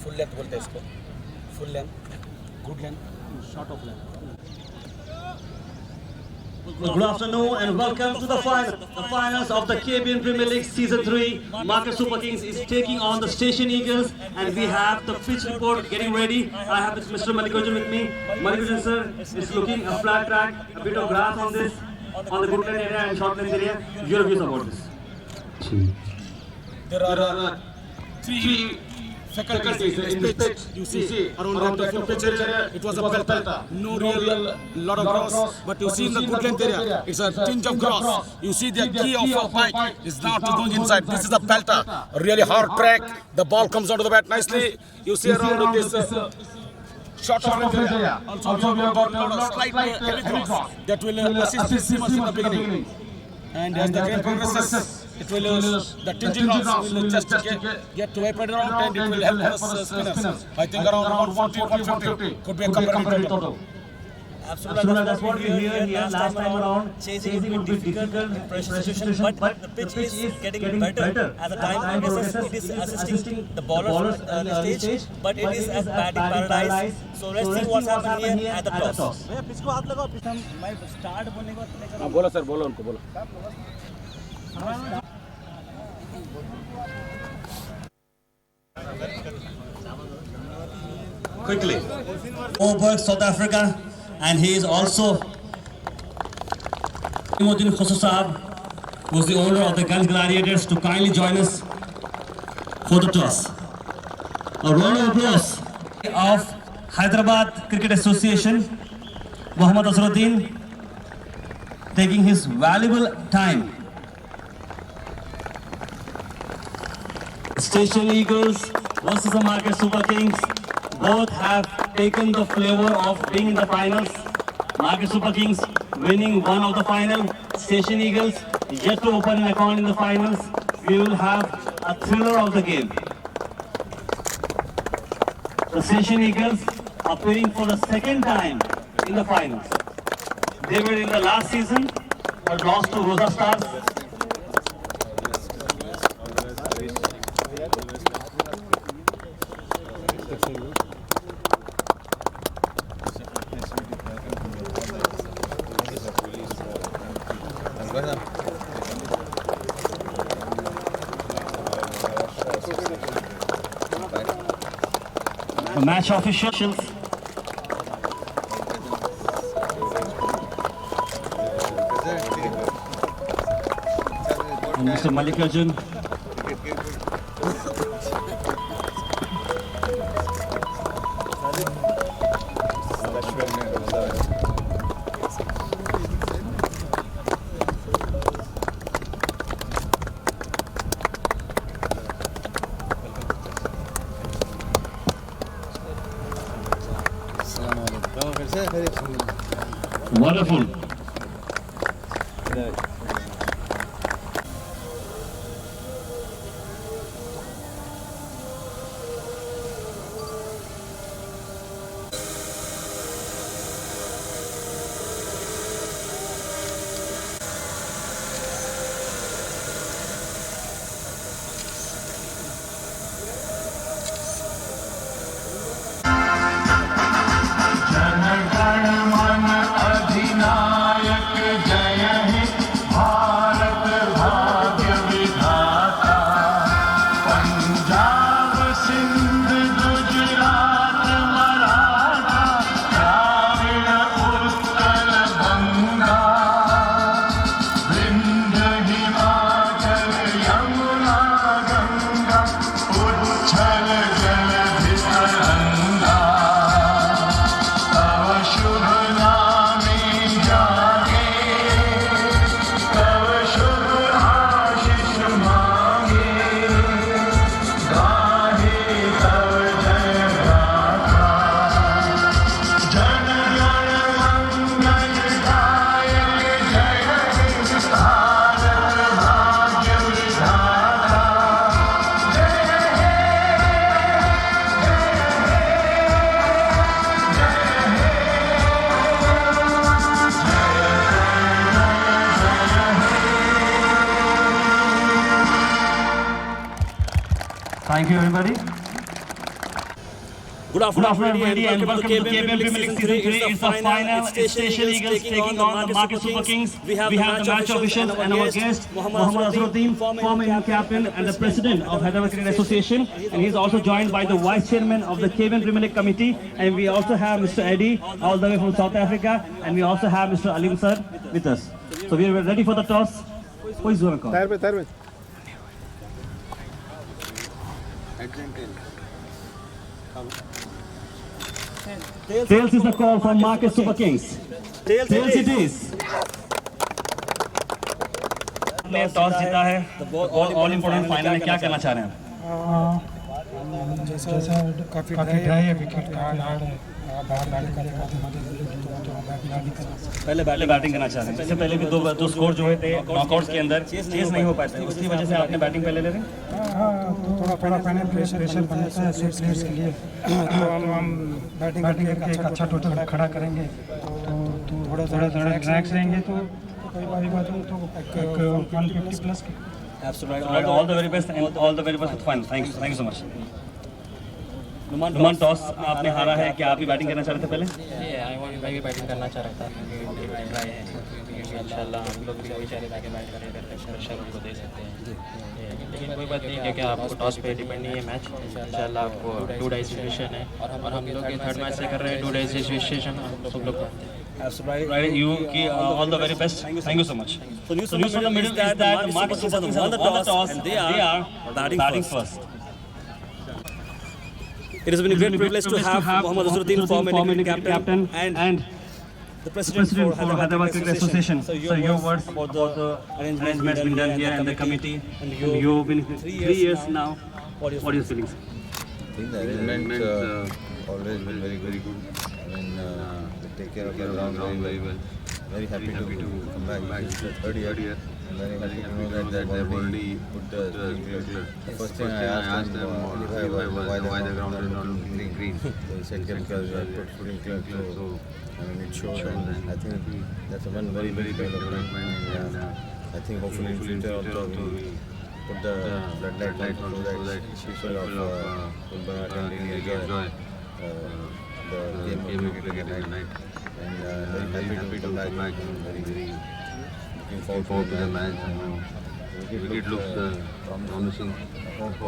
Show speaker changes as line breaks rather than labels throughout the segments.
Full length बोलते हैं इसको, full length, good length, short of length.
Good afternoon and welcome to the finals of the KBN Premier League Season 3. Market Super Kings is taking on the Station Eagles, and we have the pitch report getting ready. I have Mr. Malikojan with me. Malikojan sir is looking a flat track, a bit of grass on this, on the good lane area and short lane area. Your views about this?
There are three faculties in this pitch. You see around the full pitch area, it was a pelta. No real lot of grass, but you see in the good length area, it's a tinge of grass. You see the key of a bike is now going inside. This is the pelta, a really hard track. The ball comes onto the bat nicely. You see around this short of length area. Also we have got a lot of slight heavy grass that will assist the seamers in the beginning. And as the game progresses, it will the tinging grass will just get to wipe around, and it will help us spinners. I think around 140-150 could be a comparative total.
Absolutely, that's what we hear here. Last time around, chasing would be difficult in pressure situation, but the pitch is getting better. As the time progresses, it is assisting the bowlers on the stage, but it is as batting paradise. So let's see what's happening here at the toss.
बोलो sir, बोलो उनको बोलो.
Quickly, Gulbarga, South Africa, and he is also Imodin Khososab, who is the owner of the Guns Gladiators, to kindly join us for the toss. A round of applause of Hyderabad Cricket Association, Mohammad Azharuddin, taking his valuable time. Station Eagles versus the Market Super Kings. Both have taken the flavor of being in the finals. Market Super Kings winning one of the final. Station Eagles yet to open an account in the finals. We will have a thriller of the game. The Station Eagles appearing for the second time in the finals. They were in the last season but lost to Rosa Stars. The match officials. And Mr. Malikojan. Wonderful. Thank you, everybody. Good afternoon, everybody, and welcome to KBN Premier League Season 3. It's the final. It's Station Eagles taking on the Market Super Kings. We have the match officials and our guest, Mohammad Azharuddin, former Indian captain and the president of Hyderabad Cricket Association. And he's also joined by the vice chairman of the KBN Premier League Committee. And we also have Mr. Eddie, all the way from South Africa. And we also have Mr. Alim sir with us. So we are ready for the toss. Who is going to call? Tails is the call from Market Super Kings. Tails it is. ने toss जीता है all important final में क्या कहना चाह रहे हैं
जैसा काफी ड्राई है विकेट हार्ड है
पहले बैटिंग करना चाह रहे हैं इससे पहले भी दो स्कोर जो थे नॉकआउट्स के अंदर चेस नहीं हो पाते उसकी वजह से आपने बैटिंग पहले ले रहे हैं
थोड़ा पहले प्रेशर बनता है सब प्लेयर्स के लिए तो हम बैटिंग करके एक अच्छा टोटल खड़ा करेंगे तो थोड़ा रिलैक्स रहेंगे तो कोई बात नहीं तो 150 plus
Absolutely. All the very best and all the very best for the final. Thank you so much. Numan toss आपने हारा है क्या आप भी बैटिंग करना चाह रहे थे पहले?
मैं भी बैटिंग करना चाह रहा था इंशाल्लाह हम लोग भी वही चाह रहे थे बैट करें प्रेशर उनको दे सकते हैं लेकिन कोई बात नहीं क्योंकि आपको टॉस पे डिपेंड नहीं है मैच इंशाल्लाह आपको 2 डाइस सिचुएशन है और हम लोग थर्ड मैच से कर रहे हैं 2 डाइस सिचुएशन हम सब लोग
Right, you all the very best. Thank you so much. So news from the middle is that Market Super Kings won the toss and they are batting first.
It has been a great privilege to have Mohammad Azharuddin, former Indian captain, and the president for
Hyderabad Cricket Association. So your words about the arrangements been done here and the committee. And you've been 3 years now. What are your feelings?
I think the arrangements always been very good. I mean, they take care of the ground very well. Very happy to come back. It's the third year. I'm very happy to know that they've already put the sprinkler. The first thing I asked them why the ground is not looking green. They said because I put sprinkler, so I mean it shows. And I think that's one very development. And I think hopefully in future also we put the floodlight on so that people of Gulbarga can really enjoy the game of cricket at night. And very happy to come back. Very looking forward to the match. Wicket looks promising. I hope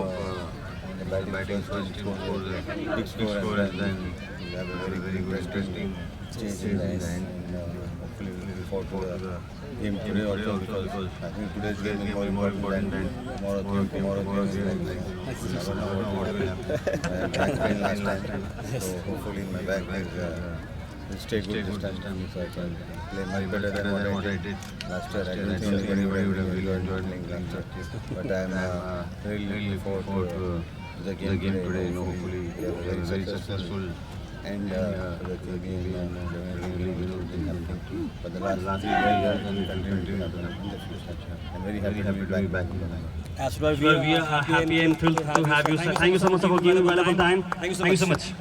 the batting first scores a big score and then we have a very good interesting chase in the end. And hopefully we look forward to the game today also because I think today's game is more important than tomorrow's game. You never know what will happen. I had back pain last time, so hopefully my back will stay good this time so I can play much better than what I did last year. I don't think anybody would have really enjoyed playing last year. But I am really looking forward to the game today. Hopefully we have a very successful end for the KBN and really will be happening. But the last 3 years and we continue to happen in the future. I'm very happy to be back on the line.
Absolutely, we are happy and thrilled to have you, sir. Thank you so much for giving valuable time. Thank you so much.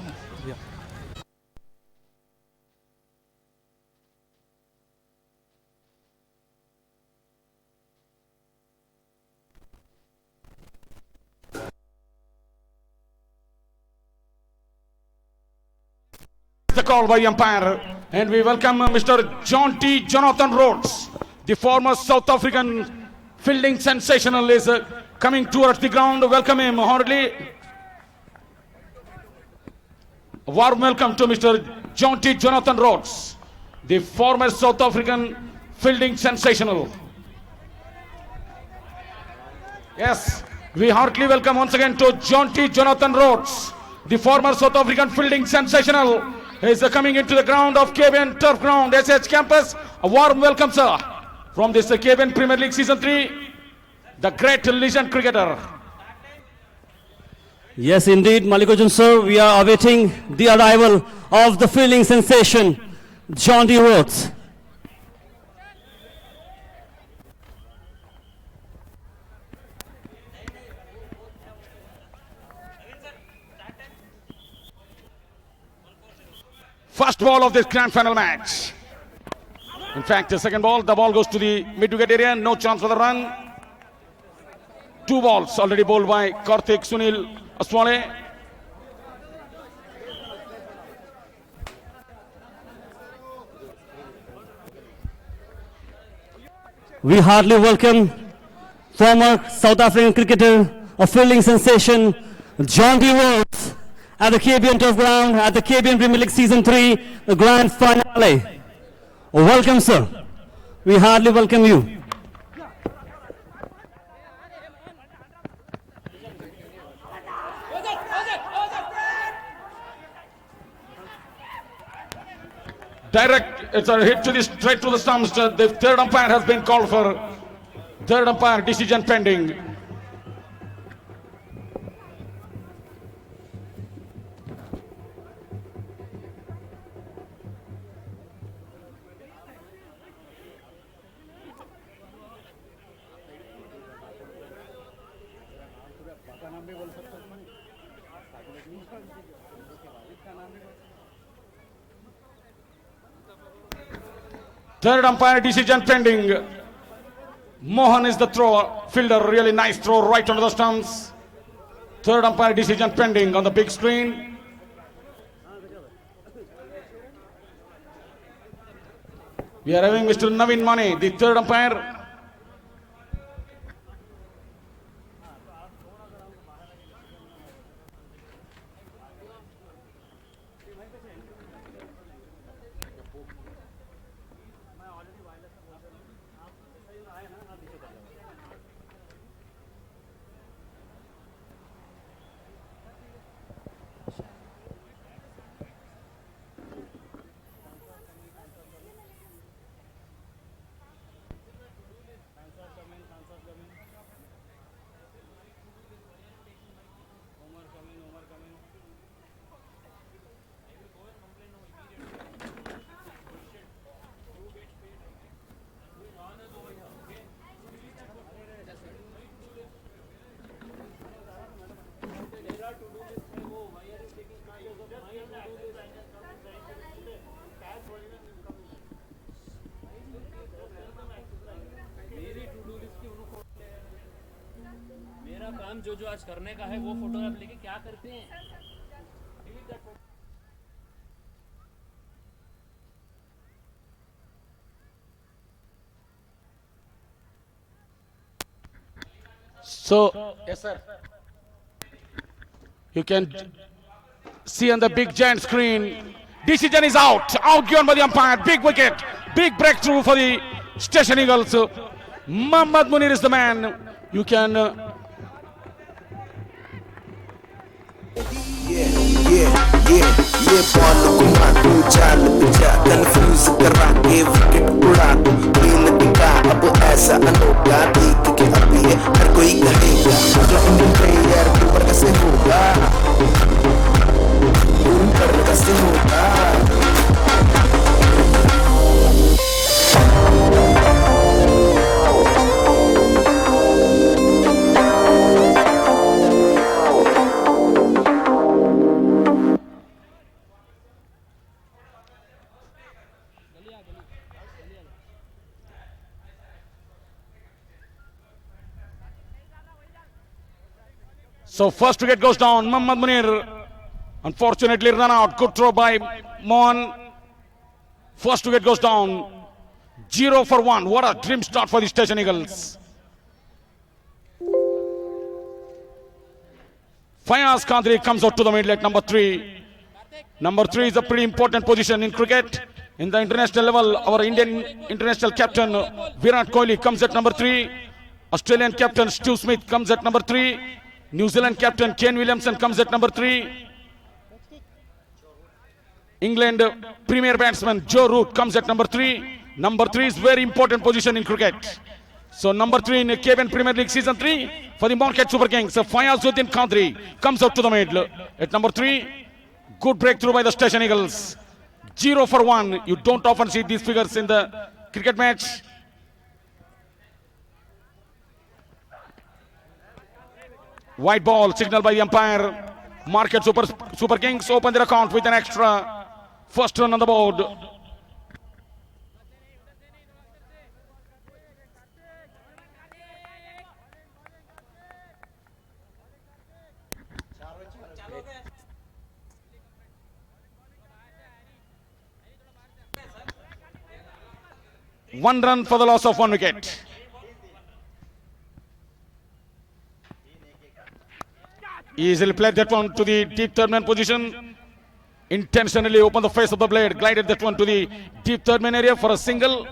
The call by umpire, and we welcome Mr. John T. Jonathan Rhodes, the former South African fielding sensational, is coming towards the ground. Welcome him heartily. A warm welcome to Mr. John T. Jonathan Rhodes, the former South African fielding sensational. Yes, we heartily welcome once again to John T. Jonathan Rhodes, the former South African fielding sensational. Is coming into the ground of KBN Turf Ground, SH Campus. A warm welcome, sir, from this KBN Premier League Season 3, the great legend cricketer.
Yes, indeed, Malikojan sir, we are awaiting the arrival of the fielding sensation, John D. Rhodes.
First ball of this grand final match. In fact, the second ball, the ball goes to the mid-wicket area. No chance for the run. 2 balls already bowled by Karthik Sunil Aswale.
We heartily welcome former South African cricketer, a fielding sensation, John D. Rhodes, at the KBN Turf Ground at the KBN Premier League Season 3, the grand finale. Welcome, sir. We heartily welcome you.
Direct, it's a hit to the straight to the stumps. The third umpire has been called for. Third umpire decision pending. Third umpire decision pending. Mohan is the thrower, fielder, really nice throw right onto the stumps. Third umpire decision pending on the big screen. We are having Mr. Naveen Mane, the third umpire.
काम जो आज करने का है वो photo आप लेके क्या करते हैं?
So, yes sir, you can see on the big giant screen, decision is out given by the umpire, big wicket, big breakthrough for the Station Eagles. Mohammad Munir is the man. You can
ये ball घुमा तू चाल बजा confuse करा के wicket उड़ा तू खेल दिखा अब ऐसा अनोखा देख के अब ये हर कोई कहेगा अगला इंडियन प्लेयर गुलबर्गा से होगा गुलबर्गा से होगा
So first wicket goes down. Mohammad Munir unfortunately run out. Good throw by Mohan. First wicket goes down. 0 for 1. What a dream start for the Station Eagles. Fayaz Khandri comes out to the middle at number 3. Number 3 is a pretty important position in cricket. In the international level, our Indian international captain Virat Kohli comes at number 3. Australian captain Steve Smith comes at number 3. New Zealand captain Kane Williamson comes at number 3. England premier batsman Joe Root comes at number 3. Number 3 is very important position in cricket. So number 3 in KBN Premier League Season 3 for the Market Super Kings. So Fayazuddin Khandri comes out to the middle at number 3. Good breakthrough by the Station Eagles. 0 for 1. You don't often see these figures in the cricket match. White ball signaled by the umpire. Market Super Kings open their account with an extra. First run on the board. One run for the loss of 1 wicket. Easily played that one to the deep third man position. Intentionally opened the face of the blade, glided that one to the deep third man area for a single.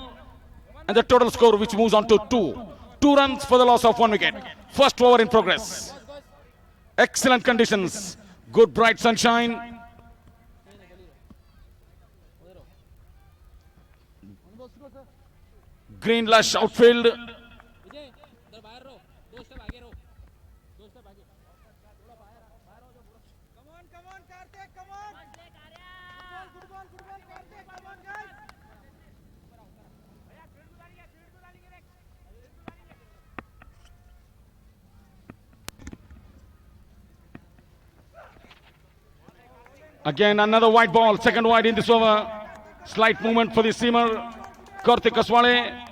And the total score which moves on to 2. 2 runs for the loss of 1 wicket. First over in progress. Excellent conditions. Good bright sunshine. Green lush outfield. Again another white ball, second wide in this over. Slight movement for the seamer, Karthik.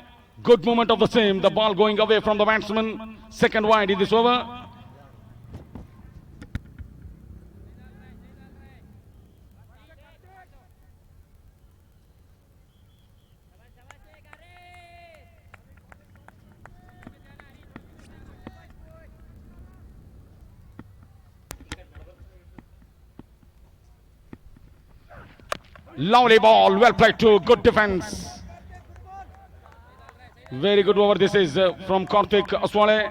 Good movement of the same, the ball going away from the batsman. Second wide in this over. Lovely ball, well played too, good defense. Very good over this is from Karthik Aswale.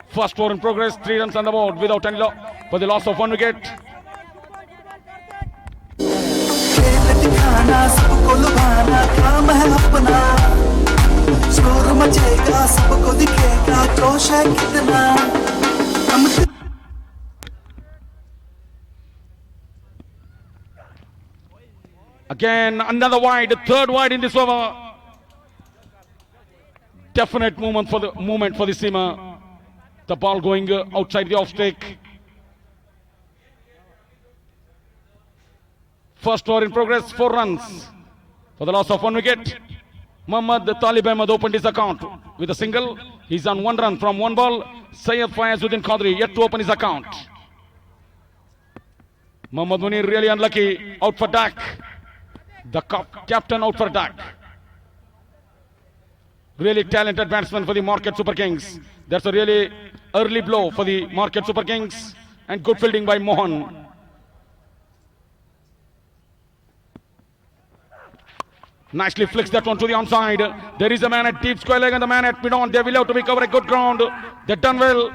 First over in progress, 3 runs on the board without any loss for the loss of 1 wicket. Again another wide, third wide in this over. Definite movement for the seamer. The ball going outside the off stake. First over in progress, 4 runs for the loss of 1 wicket. Mohammad Talib Ahmed opened his account with a single. He's on 1 run from 1 ball. Syed Fayazuddin Qadri yet to open his account. Mohammad Munir really unlucky, out for Dak. The captain out for Dak. Really talented batsman for the Market Super Kings. That's a really early blow for the Market Super Kings. And good fielding by Mohan. Nicely flicks that one to the onside. There is a man at deep square leg and the man at mid-on. They will have to be covering good ground. They've done well.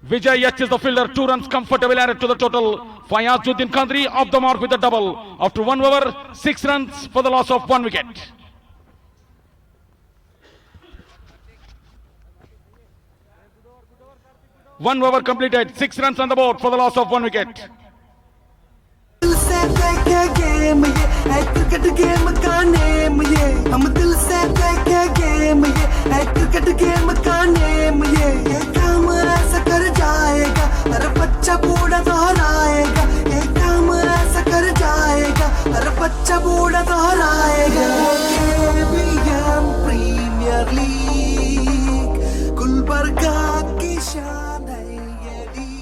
Vijay Yach is the fielder. 2 runs comfortable added to the total. Fayazuddin Qadri off the mark with a double. After 1 over, 6 runs for the loss of 1 wicket. One over completed. 6 runs on the board for the loss of 1 wicket.
Cricket game का name ये हम दिल से देखे game ये है cricket game का name ये काम ऐसा कर जाएगा हर बच्चा बूढ़ा दोहराएगा ये काम ऐसा कर जाएगा हर बच्चा बूढ़ा दोहराएगा KBN प्रीमियर लीग गुलबर्गा की शान है ये league.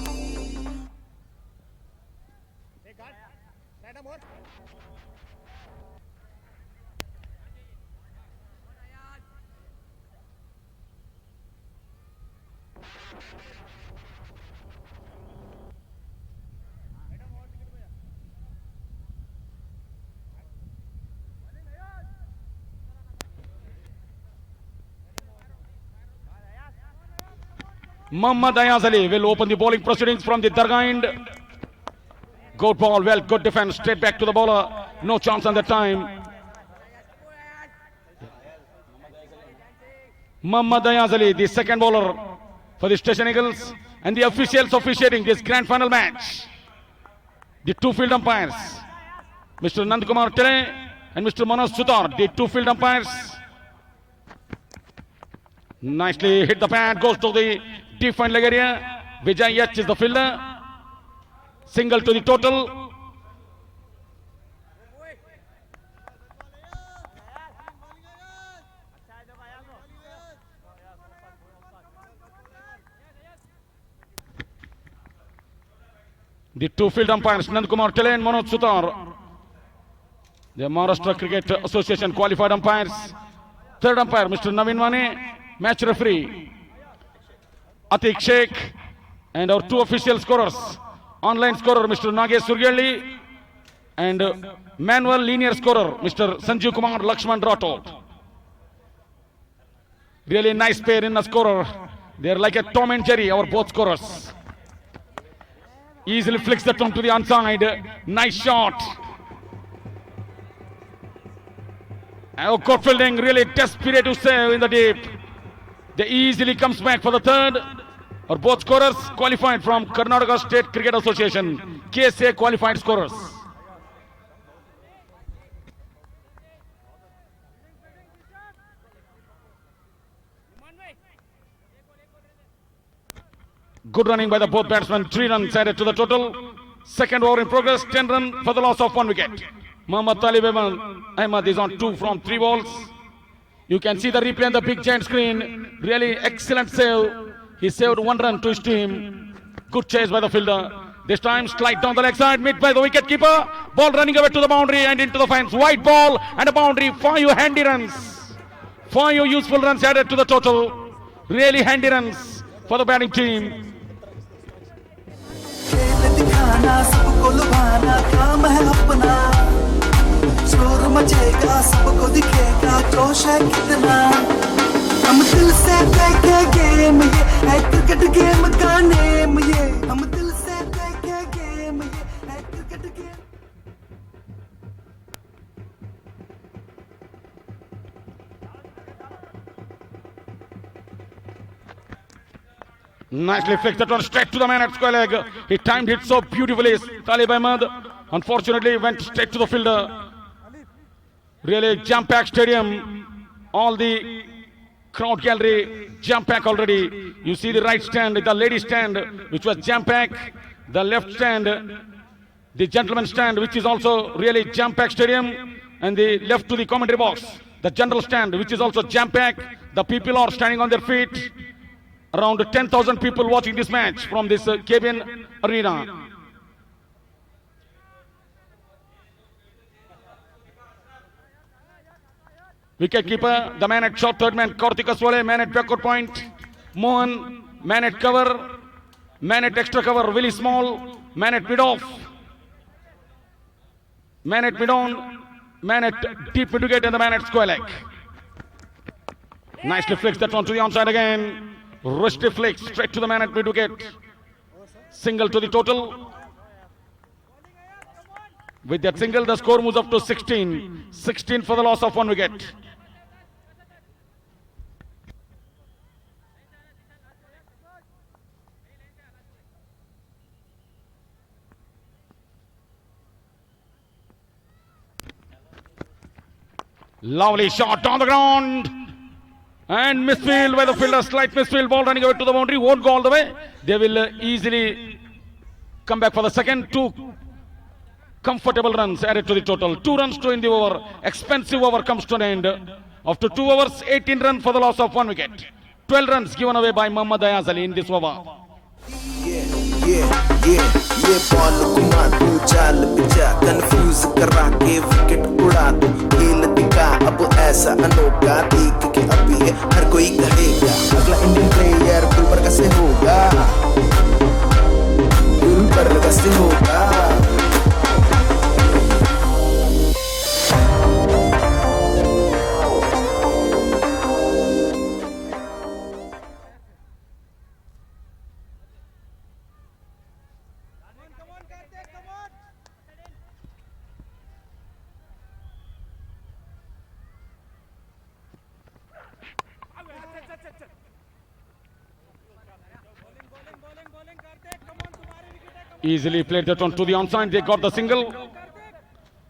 Mohammad Ayaz Ali will open the bowling proceedings from the Dargah end. Good ball, well, good defense, straight back to the bowler. No chance on that time. Mohammad Ayaz Ali, the second bowler for the Station Eagles, and the officials officiating this grand final match. The 2 field umpires, Mr. Nandkumar Tele and Mr. Manoj Sutar, the 2 field umpires. Nicely hit the pad, goes to the defined leg area. Vijay Yach is the fielder. Single to the total. The 2 field umpires, Nandkumar Tele and Manoj Sutar. The Maharashtra Cricket Association qualified umpires. Third umpire, Mr. Naveen Mane. Match referee, Atiq Sheikh. And our two official scorers, online scorer Mr. Nagesh Surgelli and manual linear scorer Mr. Sanjeev Kumar Lakshman Rathod. Really nice pair in a scorer. They are like a Tom and Jerry, our both scorers. Easily flicks that one to the onside. Nice shot. Oh, good fielding, really desperate to save in the deep. They easily comes back for the third. Or both scorers qualified from Karnataka State Cricket Association, KSA qualified scorers. Good running by the both batsmen. 3 runs added to the total. Second over in progress. 10 runs for the loss of 1 wicket. Mohammad Talib Ahmad is on 2 from 3 balls. You can see the replay on the big giant screen. Really excellent save. He saved 1 run to his team. Good chase by the fielder. This time slide down the leg side. Mid by the wicket keeper. Ball running away to the boundary and into the fence. White ball and a boundary. 5 handy runs. 5 useful runs added to the total. Really handy runs for the batting team.
दिखाना सबको लुभाना काम है अपना शोर मचेगा सबको दिखेगा जोश है कितना हम दिल से देखे गेम ये है क्रिकेट गेम का नेम ये हम दिल से देखे गेम ये है cricket game
Nicely flicked that one straight to the man at square leg. He timed it so beautifully. Talib Ahmad unfortunately went straight to the fielder. Really jam-packed stadium. All the crowd gallery jam-packed already. You see the right stand, the lady stand, which was jam-packed. The left stand, the gentleman stand, which is also really jam-packed stadium. And the left to the commentary box, the general stand, which is also jam-packed. The people are standing on their feet. Around 10,000 people watching this match from this KBN arena. Wicket keeper, the man at short third man, Karthik Aswale, man at backward point, Mohan, man at cover, man at extra cover, Willie Small, man at mid-off, man at mid-on, man at deep mid-wicket and the man at square leg. Nicely flicks that one to the onside again. Rusty flick straight to the man at mid-wicket. Single to the total. With that single, the score moves up to 16. 16 for the loss of 1 wicket. Lovely shot on the ground. And misfield by the fielder, slight misfield, ball running away to the boundary, won't go all the way. They will easily come back for the second. 2 comfortable runs added to the total. 2 runs to end the over. Expensive over comes to an end. After 2 overs, 18 runs for the loss of 1 wicket. 12 runs given away by Mohammad Ayaz Ali in this over.
ये ball घुमा दूं चाल पिचा confuse करा के wicket उड़ा दूं खेल दिखा अब ऐसा अनोखा देख के अभी हर कोई कहेगा अगला इंडियन प्लेयर गुलबर्गा से होगा गुलबर्गा से होगा
Easily played that one to the onside. They got the single.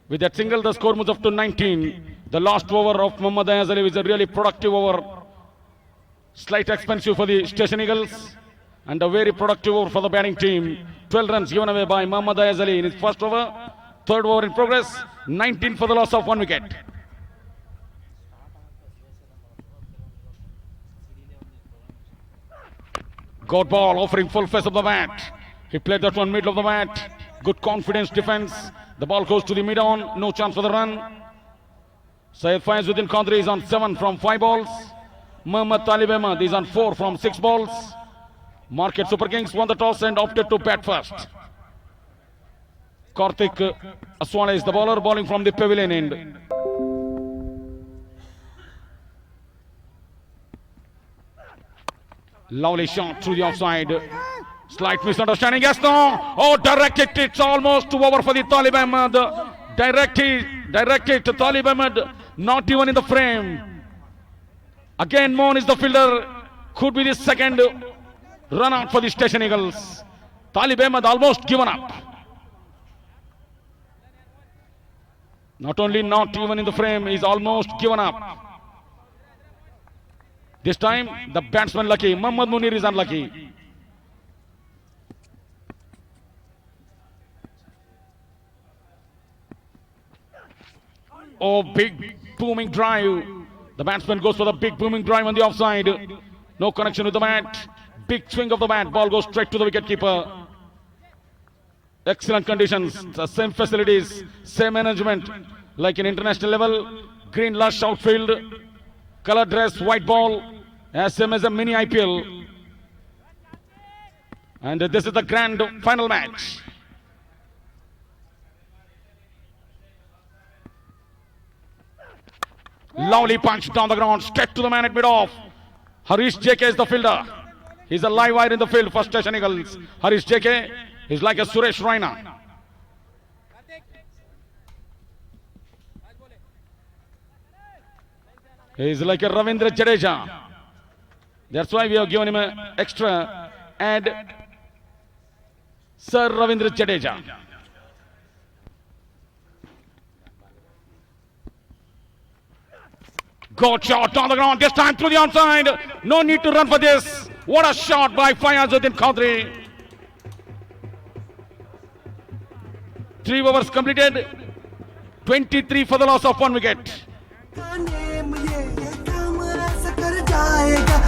With that single, the score moves up to 19. The last over of Mohammad Ayaz Ali is a really productive over. Slight expensive for the Station Eagles. And a very productive over for the batting team. 12 runs given away by Mohammad Ayaz Ali in his first over. Third over in progress. 19 for the loss of 1 wicket. Got ball offering full face of the bat. He played that one middle of the bat. Good confidence defense. The ball goes to the mid-on. No chance for the run. Syed Faizuddin Qadri is on 7 from 5 balls. Mohammad Talib Ahmad is on 4 from 6 balls.
Market Super Kings won the toss and opted to bat first. Karthik Aswale is the bowler, bowling from the pavilion end. Lovely shot through the offside. Slight misunderstanding. Yes, no. Oh, directed. It's almost over for the Talib Ahmed. Directed to Talib Ahmed. Not even in the frame. Again, Mohan is the fielder. Could be the second run out for the Station Eagles. Talib Ahmed almost given up. Not only not even in the frame, he's almost given up. This time, the batsman lucky. Mohammad Munir is unlucky. Oh, big booming drive. The batsman goes for the big booming drive on the offside. No connection with the bat. Big swing of the bat. Ball goes straight to the wicketkeeper. Excellent conditions. The same facilities, same management like in international level. Green lush outfield. Color dress, white ball. As same as a mini IPL. And this is the grand final match. Lovely punch down the ground, straight to the man at mid-off. Harish JK is the fielder. He's a live wire in the field for Station Eagles. Harish JK is like a Suresh Raina. He's like a Ravindra Jadeja. That's why we have given him an extra ad. Sir Ravindra Jadeja. Good shot on the ground, this time through the outside. No need to run for this. What a shot by Fayazuddin Qadri. 3 overs completed. 23 for the loss of 1 wicket.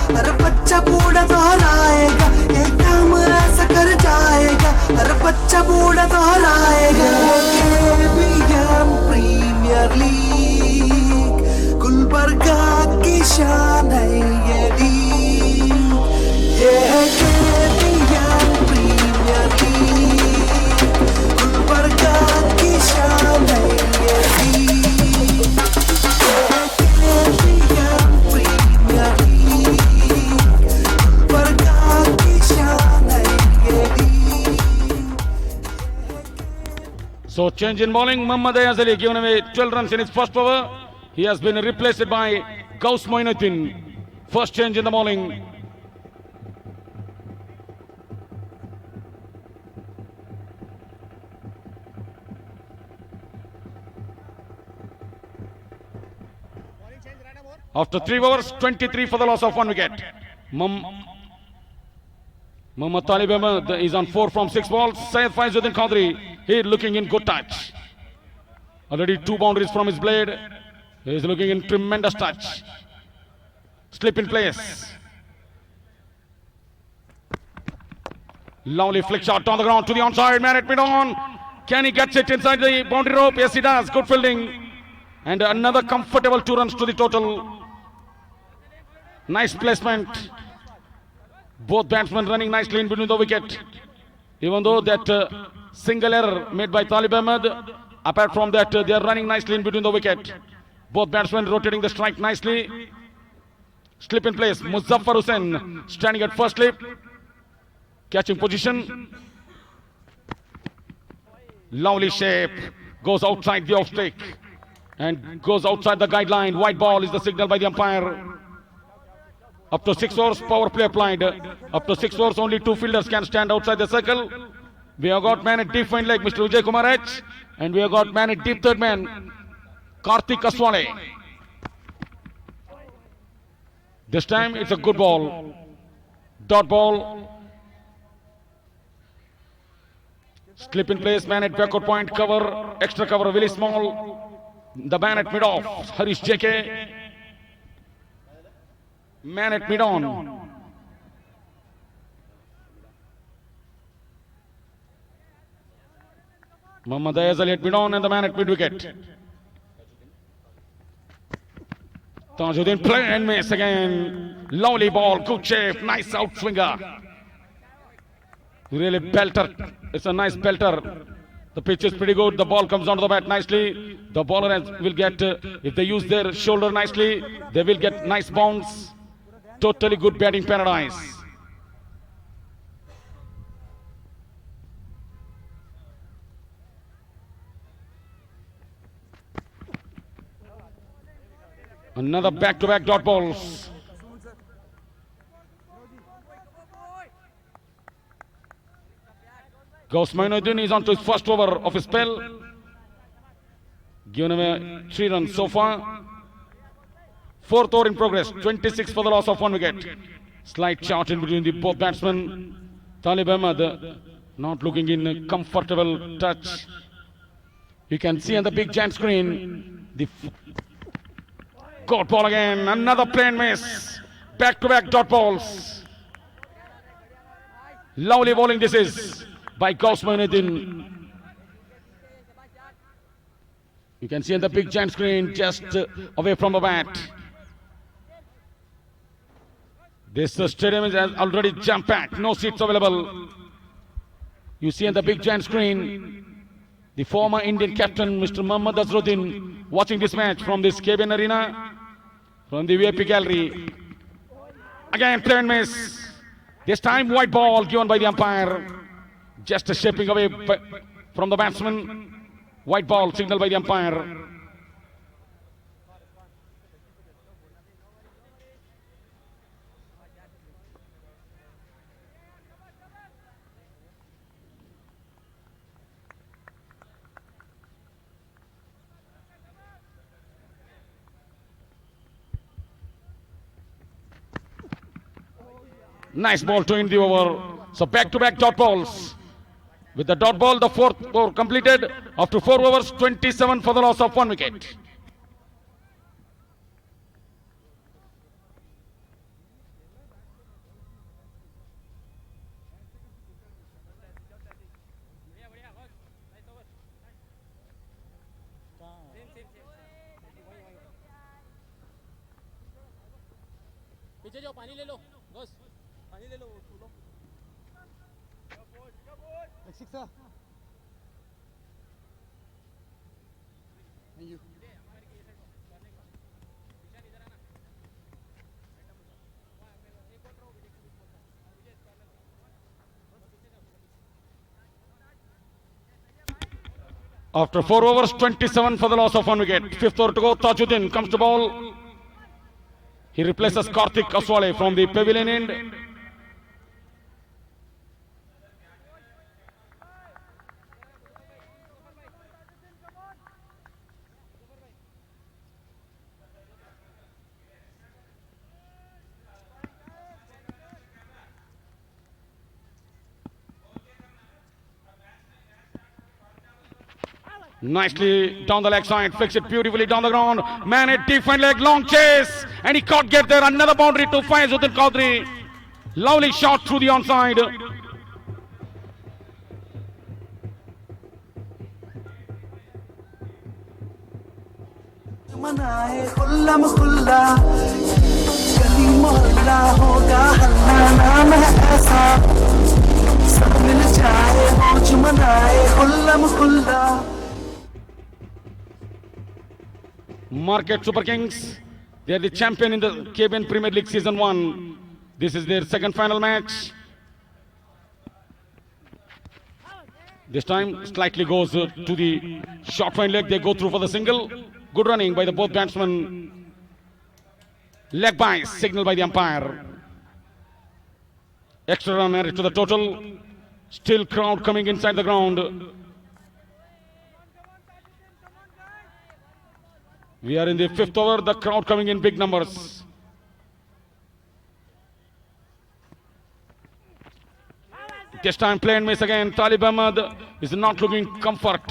हर बच्चा बूढ़ा दोहराएगा ये काम ऐसा कर जाएगा हर बच्चा बूढ़ा दोहराएगा KBN प्रीमियर लीग गुलबर्गा की शान है ये लीग ये है KBN प्रीमियर लीग गुलबर्गा की शान है ये league KBN premier league
So change in bowling. Muhammad Ayazali given away 12 runs in his first over. He has been replaced by Gauss Moinuddin. First change in the bowling. After 3 overs, 23 for the loss of 1 wicket. Mohammad Talib Ahmed is on 4 from 6 balls. Syed Faizuddin Qadri, he looking in good touch. Already 2 boundaries from his blade. He is looking in tremendous touch. Slip in place. Lovely flick shot on the ground to the onside. Man at mid-on. Can he get it inside the boundary rope? Yes, he does. Good fielding. And another comfortable 2 runs to the total. Nice placement. Both batsmen running nicely in between the wicket. Even though that single error made by Talib Ahmed, apart from that, they are running nicely in between the wicket. Both batsmen rotating the strike nicely. Slip in place. Muzaffar Hussain standing at first slip. Catching position. Lovely shape. Goes outside the off stick. And goes outside the guideline. White ball is the signal by the umpire. Up to 6 overs, power play applied. Up to 6 overs, only 2 fielders can stand outside the circle. We have got man at deep fine leg, Mr. Vijay Kumar H. And we have got man at deep third man, Karthik Aswale. This time it's a good ball. Dot ball. Slip in place, man at backward point, cover, extra cover, very small. The man at mid-off, Harish JK. Man at mid-on. Muhammad Ayazali at mid-on and the man at mid-wicket. Tajuddin play and miss again. Lovely ball, good shape, nice outswinger. Really belter. It's a nice belter. The pitch is pretty good. The ball comes onto the bat nicely. The bowler will get, if they use their shoulder nicely, they will get nice bounce. Totally good batting paradise. Another back-to-back dot balls. Mainuddin is on to his first over of his spell. Given away 3 runs so far. 4th over in progress. 26 for the loss of 1 wicket. Slight shot in between the both batsmen. Talib Ahmed not looking in a comfortable touch. You can see on the big giant screen the got ball again. Another plain miss. Back-to-back dot balls. Lovely bowling this is by Mainuddin. You can see on the big giant screen just away from the bat. This stadium is already jam-packed. No seats available. You see on the big giant screen the former Indian captain Mr. Mohammad Azharuddin watching this match from this KBN arena from the VIP gallery. Again plain miss. This time white ball given by the umpire. Just shaping away from the batsman. White ball signaled by the umpire. Nice ball to end the over. So back-to-back dot balls. With the dot ball, the 4th over completed. After 4 overs, 27 for the loss of 1 wicket. After 4 overs, 27 for the loss of 1 wicket. 5th over to go. Tajuddin comes to ball. He replaces Karthik Aswale from the pavilion end. Nicely down the leg side, flicks it beautifully down the ground. Man at deep leg, long chase, and he can't get there. Another boundary to Faizuddin Qadri. Lovely shot through the onside. Market Super Kings, they are the champion in the KBN Premier League Season 1. This is their second final match. This time slightly goes to the short fine leg. They go through for the single. Good running by the both batsmen. Leg by signal by the umpire. Extra run added to the total. Still crowd coming inside the ground. We are in the 5th over, the crowd coming in big numbers. This time plain miss again. Talib Ahmed is not looking comfort.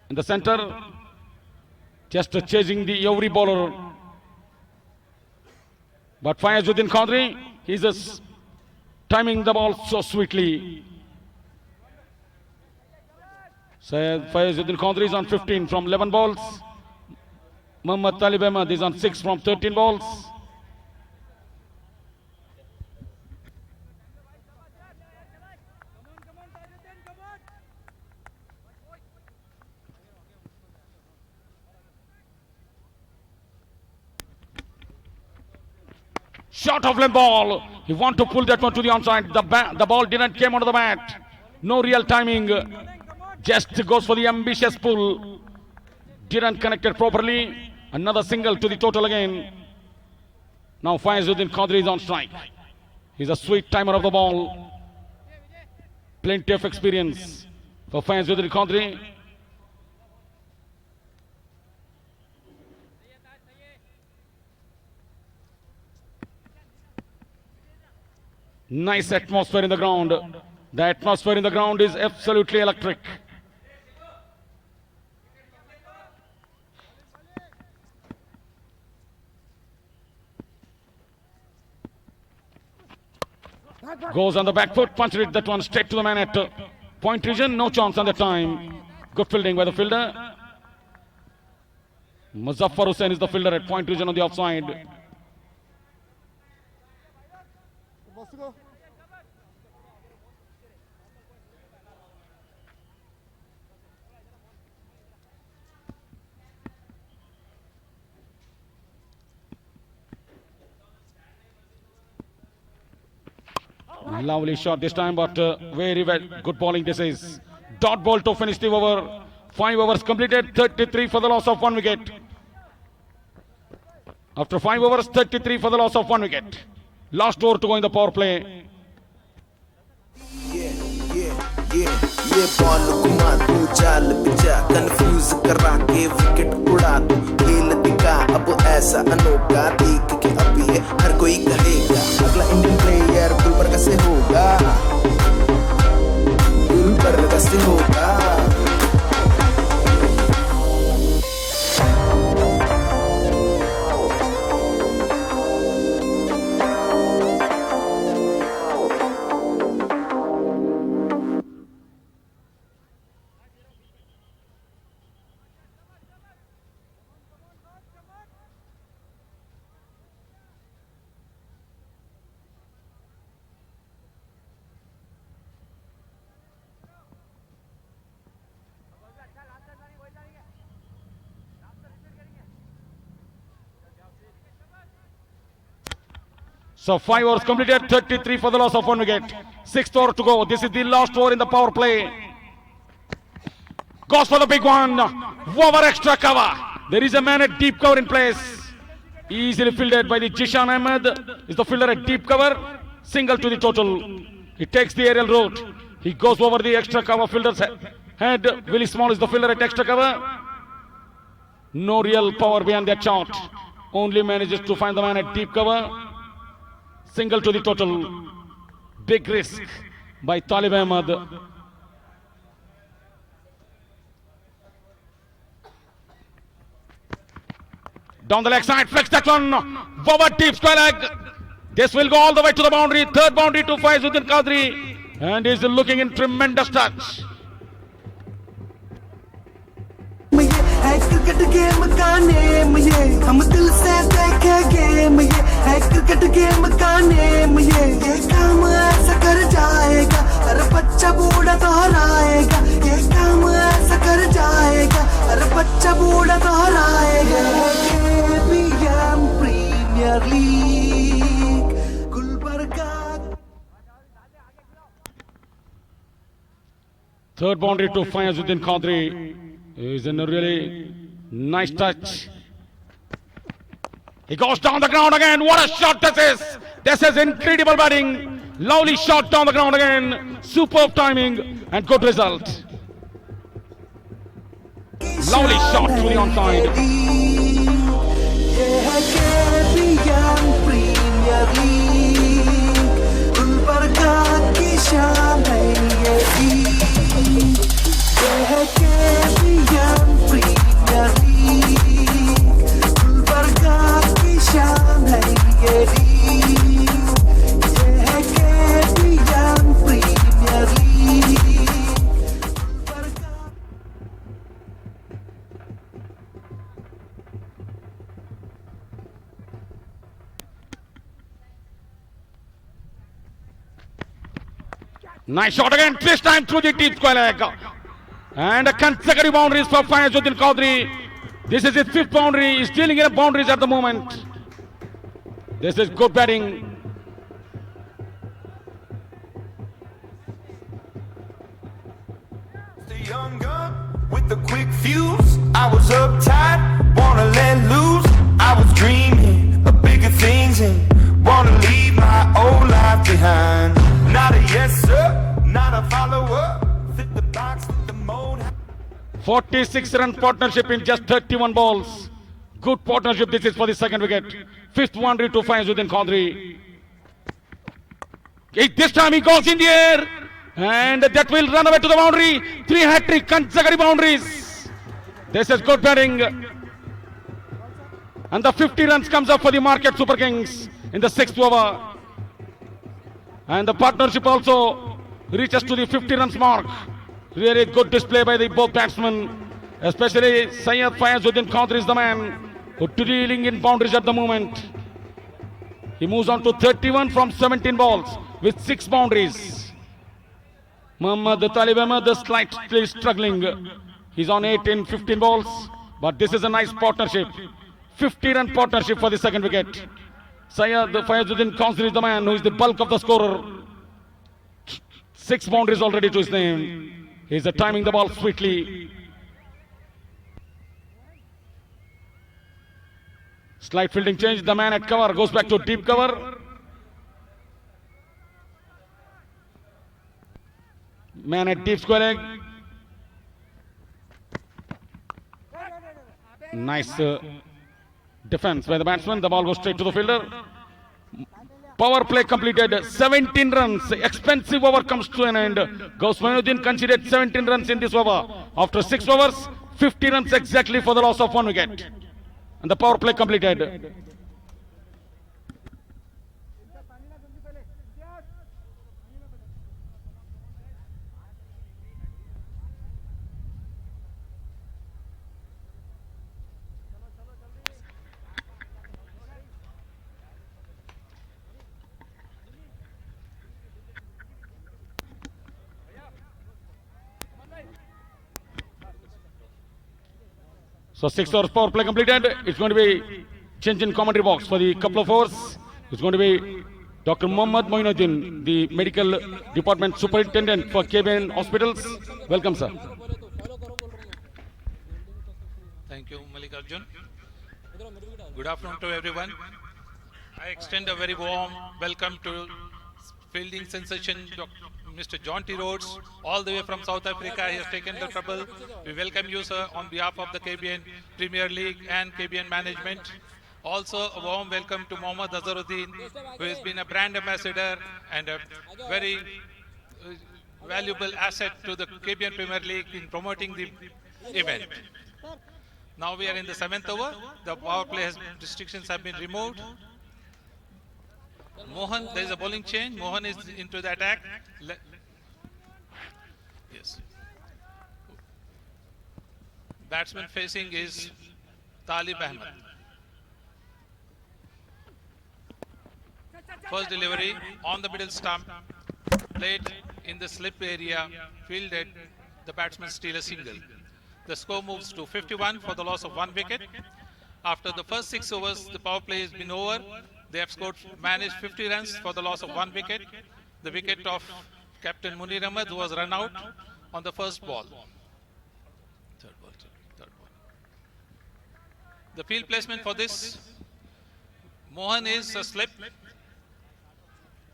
In the center, just chasing the every bowler. But Faizuddin Qadri, he's just timing the ball so sweetly. So Faizuddin Qadri is on 15 from 11 balls. Mohammad Talib Ahmed is on 6 from 13 balls. Short of length ball. He want to pull that one to the onside. The ball didn't came onto the bat. No real timing. Just goes for the ambitious pull. Didn't connect it properly. Another single to the total again. Now Faizuddin Qadri is on strike. He's a sweet timer of the ball. Plenty of experience for Faizuddin Qadri. Nice atmosphere in the ground. The atmosphere in the ground is absolutely electric. Goes on the back foot, punched it that one straight to the man at point region. No chance on the time. Good fielding by the fielder. Muzaffar Hussain is the fielder at point region on the offside. Lovely shot this time, but very well. Good bowling this is. Dot ball to finish the over. 5 overs completed, 33 for the loss of 1 wicket. After 5 overs, 33 for the loss of 1 wicket. Last over to go in the power play.
ये ball घुमा तू चाल पिचा confuse करा के wicket उड़ा तू खेल दिखा अब ऐसा अनोखा देख के अभी है हर कोई कहेगा अगला इंडियन प्लेयर गुलबर्गा से होगा गुलबर्गा से होगा
So 5 overs completed, 33 for the loss of 1 wicket. 6th over to go. This is the last over in the power play. Goes for the big one. Over extra cover. There is a man at deep cover in place. Easily fielded by the Jishan Ahmed. Is the fielder at deep cover. Single to the total. He takes the aerial route. He goes over the extra cover fielder's head. Willie Small is the fielder at extra cover. No real power behind that shot. Only manages to find the man at deep cover. Single to the total. Big risk by Talib Ahmed. Down the leg side, flex that one. Forward deep square leg. This will go all the way to the boundary. Third boundary to Faizuddin Qadri. And he's looking in tremendous touch.
Cricket game का name ये हम दिल से देखे game ये है cricket game का name ये काम ऐसा कर जाएगा हर बच्चा बूढ़ा दोहराएगा ये काम ऐसा कर जाएगा हर बच्चा बूढ़ा दोहराएगा KBN premier league Gulbarga.
Third boundary to Faizuddin Qadri. Is in a really nice touch. He goes down the ground again. What a shot this is! This is incredible batting. Lovely shot down the ground again. Superb timing and good result. Lovely shot to the onside. Nice shot again, this time through the deep square leg. And a consecutive boundaries for Faizuddin Qadri. This is his 5th boundary. He's dealing in boundaries at the moment. This is good batting.
The young gun with the quick fuse. I was uptight, wanna let loose. I was dreaming of bigger things and wanna leave my old life behind. Not a yes sir, not a follower. Fit the box, fit the mold.
46-run partnership in just 31 balls. Good partnership. This is for the second wicket. Fifth boundary to Faizuddin Qadri. This time he goes in the air. And that will run away to the boundary. 3 hat-trick consecutive boundaries. This is good batting. And the 50 runs comes up for the Market Super Kings in the 6th over. And the partnership also reaches to the 50 runs mark. Really good display by the both batsmen. Especially Syed Faizuddin Qadri is the man who dealing in boundaries at the moment. He moves on to 31 from 17 balls with 6 boundaries. Muhammad Talib Ahmed is slightly struggling. He's on 8 in 15 balls. But this is a nice partnership. 50-run partnership for the second wicket. Syed Faizuddin Qadri is the man who is the bulk of the scorer. 6 boundaries already to his name. He's timing the ball sweetly. Slight fielding change. The man at cover goes back to deep cover. Man at deep square leg. Nice defense by the batsman. The ball goes straight to the fielder. Power play completed. 17 runs. Expensive over comes to an end. Ghausmanuddin considered 17 runs in this over. After 6 overs, 50 runs exactly for the loss of 1 wicket. And the power play completed. So 6 overs power play completed. It's going to be change in commentary box for the couple of overs. It's going to be Dr. Muhammad Moinuddin, the medical department superintendent for KBN hospitals. Welcome, sir.
Thank you, Malik Arjun. Good afternoon to everyone. I extend a very warm welcome to fielding sensation Mr. John T. Rhodes, all the way from South Africa. He has taken the trouble. We welcome you, sir, on behalf of the KBN Premier League and KBN management. Also, a warm welcome to Mohammad Azharuddin, who has been a brand ambassador and a very valuable asset to the KBN Premier League in promoting the event. Now we are in the 7th over. The power play restrictions have been removed. Mohan, there is a bowling change. Mohan is into the attack. Yes. Batsman facing is Talib Ahmed. First delivery on the middle stump. Played in the slip area. Fielded. The batsman steal a single. The score moves to 51 for the loss of 1 wicket. After the first 6 overs, the power play has been over. They have managed 50 runs for the loss of 1 wicket. The wicket of Captain Munir Ahmed, who was run out on the first ball. Third ball. The field placement for this, Mohan is a slip,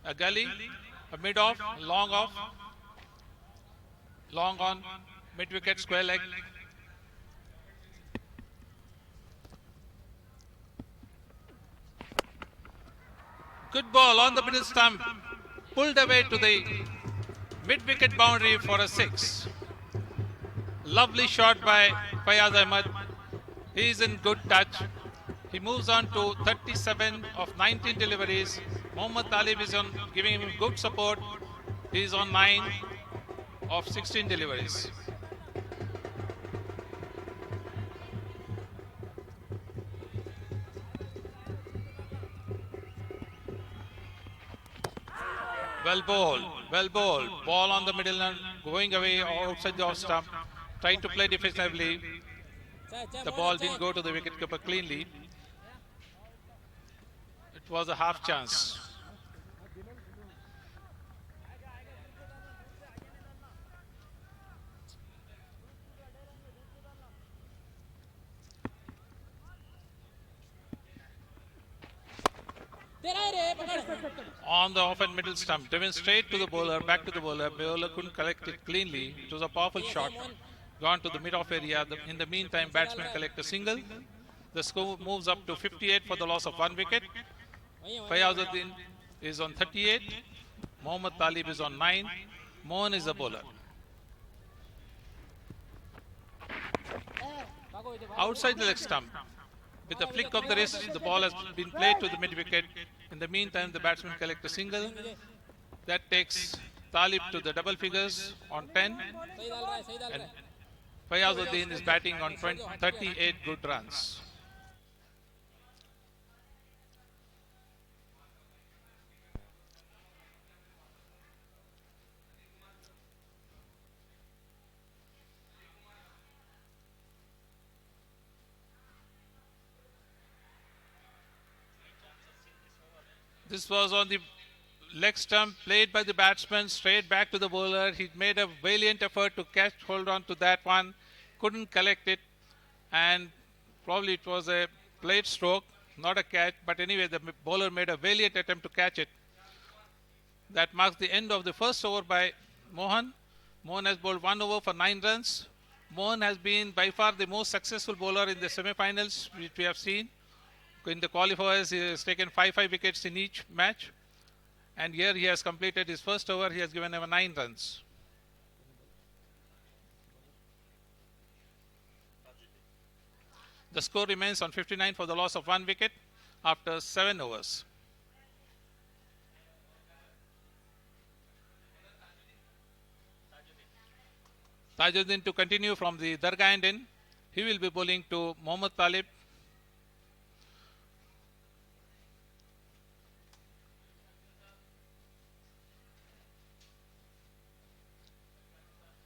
a gully, a mid-off, long on, mid-wicket, square leg. Good ball on the middle stump, pulled away to the mid-wicket boundary for a 6. Lovely shot by Fayaz Ahmed. He is in good touch. He moves on to 37 of 19 deliveries. Mohammad Talib is on giving him good support. He is on 9 of 16 deliveries. Well bowled. Ball on the middle and going away outside the off stump. Trying to play defensively. The ball didn't go to the wicketkeeper cleanly. It was a half chance. On the off and middle stump, driven straight to the bowler, back to the bowler. Bowler couldn't collect it cleanly. It was a powerful shot. Gone to the mid-off area. In the meantime, batsmen collect a single. The score moves up to 58 for the loss of 1 wicket. Fayazuddin is on 38. Mohammad Talib is on 9. Mohan is the bowler. Outside the leg stump, with a flick of the wrist, the ball has been played to the mid-wicket. In the meantime, the batsmen collect a single. That takes Talib to the double figures on 10. And Fayazuddin is batting on 38 good runs. This was on the leg stump, played by the batsman, straight back to the bowler. He made a valiant effort to hold on to that one, couldn't collect it, and probably it was a played stroke, not a catch, but anyway, the bowler made a valiant attempt to catch it. That marks the end of the first over by Mohan. Mohan has bowled 1 over for 9 runs. Mohan has been by far the most successful bowler in the semi-finals, which we have seen. In the qualifiers, he has taken 5 wickets in each match. And here he has completed his first over. He has given him 9 runs. The score remains on 59 for the loss of 1 wicket after 7 overs. Tajuddin to continue from the Dargah end in. He will be bowling to Mohammad Talib.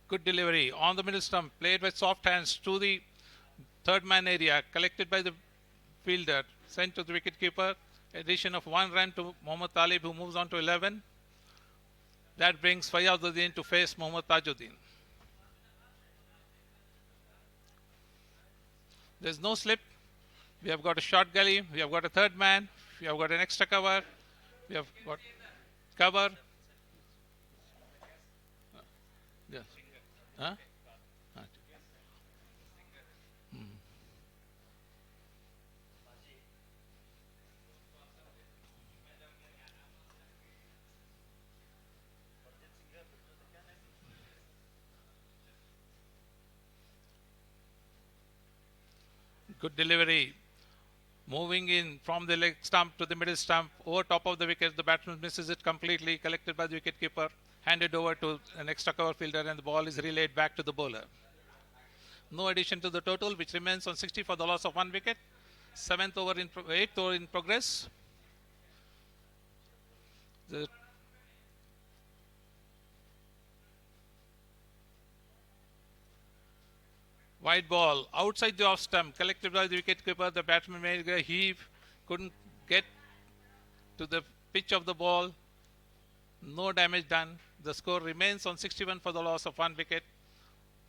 Good delivery on the middle stump, played with soft hands to the third man area, collected by the fielder, sent to the wicketkeeper. Addition of 1 run to Mohammad Talib, who moves on to 11. That brings Fayazuddin to face Mohammad Tajuddin. There's no slip. We have got a short gully. We have got a third man. We have got an extra cover. We have got cover. Yes. Huh? Good delivery. Moving in from the leg stump to the middle stump, over top of the wicket. The batsman misses it completely, collected by the wicketkeeper, handed over to an extra cover fielder, and the ball is relayed back to the bowler. No addition to the total, which remains on 60 for the loss of 1 wicket. 8th over in progress. The wide ball outside the off stump, collected by the wicketkeeper. The batsman made a heave, couldn't get to the pitch of the ball. No damage done. The score remains on 61 for the loss of 1 wicket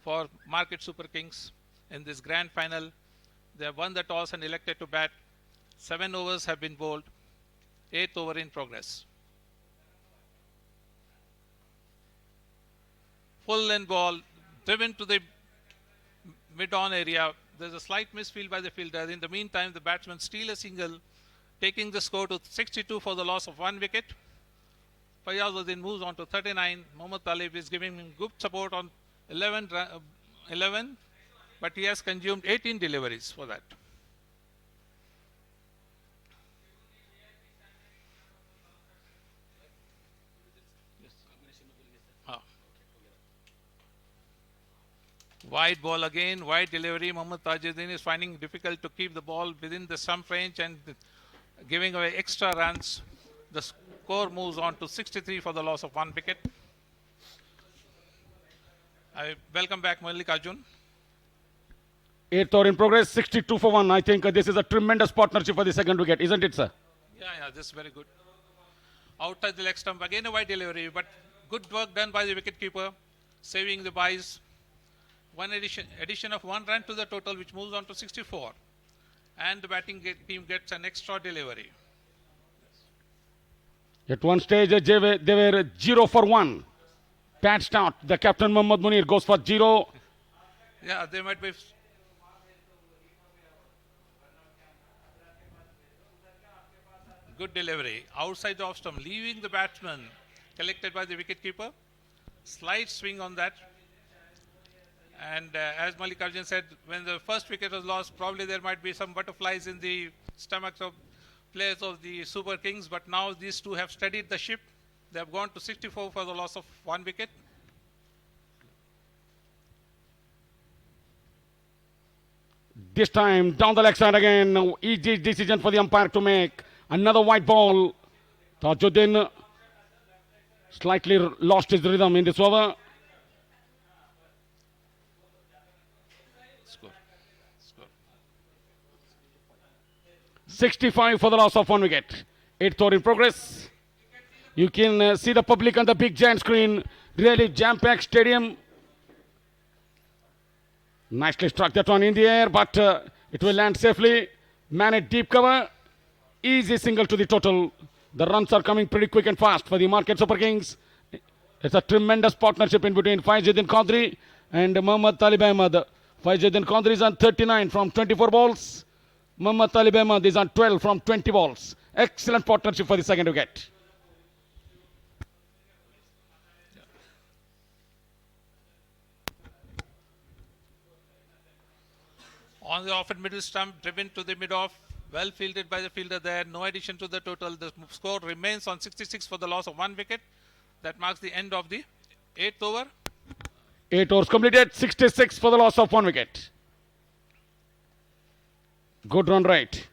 for Market Super Kings in this grand final. They have won the toss and elected to bat. 7 overs have been bowled. 8th over in progress. Full length ball driven to the mid-on area. There's a slight misfield by the fielder. In the meantime, the batsmen steal a single, taking the score to 62 for the loss of 1 wicket. Fayazuddin moves on to 39. Mohammad Talib is giving him good support on 11, but he has consumed 18 deliveries for that. Wide ball again, wide delivery. Mohammad Tajuddin is finding it difficult to keep the ball within the stump range and giving away extra runs. The score moves on to 63 for the loss of 1 wicket. I welcome back Mallikarjun.
8th over in progress, 62 for 1. I think this is a tremendous partnership for the second wicket, isn't it, sir?
Yeah, this is very good. Outside the leg stump, again a wide delivery, but good work done by the wicketkeeper, saving the byes. One addition of 1 run to the total, which moves on to 64. And the batting team gets an extra delivery.
At one stage, they were 0 for 1. Bad start. The captain Mohammad Munir goes for 0.
Yeah, they might be. Good delivery. Outside the off stump, leaving the batsman collected by the wicketkeeper. Slight swing on that. And as Mallikarjun said, when the first wicket was lost, probably there might be some butterflies in the stomachs of players of the Super Kings. But now these two have steadied the ship. They have gone to 64 for the loss of 1 wicket.
This time down the leg side again. Easy decision for the umpire to make. Another white ball. Tajuddin slightly lost his rhythm in this over.
Score.
65 for the loss of 1 wicket. 8th over in progress. You can see the public on the big giant screen. Really jam-packed stadium. Nicely struck that one in the air, but it will land safely. Man at deep cover. Easy single to the total. The runs are coming pretty quick and fast for the Market Super Kings. It's a tremendous partnership in between Faizuddin Qadri and Mohammad Talib Ahmed. Faizuddin Qadri is on 39 from 24 balls. Mohammad Talib Ahmed is on 12 from 20 balls. Excellent partnership for the second wicket.
On the off and middle stump, driven to the mid-off. Well fielded by the fielder there. No addition to the total. The score remains on 66 for the loss of 1 wicket. That marks the end of the 8th over.
8 overs completed. 66 for the loss of 1 wicket. Good run rate.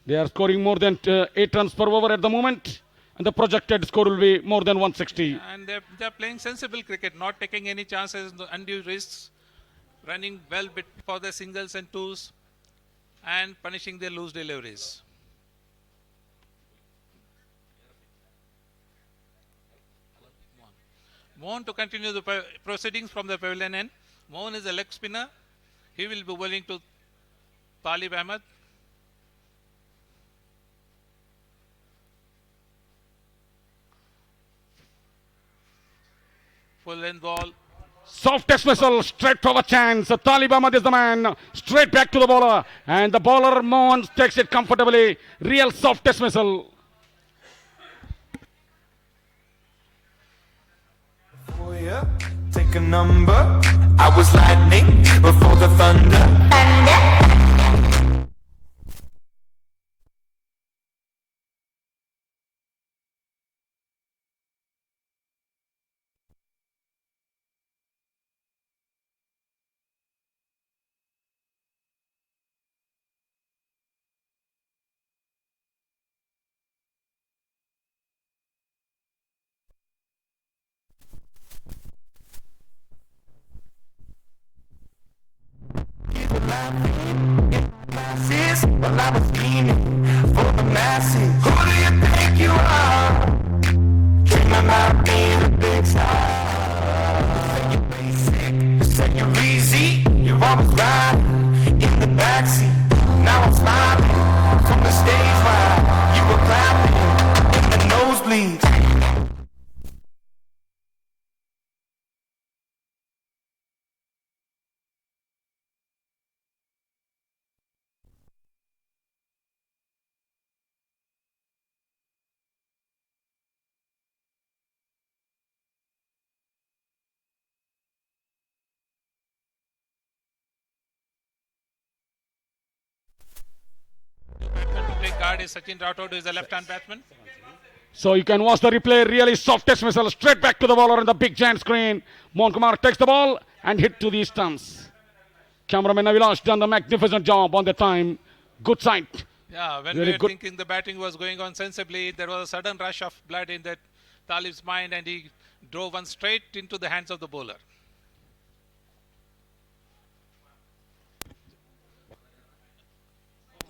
They are scoring more than 8 runs per over at the moment. And the projected score will be more than 160.
And they're playing sensible cricket. Not taking any chances, undue risks. Running well for their singles and twos. And punishing their loose deliveries. Mohan to continue the proceedings from the pavilion end. Mohan is a leg spinner. He will be bowling to Talib Ahmed. Full length ball.
Soft dismissal, straight for a chance. Talib Ahmed is the man. Straight back to the bowler. And the bowler, Mohan, takes it comfortably. Real soft dismissal.
Oh yeah, take a number. I was lightning before the thunder. Well, I was scheming for the masses. Who do you think you are? Dream about being a big star. You're basic, you said you're easy. You're always riding in the backseat. Now I'm smiling from the stage while you were clapping in the nosebleeds.
Guard is Sachin Rathod, who is a left-hand batsman.
So you can watch the replay. Really soft dismissal. Straight back to the bowler on the big giant screen. Mohan Kumar takes the ball and hit to the stumps. Cameraman Avilash done the magnificent job on the time. Good sight.
Yeah, when
Really
we were
good.
thinking the batting was going on sensibly, there was a sudden rush of blood in that Talib's mind and he drove one straight into the hands of the bowler.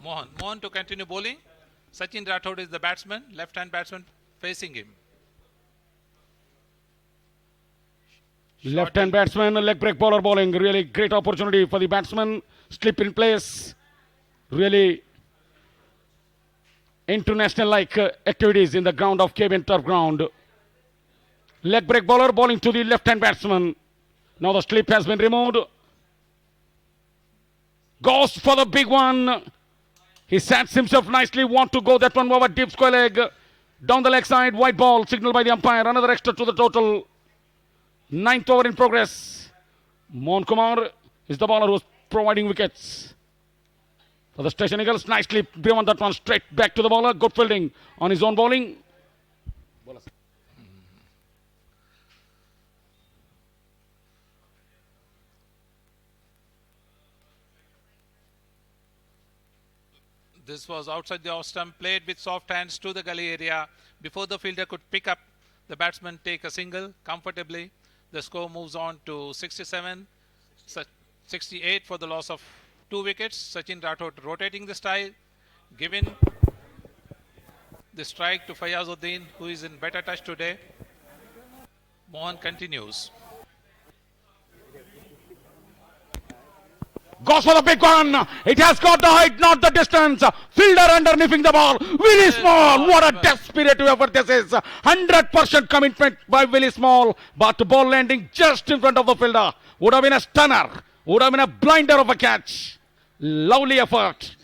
Mohan to continue bowling. Sachin Rathod is the batsman, left-hand batsman facing him.
Left-hand batsman, leg break bowler bowling. Really great opportunity for the batsman. Slip in place. Really international-like activities in the ground of KBN turf ground. Leg break bowler bowling to the left-hand batsman. Now the slip has been removed. Goes for the big one. He sets himself nicely. Want to go that one over deep square leg. Down the leg side. White ball signaled by the umpire. Another extra to the total. 9th over in progress. Mohan Kumar is the bowler who's providing wickets for the Station Eagles. Nicely driven that one straight back to the bowler. Good fielding on his own bowling.
This was outside the off stump, played with soft hands to the gully area. Before the fielder could pick up, the batsman take a single comfortably. The score moves on to 67, 68 for the loss of 2 wickets. Sachin Rathod rotating the style, giving the strike to Fayazuddin, who is in better touch today. Mohan continues.
Goes for the big one. It has got the height, not the distance. Fielder underneathing the ball. Willie Small. What a desperate effort this is. 100% commitment by Willie Small. But ball landing just in front of the fielder. Would have been a stunner. Would have been a blinder of a catch. Lovely effort.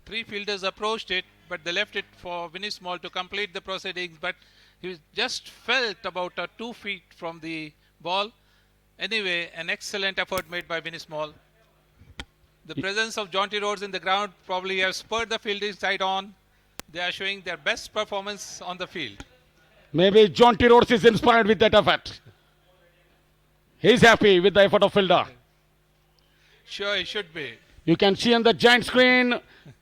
3 fielders approached it, but they left it for Vinny Small to complete the proceedings. But he just felt about 2 feet from the ball. Anyway, an excellent effort made by Vinny Small. The presence of Jaunty Rhodes in the ground probably has spurred the fielding side on. They are showing their best performance on the field.
Maybe Jaunty Rhodes is inspired with that effort. He's happy with the effort of fielder.
Sure, he should be.
You can see on the giant screen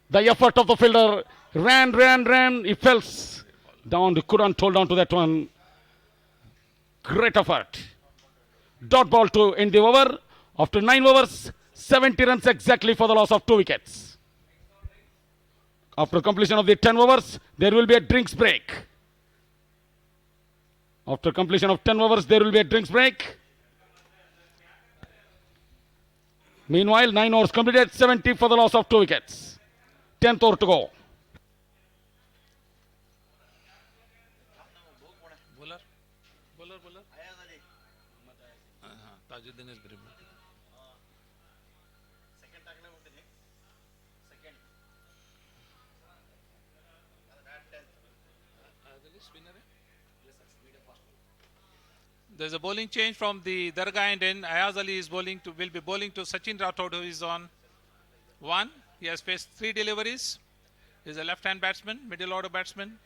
the effort of the fielder. Ran. He fell down. He couldn't hold on to that one. Great effort. Dot ball to end the over. After 9 overs, 70 runs exactly for the loss of 2 wickets. After completion of the 10 overs, there will be a drinks break. After completion of 10 overs, there will be a drinks break. Meanwhile, 9 overs completed, 70 for the loss of 2 wickets. 10th over to go.
Tajuddin is very good. There's a bowling change from the Dargah end in. Ayaz Ali is will be bowling to Sachin Rathod, who is on 1. He has faced 3 deliveries. He's a left-hand batsman, middle order batsman.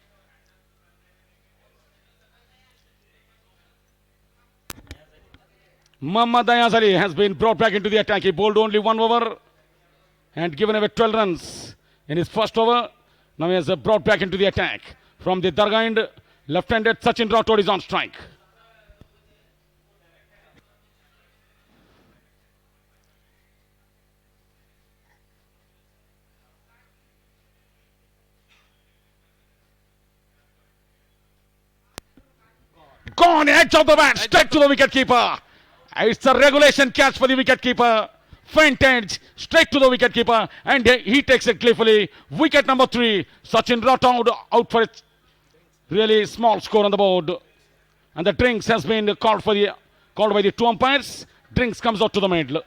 Mohammad Ayaz Ali has been brought back into the attack. He bowled only 1 over and given away 12 runs in his first over. Now he has brought back into the attack. From the Dargah end, left-handed Sachin Rathod is on strike. Gone, edge of the bat, straight to the wicketkeeper. It's a regulation catch for the wicketkeeper. Feint edge, straight to the wicketkeeper, and he takes it gleefully. Wicket number 3. Sachin Rathod out for a really small score on the board. And the drinks has been called by the 2 umpires. Drinks comes out to the middle.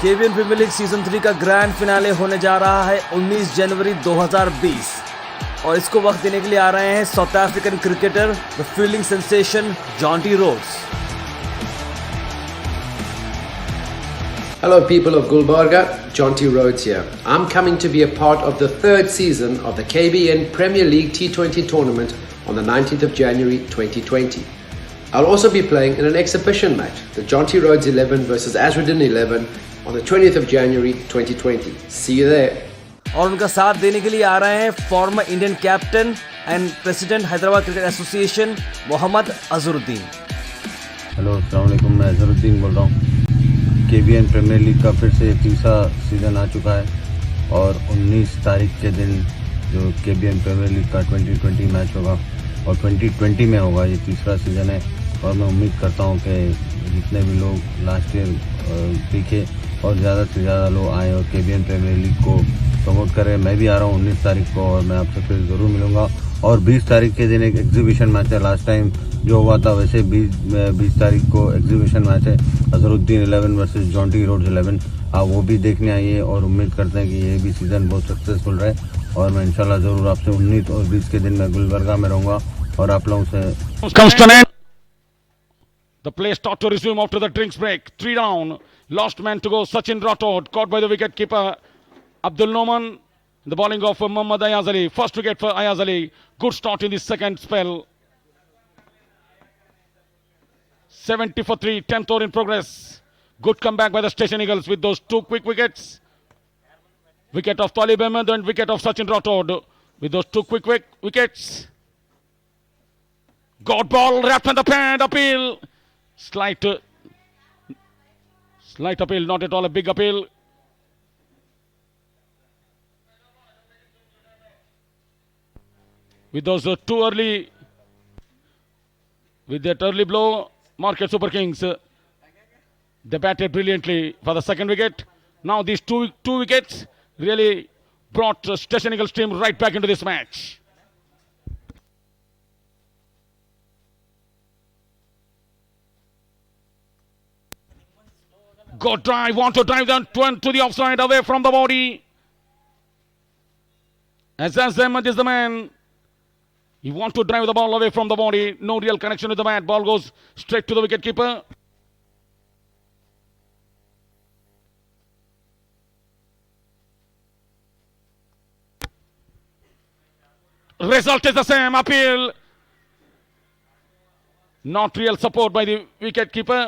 KBN premier league season 3 का grand finale होने जा रहा है 19 जनवरी 2020 और इसको वक्त देने के लिए आ रहे हैं south African cricketer the fielding sensation Jonty Rhodes.
Hello people of Gulbarga, Jonty Rhodes here. I'm coming to be a part of the third season of the KBN Premier League T20 tournament on the 19th of January 2020. I'll also be playing in an exhibition match, the Jonty Rhodes 11 versus Azruddin 11 on the 20th of January 2020. See you there.
और उनका साथ देने के लिए आ रहे हैं former Indian captain and president Hyderabad cricket association Mohammad Azharuddin.
Hello, अस्सलाम वालेकुम, मैं अजहरुद्दीन बोल रहा हूँ। केबीएन प्रीमियर लीग का फिर से तीसरा सीज़न आ चुका है और 19 तारीख के दिन जो केबीएन प्रीमियर लीग का 2020 मैच होगा और 2020 में होगा, ये तीसरा सीज़न है और मैं उम्मीद करता हूँ कि जितने भी लोग लास्ट ईयर दिखे और ज़्यादा से ज़्यादा लोग आए और केबीएन प्रीमियर लीग को प्रमोट करें। मैं भी आ रहा हूँ 19 तारीख को और मैं आपसे फिर ज़रूर मिलूँगा। और 20 तारीख के दिन एक एग्जीबिशन मैच है, लास्ट टाइम जो हुआ था वैसे 20 तारीख को एग्जीबिशन मैच है, अजहरुद्दीन 11 वर्सेस जॉन्टी रोड्स 11। आप वो भी देखने आइए और उम्मीद करते हैं कि ये भी सीज़न बहुत सक्सेसफुल रहे और मैं इंशाल्लाह ज़रूर आपसे 19 और 20 के दिन मैं गुलबर्गा में रहूँगा और आप लोगों से।
The play start to resume after the drinks break. 3 down, last man to go. Sachin Rathod caught by the wicket keeper Abdul Noman. The bowling of Muhammad Ayaz Ali. First wicket for Ayaz Ali. Good start in the second spell. 70 for 3, 10th over in progress. Good comeback by the Station Eagles with those 2 quick wickets. Wicket of Talib Ahmed and wicket of Sachin Rathod with those 2 quick wickets. Got ball wrapped on the pad. Appeal. Slight appeal, not at all a big appeal. With those too early, with that early blow, Market Super Kings, they batted brilliantly for the second wicket. Now these two wickets really brought Station Eagles team right back into this match. Go drive, want to drive down to the offside, away from the body. Azaz Ahmed is the man. He wants to drive the ball away from the body. No real connection with the bat. Ball goes straight to the wicket keeper. Result is the same. Appeal. Not real support by the wicket keeper.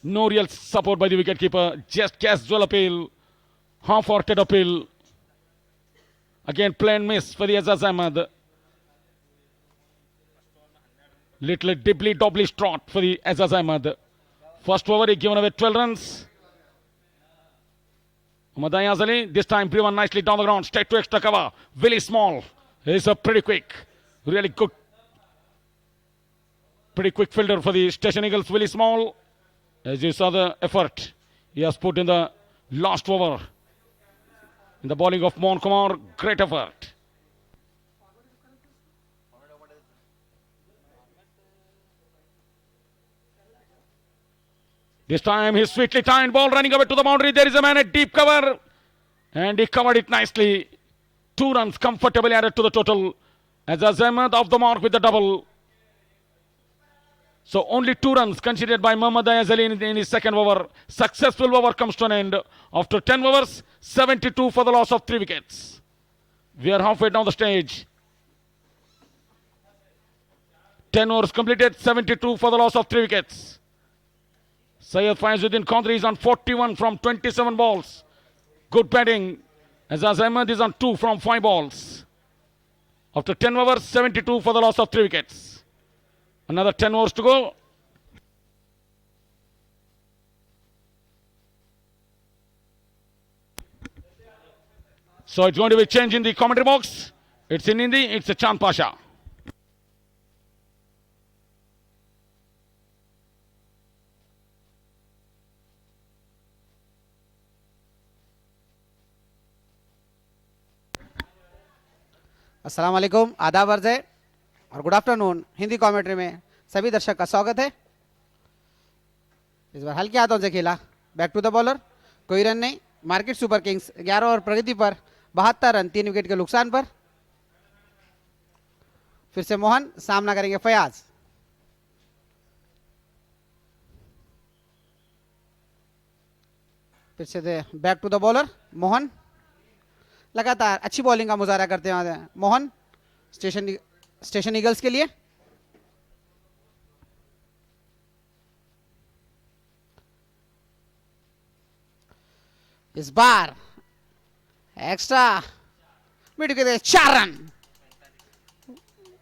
No real support by the wicketkeeper, just casual appeal, half-hearted appeal. Again, plain miss for the Azaz Ahmed. Little dibbly-dobbly trot for the Azaz Ahmed. First over, he given away 12 runs. Muhammad Ayaz Ali, this time driven nicely down the ground, straight to extra cover. Willie Small is a pretty quick, really good, pretty quick fielder for the Station Eagles, Willie Small. As you saw the effort he has put in the last over in the bowling of Mohan Kumar, great effort. This time his sweetly timed ball running away to the boundary. There is a man at deep cover and he covered it nicely. 2 runs comfortably added to the total. Azaz Ahmed off the mark with the double. So only 2 runs considered by Muhammad Ayaz Ali in his second over. Successful over comes to an end. After 10 overs, 72 for the loss of 3 wickets. We are halfway down the stage. 10 overs completed, 72 for the loss of 3 wickets. Syed Faizuddin Qadri is on 41 from 27 balls. Good batting. Azaz Ahmed is on 2 from 5 balls. After 10 overs, 72 for the loss of 3 wickets. Another 10 overs to go. So it's going to be change in the commentary box. It's in Hindi, it's a Chand Pasha.
अस्सलाम वालेकुम, आदाब अर्ज़ है और good afternoon. Hindi commentary में सभी दर्शक का स्वागत है। इस बार हल्के हाथों से खेला, बैक टू द बॉलर, कोई रन नहीं। मार्केट सुपर किंग्स 11 ओवर प्रगति पर 72 रन 3 विकेट के नुकसान पर। फिर से मोहन, सामना करेंगे फयाज। फिर से back to the bowler Mohan, लगातार अच्छी बॉलिंग का मुजाहरा करते हैं मोहन स्टेशन ईगल्स के लिए। इस बार एक्स्ट्रा मिड के 4 रन,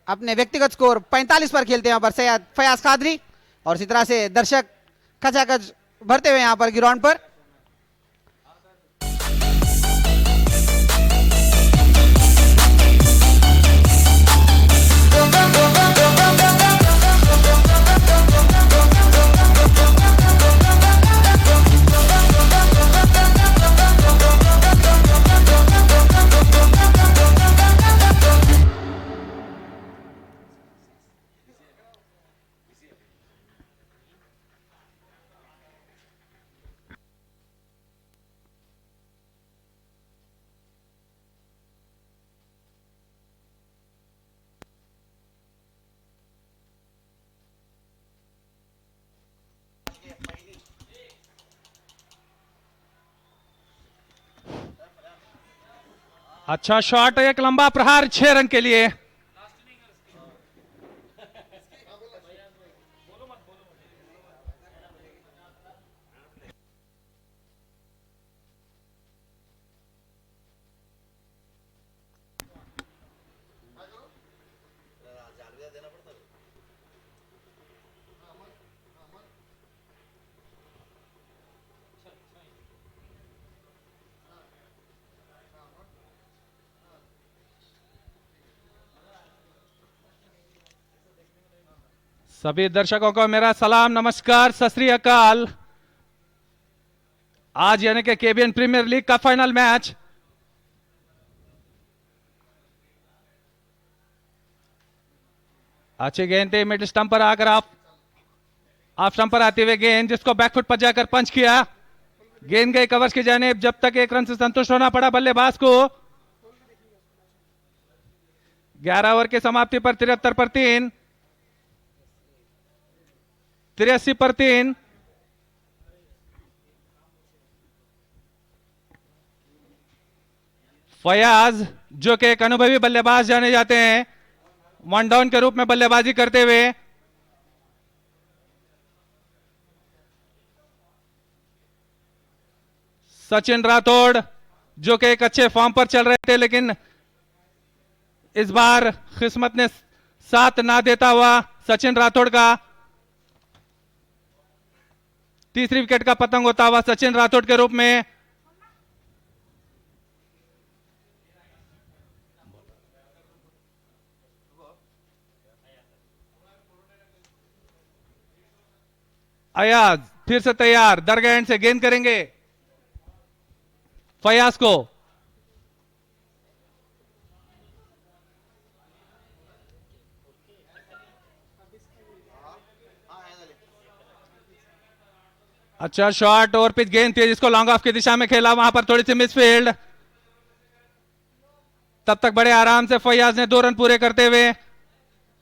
अपने व्यक्तिगत स्कोर 45 पर खेलते हैं यहाँ पर फयाज कादरी, और इसी तरह से दर्शक खचाखच भरते हुए यहाँ पर ग्राउंड पर।
अच्छा शॉट, एक लंबा प्रहार 6 रन के लिए। सभी दर्शकों को मेरा सलाम, नमस्कार, सत श्री अकाल। आज यानी कि केबीएन प्रीमियर लीग का फाइनल मैच अच्छी गेंद थी मिड स्टंप पर आकर आप स्टंप पर आते हुए गेंद, जिसको बैकफुट पर जाकर पंच किया। गेंद गई कवर्स की जानिब, जब तक 1 रन से संतुष्ट होना पड़ा बल्लेबाज को। 11 ओवर की समाप्ति पर 73 पर 3, 83 पर 3। फयाज जो कि एक अनुभवी बल्लेबाज जाने जाते हैं, वन डाउन के रूप में बल्लेबाजी करते हुए। सचिन राठौड़ जो कि एक अच्छे फॉर्म पर चल रहे थे, लेकिन इस बार किस्मत ने साथ ना देता हुआ सचिन राठौड़ का तीसरी विकेट का पतंग होता हुआ सचिन राठौड़ के रूप में। अयाज फिर से तैयार, दरगाह एंड से गेंद करेंगे फयाज को। अच्छा शॉट, और पिच गेंद थी जिसको लॉन्ग ऑफ की दिशा में खेला, वहां पर थोड़ी सी मिसफील्ड। तब तक बड़े आराम से फयाज ने 2 रन पूरे करते हुए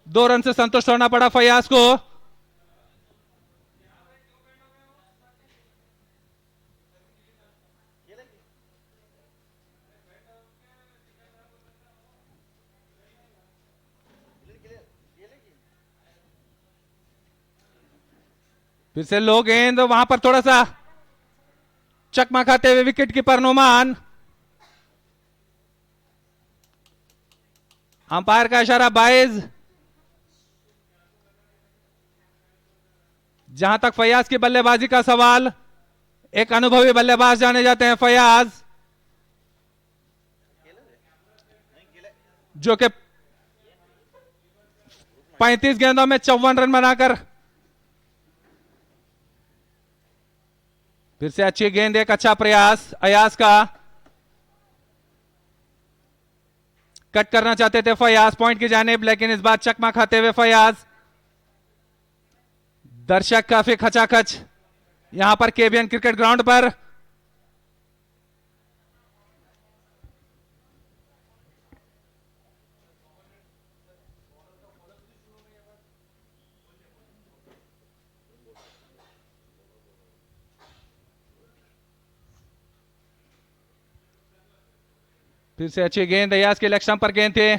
2 रन से संतुष्ट होना पड़ा फयाज को। फिर से लो गेंद, वहां पर थोड़ा सा चकमा खाते हुए विकेट कीपर नुमान। अंपायर का इशारा 22। जहां तक फयाज की बल्लेबाजी का सवाल, एक अनुभवी बल्लेबाज जाने जाते हैं फयाज, जो कि 35 गेंदों में 54 रन बनाकर। फिर से अच्छी गेंद, एक अच्छा प्रयास अयाज का। कट करना चाहते थे फयाज पॉइंट की जानिब, लेकिन इस बार चकमा खाते हुए फयाज। दर्शक काफी खचाखच
यहां पर केबीएन क्रिकेट ग्राउंड पर। फिर से अच्छी गेंद, अयाज के लेग स्टंप पर गेंद थे।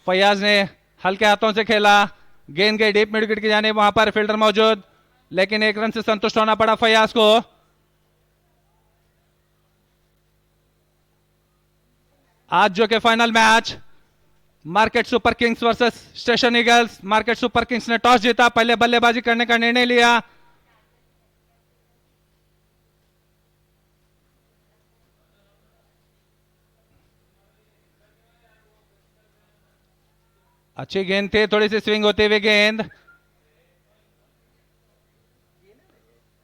फयाज ने हल्के हाथों से खेला, गेंद गई डीप मिड विकेट की जाने, वहां पर फील्डर मौजूद, लेकिन एक रन से संतुष्ट होना पड़ा फयाज को। आज जो के final match market super Kings versus station eagles. Market super Kings ने टॉस जीता, पहले बल्लेबाजी करने का निर्णय लिया। अच्छी गेंद थी, थोड़ी सी स्विंग होती हुई गेंद,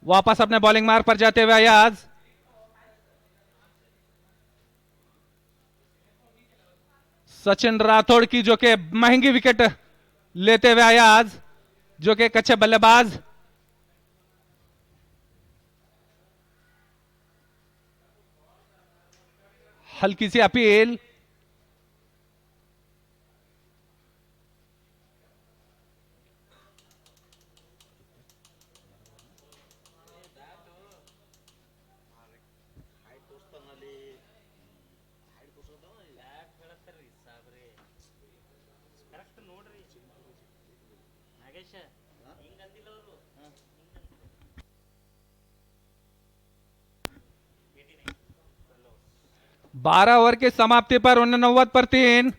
वापस अपने बॉलिंग मार्ग पर जाते हुए अयाज। सचिन राठौड़ की जो कि महंगी विकेट लेते हुए अयाज, जो कि एक अच्छे बल्लेबाज। हल्की सी अपील, बारह ओवर की समाप्ति पर 89 पर 3।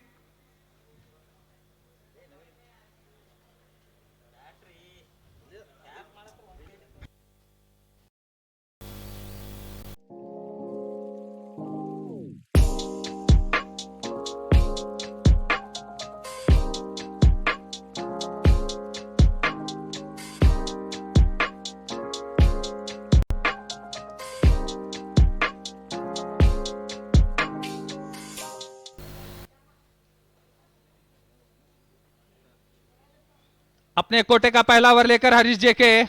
अपने कोटे का पहला ओवर लेकर हरीश जेके।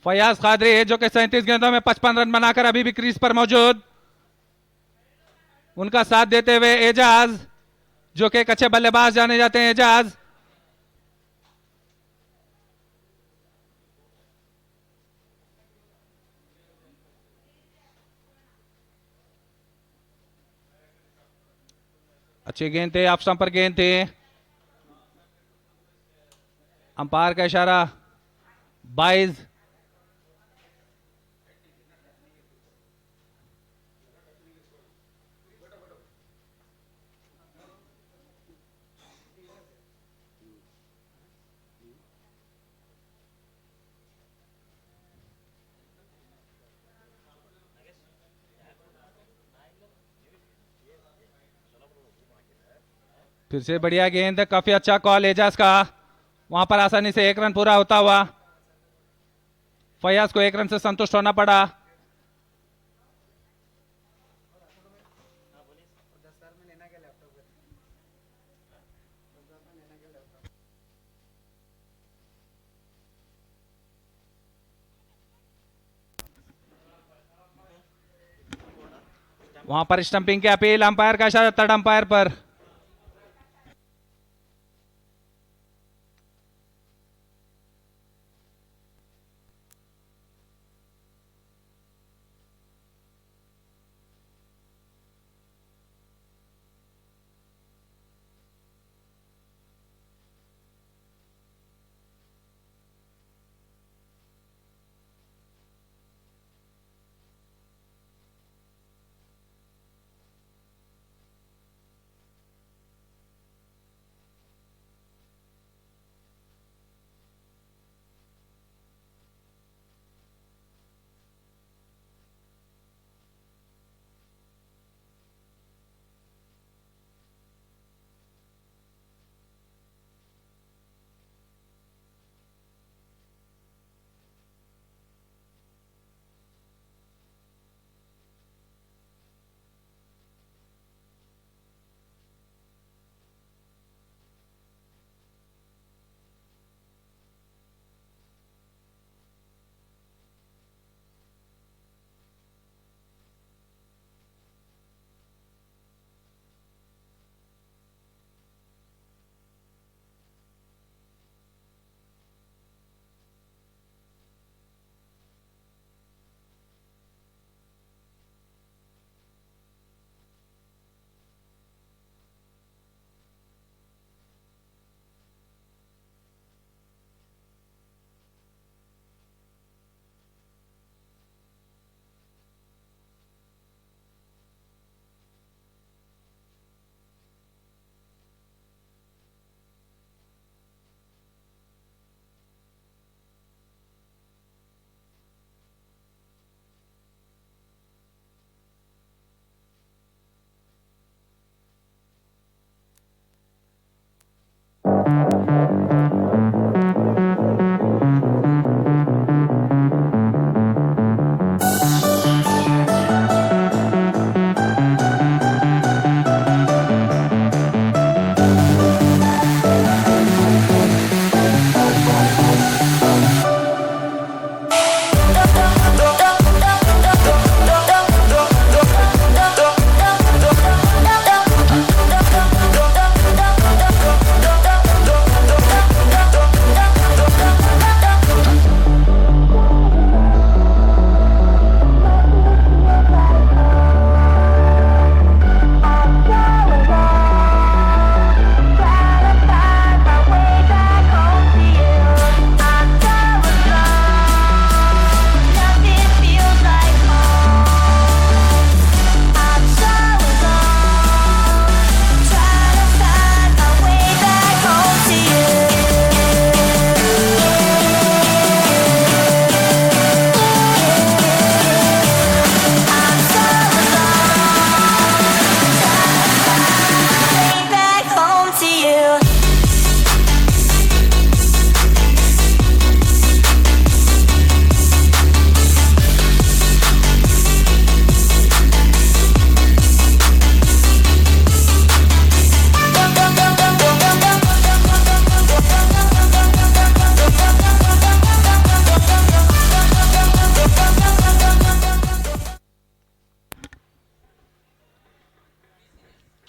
फयाज कादरी जो कि 37 गेंदों में 55 रन बनाकर अभी भी क्रीज पर मौजूद, उनका साथ देते हुए एजाज जो कि एक अच्छे बल्लेबाज जाने जाते हैं। एजाज अच्छी गेंद थे, ऑफ स्टंप पर गेंद थे, अंपायर का इशारा 22। फिर से बढ़िया गेंद, काफी अच्छा कॉल एजाज का, वहां पर आसानी से एक रन पूरा होता हुआ फयाज को एक रन से संतुष्ट होना पड़ा। वहां पर स्टंपिंग की अपील, अंपायर का इशारा थर्ड अंपायर पर।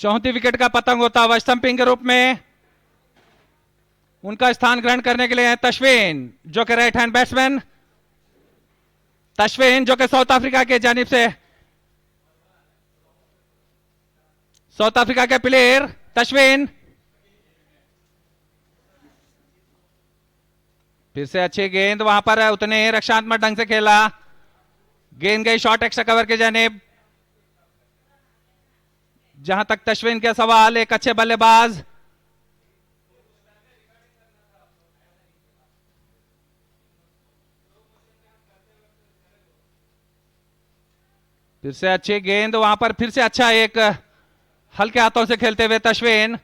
चौथी विकेट का पतंग होता हुआ स्टंपिंग के रूप में उनका स्थान ग्रहण करने के लिए है तशवीन, जो कि राइट हैंड बैट्समैन। तशवीन जो कि साउथ अफ्रीका के जानिब से, साउथ अफ्रीका के प्लेयर तशवीन। फिर से अच्छी गेंद, वहां पर उतने रक्षात्मक ढंग से खेला, गेंद गई शॉर्ट एक्स्ट्रा कवर के जानिब। जहां तक तशवीन का सवाल, एक अच्छे बल्लेबाज, फिर से अच्छी गेंद, वहां पर फिर से अच्छा एक हल्के हाथों से खेलते हुए तशवीन।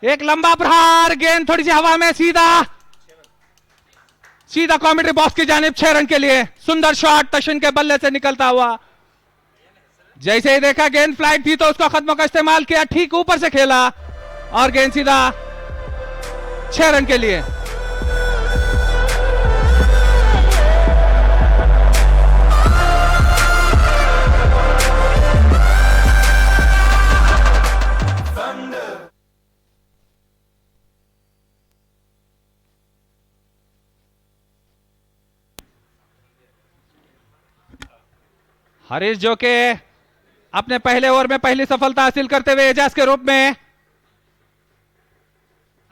एक लंबा प्रहार, गेंद थोड़ी सी हवा में, सीधा सीधा कमेंट्री बॉक्स की जानिब 6 रन के लिए। सुंदर शॉट तशवीन के बल्ले से निकलता हुआ। जैसे ही देखा गेंद फ्लाइट थी तो उसका खत्मों का इस्तेमाल किया, ठीक ऊपर से खेला और गेंद सीधा 6 रन के लिए। हरीश जो के अपने पहले ओवर में पहली सफलता हासिल करते हुए एजाज के रूप में,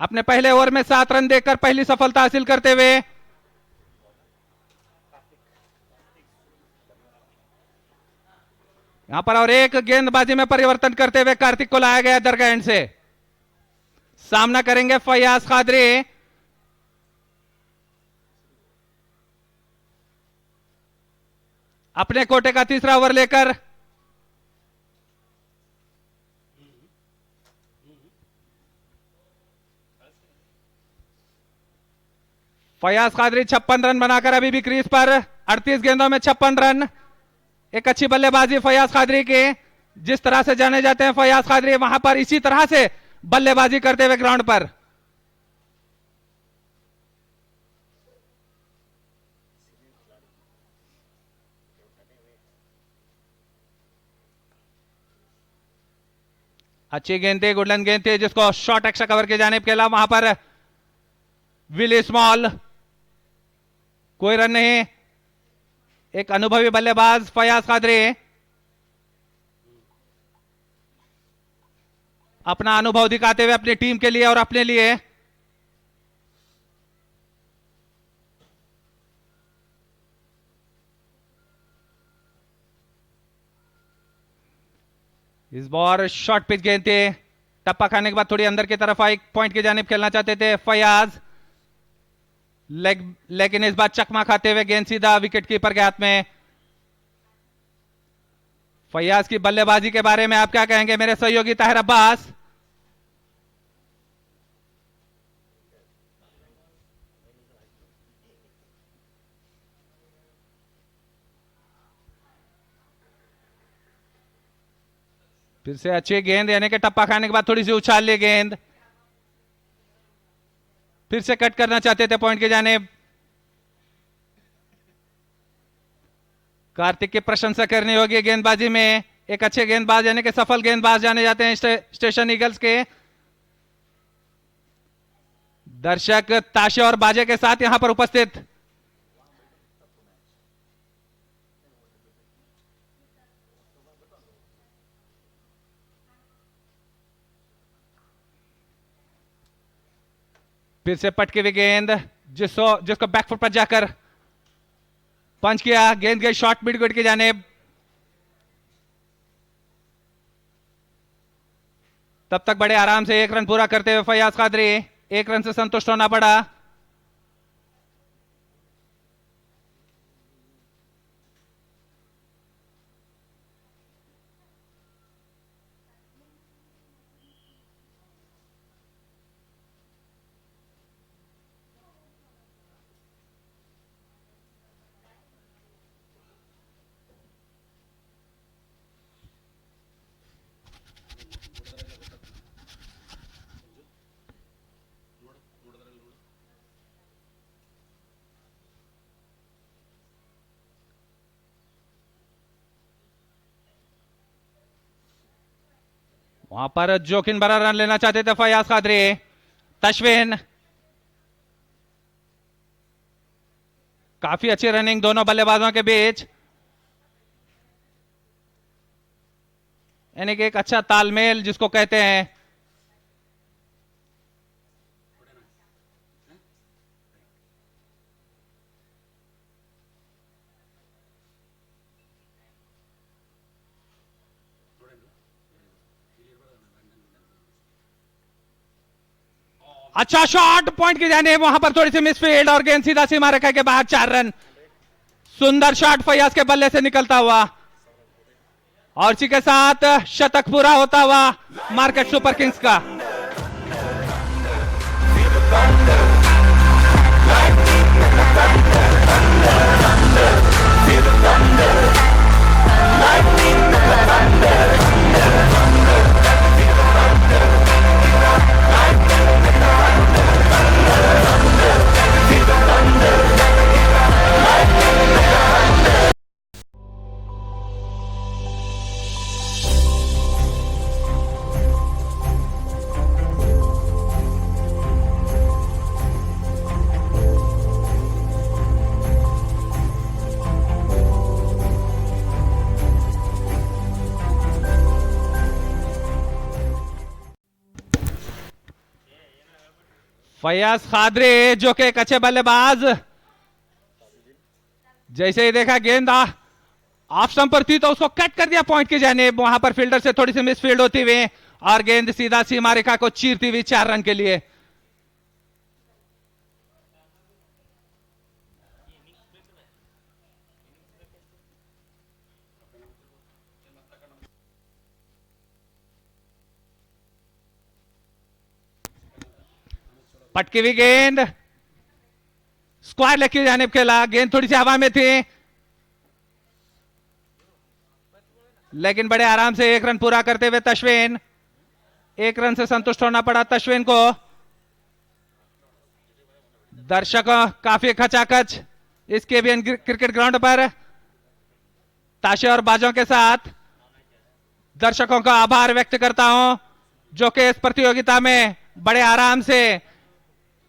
अपने पहले ओवर में 7 रन देकर पहली सफलता हासिल करते हुए यहां पर और एक गेंदबाजी में परिवर्तन करते हुए कार्तिक को लाया गया दरगाह एंड से। सामना करेंगे फयाज कादरी। अपने कोटे का तीसरा ओवर लेकर फयाज कादरी 56 रन बनाकर अभी भी क्रीज पर, 38 गेंदों में 56 रन। एक अच्छी बल्लेबाजी फयाज कादरी की, जिस तरह से जाने जाते हैं फयाज कादरी, वहां पर इसी तरह से बल्लेबाजी करते हुए ग्राउंड पर। अच्छी गेंद थी, गुडलन गेंद थी, जिसको शॉर्ट एक्स्ट्रा कवर के जानिब खेला, वहां पर विली स्मॉल, कोई रन नहीं। एक अनुभवी बल्लेबाज फयाज कादरी अपना अनुभव दिखाते हुए अपनी टीम के लिए और अपने लिए। इस बार शॉर्ट पिच गेंद थी, टप्पा खाने के बाद थोड़ी अंदर की तरफ आई, पॉइंट की जानिब खेलना चाहते थे फयाज, लेकिन इस बार चकमा खाते हुए गेंद सीधा विकेट कीपर के हाथ में। फयाज की बल्लेबाजी के बारे में आप क्या कहेंगे मेरे सहयोगी ताहिर अब्बास? फिर से अच्छी गेंद, यानी कि टप्पा खाने के बाद थोड़ी सी उछाल ली गेंद, फिर से कट करना चाहते थे पॉइंट की जानिब। कार्तिक की प्रशंसा करनी होगी गेंदबाजी में, एक अच्छे गेंदबाज यानी कि सफल गेंदबाज जाने जाते हैं स्टेशन ईगल्स के। दर्शक ताशे और बाजे के साथ यहां पर उपस्थित। फिर से पटकी हुई गेंद, जिसको बैकफुट पर जाकर पंच किया, गेंद गई शॉर्ट मिड विकेट की जानिब। तब तक बड़े आराम से 1 रन पूरा करते हुए फयाज कादरी, 1 रन से संतुष्ट होना पड़ा। वहां पर जोखिम भरा रन लेना चाहते थे फयाज कादरी। तशवीन, काफी अच्छी रनिंग दोनों बल्लेबाजों के बीच, यानी कि एक अच्छा तालमेल जिसको कहते हैं। अच्छा शॉट, पॉइंट की जाने, वहां पर थोड़ी सी मिसफील्ड और गेंद सीधा सीमा रेखा के बाहर, 4 रन। सुंदर शॉट फयाज के बल्ले से निकलता हुआ और इसी के साथ शतक पूरा होता हुआ मार्केट सुपर किंग्स का। फयाज कादरी जो कि एक अच्छे बल्लेबाज, जैसे ही देखा गेंद ऑफ स्टंप पर थी तो उसको कट कर दिया पॉइंट की जानिब। वहां पर फील्डर से थोड़ी सी मिसफील्ड होती हुई और गेंद सीधा सीमा रेखा को चीरती हुई 4 रन के लिए। पटकी हुई गेंद स्क्वायर लेग की जानिब खेला, गेंद थोड़ी सी हवा में थी लेकिन बड़े आराम से 1 रन पूरा करते हुए तशवीन, 1 रन से संतुष्ट होना पड़ा तशवीन को। दर्शक काफी खचाखच इस केबीएन क्रिकेट ग्राउंड पर ताशे और बाजों के साथ। दर्शकों का आभार व्यक्त करता हूं जो कि इस प्रतियोगिता में बड़े आराम से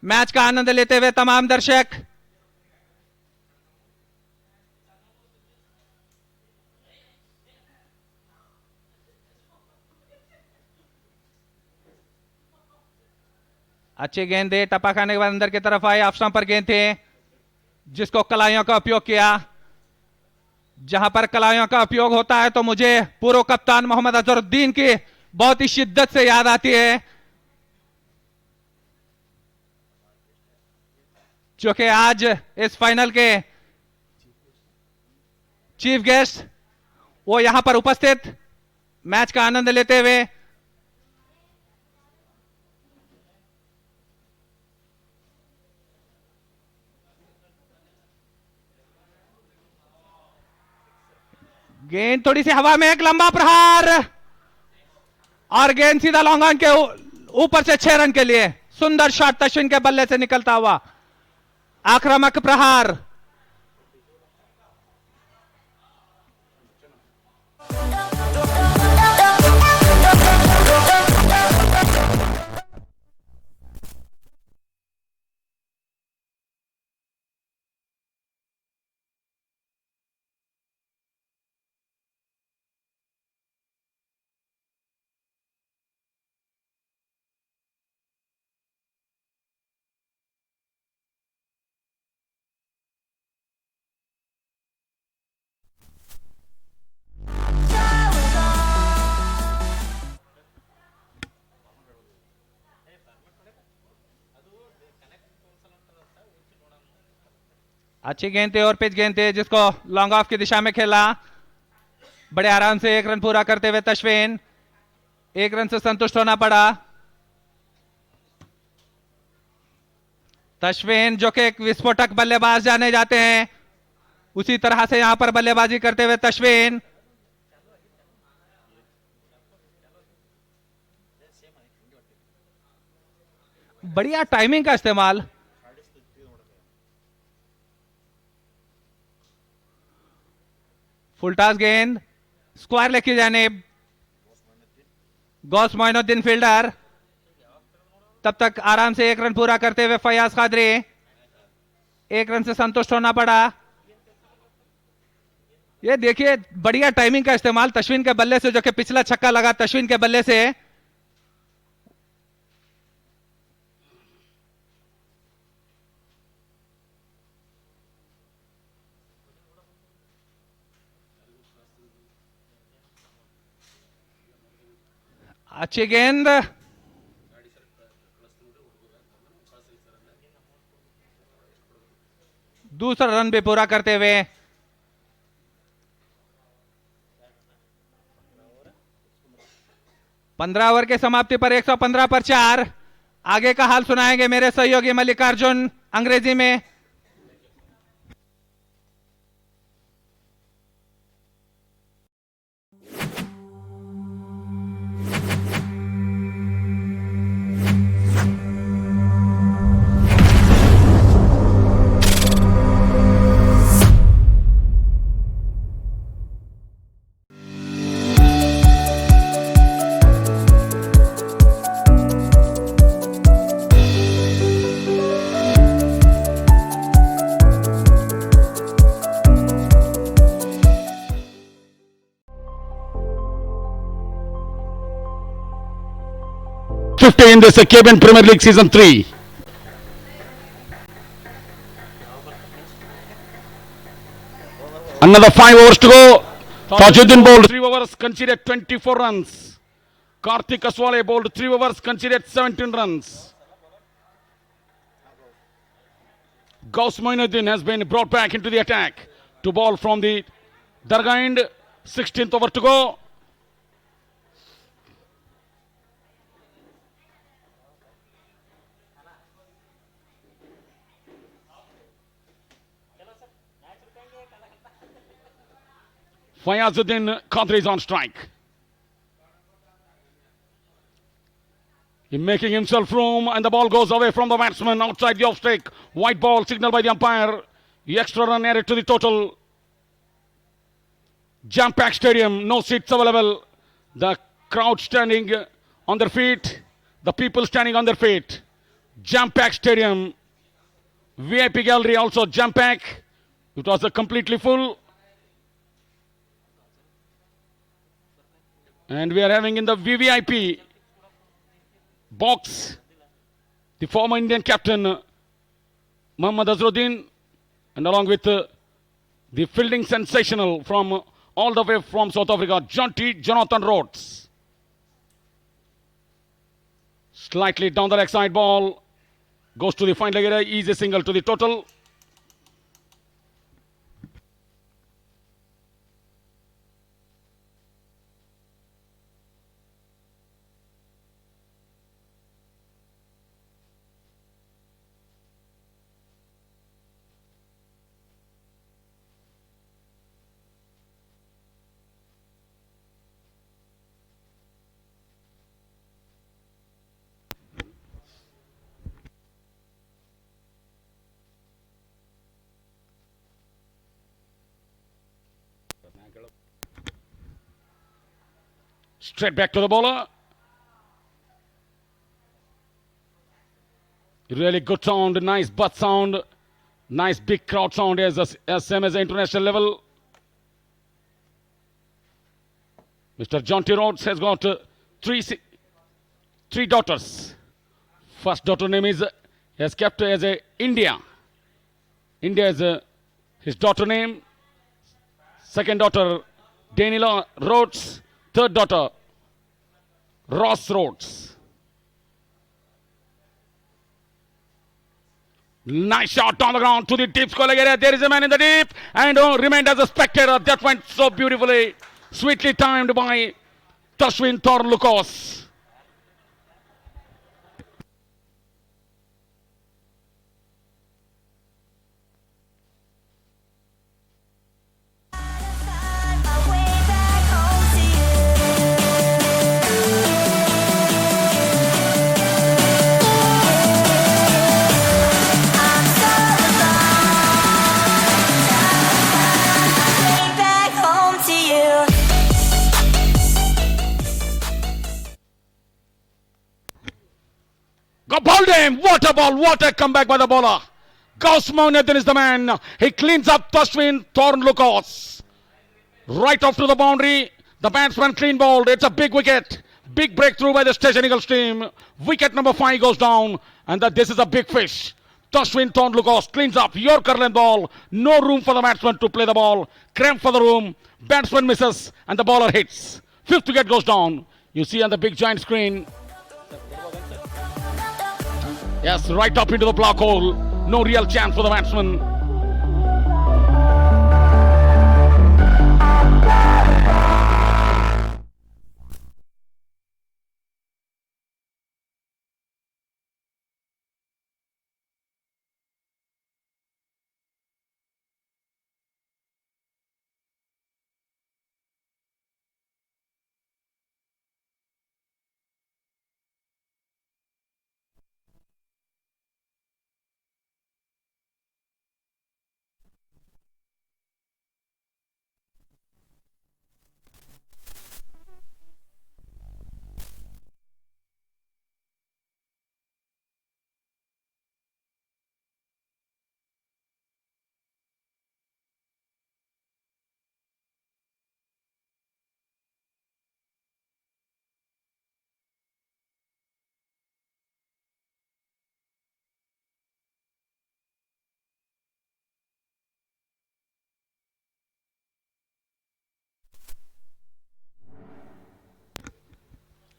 मैच का आनंद लेते हुए तमाम दर्शक। अच्छी गेंद दे, टपा खाने के बाद अंदर की तरफ आए, ऑफ स्टंप पर गेंद थे जिसको कलाइयों का उपयोग किया। जहां पर कलाइयों का उपयोग होता है तो मुझे पूर्व कप्तान मोहम्मद अजहरुद्दीन की बहुत ही शिद्दत से याद आती है, जो कि आज इस फाइनल के चीफ गेस्ट वो यहां पर उपस्थित मैच का आनंद लेते हुए। गेंद थोड़ी सी हवा में, एक लंबा प्रहार और गेंद सीधा लॉन्ग ऑन के ऊपर से 6 रन के लिए। सुंदर शॉट तश्विन के बल्ले से निकलता हुआ आक्रामक प्रहार। अच्छी गेंद थी और पिच गेंद थी जिसको लॉन्ग ऑफ की दिशा में खेला। बड़े आराम से 1 रन पूरा करते हुए तश्वीन, 1 रन से संतुष्ट होना पड़ा। तश्वीन जो कि एक विस्फोटक बल्लेबाज जाने जाते हैं, उसी तरह से यहां पर बल्लेबाजी करते हुए तश्वीन। बढ़िया टाइमिंग का इस्तेमाल। फुल टॉस गेंद स्क्वायर लेग की जानिब, गौस मोइनुद्दीन फील्डर, तब तक आराम से 1 रन पूरा करते हुए फयाज कादरी, 1 रन से संतुष्ट होना पड़ा। ये देखिए बढ़िया टाइमिंग का इस्तेमाल तश्विन के बल्ले से, जो कि पिछला छक्का लगा तश्विन के बल्ले से। अच्छी गेंद, दूसरा रन भी पूरा करते हुए 15 ओवर के समाप्ति पर 115 पर 4। आगे का हाल सुनाएंगे मेरे सहयोगी मल्लिकार्जुन अंग्रेजी में।
In this KBN Premier League Season 3. Another 5 overs to go. Tajuddin bowled 3 overs, conceded 24 runs. Karthik Aswale bowled 3 overs, conceded 17 runs. Gauss Moinuddin has been brought back into the attack to bowl from the Dargah end. 16th over to go. Fayazuddin Qadri is on strike. He's making himself room and the ball goes away from the batsman outside the off stake. White ball signaled by the umpire. The extra run added to the total. Jam-packed stadium, no seats available. The crowd standing on their feet. The people standing on their feet. Jam-packed stadium. VIP gallery also jam-packed. It was completely full. And we are having in the VVIP box the former Indian captain Mohammad Azharuddin, and along with the fielding sensational from all the way from South Africa, Jonathan Rhodes. Slightly down the leg side ball, goes to the fine leg area, easy single to the total. Straight back to the bowler. Really good sound, nice butt sound, nice big crowd sound as same as the international level. Mr. Jonty Rhodes has got three daughters. First daughter name is has kept as a India. India is his daughter name. Second daughter Daniela Rhodes. Third daughter Ross Rhodes. Nice shot on the ground to the deep scoring area. There is a man in the deep and remained as a spectator. That went so beautifully, sweetly timed by Tashwin Thorlukos. What a ball, what a comeback by the bowler. Gauss Mounathan is the man. He cleans up Tashwin Thornlucas. Right off to the boundary. The batsman clean bowled. It's a big wicket. Big breakthrough by the Station Eagles team. Wicket number 5 goes down. And this is a big fish. Tashwin Thornlucas cleans up Yorker length ball. No room for the batsman to play the ball. Cramp for the room. Batsman misses and the bowler hits. 5th wicket goes down. You see on the big giant screen. Yes, right up into the block hole. No real chance for the batsman.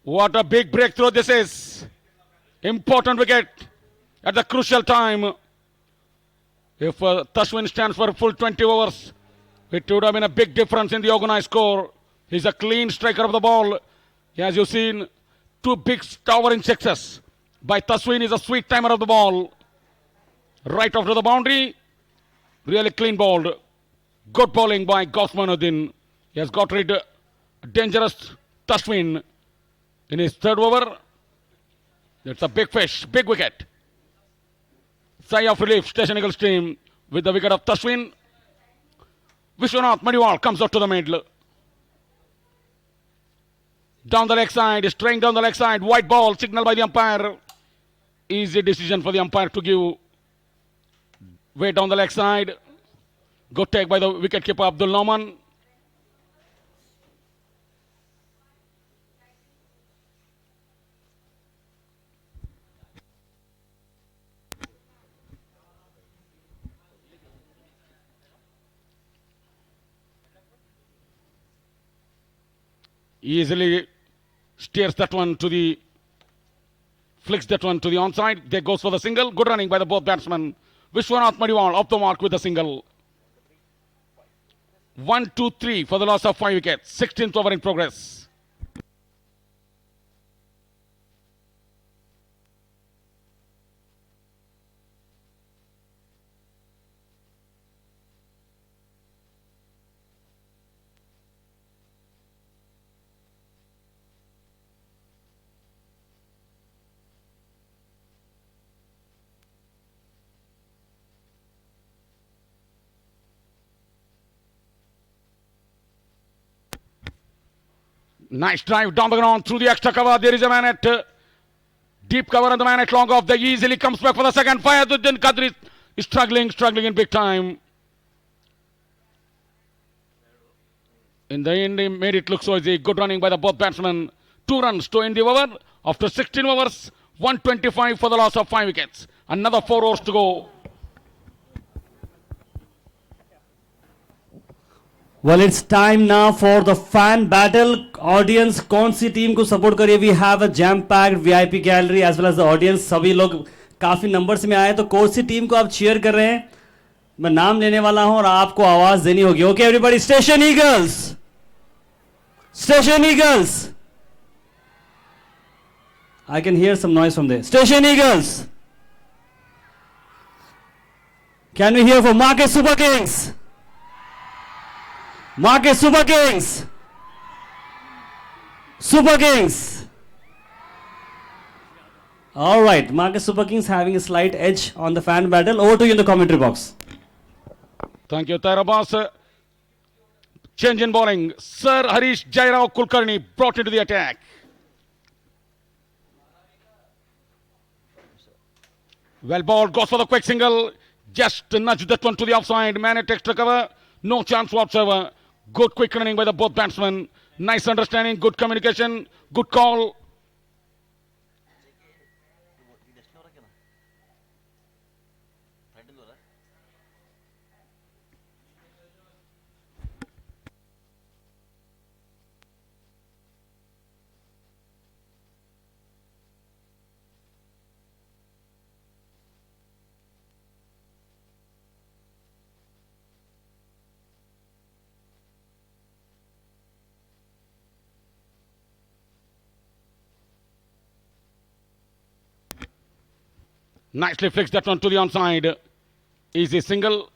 What a big breakthrough this is. Important wicket at the crucial time. If Tashwin stands for full 20 overs, it would have been a big difference in the organized score. He's a clean striker of the ball. As you've seen, 2 big towering sixes by Tashwin. Is a sweet timer of the ball. Right off to the boundary. Really clean bowled. Good bowling by Gauss Mounathan. He has got rid of dangerous Tashwin in his 3rd over. It's a big fish, big wicket. Sigh of relief, Station Eagles team with the wicket of Tashwin. Vishwanath Madiwal comes out to the middle. Down the leg side, straying down the leg side. White ball, signal by the umpire. Easy decision for the umpire to give way down the leg side. Good take by the wicketkeeper Abdul Noman. Easily steers that one to the, flicks that one to the onside. There goes for the single. Good running by the both batsmen. Vishwanath Madiwal off the mark with the single. 1, 2, 3 for the loss of 5 wickets. 16th over in progress. Nice drive down the ground through the extra cover. There is a man at deep cover and the man at long off. They easily comes back for the second. Fayazuddin Qadri is struggling in big time. In the end, he made it look so easy. Good running by the both batsmen. 2 runs to end the over. After 16 overs, 125 for the loss of 5 wickets. Another 4 overs to go.
Well, it's time now for the fan battle. Audience, कौन सी team को support करिए? We have a jam-packed VIP gallery as well as the audience. सभी लोग काफी numbers में आए, तो कौन सी टीम को आप cheer कर रहे हैं? मैं नाम लेने वाला हूं और आपको आवाज देनी होगी. Okay, everybody, Station Eagles. Station Eagles. I can hear some noise from there. Station Eagles. Can we hear for Marcus Super Kings? Marcus Super Kings. Super Kings. All right, Marcus Super Kings having a slight edge on the fan battle. Over to you in the commentary box.
Thank you, Tarabas. Change in bowling. Sir Harish Jairao Kulkarni brought into the attack. Well ball goes for the quick single. Just nudge that one to the offside. Man at extra cover. No chance whatsoever. Good quick running by the both batsmen. Nice understanding. Good communication. Good call. Nicely flicks that one to the onside. Easy single.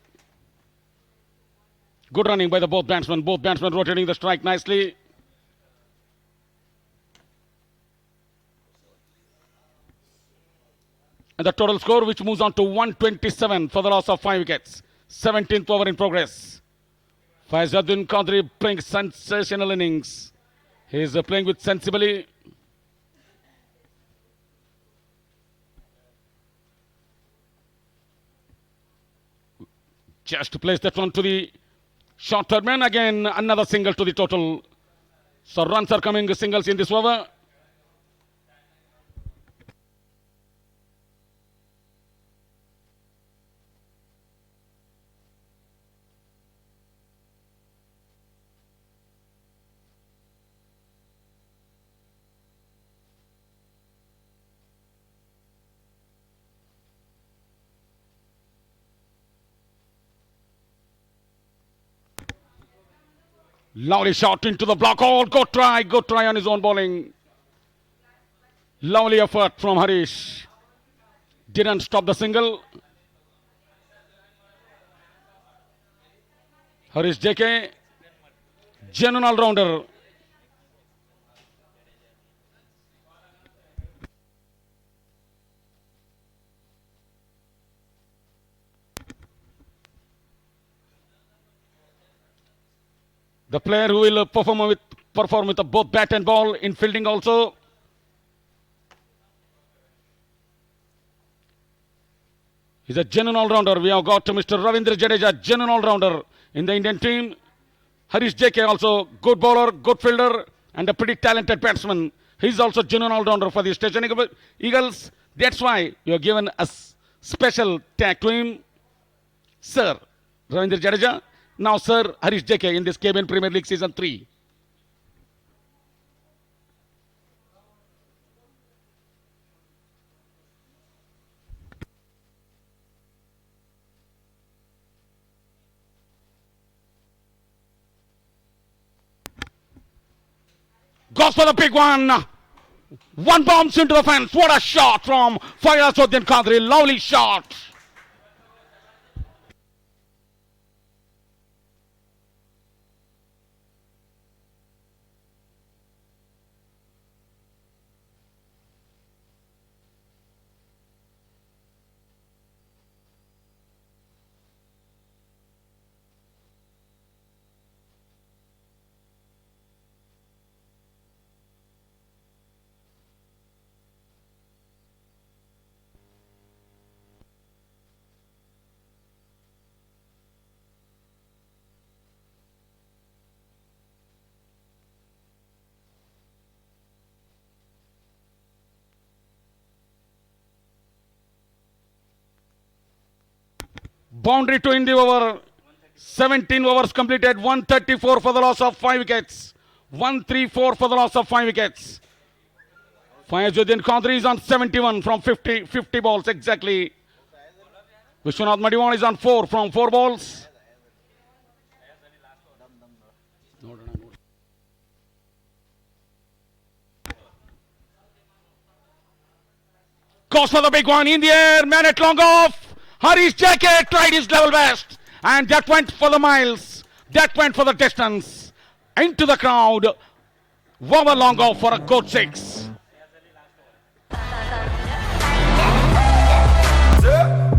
Good running by the both batsmen. Both batsmen rotating the strike nicely. And the total score, which moves on to 127 for the loss of 5 wickets. 17th over in progress. Faizuddin Qadri playing sensational innings. He is playing with sensibly. Just to place that one to the short third man. Again, another single to the total. So runs are coming, singles in this over. Lovely shot into the block. Oh, good try on his own bowling. Lovely effort from Harish. Didn't stop the single. Harish JK, genuine all-rounder. The player who will perform with both bat and ball in fielding also. He's a genuine all-rounder. We have got Mr. Ravindra Jadeja, genuine all-rounder in the Indian team. Harish JK also good bowler, good fielder, and a pretty talented batsman. He's also genuine all-rounder for the Station Eagles. That's why you have given a special tag to him, Sir Ravindra Jadeja. Now, Sir Harish JK in this KBN Premier League Season 3. Goes for the big one. One bounce into the fence. What a shot from Faizuddin Qadri. Lovely shot. Boundary to end the over. 17 overs completed. 134 for the loss of 5 wickets. 134 for the loss of 5 wickets. Faizuddin Qadri is on 71 from 50 balls exactly. Vishwanath Madiwan is on 4 from 4 balls. Goes for the big one in the air. Man at long off. Harish JK tried his level best. And that went for the miles. That went for the distance. Into the crowd. Over long off for a good 6.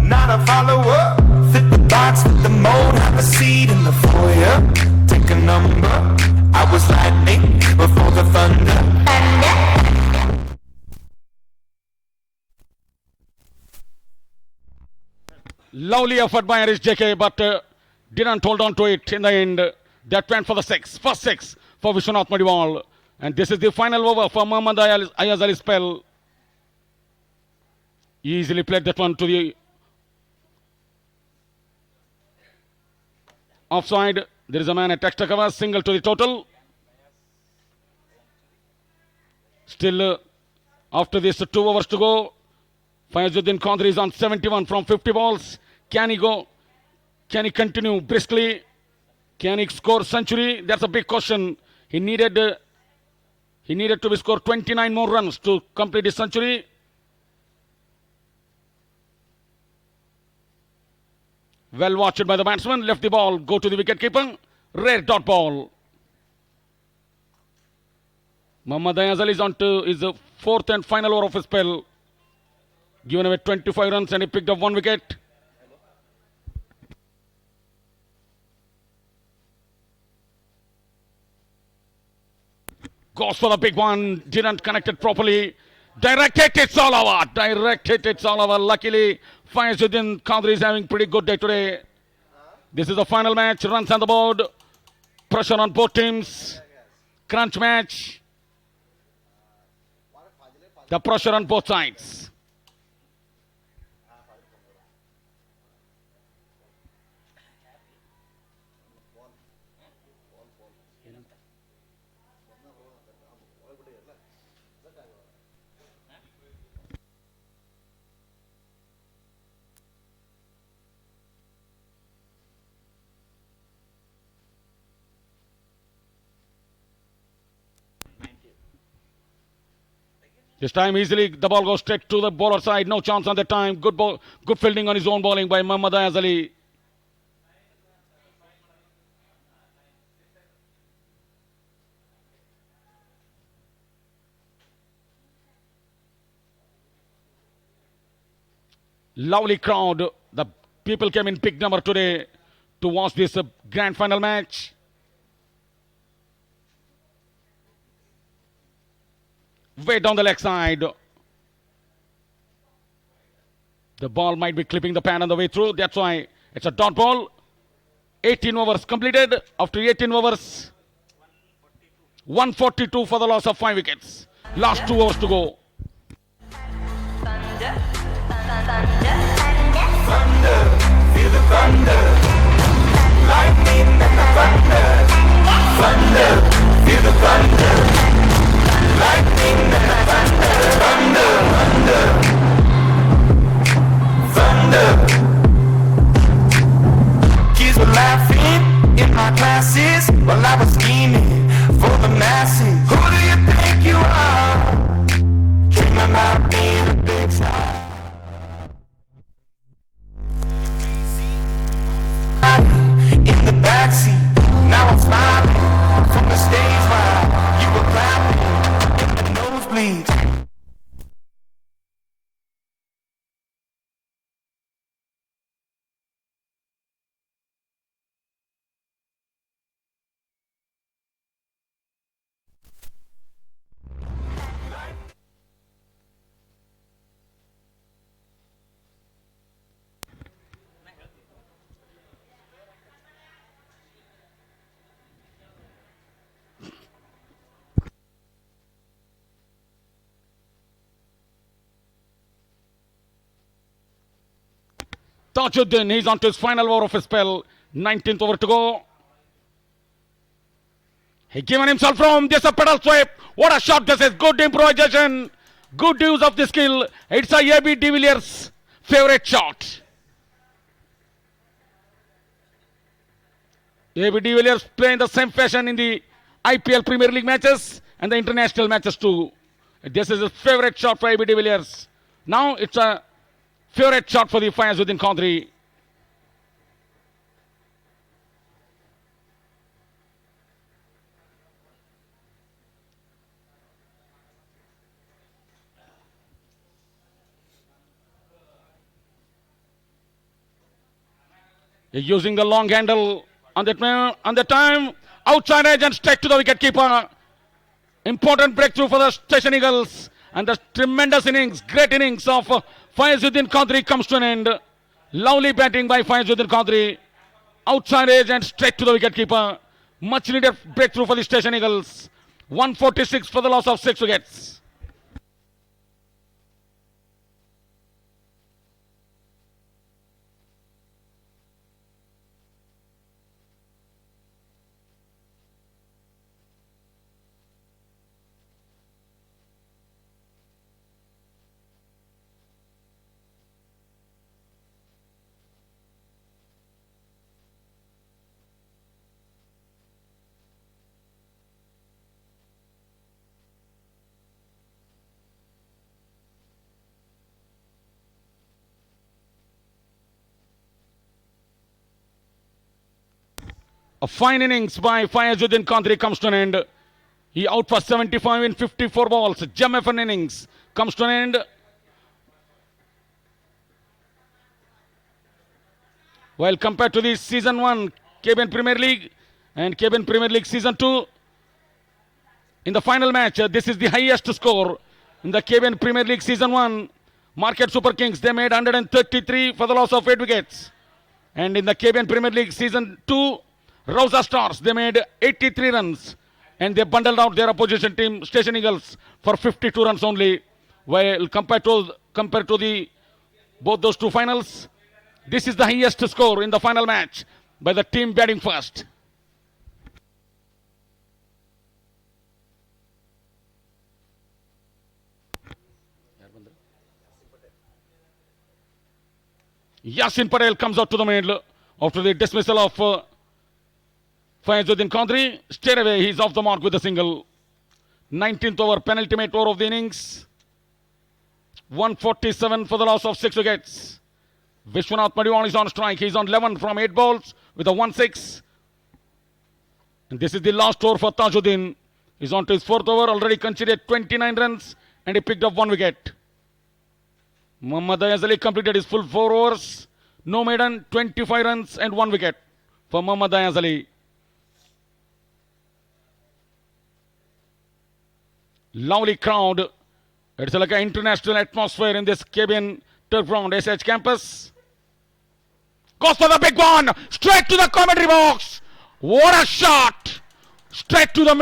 Not a follower. Fit the box, fit the mold. Have a seat in the foyer. Take a number. I was lightning before the thunder.
Lovely effort by Harish JK, but didn't hold on to it in the end. That went for the six. First six for Vishwanath Madiwal. And this is the final over for Muhammad Ayaz Ali spell. He easily played that one to the offside. There is a man at extra cover. Single to the total. Still, after this, 2 overs to go. Fayazuddin Qadri is on 71 from 50 balls. Can he go? Can he continue briskly? Can he score century? That's a big question. He needed to be scored 29 more runs to complete his century. Well watched by the batsman. Left the ball. Go to the wicketkeeper. Rare dot ball. Muhammad Ayaz Ali is on to his fourth and final over of his spell. Given away 25 runs and he picked up 1 wicket. Goes for the big one. Didn't connect it properly. Directed, it's all over. Directed, it's all over. Luckily, Fayazuddin Qadri is having pretty good day today. This is the final match. Runs on the board. Pressure on both teams. Crunch match. The pressure on both sides. This time easily the ball goes straight to the bowler side. No chance on that time. Good ball, good fielding on his own bowling by Muhammad Ayaz Ali. Lovely crowd. The people came in big number today to watch this grand final match. Way down the leg side. The ball might be clipping the pan on the way through. That's why it's a dot ball. 18 overs completed. After 18 overs, 142 for the loss of 5 wickets. Last 2 overs to go.
Thunder, feel the thunder. Lightning and the thunder. Thunder, feel the thunder. Lightning and the thunder. Thunder, thunder. Kids were laughing in my classes while I was scheming for the masses. Who do you think you are? Dreaming about being a big star. In the backseat, now I'm smiling from the stage while you were clapping in the nosebleeds.
Tajuddin, he's on to his final over of his spell. 19th over to go. He given himself from this a pedal sweep. What a shot this is. Good improvisation. Good use of the skill. It's a A.B. de Villiers' favorite shot. A.B. de Villiers playing the same fashion in the IPL Premier League matches and the international matches too. This is his favorite shot for A.B. de Villiers. Now it's a favorite shot for the Fayazuddin Qadri. Using the long handle on that time. Outside edge and straight to the wicket keeper. Important breakthrough for the Station Eagles. And the tremendous innings, great innings of Fayazuddin Qadri comes to an end. Lovely batting by Fayazuddin Qadri. Outside edge and straight to the wicketkeeper. Much needed breakthrough for the Station Eagles. 146 for the loss of 6 wickets. A fine innings by Fayazuddin Qadri comes to an end. He out for 75 in 54 balls. Gem of an innings comes to an end. While compared to the Season 1 KBN Premier League and KBN Premier League Season 2, in the final match, this is the highest score in the KBN Premier League Season 1. Market Super Kings, they made 133 for the loss of 8 wickets. And in the KBN Premier League Season 2, Rosa Stars, they made 83 runs and they bundled out their opposition team, Station Eagles, for 52 runs only. While compared to the both those two finals, this is the highest score in the final match by the team batting first. Yasin Patel comes out to the middle after the dismissal of Fayazuddin Qadri. Straight away, he's off the mark with a single. 19th over, penultimate over of the innings. 147 for the loss of 6 wickets. Vishwanath Madiwan is on strike. He's on 11 from 8 balls with a 1-6. And this is the last over for Tajuddin. He's on to his 4th over, already conceded 29 runs and he picked up 1 wicket. Muhammad Ayazali completed his full 4 overs. No maiden, 25 runs and 1 wicket for Muhammad Ayazali. Lovely crowd. It's like an international atmosphere in this KBN Turf Ground SH campus. Goes for the big one. Straight to the commentary box. What a shot. Straight to the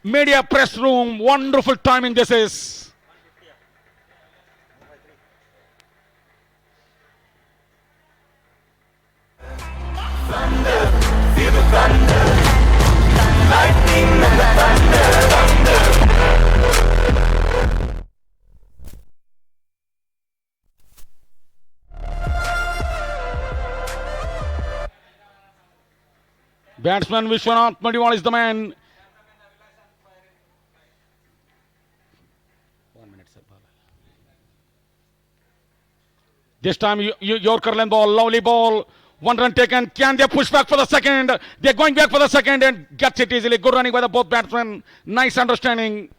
media press room. Wonderful timing this is.
Thunder, feel the thunder. Lightning and the thunder.
Batsman Vishwanath Madiwan is the man. 1 minute, sir. This time, Yorker length ball, lovely ball. 1 run taken. Can they push back for the second? They're going back for the second and gets it easily. Good running by the both batsmen. Nice understanding.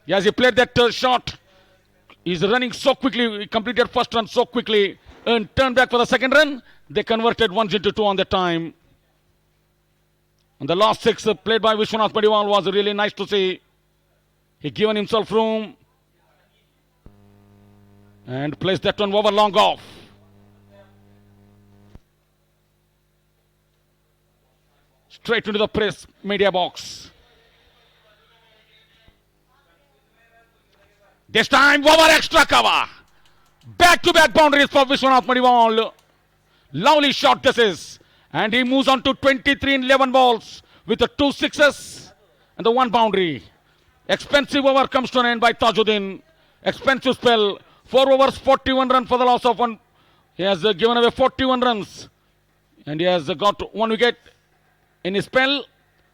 Yes, he played that shot. He's running so quickly. He completed first run so quickly and turned back for the second run. They converted 1 into 2 on that time. And the last 6 played by Vishwanath Madiwan was really nice to see. He given himself room and placed that one over long off. Straight into the press media box. This time over extra cover. Back-to-back boundaries for Vishwanath Madiwan. Lovely shot this is. And he moves on to 23 in 11 balls with the 2 sixes and the 1 boundary. Expensive over comes to an end by Tajuddin. Expensive spell. 4 overs, 41 runs for the loss of 1. He has given away 41 runs. And he has got 1 wicket in his spell.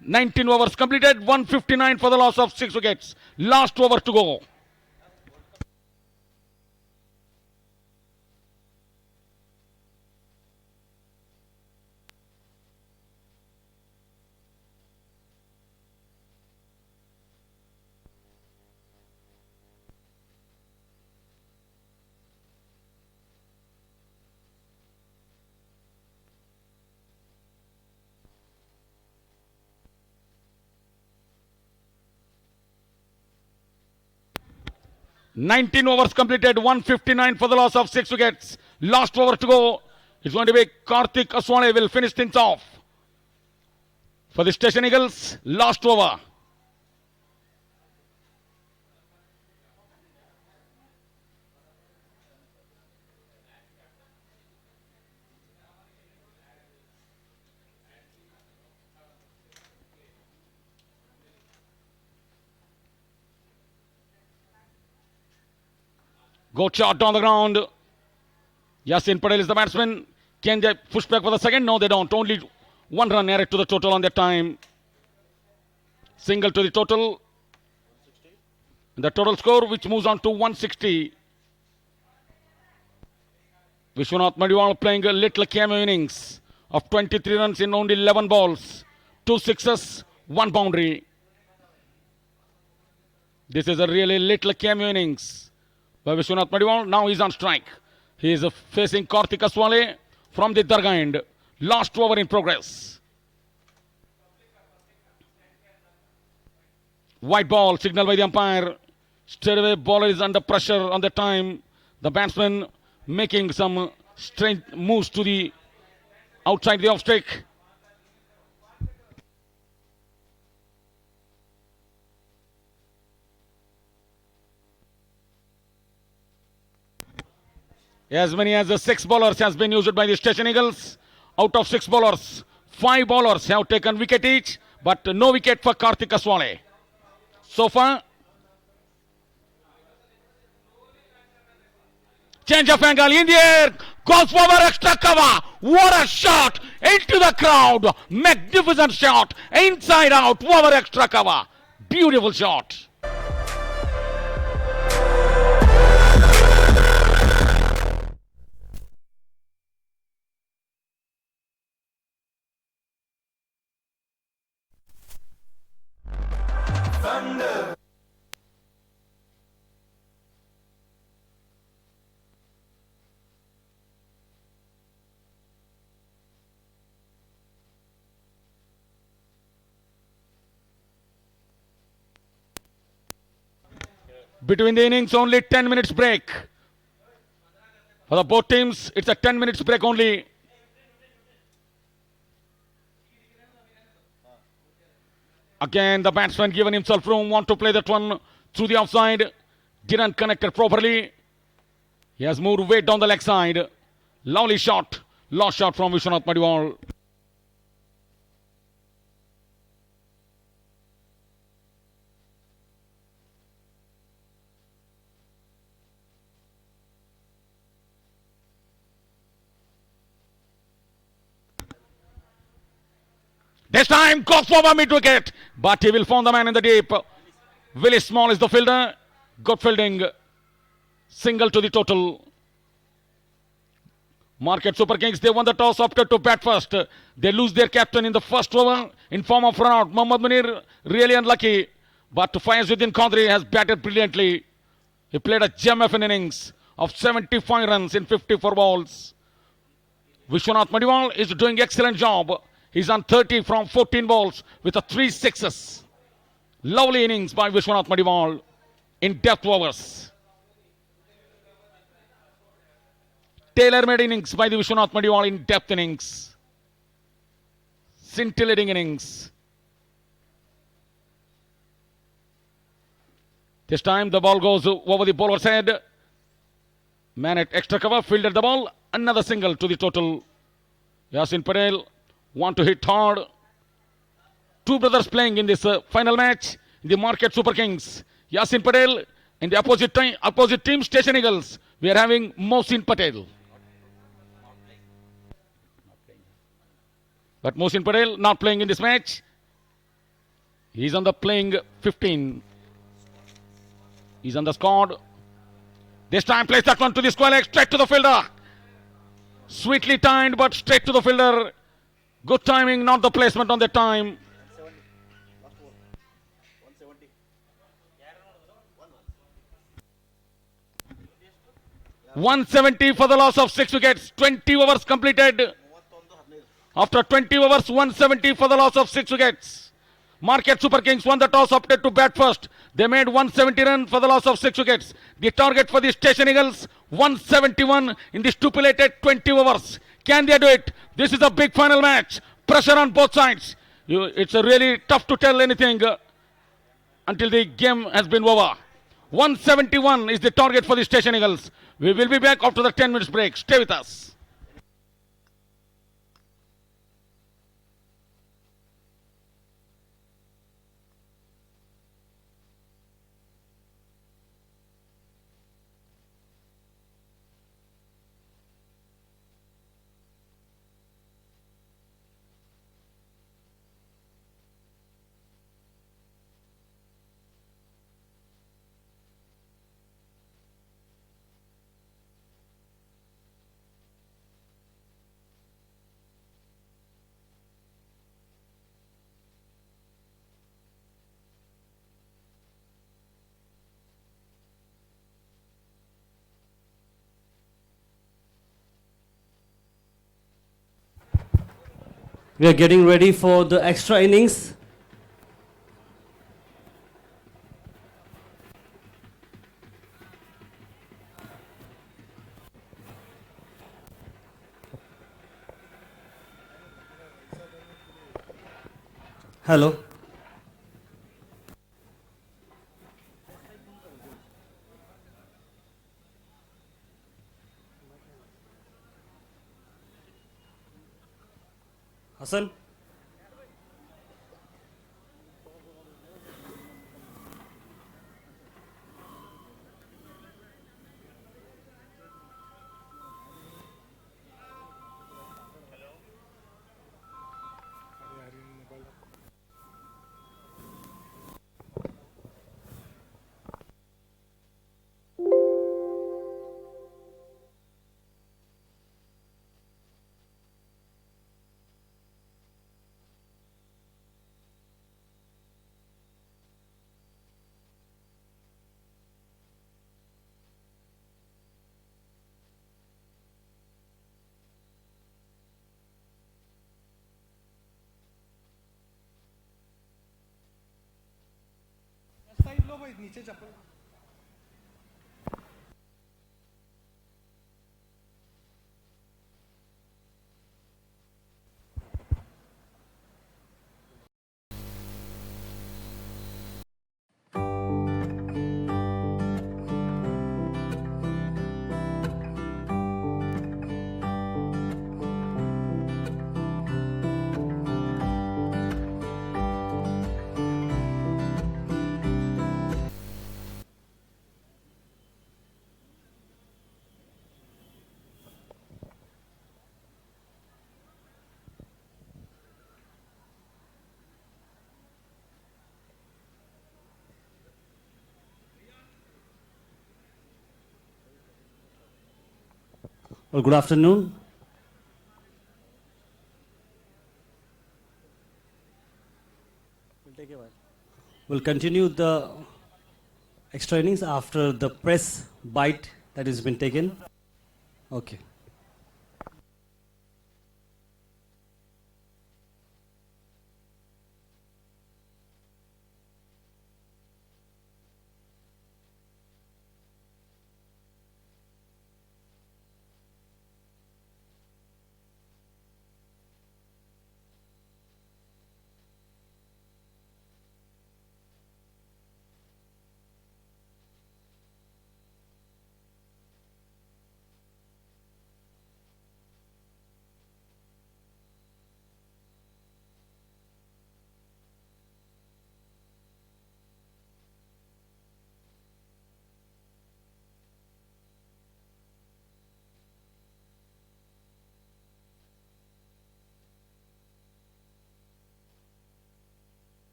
19 overs completed. 159 for the loss of 6 wickets. Last over to go. Nineteen overs completed, 159 for the loss of 6 wickets. Last over to go. It's going to be Karthik Aswale will finish things off. For the Station Eagles, last over. Go shot on the ground. Yasin Patel is the batsman. Can they push back for the second? No, they don't. Only one run added to the total on that time. Single to the total. The total score which moves on to 160. Vishwanath Madiwal playing a little cameo innings of 23 runs in only 11 balls. 2 sixes, 1 boundary. This is a really little cameo innings by Vishwanath Madiwal. Now he's on strike. He is facing Karthik Aswale from the Dargah end. Last over in progress. White ball signaled by the umpire. Straightaway bowler is under pressure on the time. The batsman making some strange moves to the outside the off stick. As many as 6 bowlers has been used by the Station Eagles. Out of 6 bowlers, 5 bowlers have taken wicket each, but no wicket for Karthik Aswale. So far, change of angle in the air, goes forward, extra cover. What a shot into the crowd. Magnificent shot, inside out, over extra cover. Beautiful shot. Between the innings, only 10 minutes break. For the both teams, it's a 10 minutes break only. Again, the batsman given himself room, want to play that one through the offside. Didn't connect it properly. He has moved way down the leg side. Lovely shot. Lost shot from Vishwanath Madiwal. This time, goes for mid-wicket. But he will find the man in the deep. Willie Small is the fielder. Good fielding. Single to the total. Market Super Kings, they won the toss, opted to bat first. They lose their captain in the first over in form of run out. Mohammad Munir, really unlucky. But Fayazuddin Qadri has batted brilliantly. He played a gem of an innings of 75 runs in 54 balls. Vishwanath Madiwal is doing excellent job. He's on 30 from 14 balls with a 3 sixes. Lovely innings by Vishwanath Madiwal in depth overs. Tailor-made innings by the Vishwanath Madiwal in depth innings. Scintillating innings. This time the ball goes over the bowler's head. Man at extra cover, fielded the ball. Another single to the total. Yasin Patel want to hit hard. Two brothers playing in this final match in the Market Super Kings. Yasin Patel in the opposite team Station Eagles. We are having Mohsin Patel. But Mohsin Patel not playing in this match. He's on the playing 15. He's on the squad. This time plays that one to the square leg, straight to the fielder. Sweetly timed, but straight to the fielder. Good timing, not the placement on the time. 170 for the loss of 6 wickets. 20 overs completed. After 20 overs, 170 for the loss of 6 wickets. Market Super Kings won the toss, opted to bat first. They made 170 runs for the loss of 6 wickets. The target for the Station Eagles, 171 in the stipulated 20 overs. Can they do it? This is a big final match. Pressure on both sides. It's really tough to tell anything until the game has been over. 171 is the target for the Station Eagles. We will be back after the 10 minutes break. Stay with us.
We are getting ready for the extra innings. Hello. Hassan.
नीचे चप्पल
Well, good afternoon. We'll continue the extra innings after the press bite that has been taken. Okay.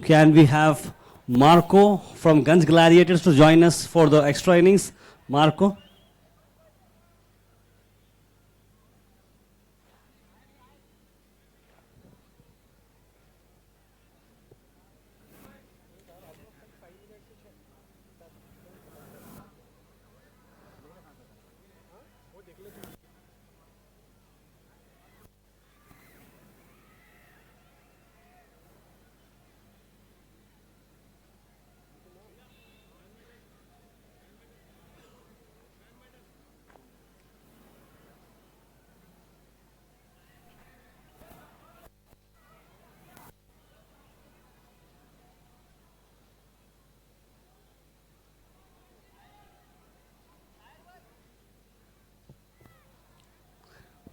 Can we have Marco from Guns Gladiators to join us for the extra innings? Marco.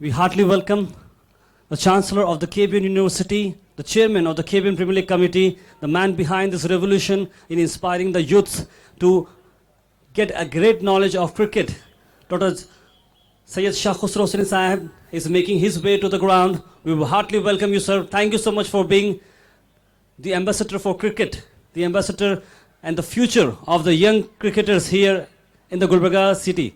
we heartily welcome the Chancellor of the KBN University, the Chairman of the KBN Premier League Committee, the man behind this revolution in inspiring the youth to get a great knowledge of cricket. Dr. Syed Shah Khusro Hussain Sahib is making his way to the ground. We will heartily welcome you, sir. Thank you so much for being the ambassador for cricket, the ambassador and the future of the young cricketers here in the Gulbarga city.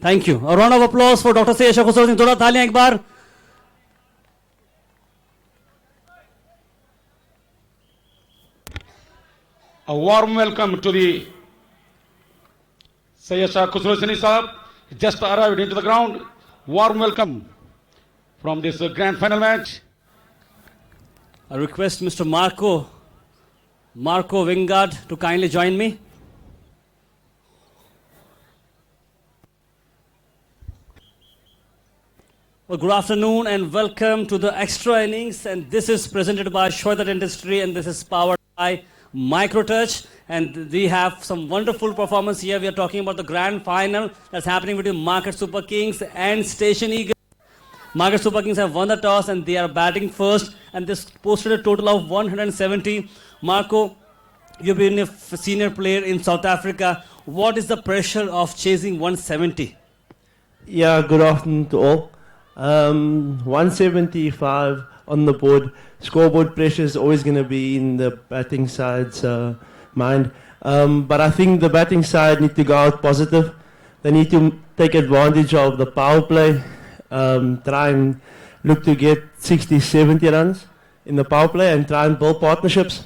Thank you. A round of applause for Dr. Syed Shah Khusro Hussain. Thoda thaliyan ek baar.
A warm welcome to the Syed Shah Khusro Hussain Sahab. Just arrived into the ground. Warm welcome from this grand final match.
I request Mr. Marco Wingard to kindly join me. Well, good afternoon and welcome to the extra innings, and this is presented by Shweta Dentistry and this is powered by Microtouch, and we have some wonderful performance here. We are talking about the grand final that's happening between Market Super Kings and Station Eagles. Market Super Kings have won the toss and they are batting first, and this posted a total of 170. Marco, you've been a senior player in South Africa. What is the pressure of chasing 170?
Yeah, good afternoon to all. 175 on the board. Scoreboard pressure is always going to be in the batting side's mind. But I think the batting side need to go out positive. They need to take advantage of the power play. Try and look to get 60, 70 runs in the power play and try and build partnerships.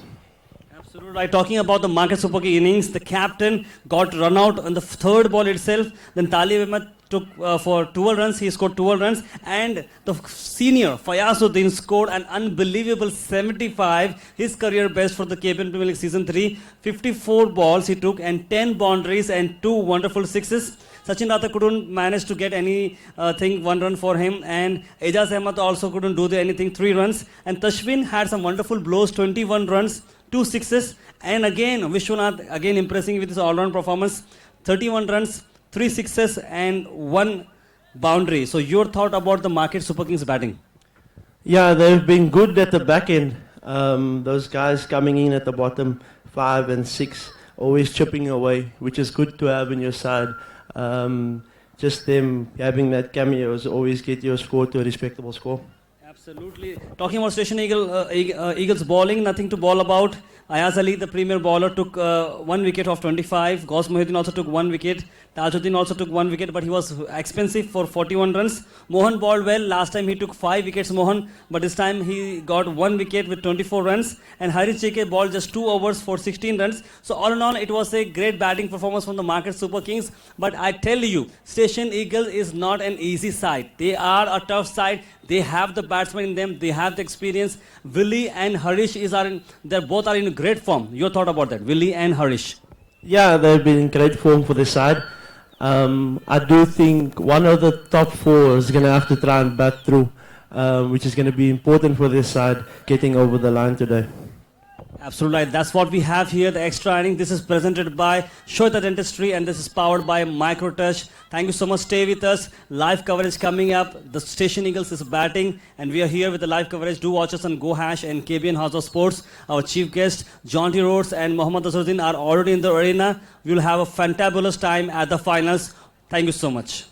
Absolutely right. Talking about the Market Super King innings, the captain got run out on the third ball itself. Then Talib Ahmed took for 12 runs. He scored 12 runs. And the senior Fayasuddin scored an unbelievable 75. His career best for the KBN Premier League Season 3. 54 balls he took and 10 boundaries and 2 wonderful sixes. Sachin Rathod couldn't manage to get anything, 1 run for him, and Ejaz Ahmed also couldn't do anything, 3 runs. And Tashwin had some wonderful blows, 21 runs, 2 sixes, and again Vishwanath again impressing with his all-round performance, 31 runs, 3 sixes, and 1 boundary. So your thought about the Market Super Kings batting?
Yeah, they've been good at the back end. Those guys coming in at the bottom, 5 and 6, always chipping away, which is good to have in your side. Just them having that cameos always get your score to a respectable score.
Absolutely. Talking about Station Eagles bowling, nothing to bowl about. Ayaz Ali, the premier bowler, took 1 wicket of 25. Ghaus Mohiuddin also took 1 wicket. Tajuddin also took 1 wicket, but he was expensive for 41 runs. Mohan bowled well. Last time he took 5 wickets, Mohan, but this time he got 1 wicket with 24 runs. And Hari Cheke bowled just 2 overs for 16 runs. So all in all, it was a great batting performance from the Market Super Kings. But I tell you, Station Eagles is not an easy side. They are a tough side. They have the batsmen in them. They have the experience. Willie and Harish they both are in great form. Your thought about that, Willie and Harish?
Yeah, they've been in great form for this side. I do think one of the top 4 is going to have to try and bat through, which is going to be important for this side getting over the line today.
Absolutely right. That's what we have here, the extra inning. This is presented by Shweta Dentistry and this is powered by Microtouch. Thank you so much. Stay with us. Live coverage coming up. The Station Eagles is batting and we are here with the live coverage. Do watch us on Go Hash and KBN House of Sports. Our chief guest, Jonty Rhodes and Mohammad Azharuddin are already in the arena. We will have a fantabulous time at the finals. Thank you so much.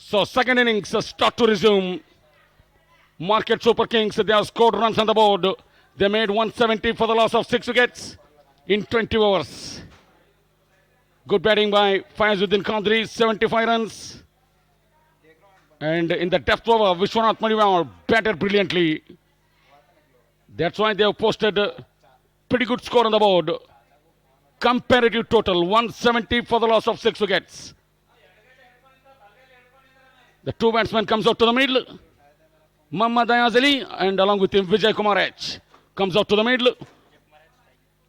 So second innings start to resume. Market Super Kings, they have scored runs on the board. They made 170 for the loss of 6 wickets in 20 overs. Good batting by Faizuddin Qadri, 75 runs. And in the depth over, Vishwanath Maniwal batted brilliantly. That's why they have posted a pretty good score on the board. Comparative total, 170 for the loss of 6 wickets. The two batsmen comes out to the middle. Mohammad Ayaz Ali and along with him Vijay Kumar H comes out to the middle.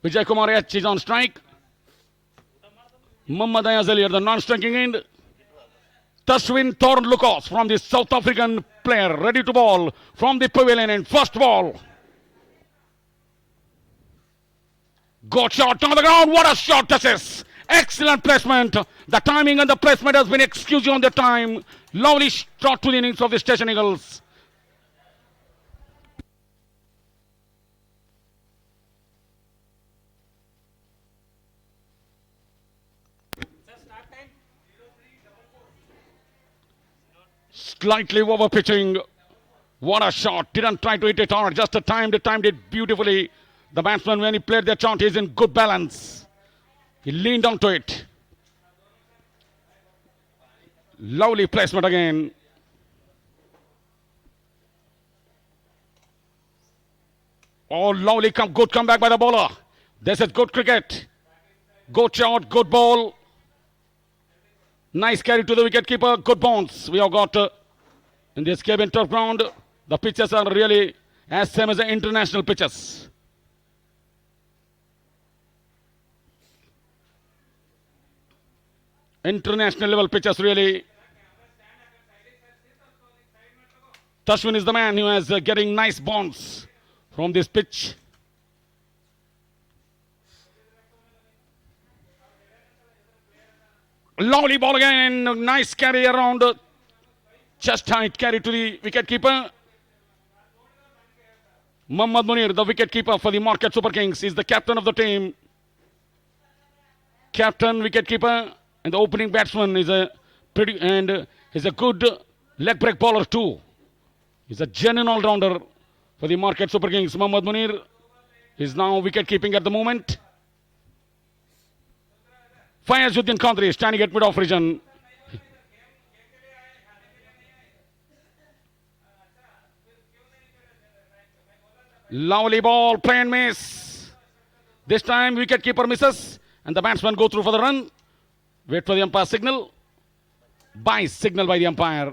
Vijay Kumar H is on strike. Mohammad Ayaz Ali at the non-striking end. Tashwin Thorn Lucas from the South African player ready to bowl from the pavilion and first ball. Good shot on the ground. What a shot this is. Excellent placement. The timing and the placement has been excused on the time. Lovely start to the innings of the Station Eagles. Slightly over pitching. What a shot. Didn't try to hit it hard. Just timed it beautifully. The batsman, when he played that shot, is in good balance. He leaned onto it. Lovely placement again. Oh, lovely good comeback by the bowler. This is good cricket. Good shot, good ball. Nice carry to the wicketkeeper. Good bounce. We have got in this KBN turf ground. The pitches are really as same as the international pitches. International level pitches really. Tashwin is the man who is getting nice bounce from this pitch. Lovely ball again. Nice carry around. Chest height carry to the wicketkeeper. Mohammad Munir, the wicketkeeper for the Market Super Kings, is the captain of the team. Captain, wicketkeeper, and the opening batsman is a good leg break bowler too. He's a genuine all-rounder for the Market Super Kings. Mohammad Munir is now wicket-keeping at the moment. Faizuddin Qadri standing at mid-off region. Lovely ball, play and miss. This time wicket-keeper misses and the batsman go through for the run. Wait for the umpire signal. By signal by the umpire.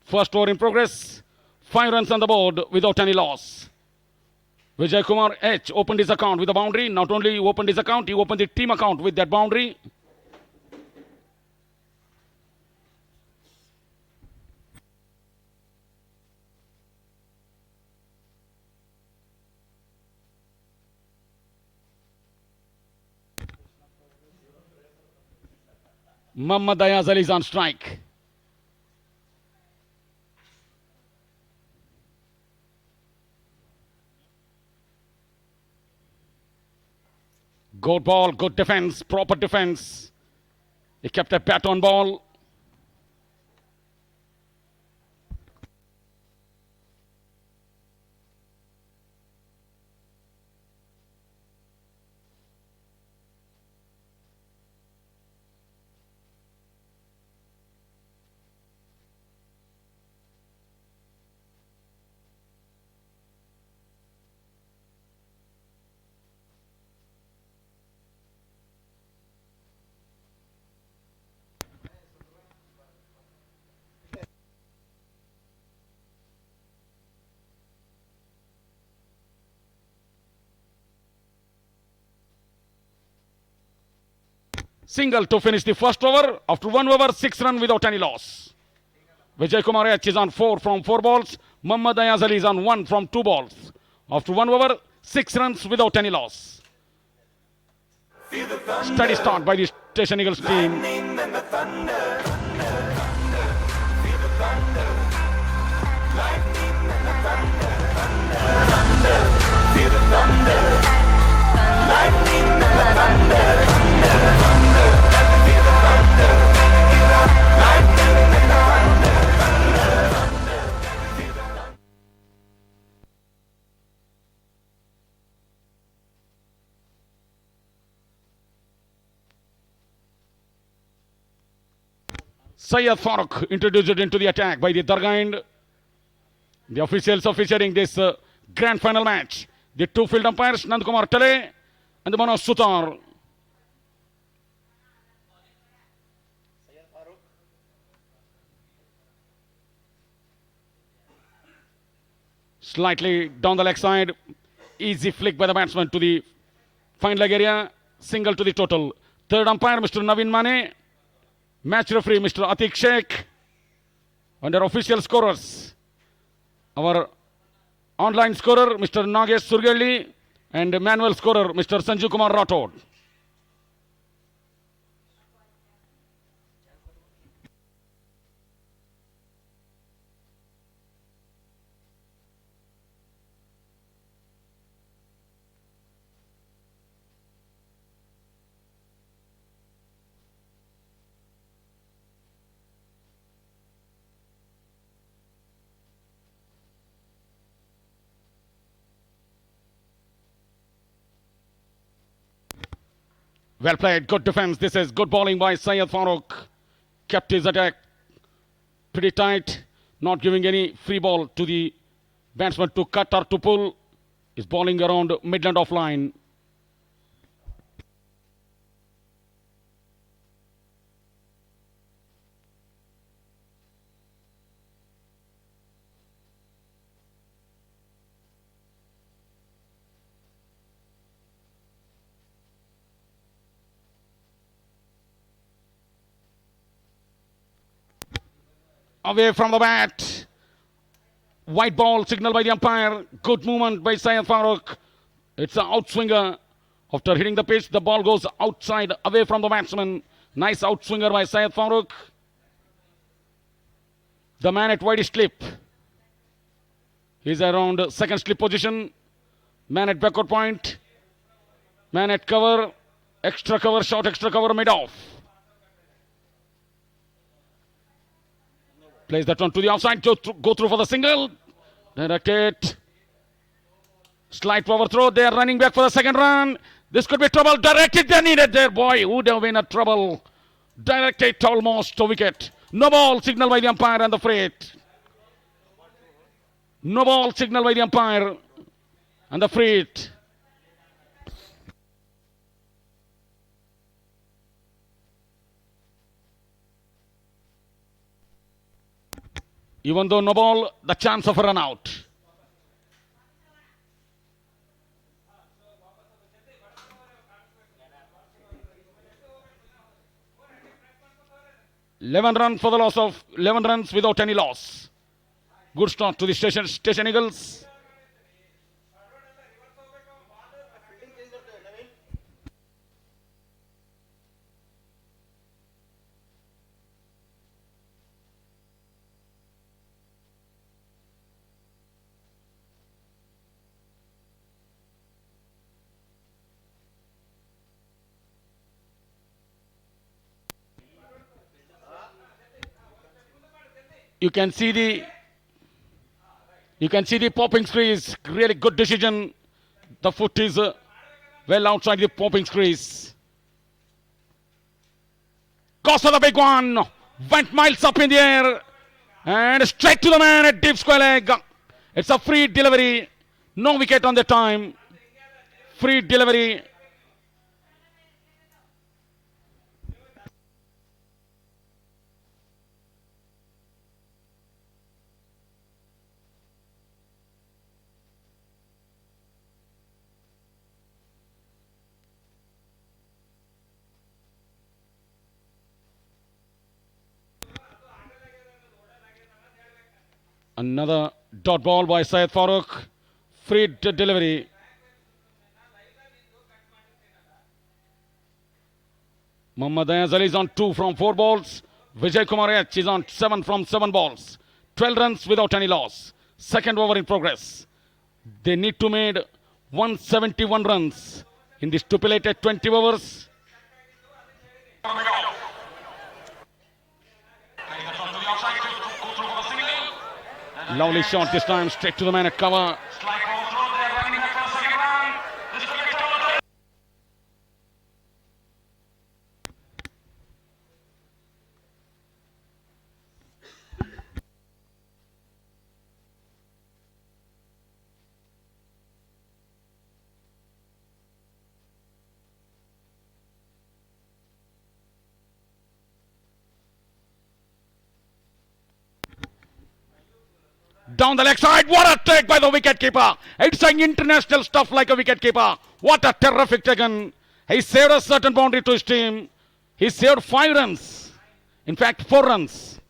First over in progress. 5 runs on the board without any loss. Vijay Kumar H opened his account with a boundary. Not only he opened his account, he opened the team account with that boundary. Mohammad Ayaz Ali is on strike. Good ball, good defense, proper defense. He kept a bat on ball. Single to finish the first over. After 1 over, 6 runs without any loss. Vijay Kumar H is on 4 from 4 balls. Mohammad Ayaz Ali is on 1 from 2 balls. After 1 over, 6 runs without any loss. Steady start by the Station Eagles team. Syed Farooq introduced into the attack by the Dargah end. The officials officiating this grand final match. The two field umpires, Nandkumar Tale and Manoj Sutar. Slightly down the leg side. Easy flick by the batsman to the fine leg area. Single to the total. Third umpire, Mr. Naveen Mane. Match referee, Mr. Atiq Sheikh. Under official scorers, our online scorer, Mr. Nagesh Surgelli. And manual scorer, Mr. Sanju Kumar Rathod. Well played, good defense. This is good bowling by Syed Farooq. Kept his attack pretty tight, not giving any free ball to the batsman to cut or to pull. Is bowling around midland off line. Away from the bat. White ball signal by the umpire. Good movement by Syed Farooq. It's an outswinger. After hitting the pitch, the ball goes outside, away from the batsman. Nice outswinger by Syed Farooq. The man at wide slip. He's around second slip position. Man at backward point. Man at cover. Extra cover, short extra cover, mid off. Plays that one to the outside, go through for the single. Directed. Slight overthrow. They are running back for the second run. This could be trouble. Directed, they needed there, boy. Would have been a trouble. Directed almost to wicket. No ball signal by the umpire and the freight. No ball signal by the umpire and the freight. Even though no ball, the chance of a run out. Eleven runs for the loss of 11 runs without any loss. Good start to the Station Eagles. You can see the popping crease. Really good decision. The foot is well outside the popping crease. Goes for the big one. Went miles up in the air. And straight to the man at deep square leg. It's a free delivery. No wicket on the time. Free delivery. Another dot ball by Syed Farooq. Free delivery. Mohammad Ayaz Ali is on 2 from 4 balls. Vijay Kumar H is on 7 from 7 balls. 12 runs without any loss. Second over in progress. They need to make 171 runs in the stipulated 20 overs. Lovely shot this time, straight to the man at cover. Down the leg side. What a take by the wicketkeeper. It's an international stuff like a wicketkeeper. What a terrific taken. He saved a certain boundary to his team. He saved 5 runs. In fact, 4 runs.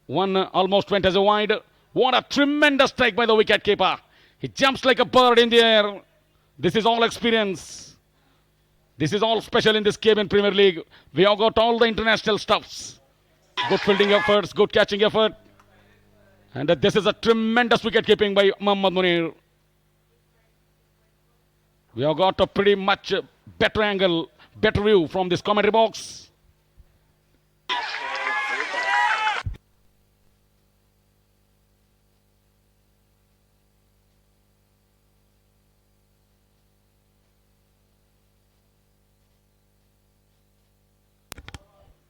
One almost went as a wide. What a tremendous take by the wicketkeeper. He jumps like a bird in the air. This is all experience. This is all special in this KBN Premier League. We have got all the international stuffs. Good fielding efforts, good catching effort. And this is a tremendous wicket keeping by Mohammad Munir. We have got a pretty much better angle, better view from this commentary box.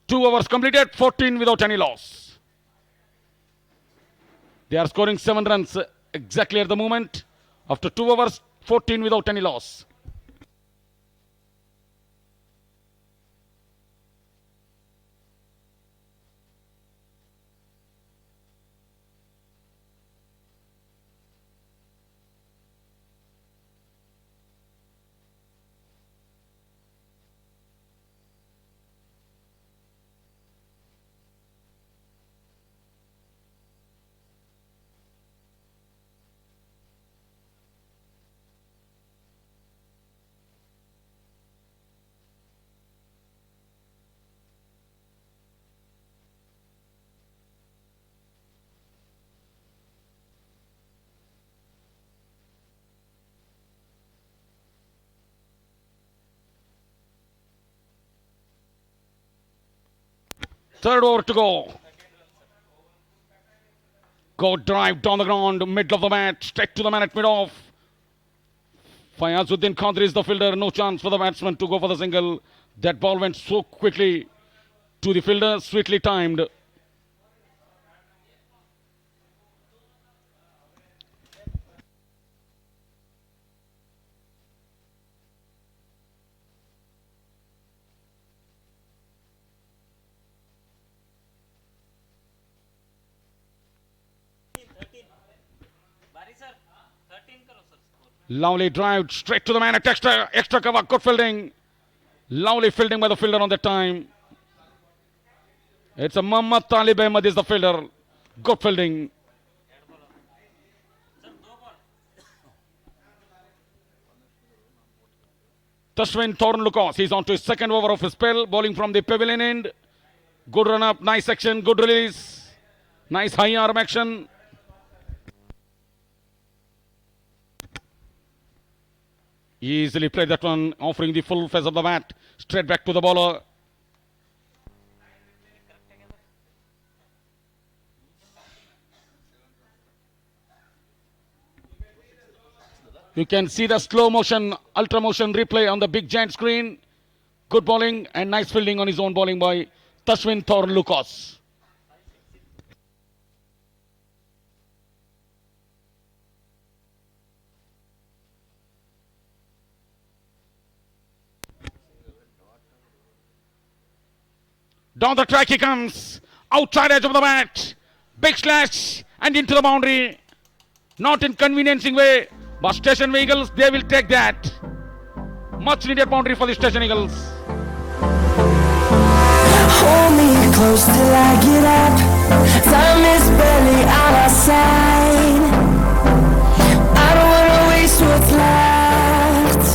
Two overs completed, 14 without any loss. They are scoring 7 runs exactly at the moment. After 2 overs, 14 without any loss. Third over to go. Go drive down the ground, middle of the mat, straight to the man at mid-off. Fayazuddin Qadri is the fielder. No chance for the batsman to go for the single. That ball went so quickly to the fielder, sweetly timed. Lovely drive straight to the man at extra cover. Good fielding. Lovely fielding by the fielder on that time. It's a Muhammad Talib Ahmed is the fielder. Good fielding. Tashwin Thorn Lucas. He's on to his second over of his spell. Bowling from the pavilion end. Good run up. Nice action. Good release. Nice high arm action. Easily played that one, offering the full face of the bat. Straight back to the bowler. You can see the slow motion, ultra motion replay on the big giant screen. Good bowling and nice fielding on his own bowling by Tashwin Thorn Lucas. Down the track he comes. Outside edge of the bat. Big slash and into the boundary. Not inconveniencing way. But Station Eagles, they will take that. Much needed boundary for the Station Eagles.
Hold me close till I get up. Time is barely on our side. I don't wanna waste what's left.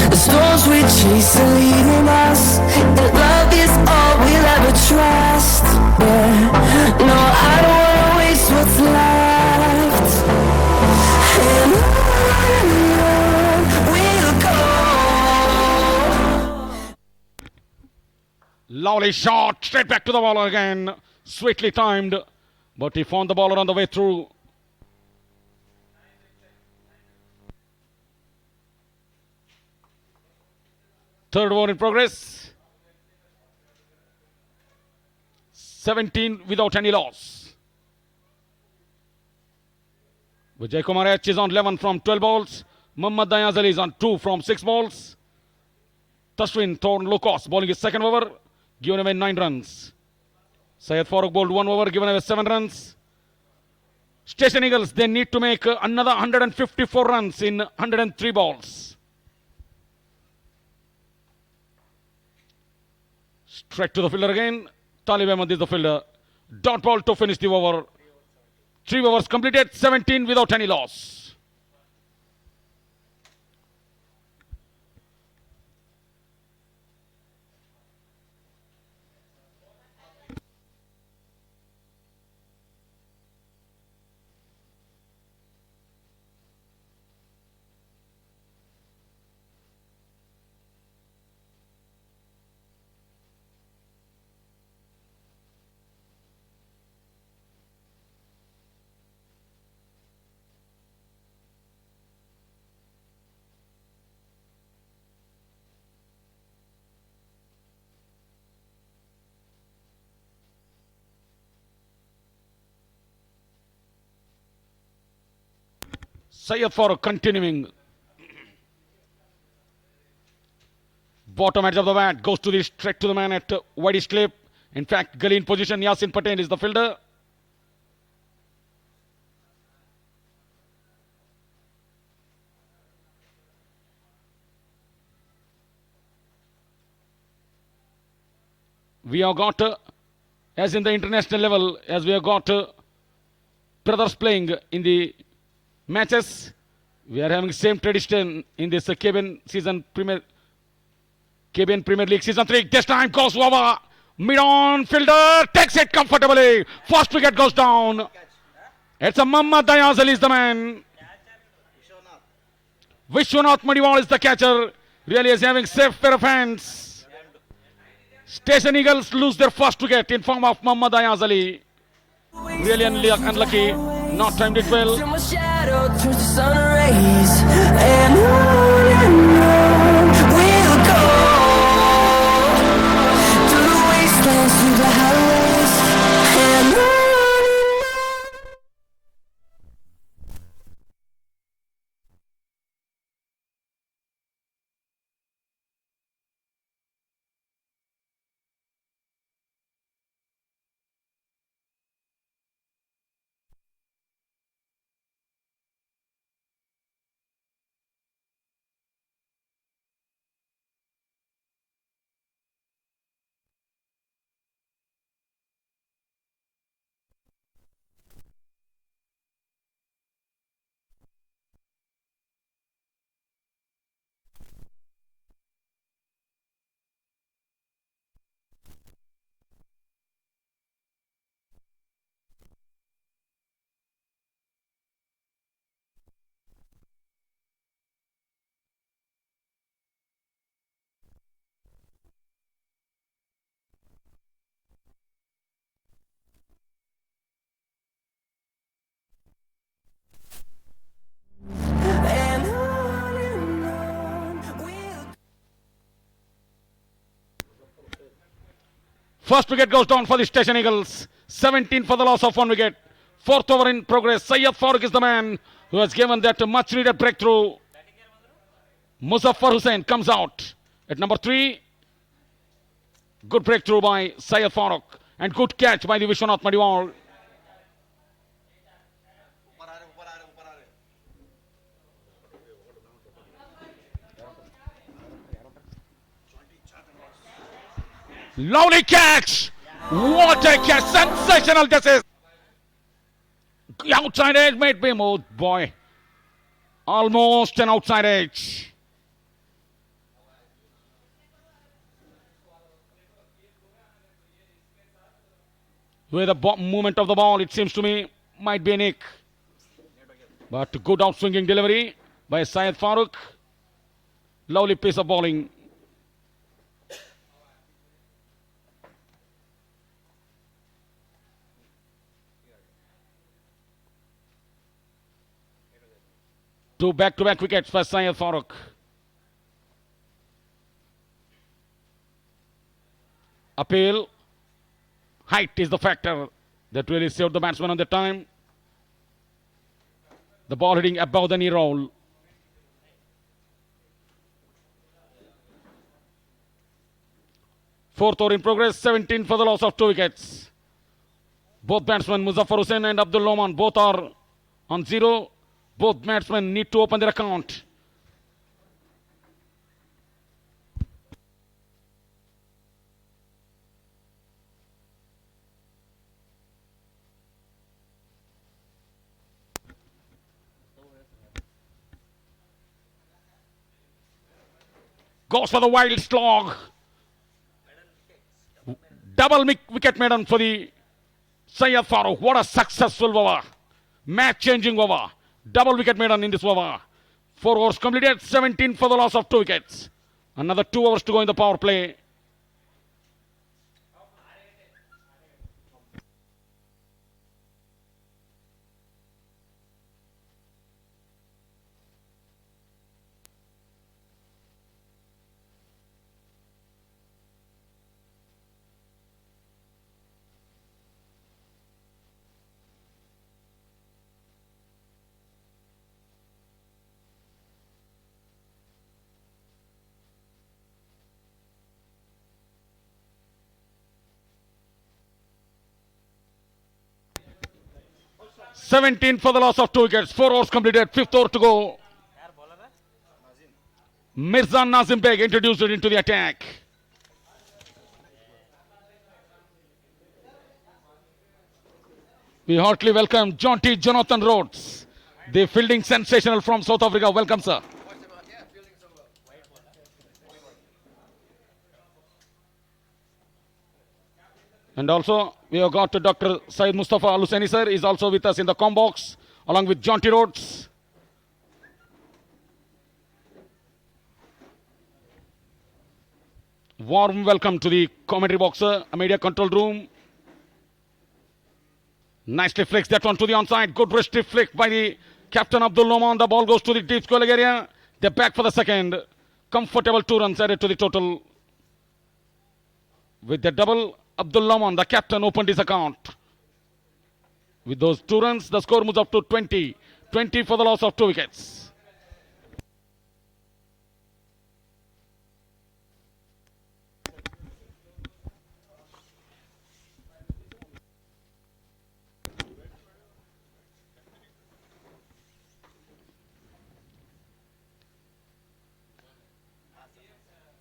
The storms we chase are leading us. And love is all we'll ever trust. Yeah. No, I don't wanna waste what's left. And on we'll go.
Lovely shot. Straight back to the bowler again. Sweetly timed. But he found the bowler on the way through. Third over in progress. 17 without any loss. Vijay Kumar H is on 11 from 12 balls. Muhammad Dayaz Ali is on 2 from 6 balls. Tashwin Thorn Lucas bowling his second over. Given away 9 runs. Syed Farooq bowled 1 over. Given away 7 runs. Station Eagles, they need to make another 154 runs in 103 balls. Straight to the fielder again. Talib Ahmed is the fielder. Dot ball to finish the over. 3 overs completed, 17 without any loss. Syed Farooq continuing. Bottom edge of the bat goes to the straight to the man at wide slip. In fact, gully in position. Yasin Patel is the fielder. We have got, as in the international level, as we have got brothers playing in the matches, we are having same tradition in this KBN Premier League Season 3. This time goes over. Mid-on fielder takes it comfortably. First wicket goes down. It's a Muhammad Dayaz Ali is the man. Vishwanath Madiwal is the catcher. Really is having safe pair of hands. Station Eagles lose their first wicket in form of Muhammad Dayaz Ali. Really unlucky. Not timed it well.
Till my shadow turns to sun rays, and on we'll go through the wastelands, through the highways, and on.
First wicket goes down for the Station Eagles. 17 for the loss of 1 wicket. 4th over in progress. Syed Farooq is the man who has given that much needed breakthrough. Muzaffar Hussain comes out at number 3. Good breakthrough by Syed Farooq and good catch by the Vishwanath Madiwal. Lovely catch! What a catch! Sensational this is! Outside edge might be moved, boy. Almost an outside edge. With the movement of the ball, it seems to me, might be a nick. But good outswinging delivery by Syed Farooq. Lovely piece of bowling. Two back-to-back wickets for Syed Farooq. Appeal. Height is the factor that really saved the batsman on the time. The ball hitting above the knee roll. Fourth over in progress. 17 for the loss of 2 wickets. Both batsmen, Muzaffar Hussain and Abdul Noman, both are on 0. Both batsmen need to open their account. Goes for the wild slog. Double wicket maiden for the Syed Farooq. What a successful over. Match-changing over. Double wicket maiden in this over. 4 overs completed. 17 for the loss of 2 wickets. Another 2 overs to go in the power play. $17 for the loss of 2 wickets. 4 overs completed. 5th over to go. Mirza Nazim Beg introduced it into the attack. We heartily welcome Jonty Jonathan Rhodes, the fielding sensational from South Africa. Welcome, sir. And also, we have got Dr. Syed Mustafa Al-Hussaini, sir, is also with us in the com box, along with Jonty Rhodes. Warm welcome to the commentary box, sir, a media control room. Nicely flicks that one to the onside. Good wrist flick by the captain Abdul Noman. The ball goes to the deep square area. They're back for the second. Comfortable 2 runs added to the total. With the double, Abdul Noman, the captain, opened his account. With those 2 runs, the score moves up to 20. 20 for the loss of 2 wickets.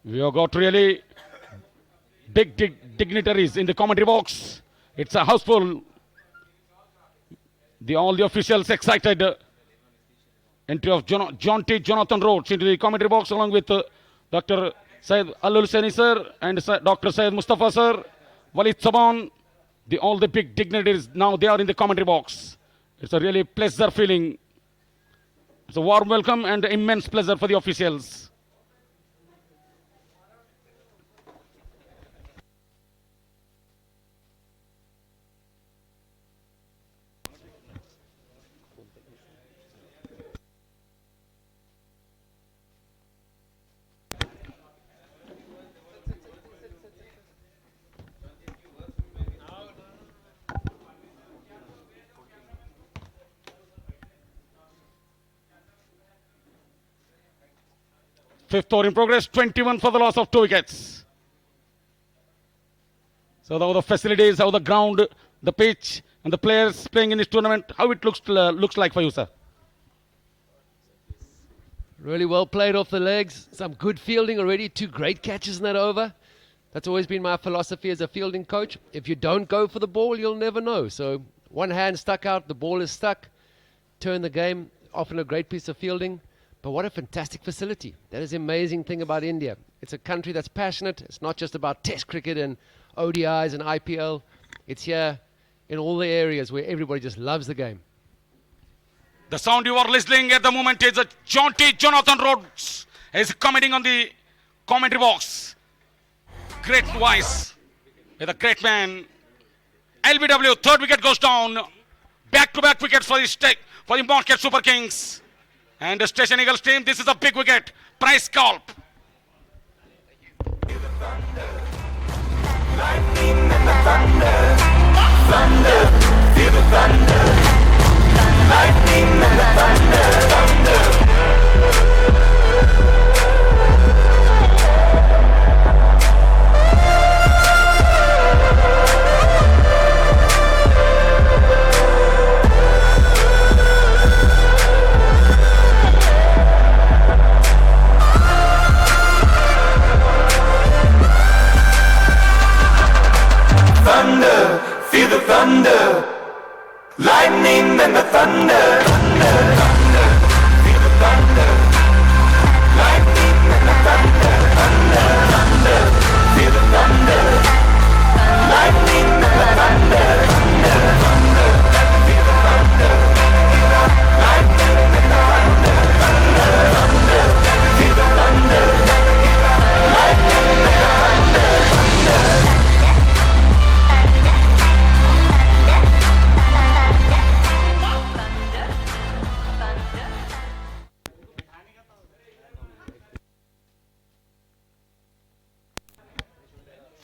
We have got really big dignitaries in the commentary box. It's a house full. All the officials excited. Entry of Jonty Jonathan Rhodes into the commentary box along with Dr. Syed Al-Hussaini sir and Dr. Syed Mustafa sir, Walid Saban. All the big dignitaries now they are in the commentary box. It's a really pleasure feeling. It's a warm welcome and immense pleasure for the officials. Fifth over in progress, 21 for the loss of 2 wickets. So how the facilities, how the ground, the pitch, and the players playing in this tournament, how it looks like for you, sir?
Really well played off the legs. Some good fielding already. 2 great catches in that over. That's always been my philosophy as a fielding coach. If you don't go for the ball, you'll never know. So one hand stuck out, the ball is stuck. Turn the game. Often a great piece of fielding. But what a fantastic facility. That is the amazing thing about India. It's a country that's passionate. It's not just about Test cricket and ODIs and IPL. It's here in all the areas where everybody just loves the game.
The sound you are listening at the moment is Jonty Jonathan Rhodes is commenting on the commentary box. Great voice with a great man. LBW, 3rd wicket goes down. Back-to-back wickets for the Market Super Kings. And the Station Eagles team, this is a big wicket. Price scalp.
Lightning and the thunder, thunder, feel the thunder. Lightning and the thunder, thunder.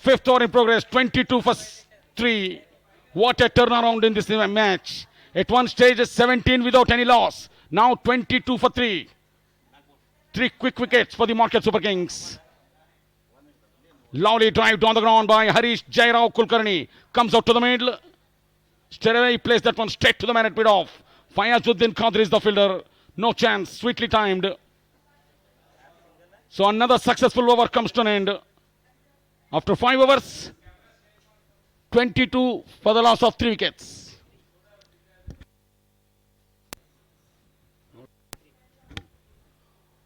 Fifth over in progress, 22 for 3. What a turnaround in this match. At one stage, 17 without any loss. Now 22 for 3. 3 quick wickets for the Market Super Kings. Lovely drive down the ground by Harish Jairao Kulkarni. Comes out to the middle. Straight away he plays that one straight to the man at mid-off. Fayazuddin Qadri is the fielder. No chance. Sweetly timed. So another successful over comes to an end. After 5 overs, 22 for the loss of 3 wickets.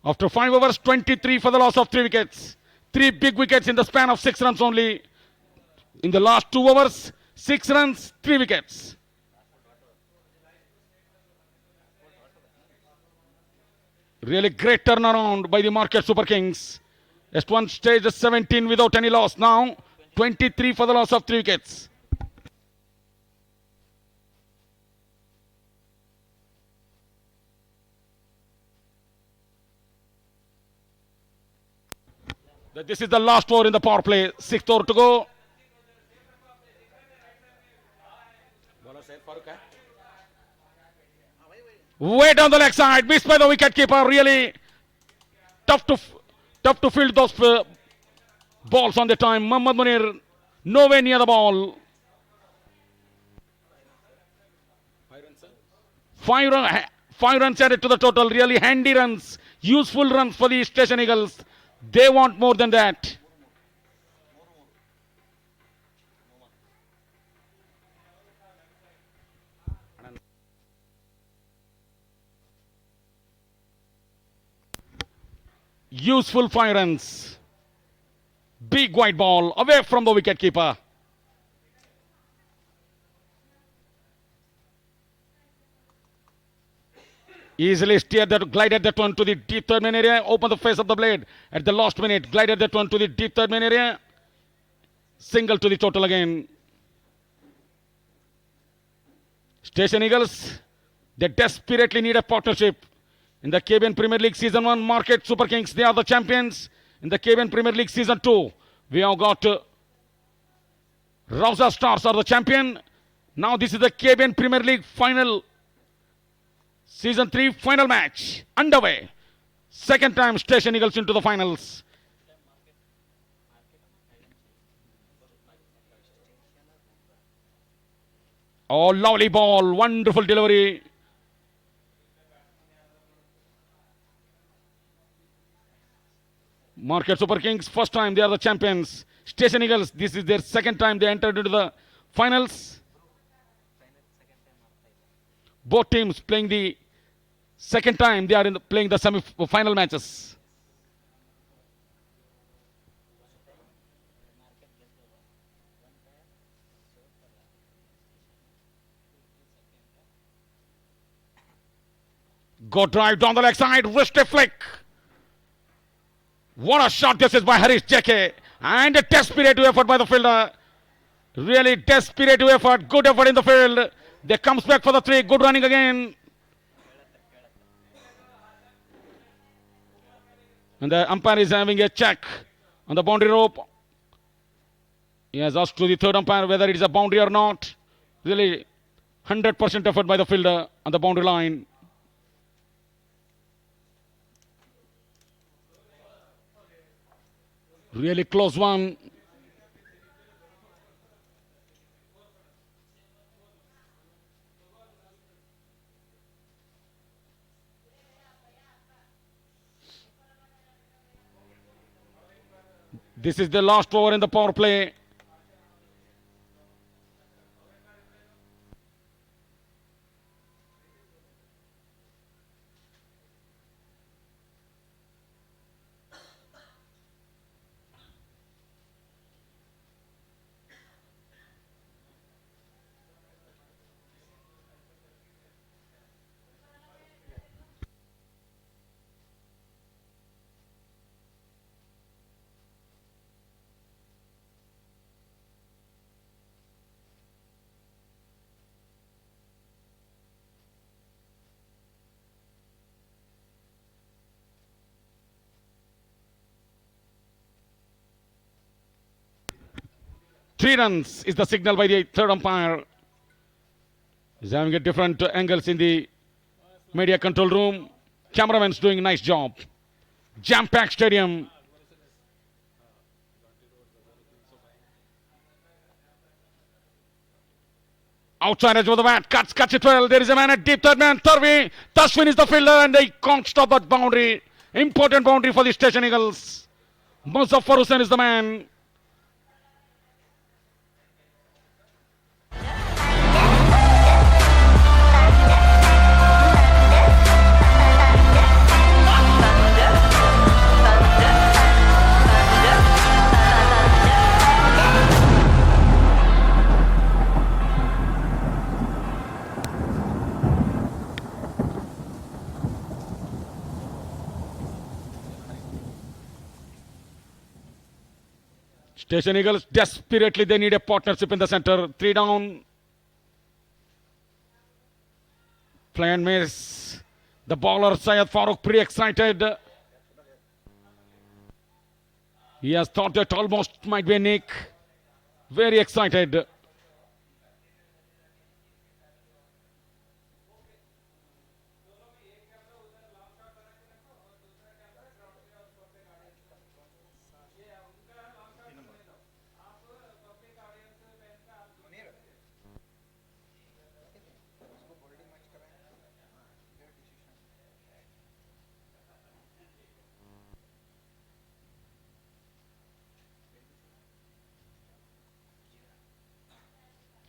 After 5 overs, 23 for the loss of 3 wickets. 3 big wickets in the span of 6 runs only. In the last 2 overs, 6 runs, 3 wickets. Really great turnaround by the Market Super Kings. At one stage, 17 without any loss. Now, 23 for the loss of 3 wickets. This is the last over in the power play. 6th over to go. Way down the leg side, missed by the wicket keeper. Really tough to field those balls on the time. Mohammad Munir nowhere near the ball. 5 runs added to the total. Really handy runs, useful runs for the Station Eagles. They want more than that. Useful 5 runs. Big white ball away from the wicket keeper. Easily steered that, glided that one to the deep third man area. Open the face of the blade at the last minute. Glided that one to the deep third man area. Single to the total again. Station Eagles, they desperately need a partnership. In the KBN Premier League Season 1, Market Super Kings, they are the champions. In the KBN Premier League Season 2, we have got Rauza Stars are the champion. Now this is the KBN Premier League final. Season 3 final match underway. Second time Station Eagles into the finals. Oh, lovely ball. Wonderful delivery. Market Super Kings, first time they are the champions. Station Eagles, this is their second time they entered into the finals. Both teams playing the second time they are playing the semi-final matches. Go drive down the leg side, wrist flick. What a shot this is by Harish JK. And a desperate effort by the fielder. Really desperate effort. Good effort in the field. They comes back for the 3. Good running again. And the umpire is having a check on the boundary rope. He has asked to the third umpire whether it is a boundary or not. Really 100% effort by the fielder on the boundary line. Really close one. This is the last over in the power play. 3 runs is the signal by the third umpire. He's having a different angles in the media control room. Cameraman's doing a nice job. Jam-packed stadium. Outside edge of the bat, cuts it well. There is a man at deep third man, Tarvi. Tashwin is the fielder and they can't stop that boundary. Important boundary for the Station Eagles. Muzaffar Hussain is the man. Station Eagles desperately they need a partnership in the center. 3 down. Play and miss. The bowler Syed Farooq pretty excited. He has thought that almost might be a nick. Very excited.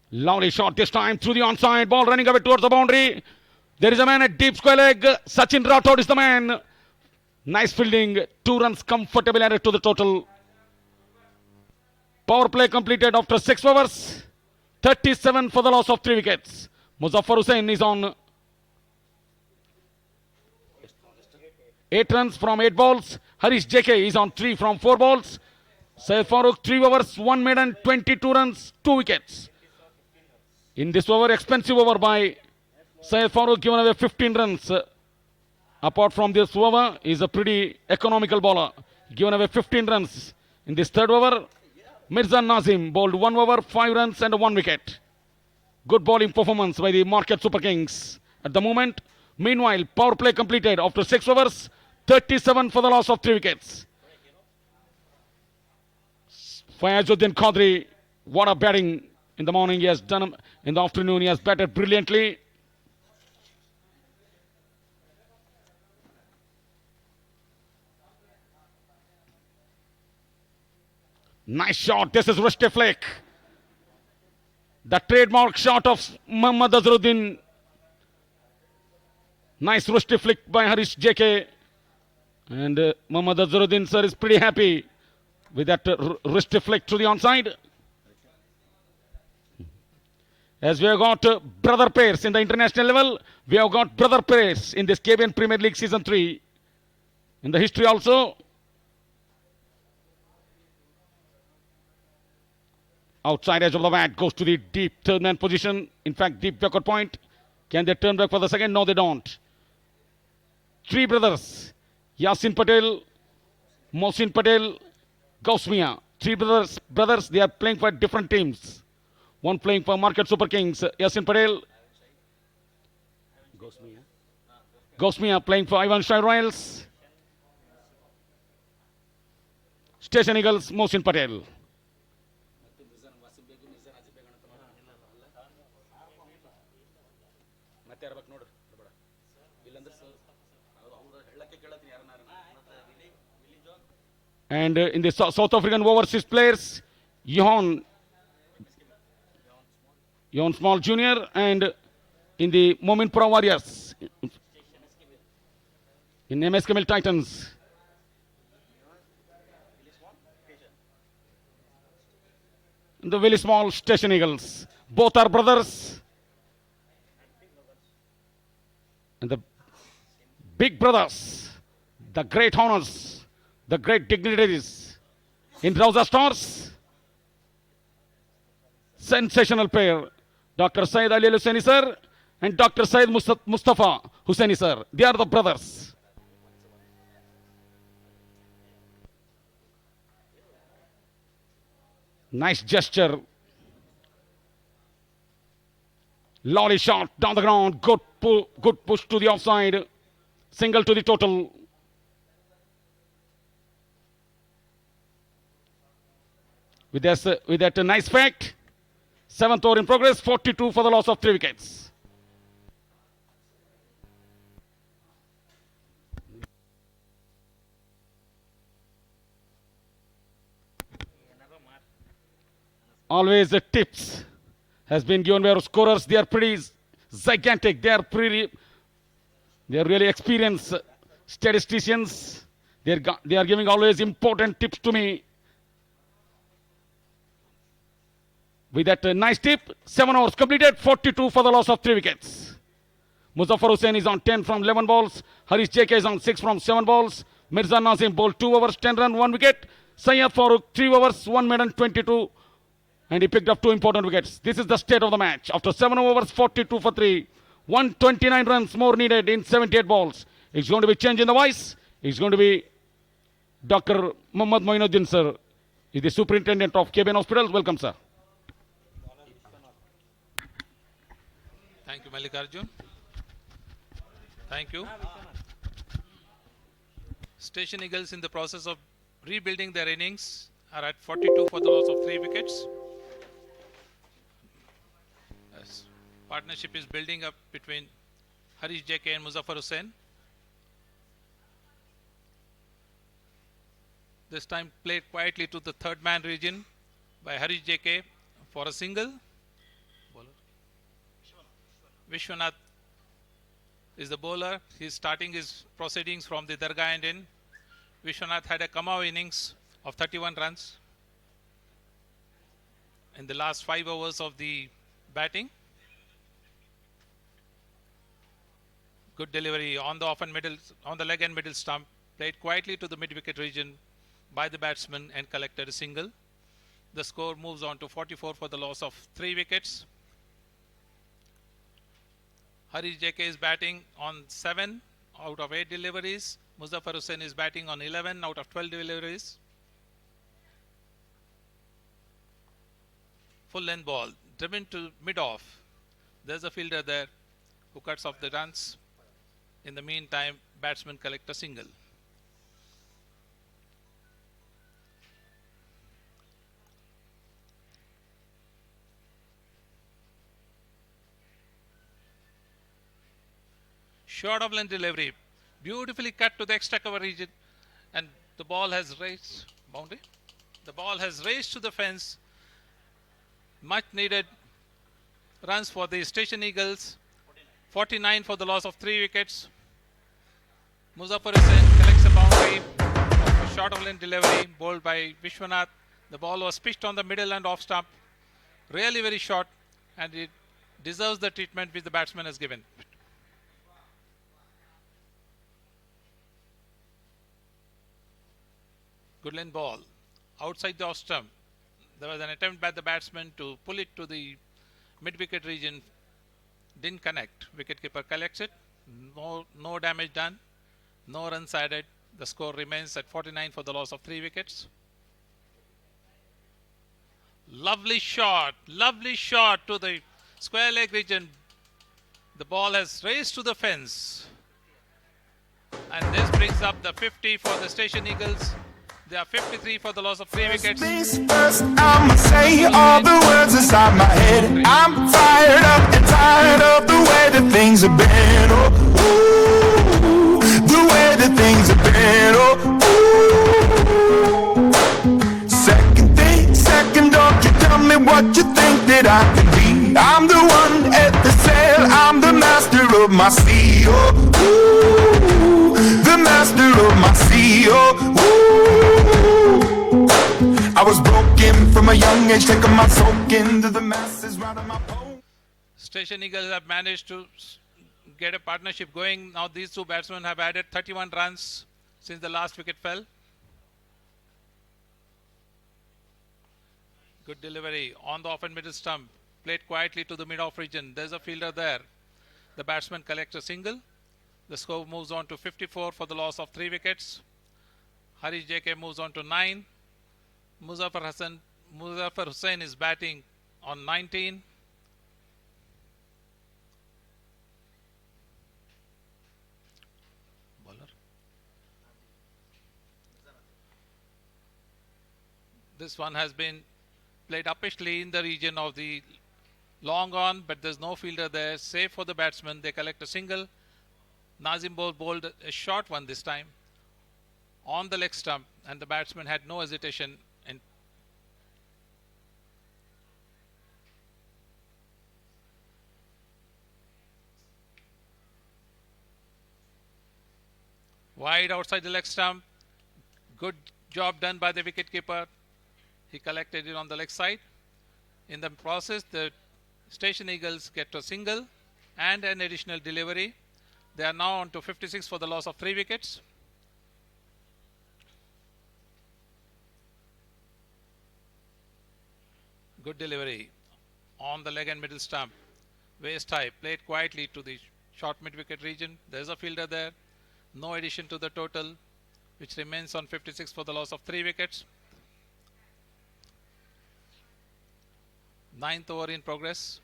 Lovely shot this time through the onside. Ball running away towards the boundary. There is a man at deep square leg. Sachin Rathod is the man. Nice fielding. 2 runs comfortably added to the total. Power play completed after 6 overs. 37 for the loss of 3 wickets. Muzaffar Hussain is on 8 runs from 8 balls. Harish JK is on 3 from 4 balls. Syed Farooq 3 overs, 1 maiden, 22 runs, 2 wickets. In this over, expensive over by Syed Farooq, given away 15 runs. Apart from this over, is a pretty economical bowler. Given away 15 runs. In this third over, Mirza Nazim bowled 1 over, 5 runs and 1 wicket. Good bowling performance by the Market Super Kings at the moment. Meanwhile, power play completed after 6 overs, 37 for the loss of 3 wickets. Fayazuddin Qadri, what a batting in the morning he has done. In the afternoon he has batted brilliantly. Nice shot. This is wrist flick. The trademark shot of Muhammad Azharuddin. Nice wrist flick by Harish JK. And Muhammad Azharuddin sir is pretty happy with that wrist flick to the onside. As we have got brother pairs in the international level, we have got brother pairs in this KBN Premier League Season 3. In the history also. Outside edge of the bat goes to the deep third man position. In fact, deep backward point. Can they turn back for the second? No, they don't. 3 brothers. Yasin Patel, Mohsin Patel, Gausmia. 3 brothers, they are playing for different teams. One playing for Market Super Kings, Yasin Patel. Gausmia playing for Ivan Shire Royals. Station Eagles, Mohsin Patel. And in the South African overseas players, Johan Small Jr. and in the Mominpura Warriors, in MS Camel Titans. And the very small Station Eagles. Both are brothers. And the big brothers, the great honors, the great dignitaries in Rauza Stars. Sensational pair. Dr. Syed Ali Hussaini sir and Dr. Syed Mustafa Hussaini sir. They are the brothers. Nice gesture. Lolly shot down the ground. Good push to the offside. Single to the total. With that nice fact. 7th over in progress. 42 for the loss of 3 wickets. Always the tips has been given by our scorers. They are pretty gigantic. They are really experienced statisticians. They are giving always important tips to me. With that nice tip, 7 overs completed, 42 for the loss of 3 wickets. Muzaffar Hussain is on 10 from 11 balls. Harish JK is on 6 from 7 balls. Mirza Nazim bowled 2 overs, 10 runs, 1 wicket. Sayyid Farooq 3 overs, 1 maiden, 22. And he picked up 2 important wickets. This is the state of the match. After 7 overs, 42 for 3. 129 runs more needed in 78 balls. It's going to be change in the voice. It's going to be Dr. Muhammad Moinuddin, sir. He's the superintendent of KBN Hospitals. Welcome, sir.
Thank you, Mallikarjun. Thank you. Station Eagles in the process of rebuilding their innings are at 42 for the loss of 3 wickets. As partnership is building up between Harish JK and Muzaffar Hussain. This time played quietly to the third man region by Harish JK for a single. Vishwanath is the bowler. He is starting his proceedings from the Dargah end in. Vishwanath had a come-out innings of 31 runs in the last 5 overs of the batting. Good delivery on the off and middle, on the leg and middle stump. Played quietly to the mid-wicket region by the batsman and collected a single. The score moves on to 44 for the loss of 3 wickets. Harish JK is batting on 7 out of 8 deliveries. Muzaffar Hussain is batting on 11 out of 12 deliveries. Full length ball, driven to mid-off. There's a fielder there who cuts off the runs. In the meantime, batsmen collect a single. Short of length delivery, beautifully cut to the extra cover region, and the ball has raced boundary. The ball has raced to the fence. Much needed runs for the Station Eagles. 49 for the loss of 3 wickets. Muzaffar Hussain collects a boundary of a short of length delivery bowled by Vishwanath. The ball was pitched on the middle and off stump. Really very short, and it deserves the treatment which the batsman has given. Good length ball outside the off stump. There was an attempt by the batsman to pull it to the mid-wicket region. Didn't connect. Wicketkeeper collects it. No damage done. No runs added. The score remains at 49 for the loss of 3 wickets. Lovely shot to the square leg region. The ball has raced to the fence. And this brings up the 50 for the Station Eagles. They are 53 for the loss of 3 wickets.
First, I'ma say all the words inside my head. I'm fired up and tired of the way that things have been. Oh, ooh, the way that things have been. Oh, ooh. Second, don't you tell me what you think that I can be. I'm the one at the sail. I'm the master of my sea. Oh, ooh, the master of my sea. Oh, ooh. I was broken from a young age, taking my soak into the masses, writing my poem.
Station Eagles have managed to get a partnership going. Now these two batsmen have added 31 runs since the last wicket fell. Good delivery on the off and middle stump. Played quietly to the mid-off region. There's a fielder there. The batsman collects a single. The score moves on to 54 for the loss of 3 wickets. Harish JK moves on to 9. Muzaffar Muzaffar Hussain is batting on 19. Bowler. This one has been played uppishly in the region of the long on, but there's no fielder there. Safe for the batsman. They collect a single. Nazim bowled a short one this time on the leg stump, and the batsman had no hesitation. And wide outside the leg stump. Good job done by the wicketkeeper. He collected it on the leg side. In the process, the Station Eagles get a single and an additional delivery. They are now on to 56 for the loss of 3 wickets. Good delivery on the leg and middle stump. Waist high, played quietly to the short mid-wicket region. There's a fielder there. No addition to the total, which remains on 56 for the loss of 3 wickets. 9th over in progress.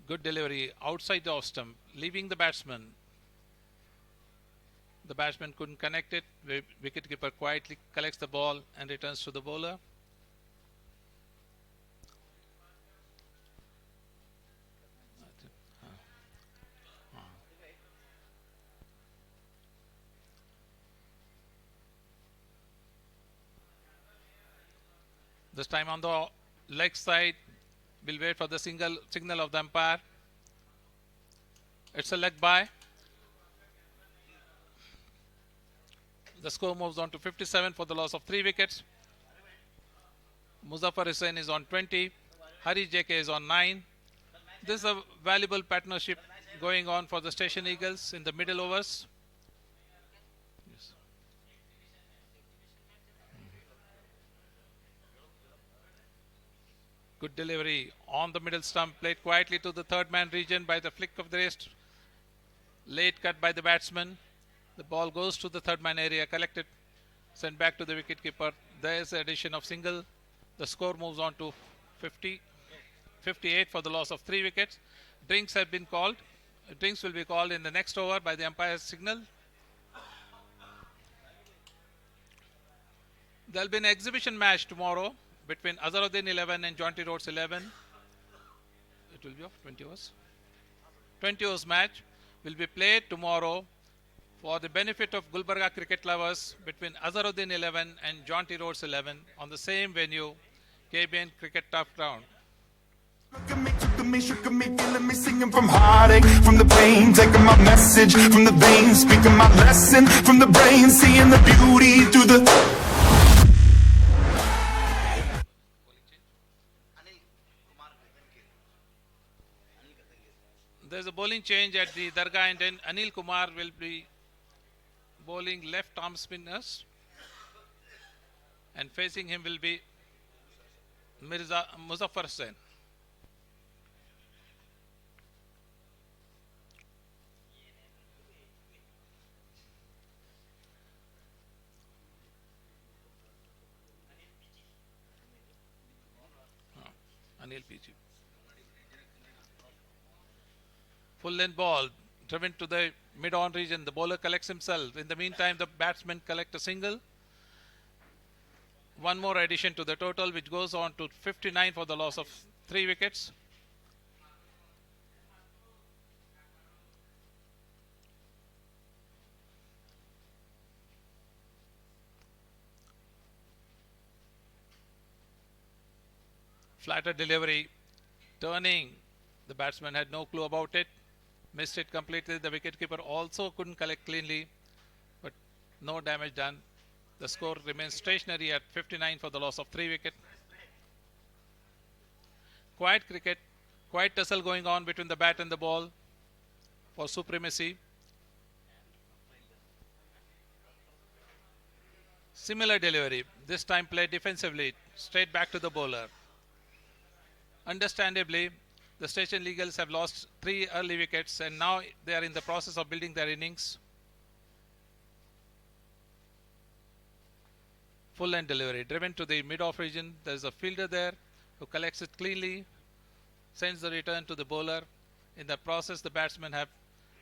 Good delivery outside the off stump, leaving the batsman. The batsman couldn't connect it. Wicketkeeper quietly collects the ball and returns to the bowler. This time on the leg side, we'll wait for the signal of the umpire. It's a leg bye. The score moves on to 57 for the loss of 3 wickets. Muzaffar Hussain is on 20. Hari JK is on 9. This is a valuable partnership going on for the Station Eagles in the middle overs. Good delivery on the middle stump, played quietly to the third man region by the flick of the wrist. Late cut by the batsman. The ball goes to the third man area, collected, sent back to the wicketkeeper. There is the addition of single. The score moves on to 58 for the loss of 3 wickets. Drinks have been called. Drinks will be called in the next over by the umpire's signal. There will be an exhibition match tomorrow between Azharuddin 11 and Jaunty Roads 11. It will be of 20 overs. 20 overs match will be played tomorrow for the benefit of Gulbarga cricket lovers between Azharuddin 11 and Jaunty Roads 11 on the same venue, KBN Cricket Turf Ground.
Shook me, feeling me, singing from heartache, from the pain, taking my message from the veins, speaking my lesson from the brain, seeing the beauty through the...
There's a bowling change at the Dargah, and then Anil Kumar will be bowling left arm spinners, and facing him will be Muzaffar Hussain. Anil PG. Full length ball driven to the mid on region. The bowler collects himself. In the meantime, the batsmen collect a single. One more addition to the total, which goes on to 59 for the loss of 3 wickets. Flatter delivery, turning. The batsman had no clue about it. Missed it completely. The wicketkeeper also couldn't collect cleanly, but no damage done. The score remains stationary at 59 for the loss of 3 wickets. Quiet cricket, quiet tussle going on between the bat and the ball for supremacy. Similar delivery, this time played defensively, straight back to the bowler. Understandably, the Station Eagles have lost 3 early wickets, and now they are in the process of building their innings. full end delivery. Driven to the mid-off region. There's a fielder there who collects it cleanly, sends the return to the bowler. In the process, the batsmen have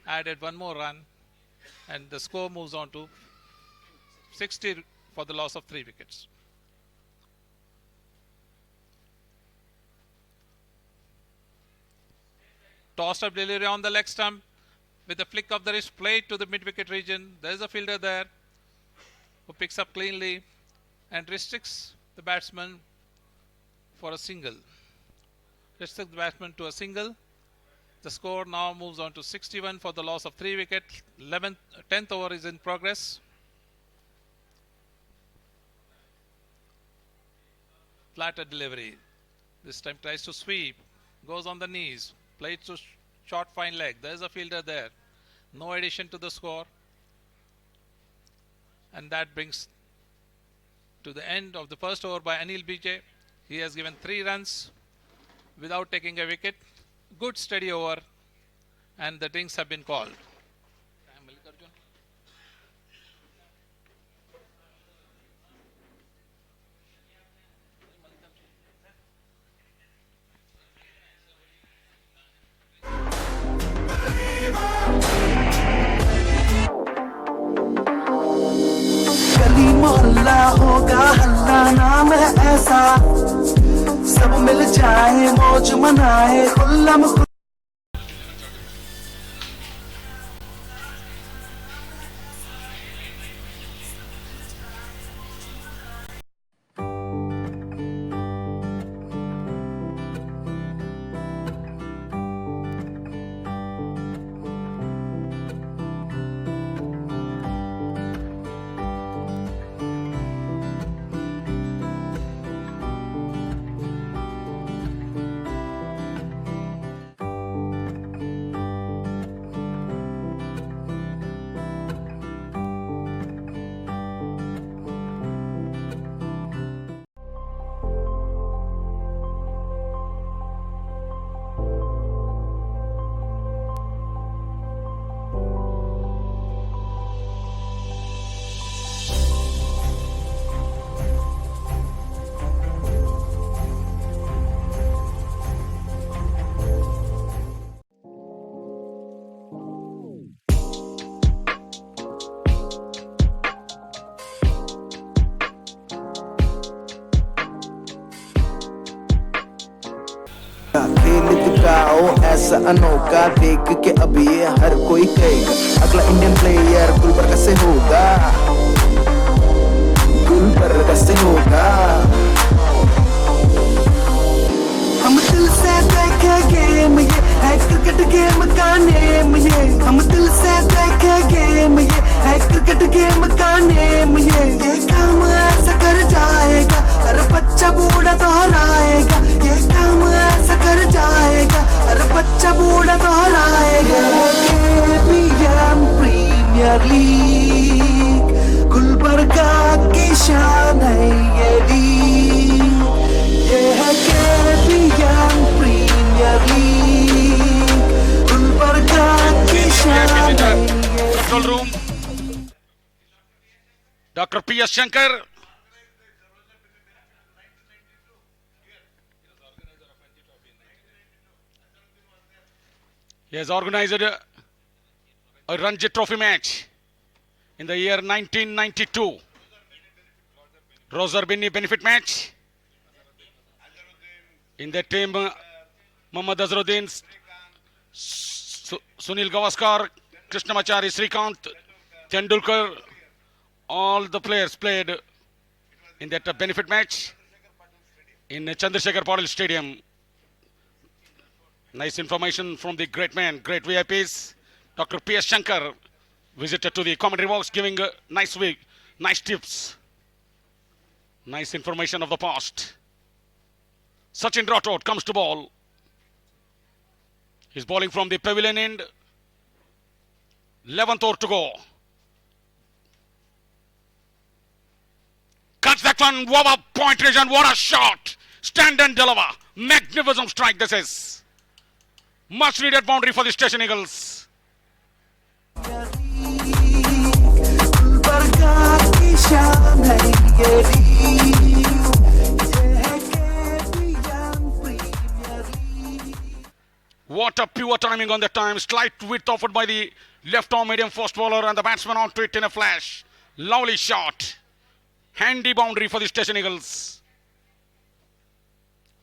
added one more run, and the score moves on to 60 for the loss of 3 wickets. Tossed up delivery on the leg stump with a flick of the wrist, played to the mid-wicket region. There's a fielder there who picks up cleanly and restricts the batsman for a single. Restricts the batsman to a single. The score now moves on to 61 for the loss of 3 wickets. 10th over is in progress. Flatter delivery. This time tries to sweep. Goes on the knees. Played to short fine leg. There's a fielder there. No addition to the score. And that brings to the end of the first over by Anil BJ. He has given 3 runs without taking a wicket. Good steady over, and the drinks have been called.
गली मोहल्ला होगा हल्ला नाम है ऐसा सब मिल जाए मौज मनाए खुल्लम खेल दिखाओ ऐसा अनोखा देख के अब ये हर कोई कहेगा अगला इंडियन प्लेयर गुलबर्गा से होगा गुलबर्गा से होगा हम दिल से देखे गेम ये है क्रिकेट गेम का नेम ये हम दिल से देखे गेम ये है क्रिकेट गेम का नेम ये काम ऐसा कर जाएगा हर बच्चा बूढ़ा दोहराएगा ये काम ऐसा कर जाएगा हर बच्चा बूढ़ा दोहराएगा KBN प्रीमियर लीग गुलबर्गा की शान है ये लीग ये है KBN प्रीमियर लीग गुलबर्गा की शान है
Control room. Dr. P.S. Shankar. He has organized a Ranji Trophy match in the year 1992. Roser Binni benefit match. In that team, Muhammad Azharuddin, Sunil Gavaskar, Krishnamachari, Srikant, Tendulkar, all the players played in that benefit match in Chandrasekhar Patil Stadium. Nice information from the great man, great VIPs. Dr. P.S. Shankar visited to the commentary box giving nice tips. Nice information of the past. Sachin Rathod comes to ball. He's bowling from the pavilion end. 11th over to go. Cuts that one. What a point region. What a shot. Stand and deliver. Magnificent strike this is. Much needed boundary for the Station Eagles.
Gulbarga की शान है ये है KBN Premier League.
What a pure timing on the time. Slight width offered by the left arm medium fast bowler and the batsman onto it in a flash. Lovely shot. Handy boundary for the Station Eagles.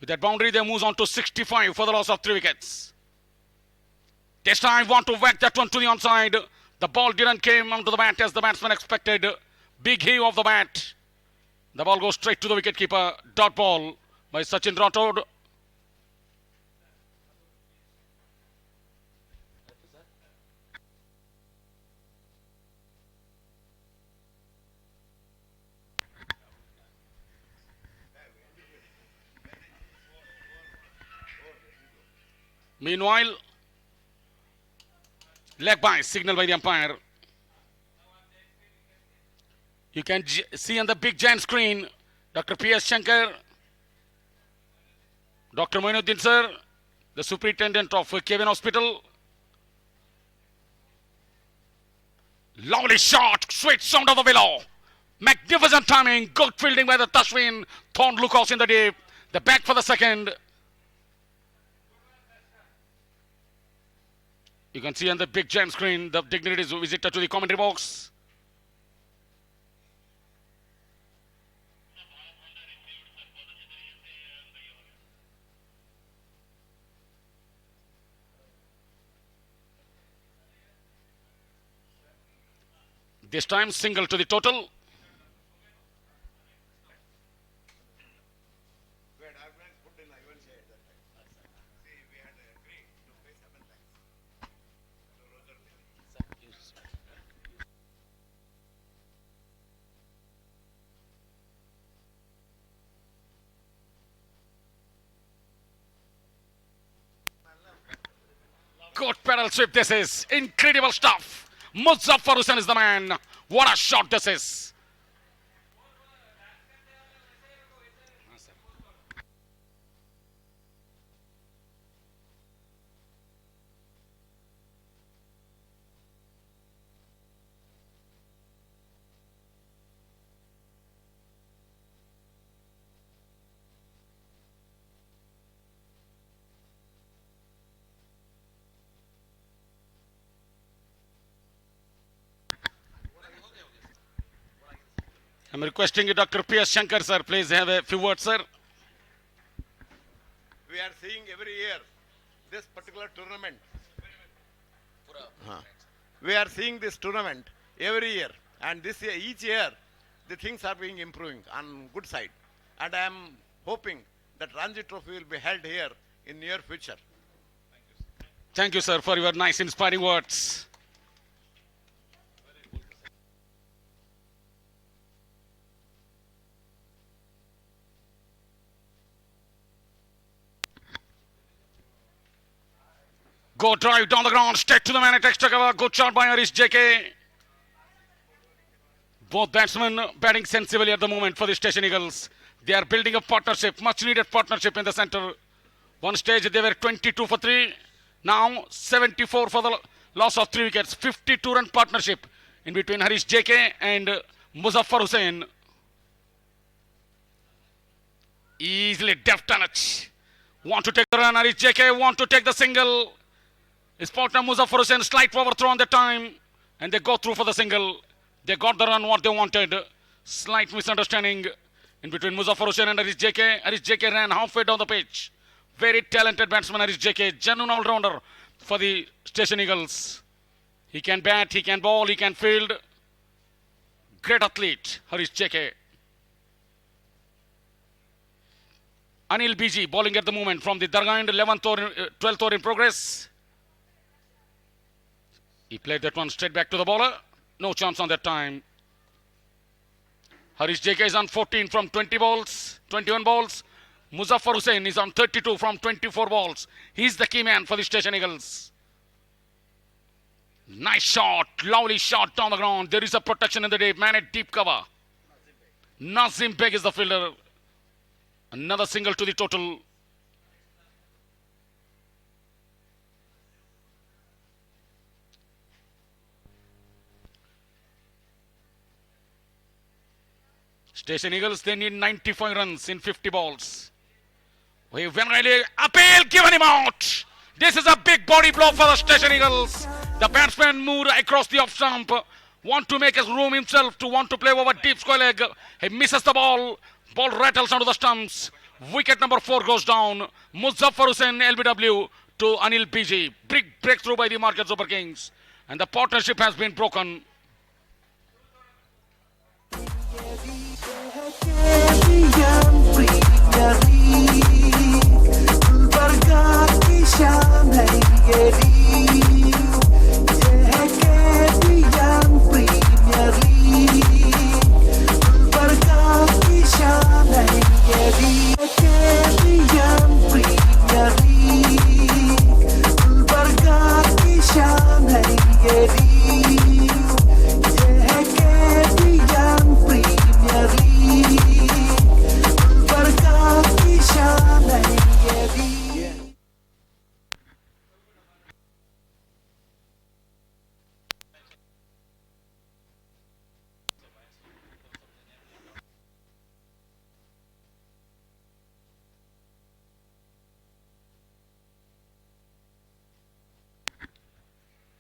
With that boundary, they moves on to 65 for the loss of 3 wickets. This time, want to whack that one to the onside. The ball didn't came onto the bat as the batsman expected. Big heave of the bat. The ball goes straight to the wicketkeeper. Dot ball by Sachin Rathod. Meanwhile, leg by signal by the umpire. You can see on the big giant screen Dr. P.S. Shankar, Dr. Moinuddin sir, the superintendent of KBN Hospital. Lovely shot, sweet sound of the willow. Magnificent timing, good fielding by the Tashwin. Thorn Lucas in the deep. The back for the second. You can see on the big giant screen the dignitaries visitor to the commentary box. This time single to the total. Good pedal sweep this is. Incredible stuff. Muzaffar Hussain is the man. What a shot this is. I'm requesting you, Dr. P.S. Shankar, sir. Please have a few words, sir.
We are seeing every year this particular tournament. We are seeing this tournament every year, and this year, each year, the things are being improving on good side. And I am hoping that Ranji Trophy will be held here in near future.
Thank you, sir, for your nice, inspiring words. Go drive down the ground, straight to the man at extra cover. Good shot by Harish JK. Both batsmen batting sensibly at the moment for the Station Eagles. They are building a partnership, much needed partnership in the center. One stage they were 22 for 3. Now 74 for the loss of 3 wickets. 52-run partnership in between Harish JK and Muzaffar Hussain. Easily deft touch. Want to take the run, Harish JK want to take the single. His partner Muzaffar Hussain, slight overthrow on the time, and they go through for the single. They got the run what they wanted. Slight misunderstanding in between Muzaffar Hussain and Harish JK. Harish JK ran halfway down the pitch. Very talented batsman Harish JK, genuine all-rounder for the Station Eagles. He can bat, he can bowl, he can field. Great athlete, Harish JK. Anil BG bowling at the moment from the Dargah end, 12th over in progress. He played that one straight back to the bowler. No chance on that time. Harish JK is on 14 from 20 balls, 21 balls. Muzaffar Hussain is on 32 from 24 balls. He's the key man for the Station Eagles. Nice shot, lovely shot down the ground. There is a protection in the deep, man at deep cover. Nazim Beg is the fielder. Another single to the total. Station Eagles, they need 95 runs in 50 balls. We really appeal, given him out. This is a big body blow for the Station Eagles. The batsman moved across the off stump, want to make his room himself to want to play over deep square leg. He misses the ball. Ball rattles onto the stumps. Wicket number 4 goes down. Muzaffar Hussain LBW to Anil PG. Big breakthrough by the Market Super Kings. And the partnership has been broken.
Gulbarga की शान है ये league, ये है KBN premier league. Gulbarga की शान है ये league, KBN premier league. Gulbarga की शान है ये लीग, ये है KBN प्रीमियर लीग। गुलबर्गा की शान है ये league.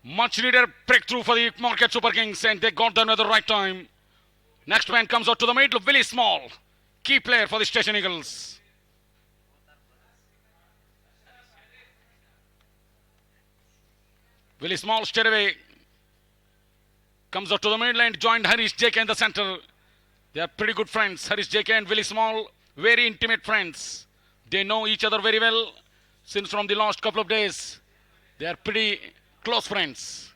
'Much needed breakthrough for the Market Super Kings, and they got them at the right time. Next man comes out to the middle, Willie Small, key player for the Station Eagles. Willie Small straight away comes out to the middle and joined Harish JK in the center. They are pretty good friends, Harish JK and Willie Small, very intimate friends. They know each other very well since from the last couple of days. They are pretty close friends.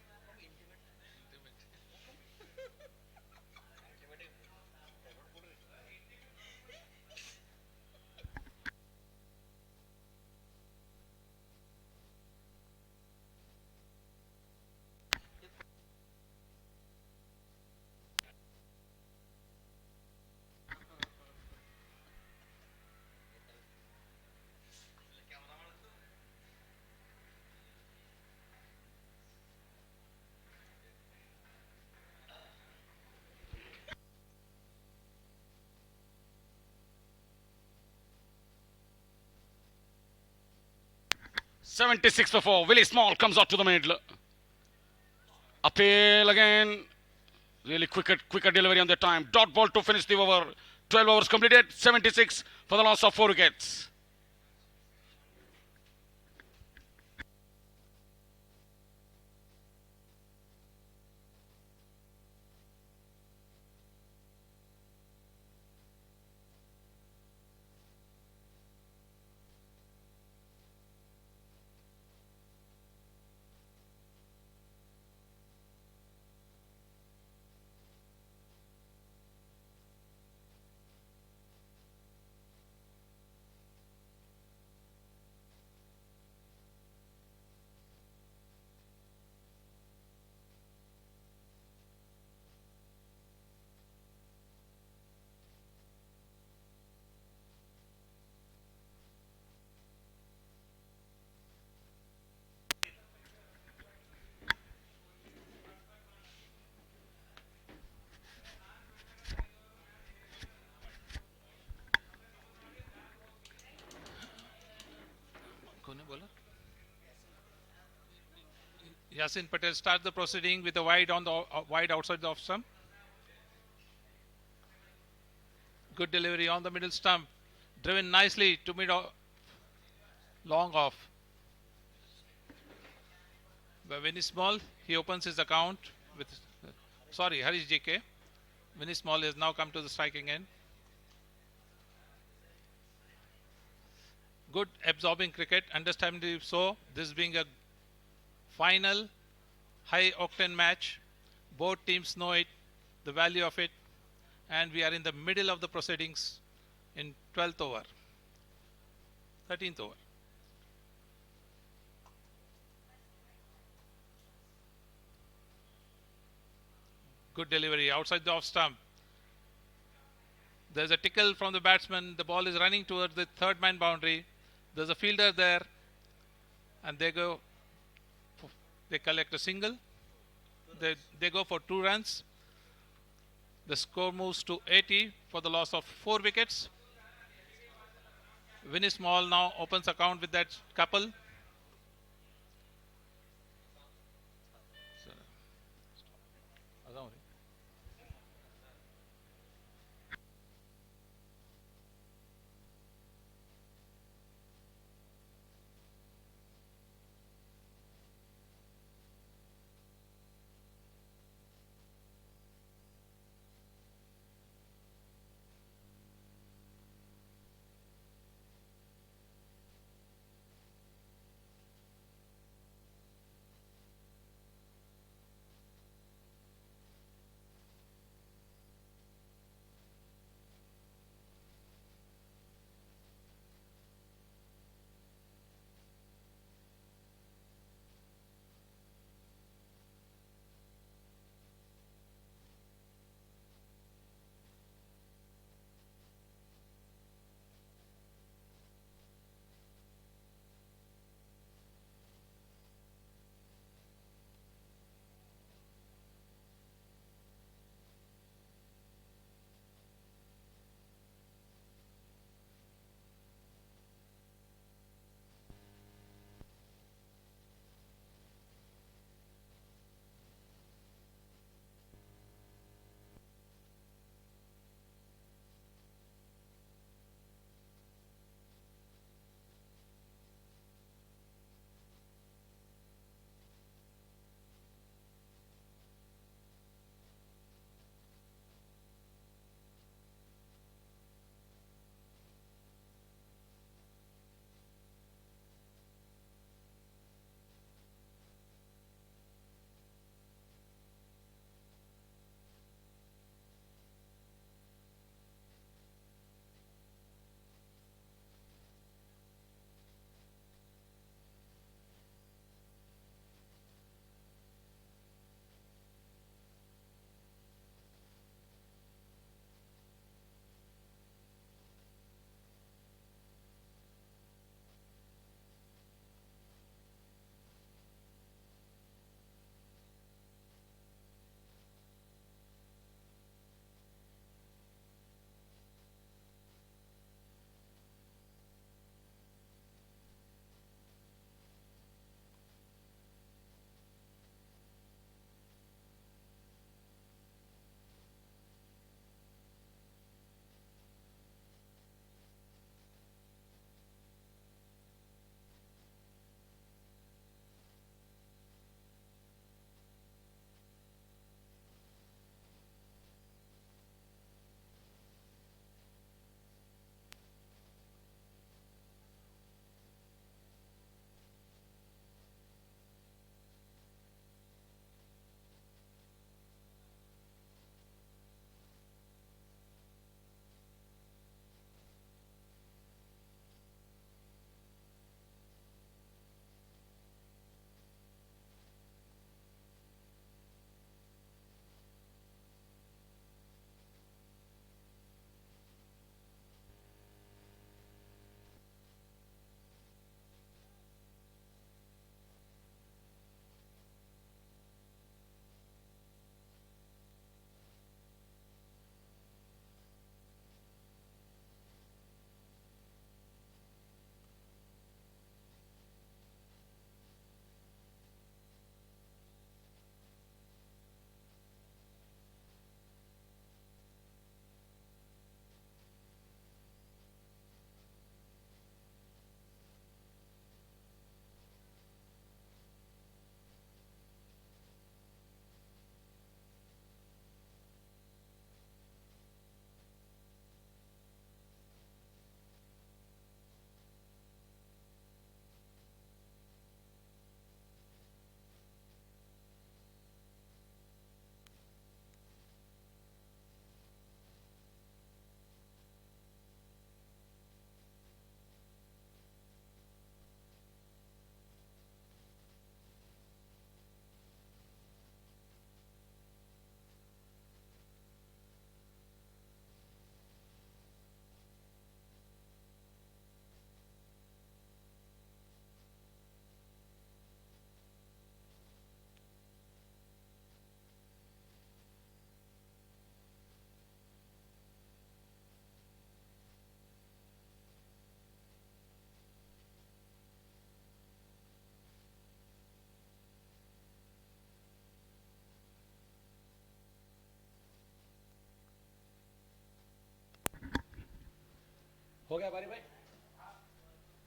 .76 for 4. Willie Small comes out to the middle. Appeal again. Really quicker delivery on the time. Dot ball to finish the over. 12 overs completed. 76 for the loss of 4 wickets.
Yasin Patel starts the proceeding with a wide on the wide outside the off stump. Good delivery on the middle stump, driven nicely to mid long off. By Vinny Small, he opens his account with Harish JK. Vinny Small has now come to the striking end. Good absorbing cricket, understandably so. This being a final high octane match, both teams know it, the value of it, and we are in the middle of the proceedings in 12th over, 13th over. Good delivery outside the off stump. There's a tickle from the batsman. The ball is running towards the third man boundary. There's a fielder there, and they collect a single. They go for 2 runs. The score moves to 80 for the loss of 4 wickets. Vinny Small now opens account with that couple.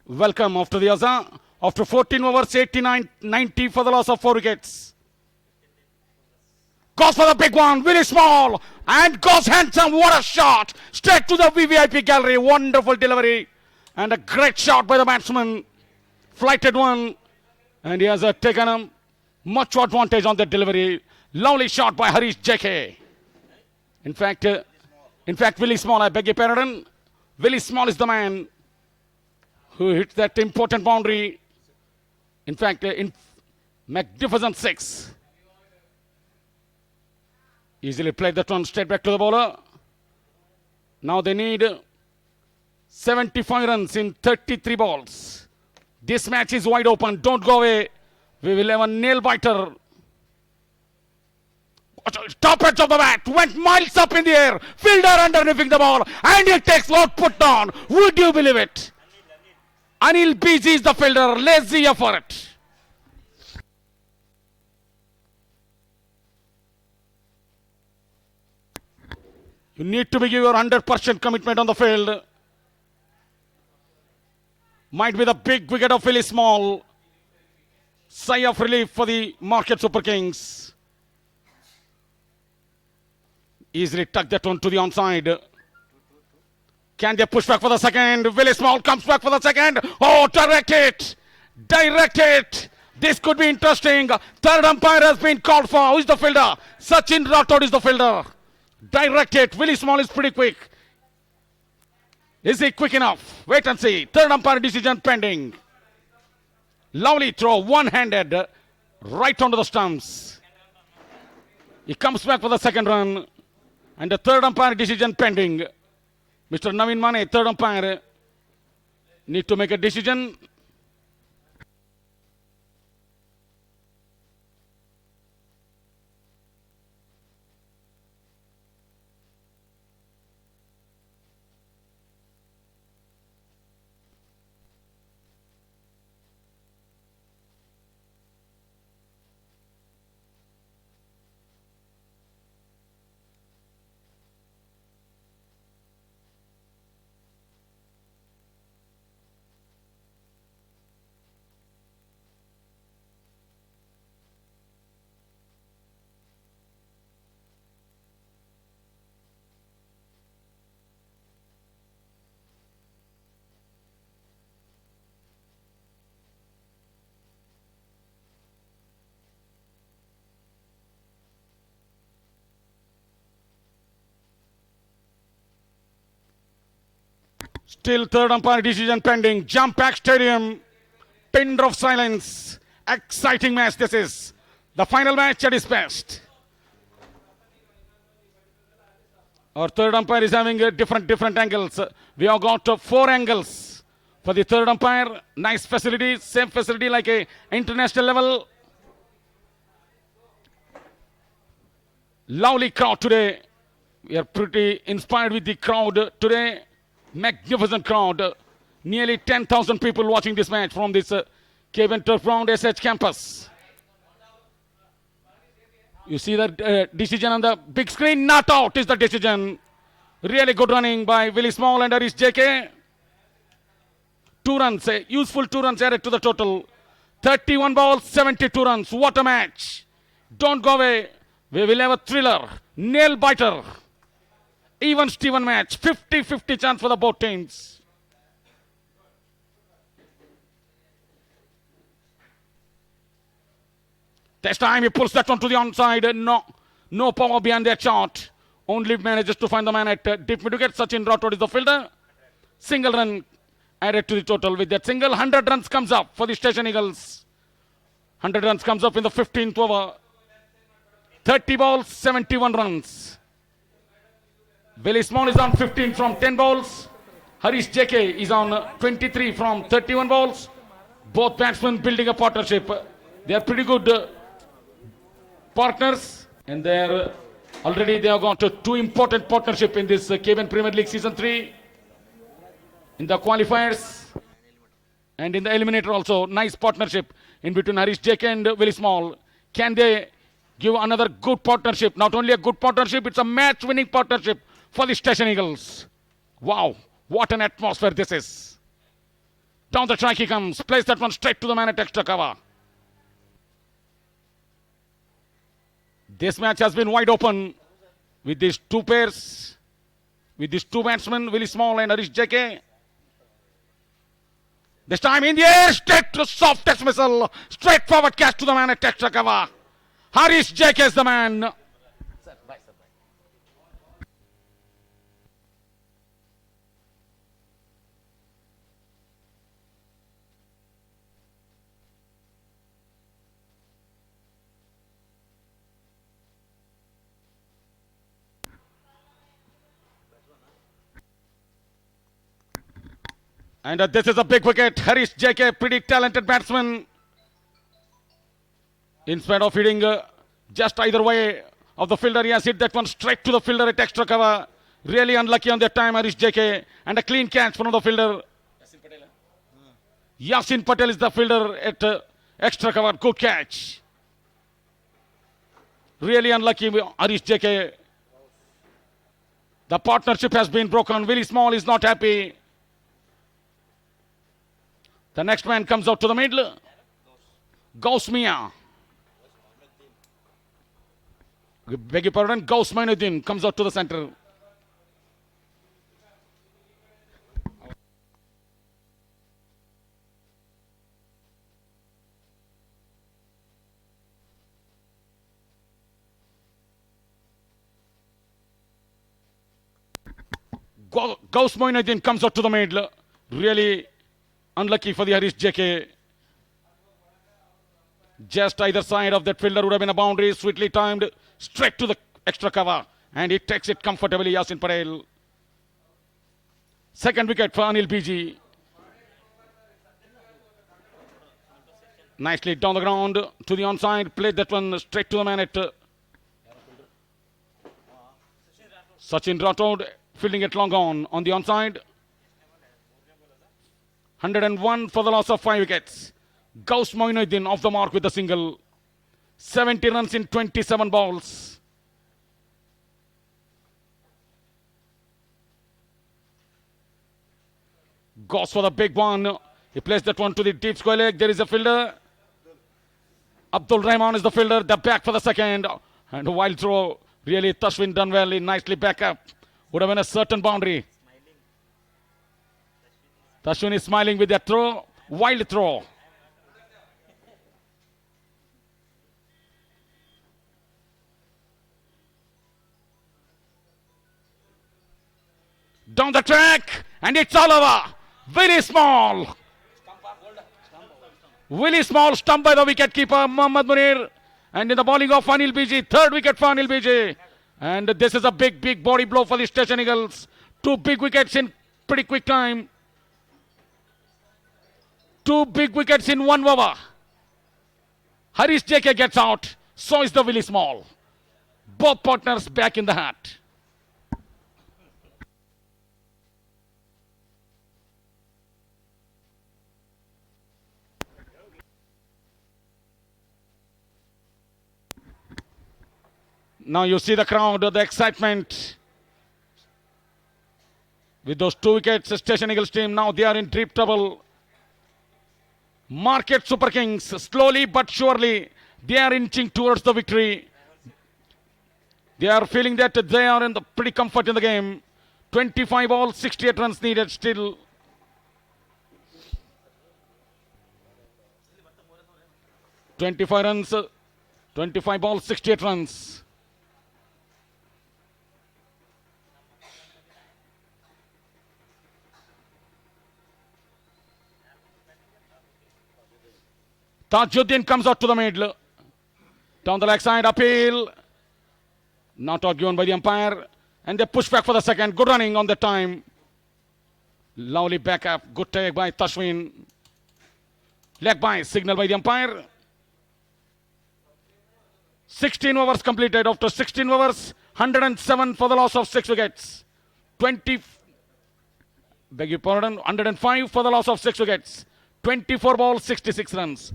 Welcome after the Azza. After 14 overs, 89-90 for the loss of 4 wickets. Goes for the big one, very small. And goes handsome, what a shot. Straight to the VVIP gallery, wonderful delivery. And a great shot by the batsman. Flighted one. And he has taken a much advantage on that delivery. Lovely shot by Harish JK. In fact, Willie Small, I beg your pardon. Willie Small is the man who hit that important boundary. In fact, in magnificent 6. Easily played that one straight back to the bowler. Now they need 75 runs in 33 balls. This match is wide open. Don't go away. We will have a nail biter. Top edge of the bat. Went miles up in the air. Fielder underneathing the ball. And it takes lot put down. Would you believe it? Anil BG is the fielder. Lazy effort. You need to give your 100% commitment on the field. Might be the big wicket of Willie Small. Sigh of relief for the market Super Kings. Easily tuck that one to the onside. Can they push back for the second? Willie Small comes back for the second. Oh, direct it. Direct it. This could be interesting. Third umpire has been called for. Who is the fielder? Sachin Rathod is the fielder. Direct it. Willie Small is pretty quick. Is he quick enough? Wait and see. Third umpire decision pending. Lovely throw. One-handed. Right onto the stumps. He comes back for the second run. And the third umpire decision pending. Mr. Naveen Mane, third umpire, need to make a decision. Still third umpire decision pending. Jump Pack Stadium. Pin drop silence. Exciting match this is. The final match at its best. Our third umpire is having different angles. We have got 4 angles for the third umpire. Nice facility. Same facility like a international level. Lovely crowd today. We are pretty inspired with the crowd today. Magnificent crowd. Nearly 10,000 people watching this match from this KBN Turf Ground SH campus. You see the decision on the big screen. Not out is the decision. Really good running by Willie Small and Harish JK. 2 runs. Useful 2 runs added to the total. 31 balls, 72 runs. What a match. Don't go away. We will have a thriller. Nail biter. Even Steven match. 50-50 chance for the both teams. This time he pulls that one to the onside. No power behind that shot. Only manages to find the man at deep mid wicket. Sachin Rathod is the fielder. Single run added to the total. With that single, 100 runs comes up for the Station Eagles. 100 runs comes up in the 15th over. 30 balls, 71 runs. Willie Small is on 15 from 10 balls. Harish JK is on 23 from 31 balls. Both batsmen building a partnership. They are pretty good partners. And they have got 2 important partnership in this KBN Premier League Season 3. In the qualifiers and in the eliminator also. Nice partnership in between Harish JK and Willie Small. Can they give another good partnership? Not only a good partnership, it's a match-winning partnership for the Station Eagles. Wow, What an atmosphere this is. Down the track he comes. Plays that one straight to the man at extra cover. This match has been wide open with these two pairs, with these two batsmen, Willie Small and Harish JK. This time in the air, straight to soft dismissal. Straight forward catch to the man at extra cover. Harish JK is the man. And this is a big wicket. Harish JK, pretty talented batsman. Instead of hitting just either way of the fielder, he has hit that one straight to the fielder at extra cover. Really unlucky on that time, Harish JK. And a clean catch from the fielder. Yasin Patel is the fielder at extra cover. Good catch. Really unlucky, Harish JK. The partnership has been broken. Willie Small is not happy. The next man comes out to the middle. Gauss Mia. Beg your pardon. Gauss Mainuddin comes out to the center. Gauss Mainuddin comes out to the middle. Really unlucky for the Harish JK. Just either side of that fielder would have been a boundary. Sweetly timed. Straight to the extra cover. And he takes it comfortably, Yasin Patel. Second wicket for Anil BG. Nicely down the ground to the onside. Played that one straight to the man at Sachin Rathod. Fielding it long on the onside. 101 for the loss of 5 wickets. Gauss Mainuddin off the mark with a single. 70 runs in 27 balls. Gauss for the big one. He plays that one to the deep square leg. There is a fielder. Abdul Rahman is the fielder. The back for the second. And a wild throw. Really, Tashwin done well. He nicely back up. Would have been a certain boundary. Tashwin is smiling with that throw. Wild throw. Down the track. And it's all over. Very small. Willie Small stumped by the wicketkeeper Mohammad Munir. And in the bowling of Anil BG. Third wicket for Anil BG. And this is a big body blow for the Station Eagles. 2 big wickets in pretty quick time. 2 big wickets in 1 over. Harish JK gets out. So is the Willie Small. Both partners back in the hat. Now you see the crowd, the excitement. With those 2 wickets, Station Eagles team, now they are in deep trouble. Market Super Kings, slowly but surely, they are inching towards the victory. They are feeling that they are in the pretty comfort in the game. 25 balls, 68 runs needed still. ...25 runs, 25 balls, 68 runs. Tajuddin comes out to the middle. Down the leg side, appeal. Not out given by the umpire. And they push back for the second. Good running on the time. Lovely backup. Good take by Tashwin. Leg by, signal by the umpire. 16 overs completed. After 16 overs, 107 for the loss of 6 wickets. 105 for the loss of 6 wickets. 24 balls, 66 runs.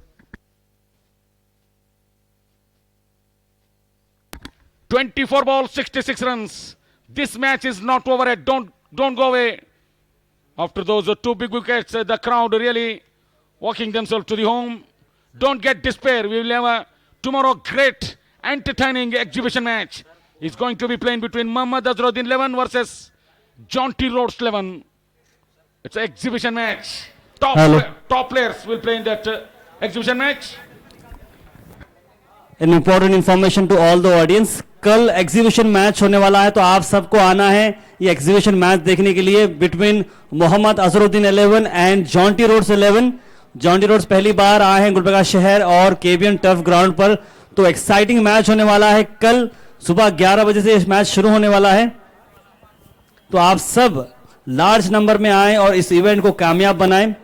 24 balls, 66 runs. This match is not over yet. Don't go away. After those two big wickets, the crowd really walking themselves to the home. Don't get despair. We will have a tomorrow great entertaining exhibition match. It's going to be playing between Mohammad Azharuddin 11 versus John T. Rhodes 11. It's an exhibition match. Top players will play in that exhibition match.
An important information to all the audience. कल exhibition match होने वाला है, तो आप सबको आना है ये एग्जीबिशन मैच देखने के लिए between Mohammad Azharuddin 11 and Jonty Rhodes 11. Jonty Rhodes पहली बार आए हैं गुलबर्गा शहर और केबीएन टर्फ ग्राउंड पर, तो एक्साइटिंग मैच होने वाला है. कल सुबह 11 बजे से इस मैच शुरू होने वाला है, तो आप सब लार्ज नंबर में आए और इस इवेंट को कामयाब बनाएं.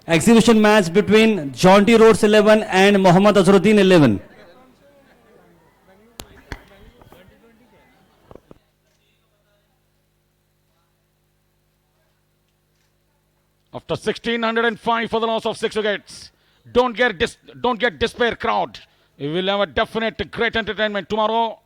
Exhibition match between John T. Rhodes 11 and Mohammad Azharuddin 11.
After 1605 for the loss of 6 wickets. Don't get despair, crowd. We will have a definite great entertainment tomorrow.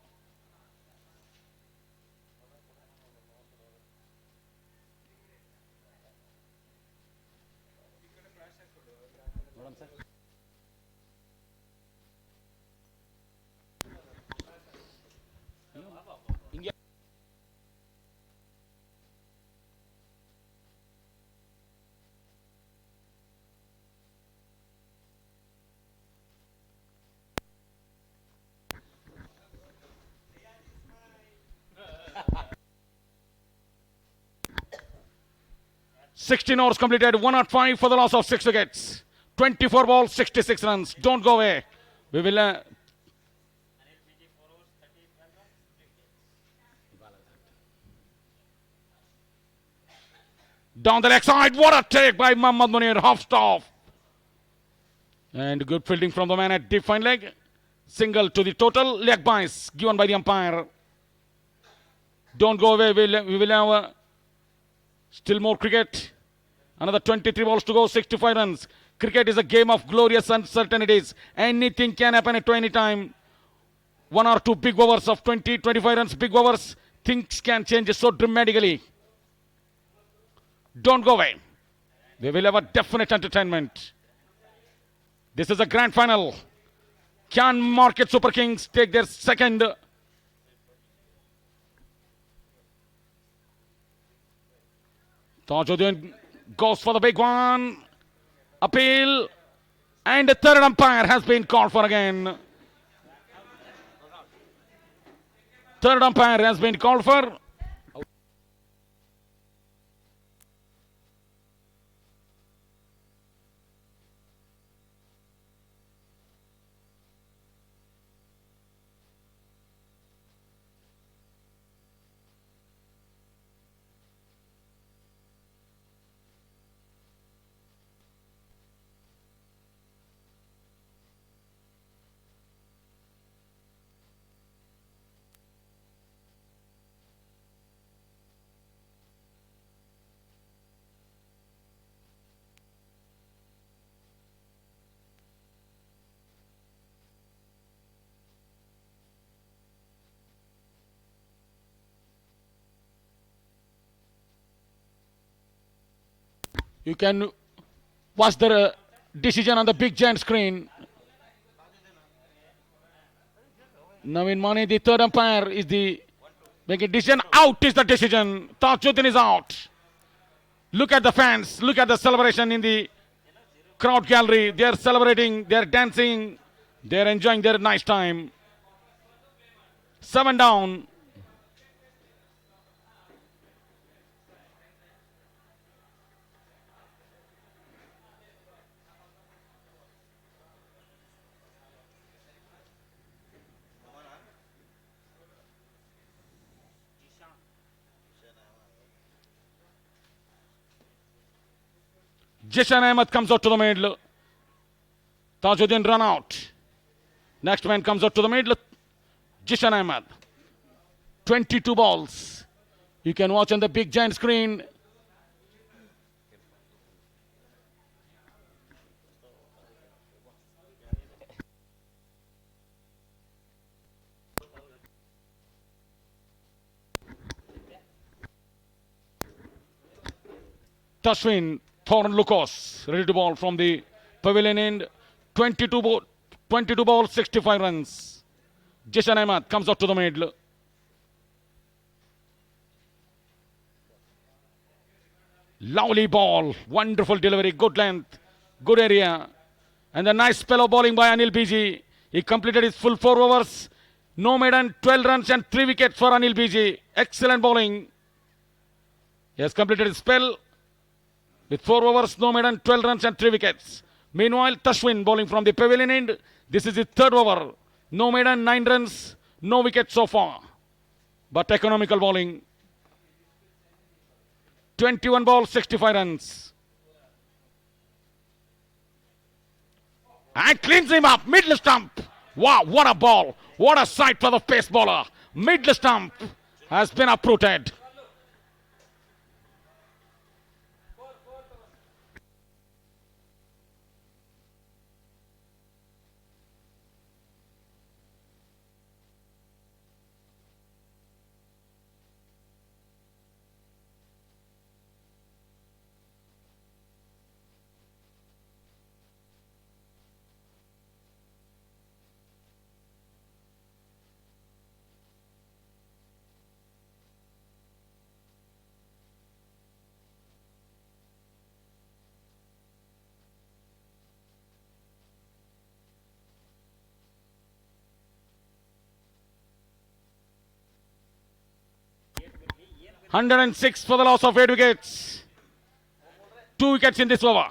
Sixteen overs completed, 105 for the loss of 6 wickets. 24 balls, 66 runs. Don't go away. We will down the leg side. What a take by Mohammad Munir, half stop. And good fielding from the man at deep fine leg. Single to the total. Leg bias given by the umpire. Don't go away. We will have still more cricket. Another 23 balls to go, 65 runs. Cricket is a game of glorious uncertainties. Anything can happen at any time. 1 or 2 big overs of 20, 25 runs, big overs. Things can change so dramatically. Don't go away. We will have a definite entertainment. This is a grand final. Can Market Super Kings take their second? Tajuddin goes for the big one. Appeal. And the third umpire has been called for again. Third umpire has been called for. You can watch the decision on the big giant screen. Naveen Mane, the third umpire, is the making decision. Out is the decision. Tajuddin is out. Look at the fans. Look at the celebration in the crowd gallery. They are celebrating. They are dancing. They are enjoying their nice time. 7 down. Jishan Ahmed comes out to the middle. Tajuddin run out. Next man comes out to the middle. Jishan Ahmed. 22 balls. You can watch on the big giant screen. Tashwin, Thorn Lucas, ready to ball from the pavilion end. 22 balls, 65 runs. Jishan Ahmed comes out to the middle. Lovely ball, wonderful delivery, good length, good area. And a nice spell of bowling by Anil Biji. He completed his full 4 overs. No maiden, 12 runs and 3 wickets for Anil Biji. Excellent bowling. He has completed his spell with 4 overs, no maiden, 12 runs and 3 wickets. Meanwhile, Tashwin bowling from the pavilion end. This is his 3rd over. No maiden, 9 runs, no wickets so far. But economical bowling. 21 balls, 65 runs. And cleans him up, middle stump. Wow, what a ball. What a sight for the pace bowler. Middle stump has been uprooted. (106 for the loss of 8 wickets. 2 wickets in this over.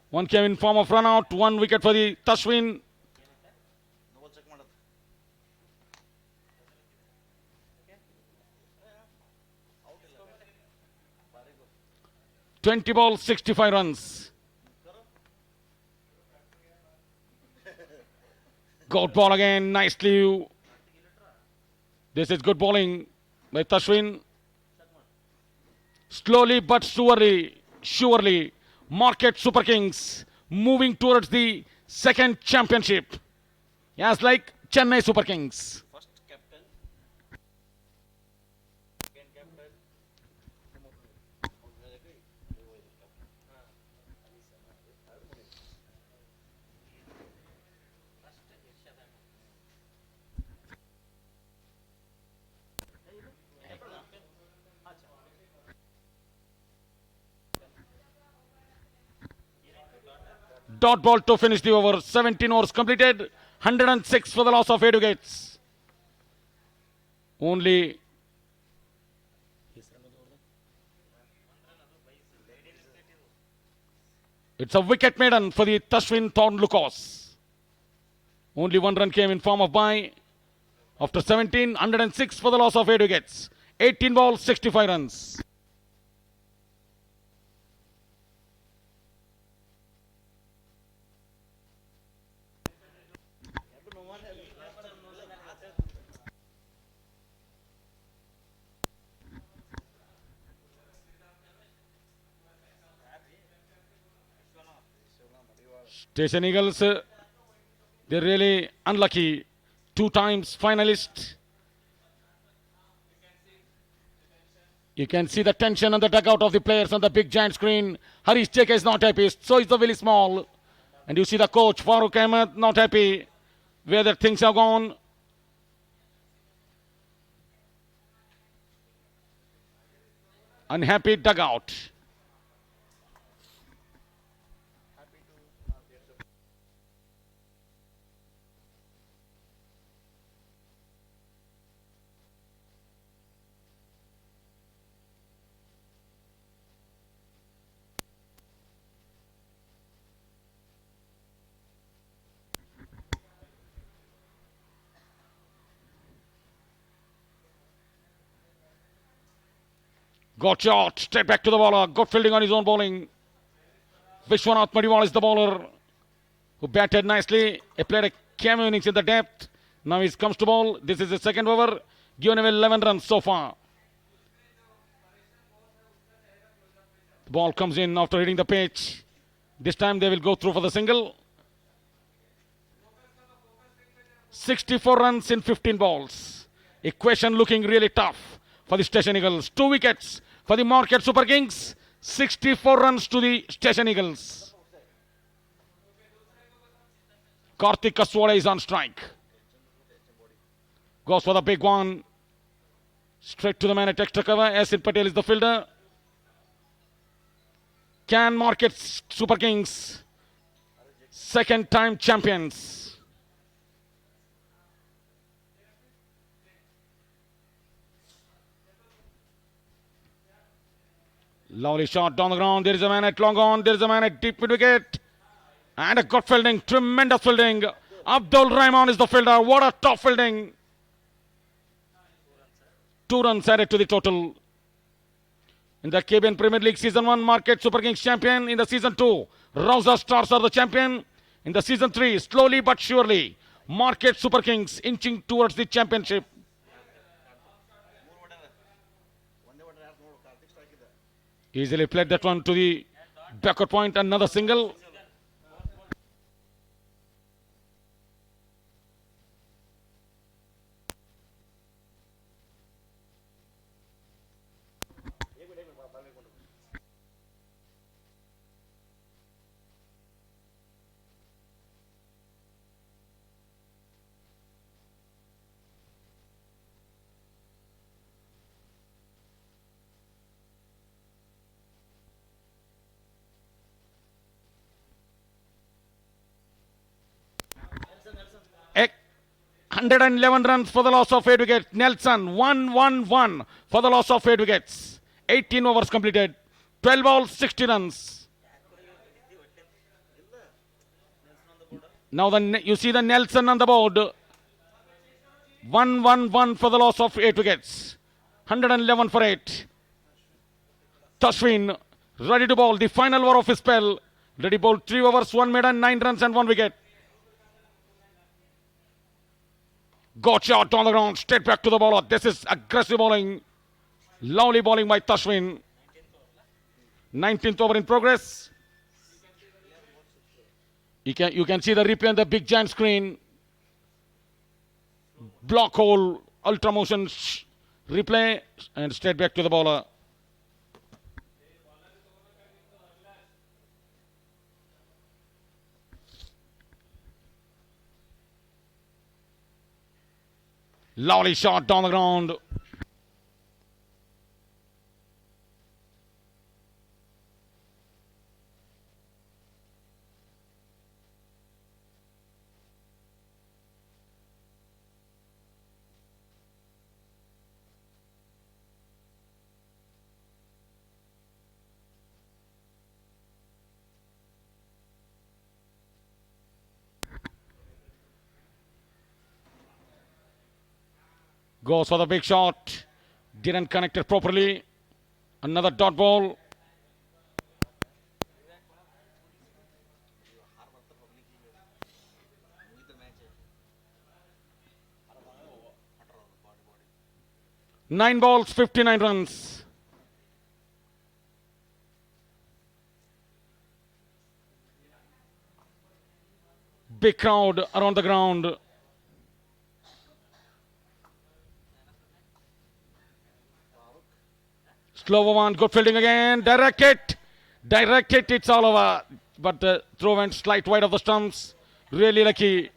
1 came in form of run out, 1 wicket for the Tashwin. (20 balls, 65 runs. Good ball again, nicely. This is good bowling by Tashwin. Slowly but surely, Market Super Kings moving towards the 2nd championship. Yes, like Chennai Super Kings. Dot ball to finish the over. 17 overs completed. 106 for the loss of 8 wickets. Only it's a wicket maiden for the Tashwin Thorn Lucas. Only 1 run came in form of bye. After 17, 106 for the loss of 8 wickets. 18 balls, 65 runs. Station Eagles, they're really unlucky. 2 times finalist. You can see the tension on the dugout of the players on the big giant screen. Harish Cheka is not happy. So is the Willie Small. And you see the coach, Farooq Ahmed, not happy where the things have gone. Unhappy dugout. Got shot, straight back to the bowler. Good fielding on his own bowling. Vishwanath Madiwal is the bowler who batted nicely. He played a cameo innings in the depth. Now he comes to bowl. This is the 2nd over. Given away 11 runs so far. The ball comes in after hitting the pitch. This time they will go through for the single. 64 runs in 15 balls. Equation looking really tough for the Station Eagles. 2 wickets for the Market Super Kings. 64 runs to the Station Eagles. Karthikaswadi is on strike. Goes for the big one. Straight to the man at extra cover. Yasin Patel is the fielder. Can Market Super Kings second time champions. Lovely shot down the ground. There is a man at long on. There is a man at deep mid wicket. And a good fielding. Tremendous fielding. Abdul Rahman is the fielder. What a top fielding. 2 runs added to the total. In the KBN Premier League Season 1, Market Super Kings champion. In the Season 2, Rouser Stars are the champion. In the Season 3, slowly but surely, Market Super Kings inching towards the championship. Easily played that one to the backward point. Another single. A 111 runs for the loss of 8 wickets. Nelson 1-1-1 for the loss of 8 wickets. 18 overs completed. 12 balls, 60 runs. Now you see the Nelson on the board. 1-1-1 for the loss of 8 wickets. 111 for 8. Tashwin ready to bowl. The final over of his spell. Ready bowl 3 overs, 1 maiden, 9 runs and 1 wicket. Got shot on the ground, straight back to the bowler. This is aggressive bowling. Lovely bowling by Tashwin. 19th over in progress. You can see the replay on the big giant screen. Block hole, ultra motion replay, and straight back to the bowler. Lovely shot down the ground. Goes for the big shot. Didn't connect it properly. Another dot ball. Nine balls, 59 runs. Big crowd around the ground. Slow one, good fielding again. Direct it. It's all over. But the throw went slight wide of the stumps. Really lucky.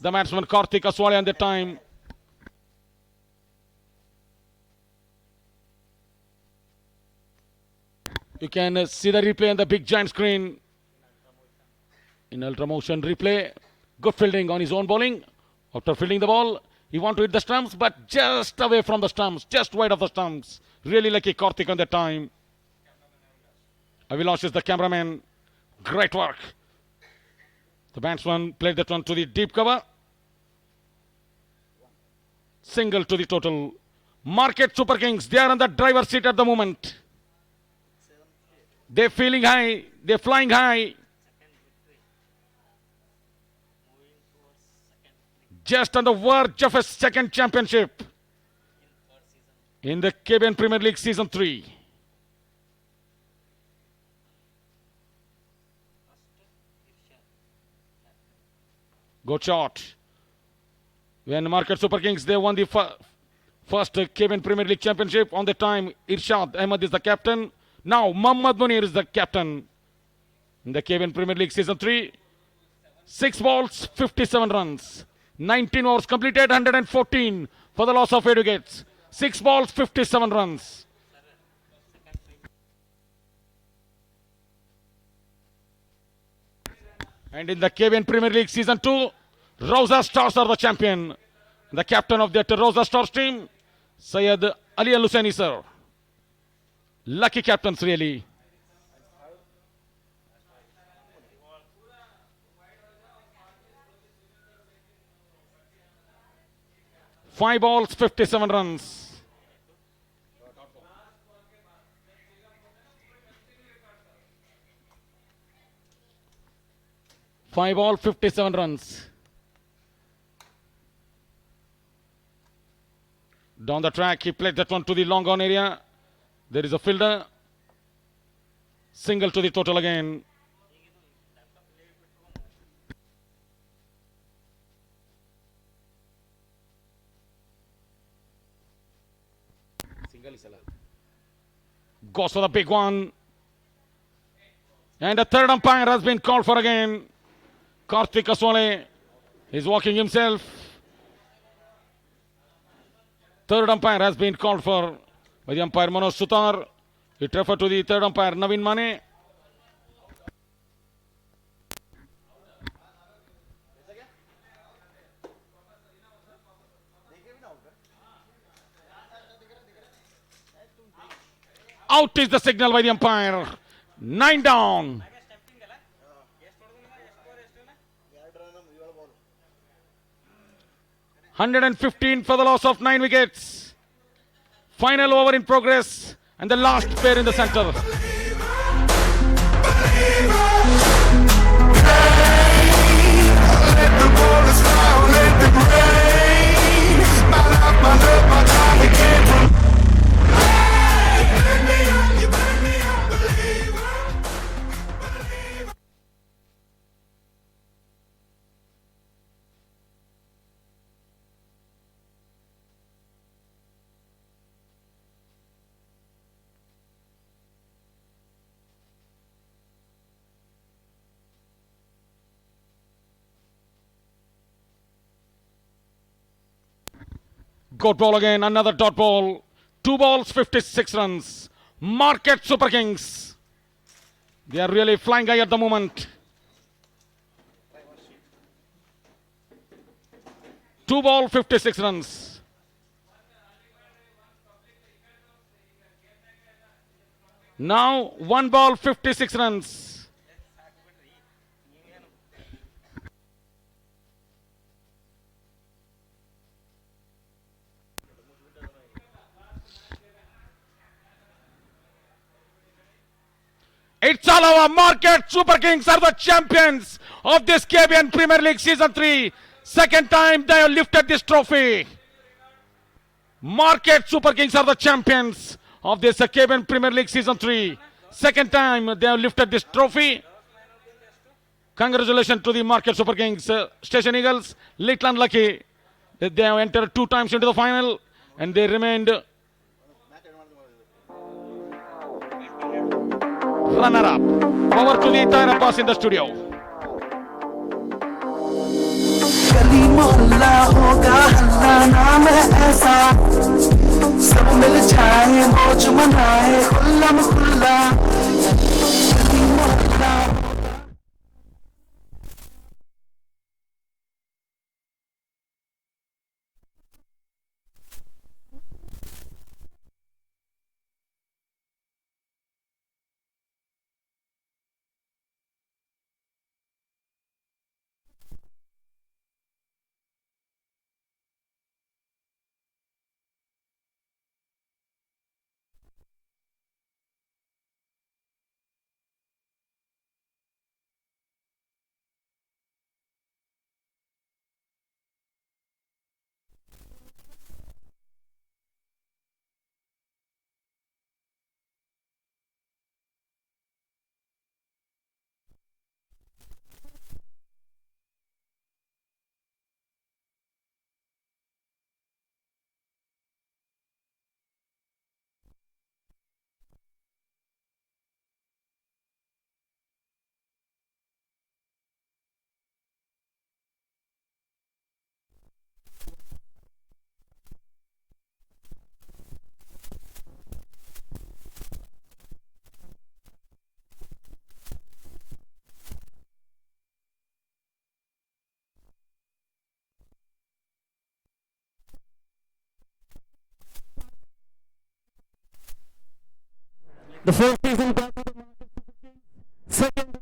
The batsman Karthikaswadi at the time. You can see the replay on the big giant screen. In ultra motion replay. Good fielding on his own bowling. After fielding the ball, he wanted to hit the stumps, but just away from the stumps, just wide of the stumps. Really lucky Karthik on that time. Avilash is the cameraman. Great work. The batsman played that one to the deep cover. Single to the total. Market Super Kings, they are on the driver's seat at the moment. They're feeling high. They're flying high. Just on the verge of a second championship in the KBN Premier League Season 3. Good shot. When Market Super Kings, they won the first KBN Premier League Championship on the time. Irshad Ahmed is the captain. Now, Mohammad Munir is the captain in the KBN Premier League Season 3. 6 balls, 57 runs. 19 overs completed, 114 for the loss of 8 wickets. 6 balls, 57 runs. And in the KBN Premier League Season 2, Rosa Stars are the champion. The captain of that Rosa Stars team, Syed Ali Al Hussaini sir. Lucky captains really. Five balls, 57 runs. Five ball, 57 runs. Down the track, he played that one to the long on area. There is a fielder. Single to the total again. Goes for the big one. And the third umpire has been called for again. Karthik Aswale is walking himself. Third umpire has been called for by the umpire Manoj Sutar. It referred to the third umpire Naveen Mane. Out is the signal by the umpire. 9 down. $115 for the loss of 9 wickets. Final over in progress. And the last pair in the center. Good ball again, another dot ball. 2 balls, 56 runs. Market Super Kings. They are really flying high at the moment. 2 ball, 56 runs. Now 1 ball, 56 runs. It's all over. Market Super Kings are the champions of this KBN Premier League Season 3. Second time they have lifted this trophy. Market Super Kings are the champions of this KBN Premier League Season 3. Second time they have lifted this trophy. Congratulations to the Market Super Kings. Station Eagles, little unlucky. They have entered 2 times into the final and they remained runner-up. Over to the entire Abbas in the studio.
गली मोहल्ला होगा हल्ला नाम है ऐसा सब मिल जाए मौज मनाए खुल्ला खुल्ला
The first season second.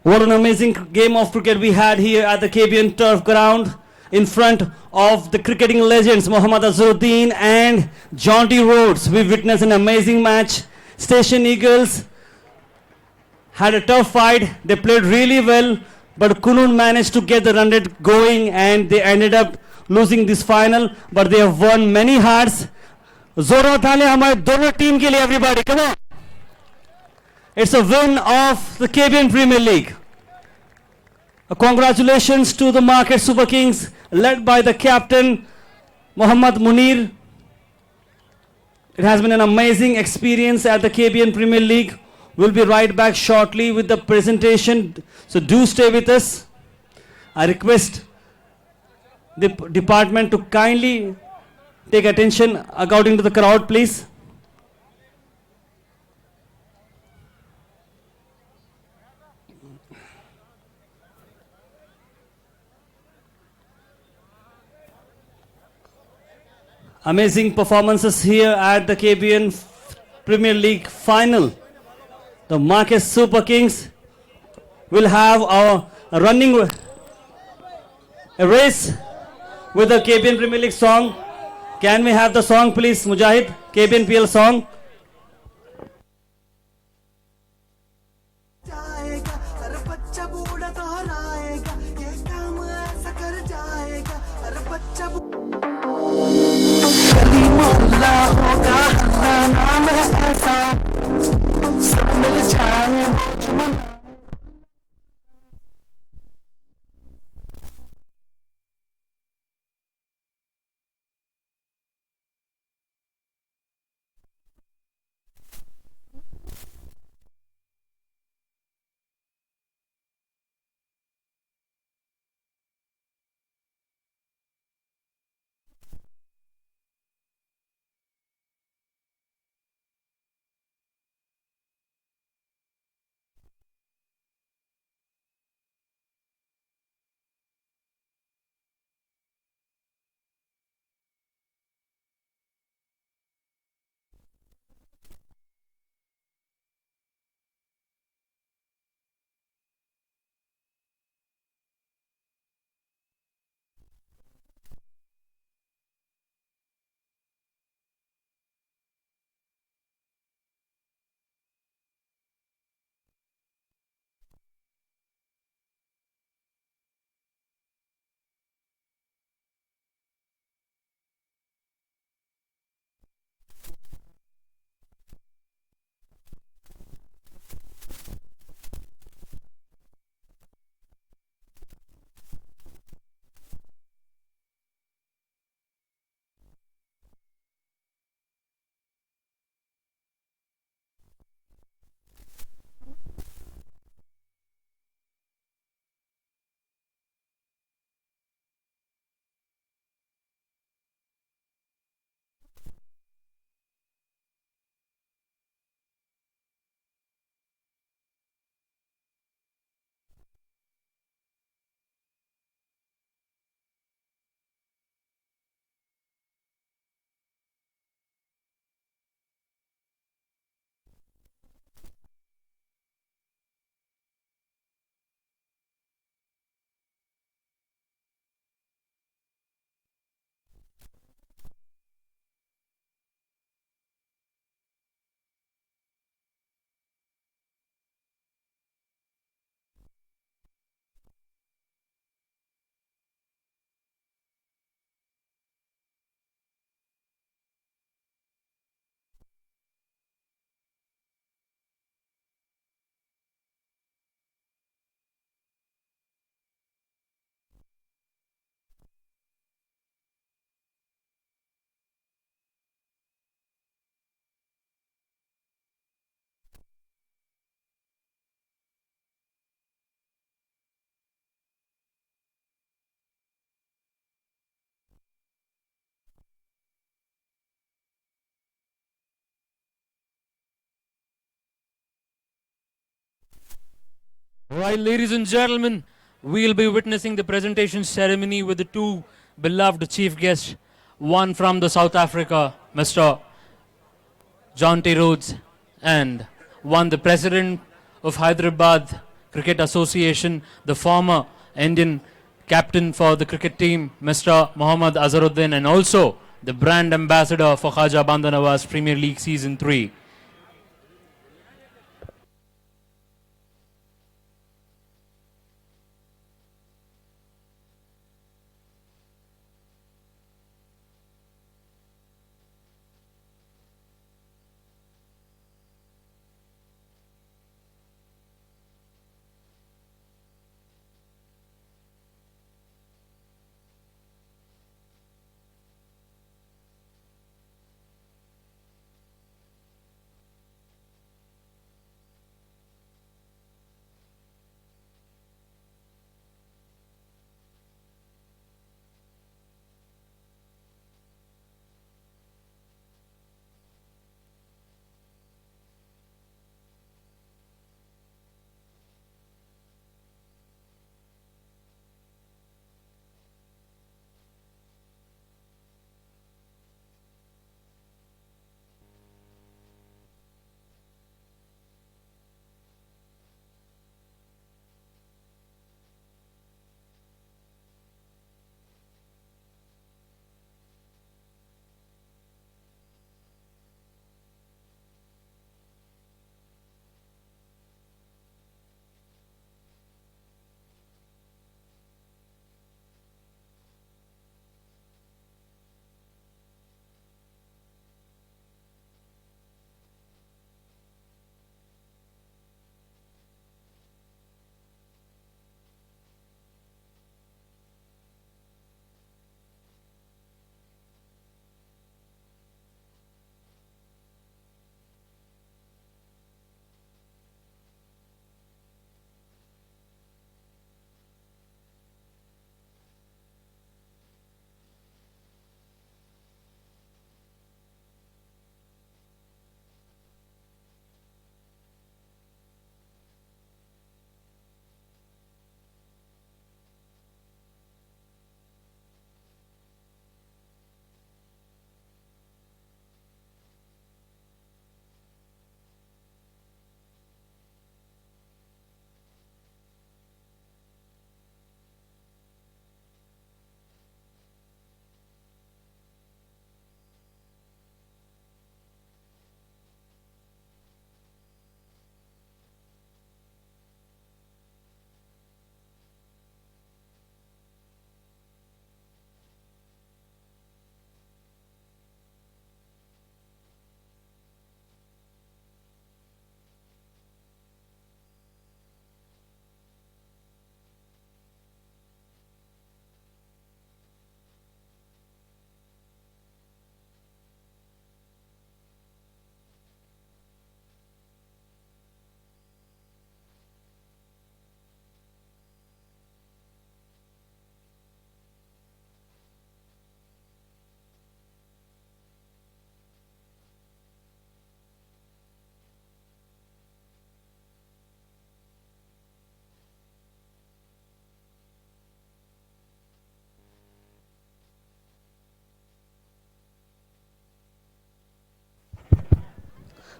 What an amazing game of cricket we had here at the KBN turf ground in front of the cricketing legends Mohammad Azharuddin and Jaunty Rhodes. We witnessed an amazing match. Station Eagles had a tough fight. They played really well, but couldn't manage to get the run rate going, and they ended up losing this final. But they have won many hearts. Zora Thale हमारे दोनों team के लिए everybody, come on! It's a win of the KBN Premier League. Congratulations to the Market Super Kings, led by the captain Mohammad Munir. It has been an amazing experience at the KBN Premier League. We'll be right back shortly with the presentation, so do stay with us. I request the department to kindly take attention according to the crowd, please. Amazing performances here at the KBN Premier League final. The Marcus Super Kings will have a race with the KBN Premier League song. Can we have the song please, Mujahid? KBNPL song.
गली मोहल्ला होगा हल्ला नाम है ऐसा सब मिल जाए
Right, ladies and gentlemen, we'll be witnessing the presentation ceremony with the two beloved chief guests, one from the South Africa, Mr. John T. Rhodes, and one the president of Hyderabad Cricket Association, the former Indian captain for the cricket team, Mr. Mohammad Azharuddin, and also the brand ambassador for Khaja Bandhanawaz Premier League Season 3.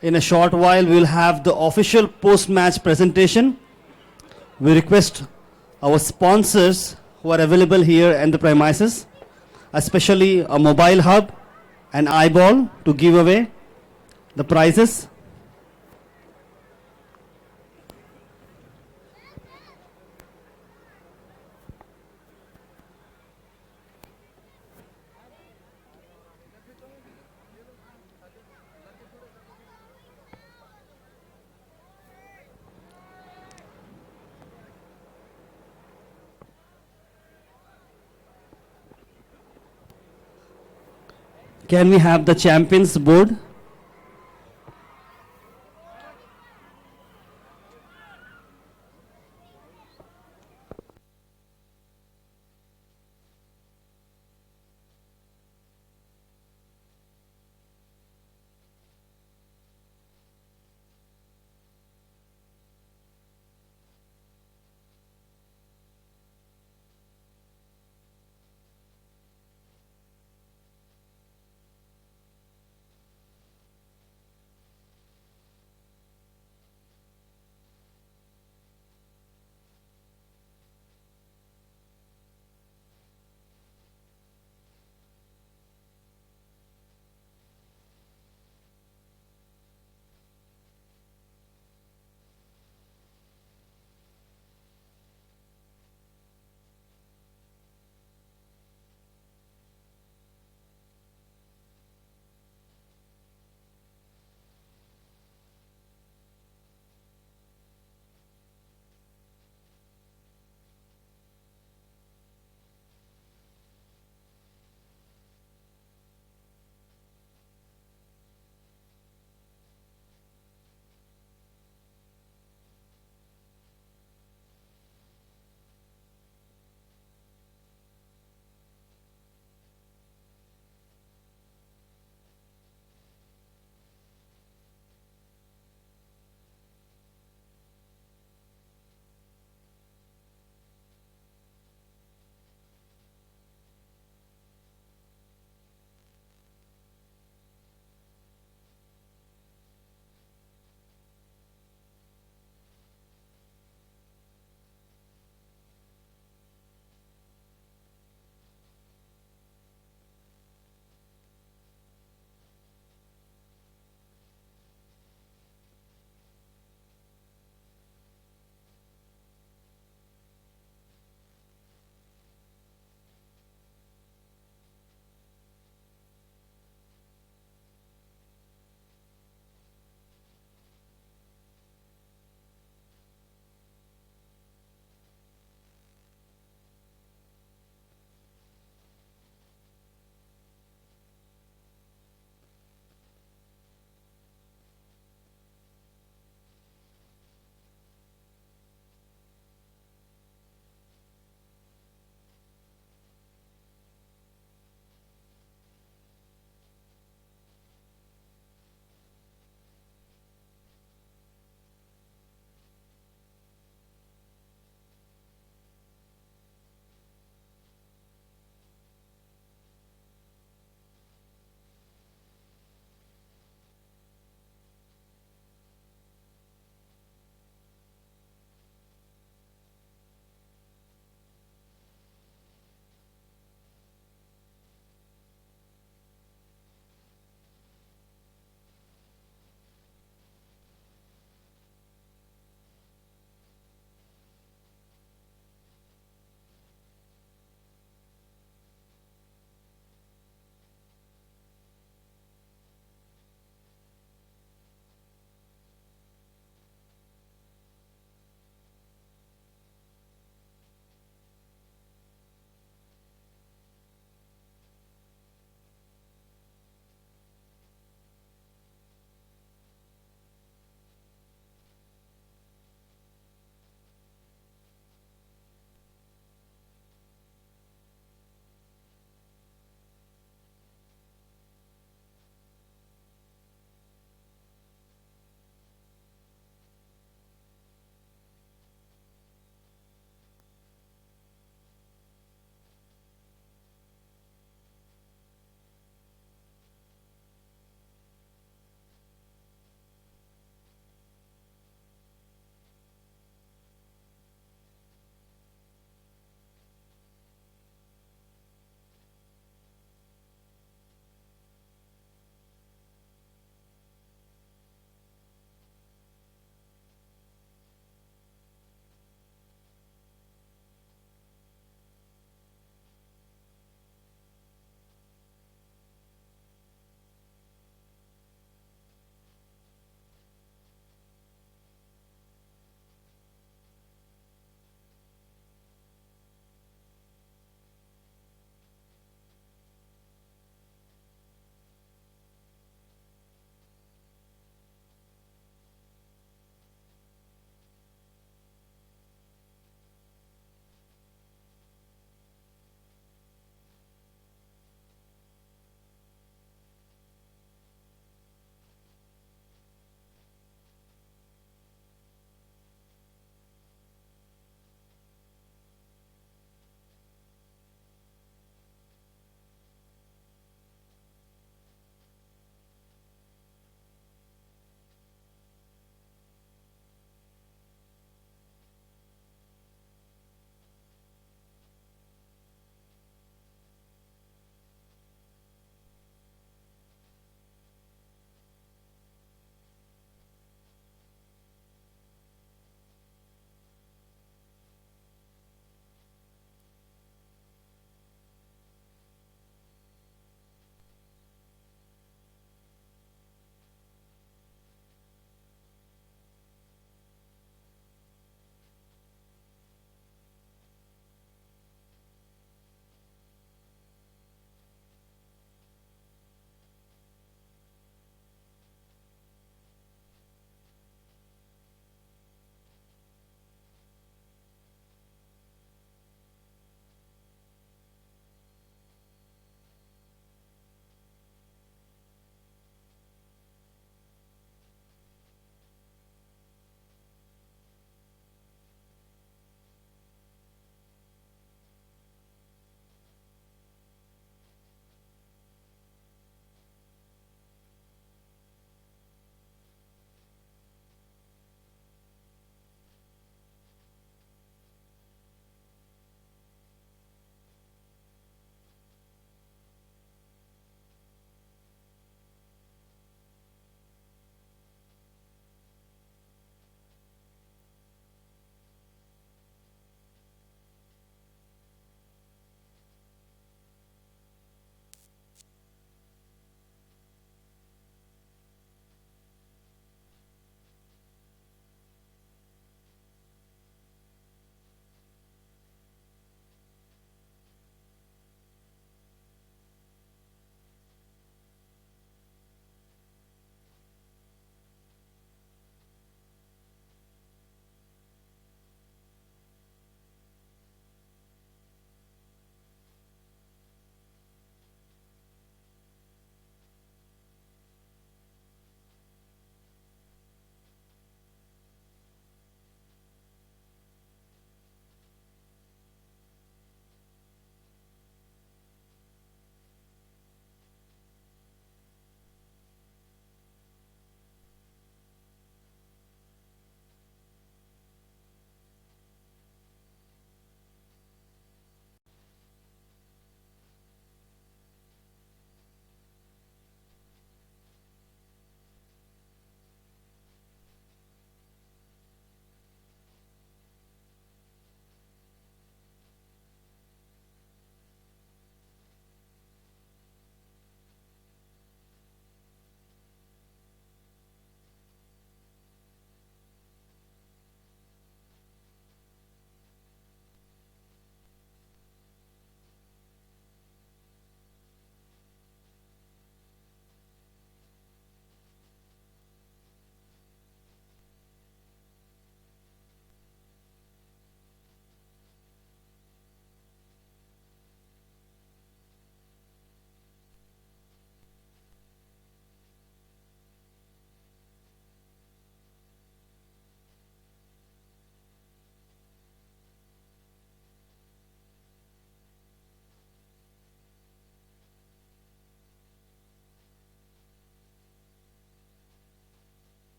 In a short while, we'll have the official post-match presentation. We request our sponsors who are available here and the premises, especially a mobile hub, an eyeball to give away the prizes. Can we have the champions board?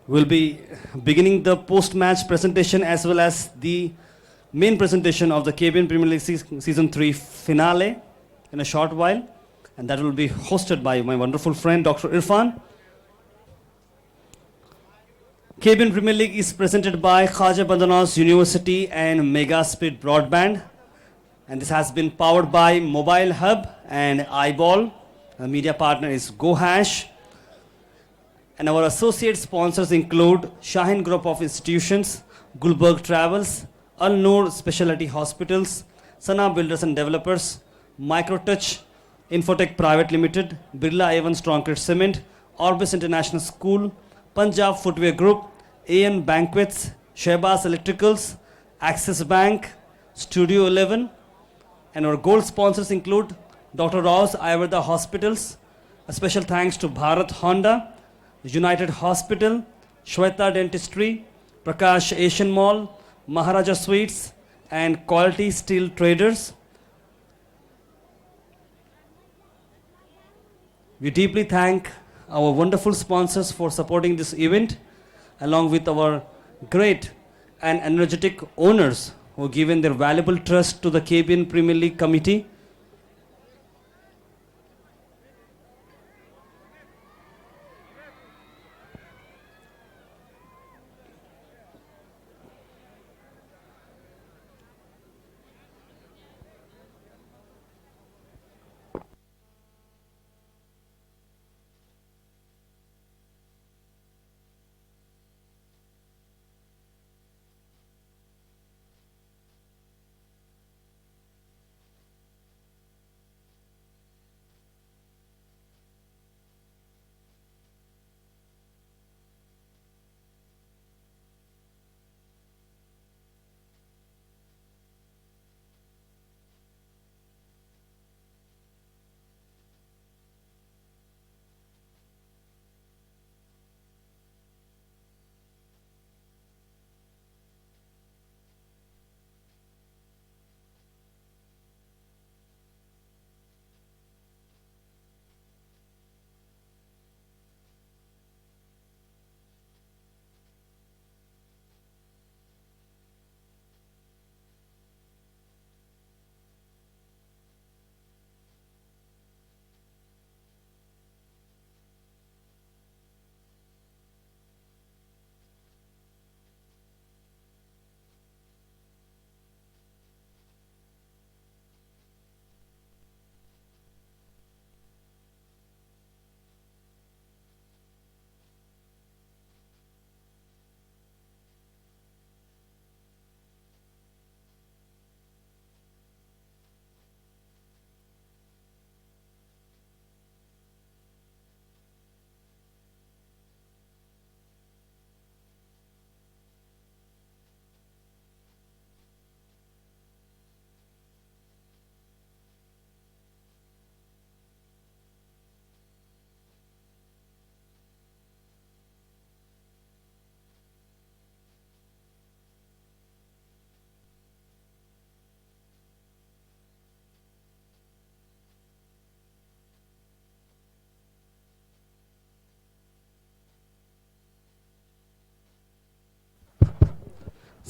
We'll be beginning the post-match presentation as well as the main presentation of the KBN Premier League Season 3 finale in a short while, and that will be hosted by my wonderful friend Dr. Irfan. KBN Premier League is presented by Khaja Bandhanas University and Mega Speed Broadband, and this has been powered by Mobile Hub and iBall. The media partner is GoHash. And our associate sponsors include Shaheen Group of Institutions, Gulbarga Travels, Al Noor Specialty Hospitals, Sana Builders and Developers, Microtouch, Infotech Private Limited, Birla Avon Strongcrete Cement, Orbis International School, Punjab Footwear Group, AN Banquets, Shehbaz Electricals, Axis Bank, Studio 11, and our gold sponsors include Dr. Rao's Ayurveda Hospitals. A special thanks to Bharat Honda, United Hospital, Shweta Dentistry, Prakash Asian Mall, Maharaja Sweets, and Quality Steel Traders. We deeply thank our wonderful sponsors for supporting this event, along with our great and energetic owners who have given their valuable trust to the KBN Premier League Committee.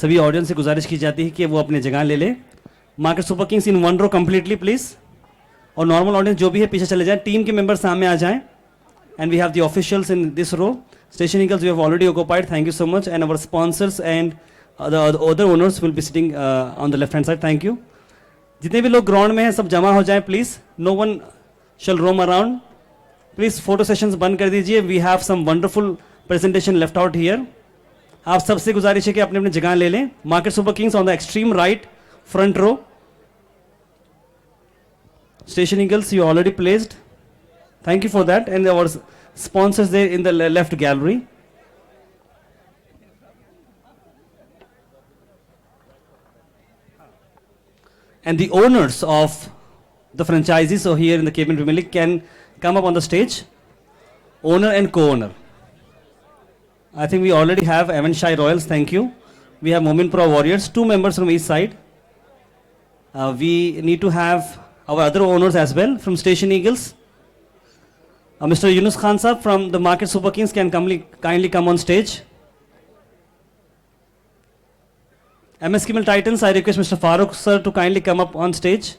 सभी audience से गुजारिश की जाती है कि वो अपनी जगह ले ले. Market super kings in one row completely please. और नॉर्मल ऑडियंस जो भी है पीछे चले जाएं. टीम के मेंबर सामने आ जाएं. And we have the officials in this row. Station eagles we have already occupied. Thank you so much. And our sponsors and other owners will be sitting on the left hand side. Thank you. जितने भी लोग ground में हैं सब जमा हो जाएं please. No one shall roam around. Please photo sessions बंद कर दीजिए. We have some wonderful presentation left out here. आप सबसे गुजारिश है कि अपने अपने जगह ले लें. Market super kings on the extreme right front row. Station eagles you already placed. Thank you for that. And our sponsors there in the left gallery. And the owners of the franchises so here in the KBN Premier League can come up on the stage. Owner and co-owner. I think we already have Avonshire Royals. Thank you. we have Mominpura Warriors, 2 members from each side. We need to have our other owners as well from Station Eagles. Mr. Yunus Khan Sahab from the Market Super Kings can kindly come on stage. MS Kimmel Titans, I request Mr. Farooq sir to kindly come up on stage.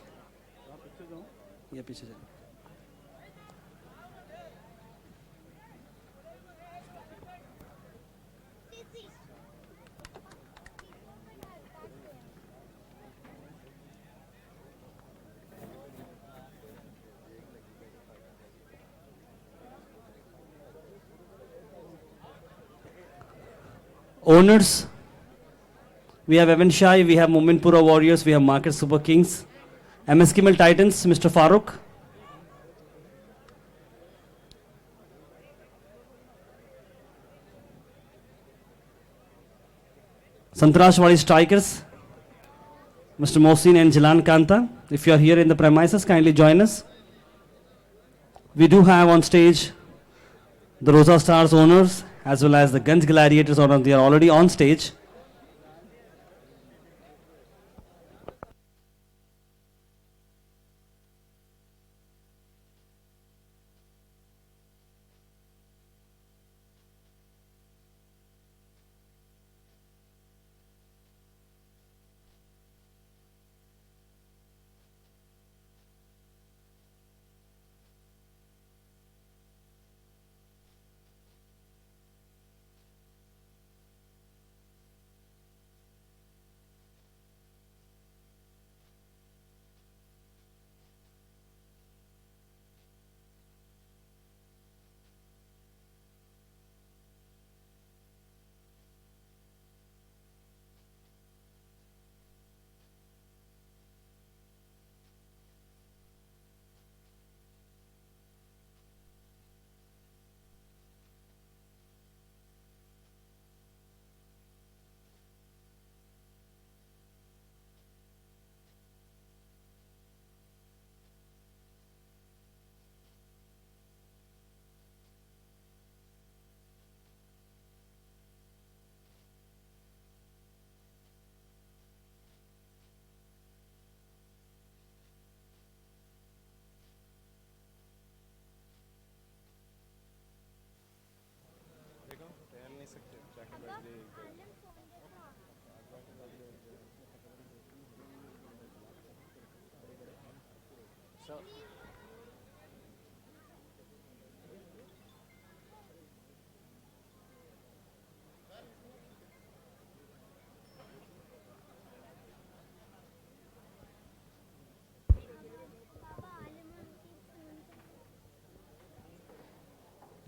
Owners, we have Evan Shai, we have Mominpura Warriors, we have Market Super Kings. MS Kimmel Titans, Mr. Farooq. Sangtrashwadi Strikers, Mr. Mohsin and Jilan Kanta. If you are here in the premises, kindly join us. We do have on stage the Rosa Stars owners as well as the Ganj Gladiators owners. They are already on stage.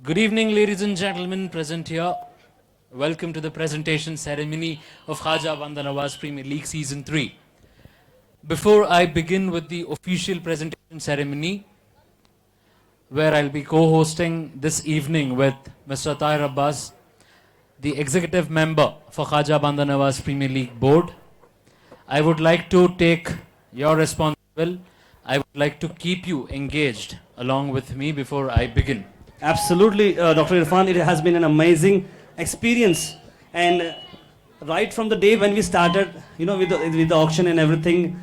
Good evening, ladies and gentlemen present here. Welcome to the presentation ceremony of Khaja Bandha Nawaz Premier League Season 3. Before I begin with the official presentation ceremony, where I'll be co-hosting this evening with Mr. Tahir Abbas, the executive member for Khaja Bandha Nawaz Premier League Board, I would like to take your responsibility. I would like to keep you engaged along with me before I begin.
Absolutely, Dr. Irfan, it has been an amazing experience. And right from the day when we started, you know, with the auction and everything,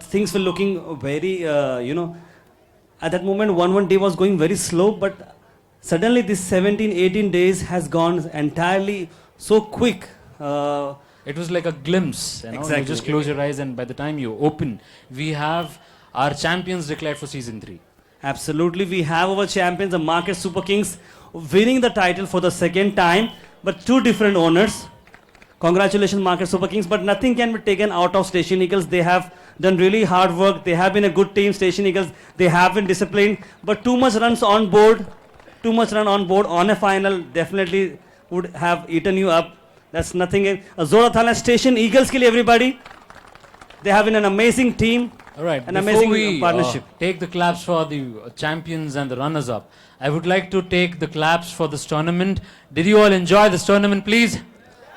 things were looking very, at that moment, one day was going very slow, but suddenly this 17, 18 days has gone entirely so quick.
It was like a glimpse. You know?
Exactly.
You just close your eyes and by the time you open, we have our champions declared for Season 3.
Absolutely, we have our champions, the Market Super Kings, winning the title for the second time, but 2 different owners. Congratulations, Market Super Kings, but nothing can be taken out of Station Eagles. They have done really hard work. They have been a good team, Station Eagles. They have been disciplined, but too much runs on board, on a final definitely would have eaten you up. That's nothing. Zora Thala Station Eagles ke liye, everybody. They have been an amazing team.
All right,
an
before
amazing
we
partnership.
Take the claps for the champions and the runners-up, I would like to take the claps for this tournament. Did you all enjoy this tournament, please?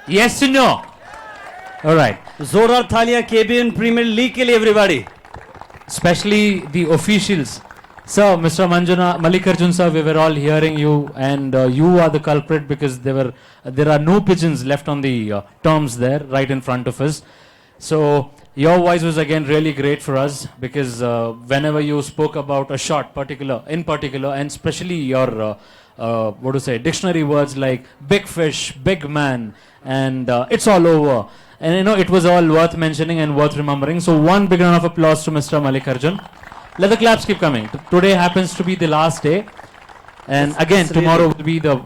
Yes or no? All right.
Zorar Thalia KBN Premier League ke liye, everybody.
Especially the officials So, Mr. Manjuna, Mallikarjun sir, we were all hearing you, and you are the culprit because there are no pigeons left on the tombs there, right in front of us. So, your voice was again really great for us because whenever you spoke about a shot, in particular, and especially your dictionary words like big fish, big man, and it's all over. And you know, it was all worth mentioning and worth remembering. So, one big round of applause to Mr. Mallikarjun. Let the claps keep coming. Today happens to be the last day. And again, tomorrow will be the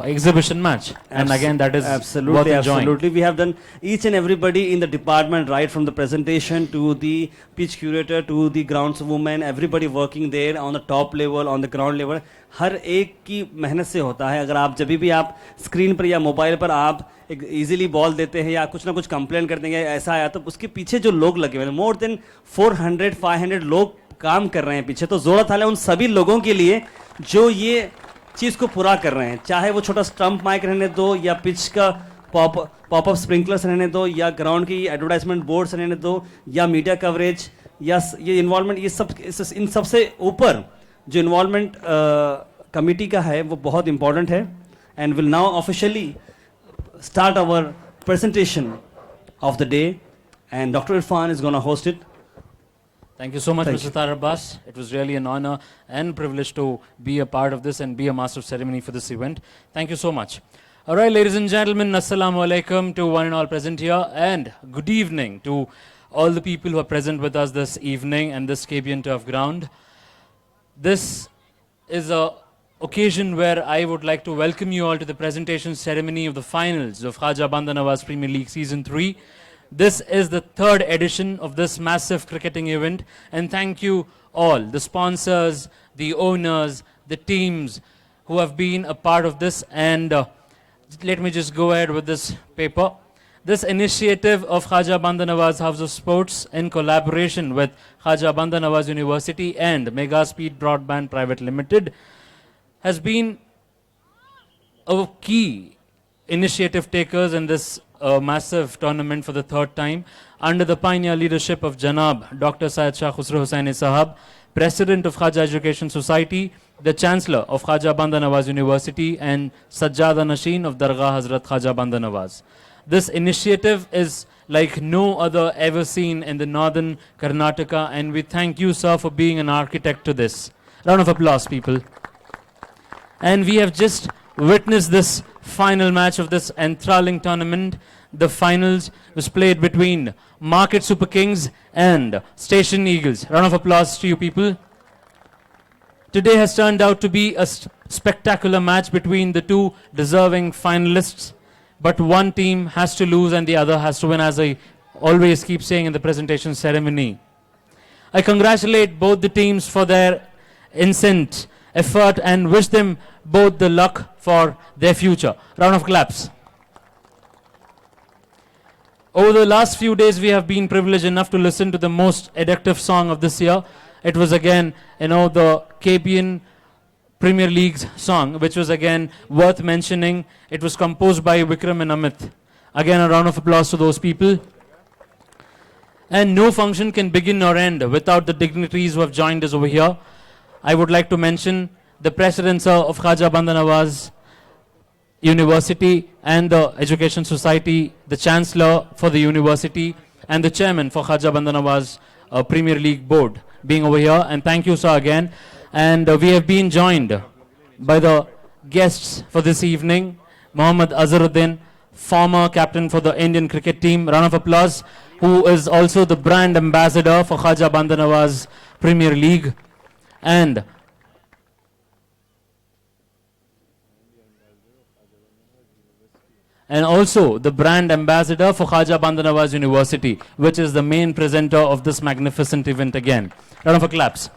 exhibition match. And again, that is worth enjoying.
Absolutely. We have done each and everybody in the department, right from the presentation to the pitch curator to the groundswoman, everybody working there on the top level, on the ground level. हर एक की मेहनत से होता है. अगर आप जब भी आप स्क्रीन पर या मोबाइल पर आप इजीली बॉल देते हैं या कुछ ना कुछ कंप्लेन करते हैं ऐसा आया, तो उसके पीछे जो लोग लगे हुए हैं, मोर देन 400-500 लोग काम कर रहे हैं पीछे. तो जोर था उन सभी लोगों के लिए जो ये चीज़ को पूरा कर रहे हैं, चाहे वो छोटा स्टंप माइक रहने दो या पिच का पॉपअप स्प्रिंकलर्स रहने दो या ग्राउंड की एडवर्टाइजमेंट बोर्ड्स रहने दो या मीडिया कवरेज या ये इन्वॉल्वमेंट, ये सब इन सबसे ऊपर जो इन्वॉल्वमेंट कमिटी का है वो बहुत इंपॉर्टेंट है. And will now officially start our presentation of the day, and Dr. Irfan is going to host it.
Thank you so much, Mr. Tar Abbas. It was really an honor and privilege to be a part of this and be a master of ceremony for this event. Thank you so much. All right, ladies and gentlemen, assalamu alaikum to one and all present here, and good evening to all the people who are present with us this evening and this KBN turf ground. This is a occasion where I would like to welcome you all to the presentation ceremony of the finals of Khaja Bandha Nawaz Premier League Season 3. This is the third edition of this massive cricketing event, and thank you all, the sponsors, the owners, the teams who have been a part of this. And let me just go ahead with this paper. This initiative of Khaja Bandha Nawaz House of Sports in collaboration with Khaja Bandha Nawaz University and Mega Speed Broadband Private Limited has been a key initiative takers in this massive tournament for the third time, under the pioneer leadership of Janab Dr. Syed Shah Khusro Hussaini Sahab, President of Khaja Education Society, the Chancellor of Khaja Bandha Nawaz University, and Sajjada Nasheen of Dargah Hazrat Khaja Bandha Nawaz. This initiative is like no other ever seen in the northern Karnataka, and we thank you, sir, for being an architect to this. Round of applause, people. And we have just witnessed this final match of this enthralling tournament. The finals was played between Market Super Kings and Station Eagles. Round of applause to you people. Today has turned out to be a spectacular match between the two deserving finalists. But one team has to lose and the other has to win, as I always keep saying in the presentation ceremony. I congratulate both the teams for their incent effort and wish them both the luck for their future. Round of claps. Over the last few days, we have been privileged enough to listen to the most addictive song of this year. It was again, the KBN Premier League's song, which was again worth mentioning. It was composed by Vikram and Amit. Again, a round of applause to those people. And no function can begin or end without the dignitaries who have joined us over here. I would like to mention the President of Khaja Bandha Nawaz University and the Education Society, the Chancellor for the University, and the Chairman for Khaja Bandha Nawaz Premier League Board being over here. And thank you, sir, again. And we have been joined by the guests for this evening, Mohammad Azharuddin, former captain for the Indian cricket team. Round of applause. Who is also the brand ambassador for Khaja Bandha Nawaz Premier League. And also the brand ambassador for Khaja Bandha Nawaz University, which is the main presenter of this magnificent event again. Round of claps.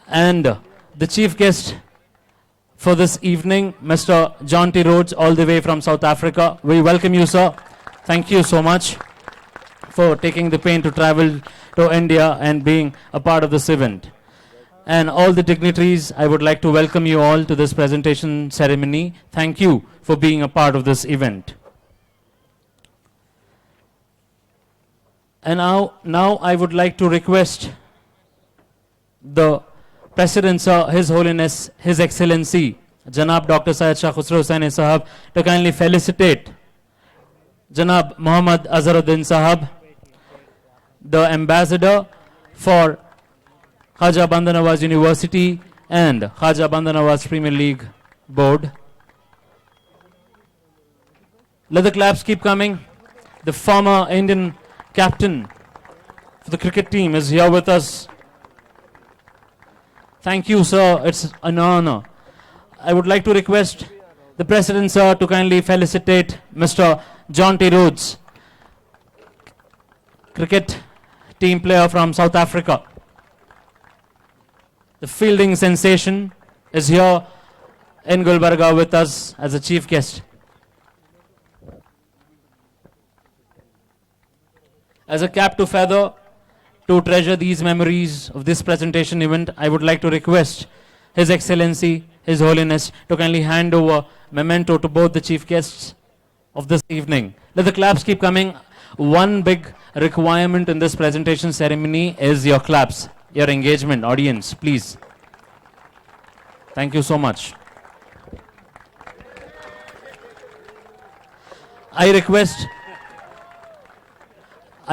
And the chief guest for this evening, Mr. John T. Rhodes, all the way from South Africa. We welcome you, sir. Thank you so much for taking the pain to travel to India and being a part of this event. And all the dignitaries, I would like to welcome you all to this presentation ceremony. Thank you for being a part of this event. And now I would like to request the President Sir, His Holiness, His Excellency, Janab Dr. Syed Shah Khusro Hussain Sahab, to kindly felicitate Janab Muhammad Azharuddin Sahab, the ambassador for Khaja Banda Nawaz University and Khaja Banda Nawaz Premier League Board. Let the claps keep coming. The former Indian captain for the cricket team is here with us. Thank you, sir. It's an honor. I would like to request the President, sir, to kindly felicitate Mr. John T. Rhodes, cricket team player from South Africa. The fielding sensation is here in Gulbarga with us as a chief guest. As a cap to feather, to treasure these memories of this presentation event, I would like to request His Excellency, His Holiness, to kindly hand over memento to both the chief guests of this evening. Let the claps keep coming. One big requirement in this presentation ceremony is your claps, your engagement. Audience, please. Thank you so much. I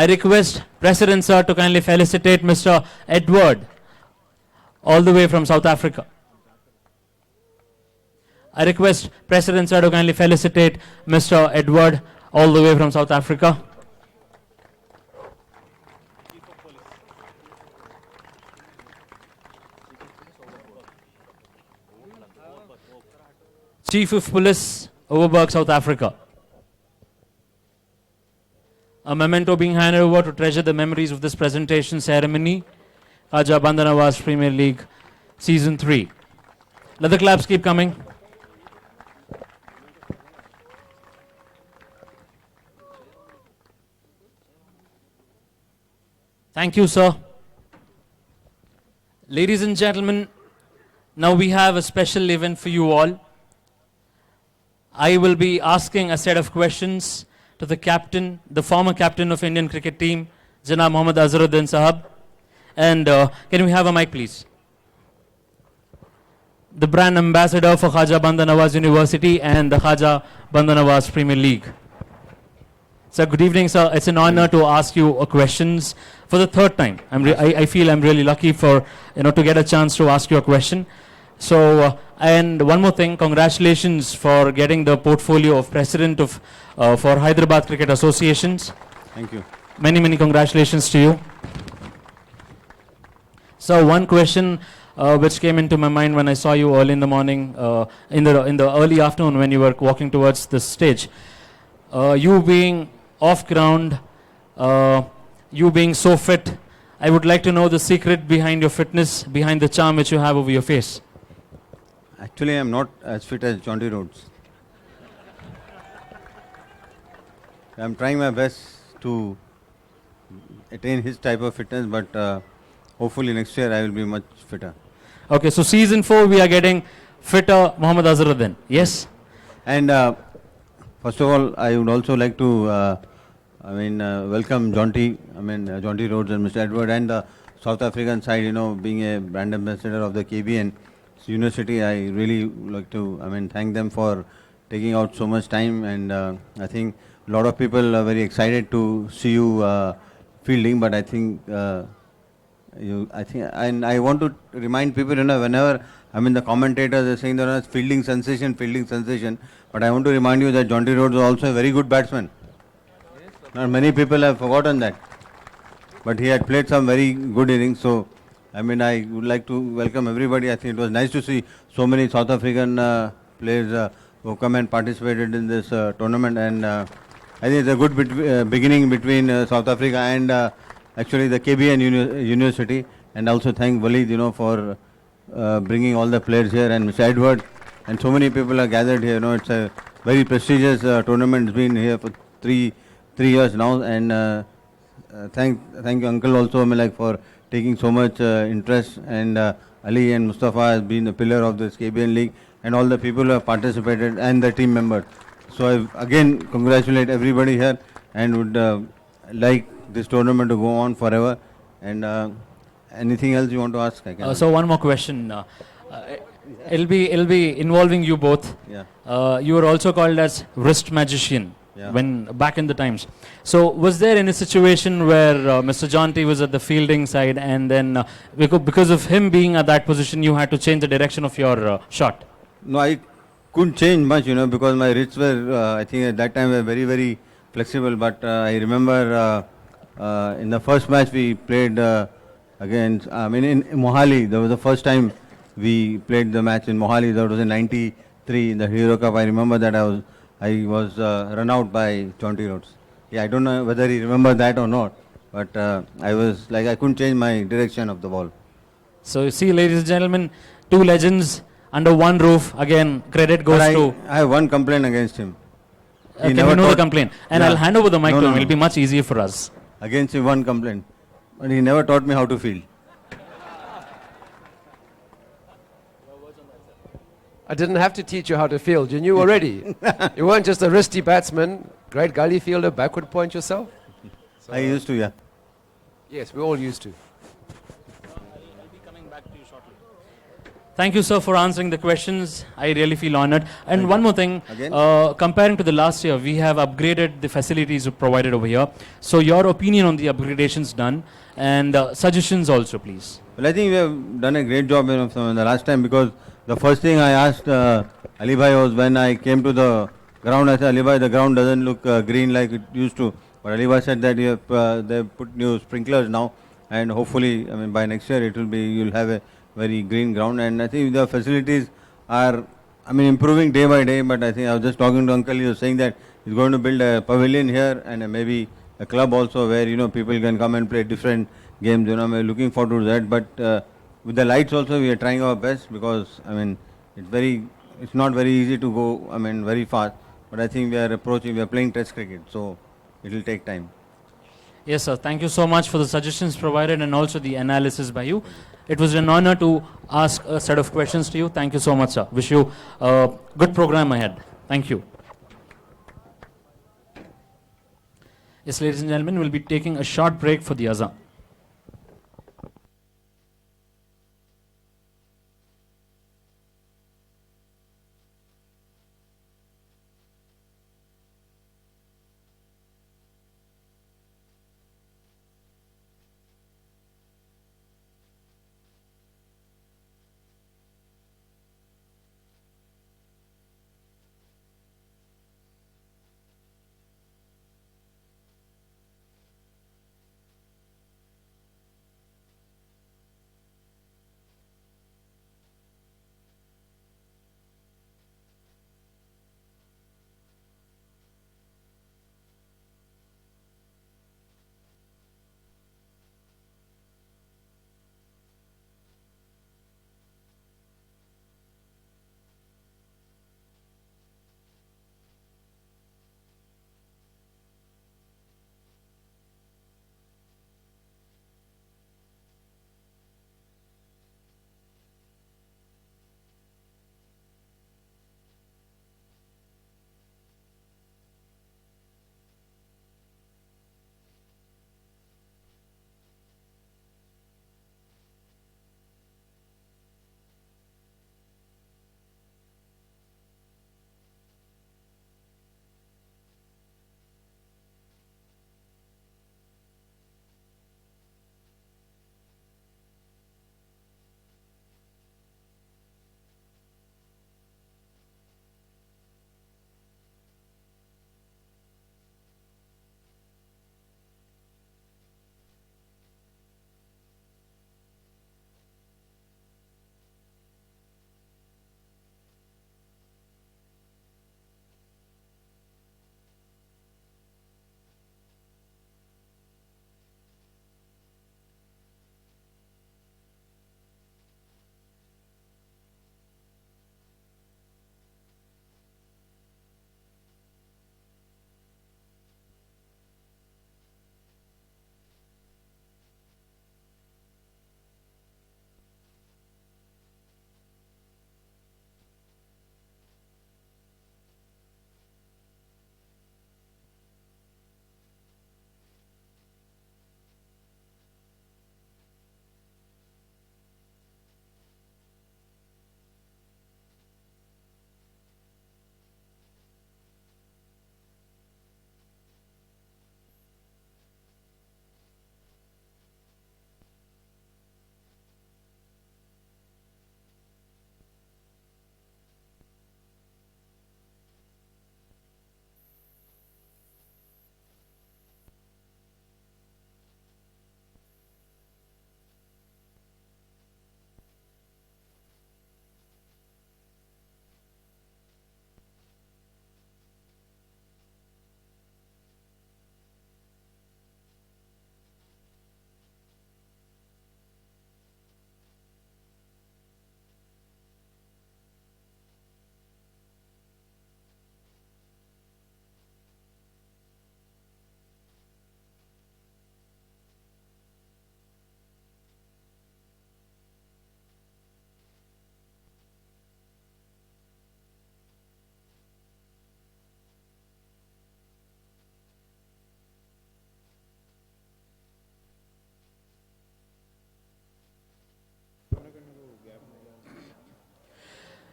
request President Sir to kindly felicitate Mr. Edward, all the way from South Africa. I request President Sir to kindly felicitate Mr. Edward, all the way from South Africa. Chief of Police, Overberg, South Africa. A memento being handed over to treasure the memories of this presentation ceremony, Khaja Banda Nawaz Premier League Season 3. Let the claps keep coming. Thank you, sir. Ladies and gentlemen, now we have a special event for you all. I will be asking a set of questions to the captain, the former captain of Indian cricket team, Janab Muhammad Azharuddin Sahab. And can we have a mic, please? The brand ambassador for Khaja Banda Nawaz University and the Khaja Banda Nawaz Premier League. Sir, good evening, sir. It's an honor to ask you questions for the third time. I feel I'm really lucky for, to get a chance to ask you a question. So, and one more thing, congratulations for getting the portfolio of president of for Hyderabad Cricket Associations.
Thank you.
Many, many congratulations to you. So, one question which came into my mind when I saw you early in the morning, in the early afternoon when you were walking towards the stage. You being off ground, you being so fit, I would like to know the secret behind your fitness, behind the charm which you have over your face.
Actually, I'm not as fit as John T. Rhodes. I'm trying my best to attain his type of fitness, but hopefully next year I will be much fitter.
Okay, so season 4 we are getting fitter Muhammad Azharuddin, yes?
And first of all, I would also like to welcome John T. John T. Rhodes and Mr. Edward and the South African side, being a brand ambassador of the KBN University. I really like to thank them for taking out so much time, and I think a lot of people are very excited to see you fielding, but I think and I want to remind people, whenever the commentators are saying that fielding sensation, but I want to remind you that John T. Rhodes is also a very good batsman. Not many people have forgotten that, but he had played some very good innings. So I would like to welcome everybody. I think it was nice to see so many South African players who come and participated in this tournament, and I think it's a good beginning between South Africa and actually the KBN University. And also thank Walid, for bringing all the players here, and Mr. Edward, and so many people are gathered here. It's a very prestigious tournament. It's been here for three years now, and thank you, Uncle, also for taking so much interest, and Ali and Mustafa has been a pillar of this KBN League, and all the people who have participated and the team members. So I again congratulate everybody here, and would like this tournament to go on forever. And Anything else you want to ask? I can.
So one more question. It'll be involving you both.
Yeah.
You were also called as wrist magician when back in the times. So was there any situation where Mr. Jonty was at the fielding side and then because of him being at that position, you had to change the direction of your shot?
No, I couldn't change much, because my wrists were, I think at that time were very, very flexible. But I remember in the first match we played against, in Mohali, that was the first time we played the match in Mohali. That was in '93 in the Hero Cup. I remember that I was run out by Jonty Rhodes. Yeah, I don't know whether he remembered that or not, but I was like, I couldn't change my direction of the ball.
So you see, ladies and gentlemen, two legends under one roof. Again, credit goes to...
I have one complaint against him.
Can we know the complaint? And I'll hand over the mic to him. It'll be much easier for us.
Against him, one complaint. But he never taught me how to field.
I didn't have to teach you how to field. You knew already. You weren't just a wristy batsman. Great gully fielder, backward point yourself. So
I used to, yeah.
Yes, we all used to.
Thank you, sir, for answering the questions. I really feel honored. And one more thing, comparing to the last year, we have upgraded the facilities provided over here. So your opinion on the upgradations done and suggestions also, please.
Well, I think we have done a great job from the last time, because the first thing I asked Ali Bhai was when I came to the ground, I said, Ali Bhai, the ground doesn't look green like it used to. But Ali Bhai said that they've put new sprinklers now, and hopefully, by next year you'll have a very green ground. And I think the facilities are, improving day by day. But I think I was just talking to Uncle, he was saying that he's going to build a pavilion here and maybe a club also where, people can come and play different games. We're looking forward to that. But with the lights also, we are trying our best, because, it's not very easy to go, very fast. But I think we are playing test cricket, so it will take time.
Yes, sir. Thank you so much for the suggestions provided and also the analysis by you. It was an honor to ask a set of questions to you. Thank you so much, sir. Wish you a good program ahead. Thank you. Yes, ladies and gentlemen, we'll be taking a short break for the azan.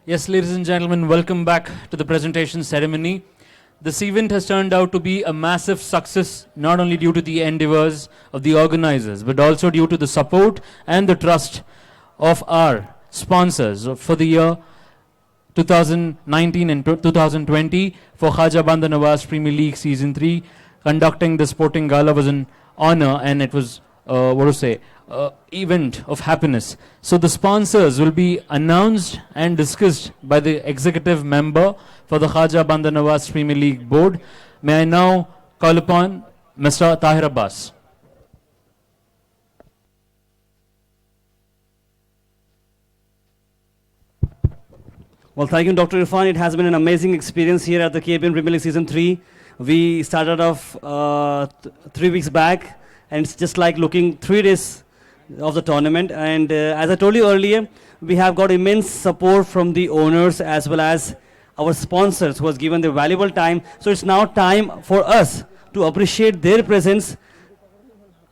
Yes, ladies and gentlemen, welcome back to the presentation ceremony. This event has turned out to be a massive success, not only due to the endeavors of the organizers, but also due to the support and the trust of our sponsors for the year 2019 and 2020 for Khaja Bandar Nawaz Premier League Season 3. Conducting the sporting gala was an honor, and it was, event of happiness. So the sponsors will be announced and discussed by the executive member for the Khaja Bandar Nawaz Premier League board. May I now call upon Mr. Tahir Abbas.
Well, thank you, Dr. Irfan. It has been an amazing experience here at the KBN Premier League Season 3. We started off 3 weeks back, and it's just like looking 3 days of the tournament. And as I told you earlier, we have got immense support from the owners as well as our sponsors who has given their valuable time. So it's now time for us to appreciate their presence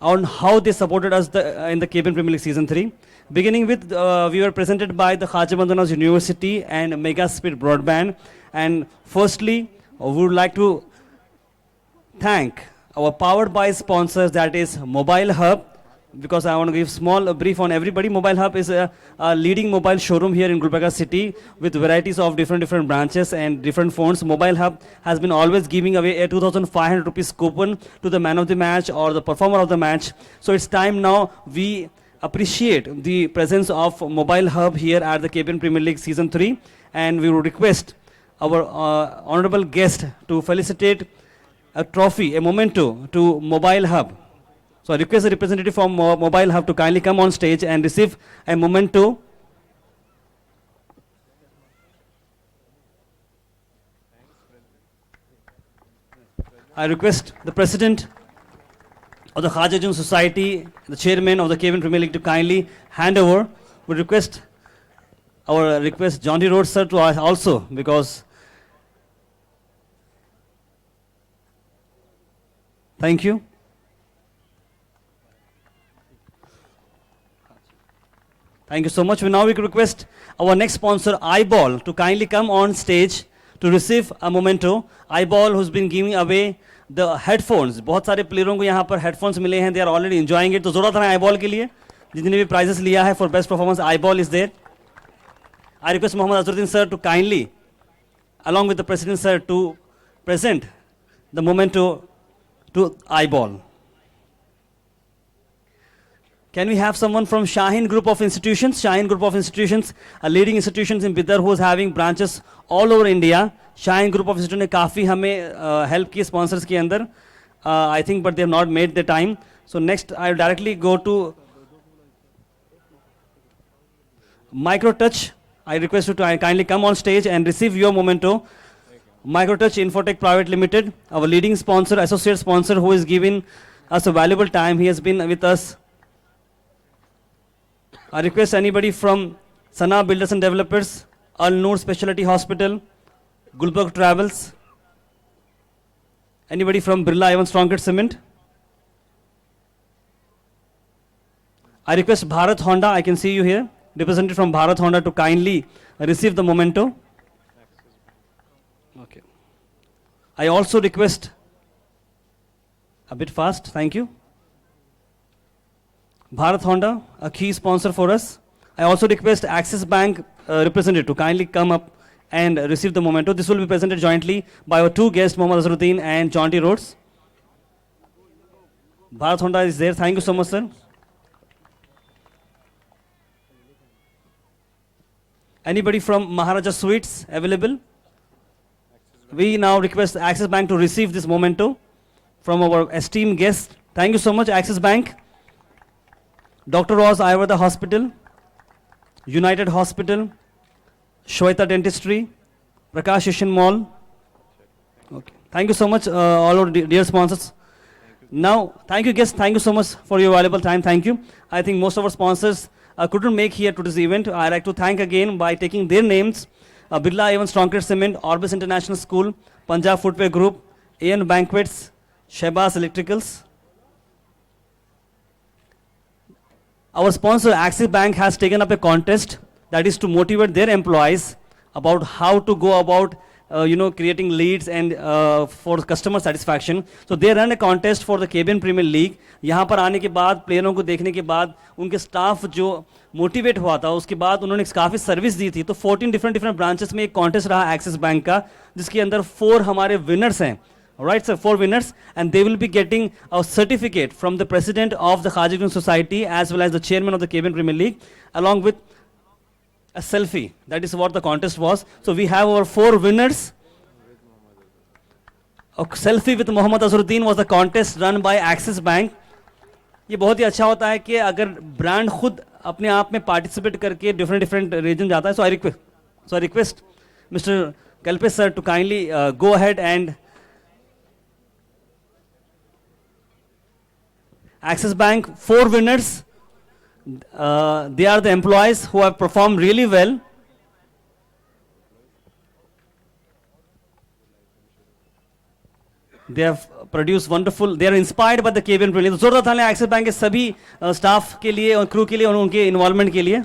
on how they supported us in the KBN Premier League Season 3. Beginning with, we were presented by the Khaja Bandar Nawaz University and Mega Speed Broadband. And firstly, we would like to thank our powered by sponsors, that is Mobile Hub, because I want to give small brief on everybody. Mobile Hub is a leading mobile showroom here in Gulbarga city with varieties of different branches and different phones. Mobile Hub has been always giving away a 2,500 rupees coupon to the man of the match or the performer of the match. So it's time now we appreciate the presence of Mobile Hub here at the KBN Premier League Season 3, and we would request our honorable guest to felicitate a trophy, a memento to Mobile Hub. So I request a representative from Mobile Hub to kindly come on stage and receive a memento. I request the president of the Khaja Jun Society, the chairman of the KBN Premier League, to kindly hand over. We request John T. Rhodes sir to also, because thank you. Thank you so much. Now we request our next sponsor, Eyeball, to kindly come on stage to receive a memento. Eyeball, who's been giving away the headphones. बहुत सारे प्लेयरों को यहाँ पर headphones मिले हैं. They are already enjoying it. तो जोड़ा था Eyeball के लिए, जितने भी prizes लिया है for best performance. Eyeball is there. I request Mohammad Azharuddin sir to kindly, along with the president sir, to present the memento to Eyeball. Can we have someone from Shaheen Group of Institutions? Shaheen Group of Institutions, a leading institutions in Bidar who is having branches all over India. Shaheen Group of Institutions ने काफ़ी हमें help की sponsors के अंदर. I think, but they have not made the time. So next, I will directly go to Microtouch. I request you to kindly come on stage and receive your memento. Microtouch Infotech Private Limited, our leading sponsor, associate sponsor, who is giving us a valuable time. He has been with us. I request anybody from Sana Builders and Developers, Al Noor Specialty Hospital, Gulbarga Travels, anybody from Birla Evans Strongest Cement. I request Bharat Honda, I can see you here, represented from Bharat Honda, to kindly receive the memento. Okay. I also request, a bit fast, thank you. Bharat Honda, a key sponsor for us. I also request Axis Bank representative to kindly come up and receive the memento. This will be presented jointly by our two guests, Mohammad Azharuddin and John T. Rhodes. Bharat Honda is there. Thank you so much, sir. Anybody from Maharaja Sweets available? We now request Axis Bank to receive this memento from our esteemed guest. Thank you so much, Axis Bank. Dr. Ross Ayurveda Hospital, United Hospital, Shweta Dentistry, Prakash Asian Mall. Okay. Thank you so much, all our dear sponsors. Now, thank you guests, thank you so much for your valuable time, thank you. I think most of our sponsors couldn't make here to this event. I'd like to thank again by taking their names, Birla Evans Strongest Cement, Orbis International School, Punjab Footwear Group, AN Banquets, Shebas Electricals. Our sponsor Axis Bank has taken up a contest that is to motivate their employees about how to go about creating leads and for customer satisfaction. So they run a contest for the KBN Premier League. यहाँ पर आने के बाद प्लेयरों को देखने के बाद उनके स्टाफ जो मोटिवेट हुआ था उसके बाद उन्होंने काफ़ी सर्विस दी थी. तो 14 डिफरेंट ब्रांचेस में एक कॉन्टेस्ट रहा एक्सिस बैंक का जिसके अंदर 4 हमारे विनर्स हैं. Right, sir, 4 winners, and they will be getting a certificate from the president of the Khaji Society as well as the chairman of the KBN Premier League, along with a selfie. That is what the contest was. So we have our 4 winners. A selfie with Mohammad Azharuddin was the contest run by Axis Bank. ये बहुत ही अच्छा होता है कि अगर brand खुद अपने आप में पार्टिसिपेट करके डिफरेंट रीजन जाता है. So I request Mr. Kalpesh sir to kindly go ahead and Axis Bank, 4 winners. They are the employees who have performed really well. They have produced wonderful. They are inspired by the KBN Premier League. जोरदार तालियां Axis Bank के सभी staff के लिए और crew के लिए और उनके इन्वॉल्वमेंट के लिए.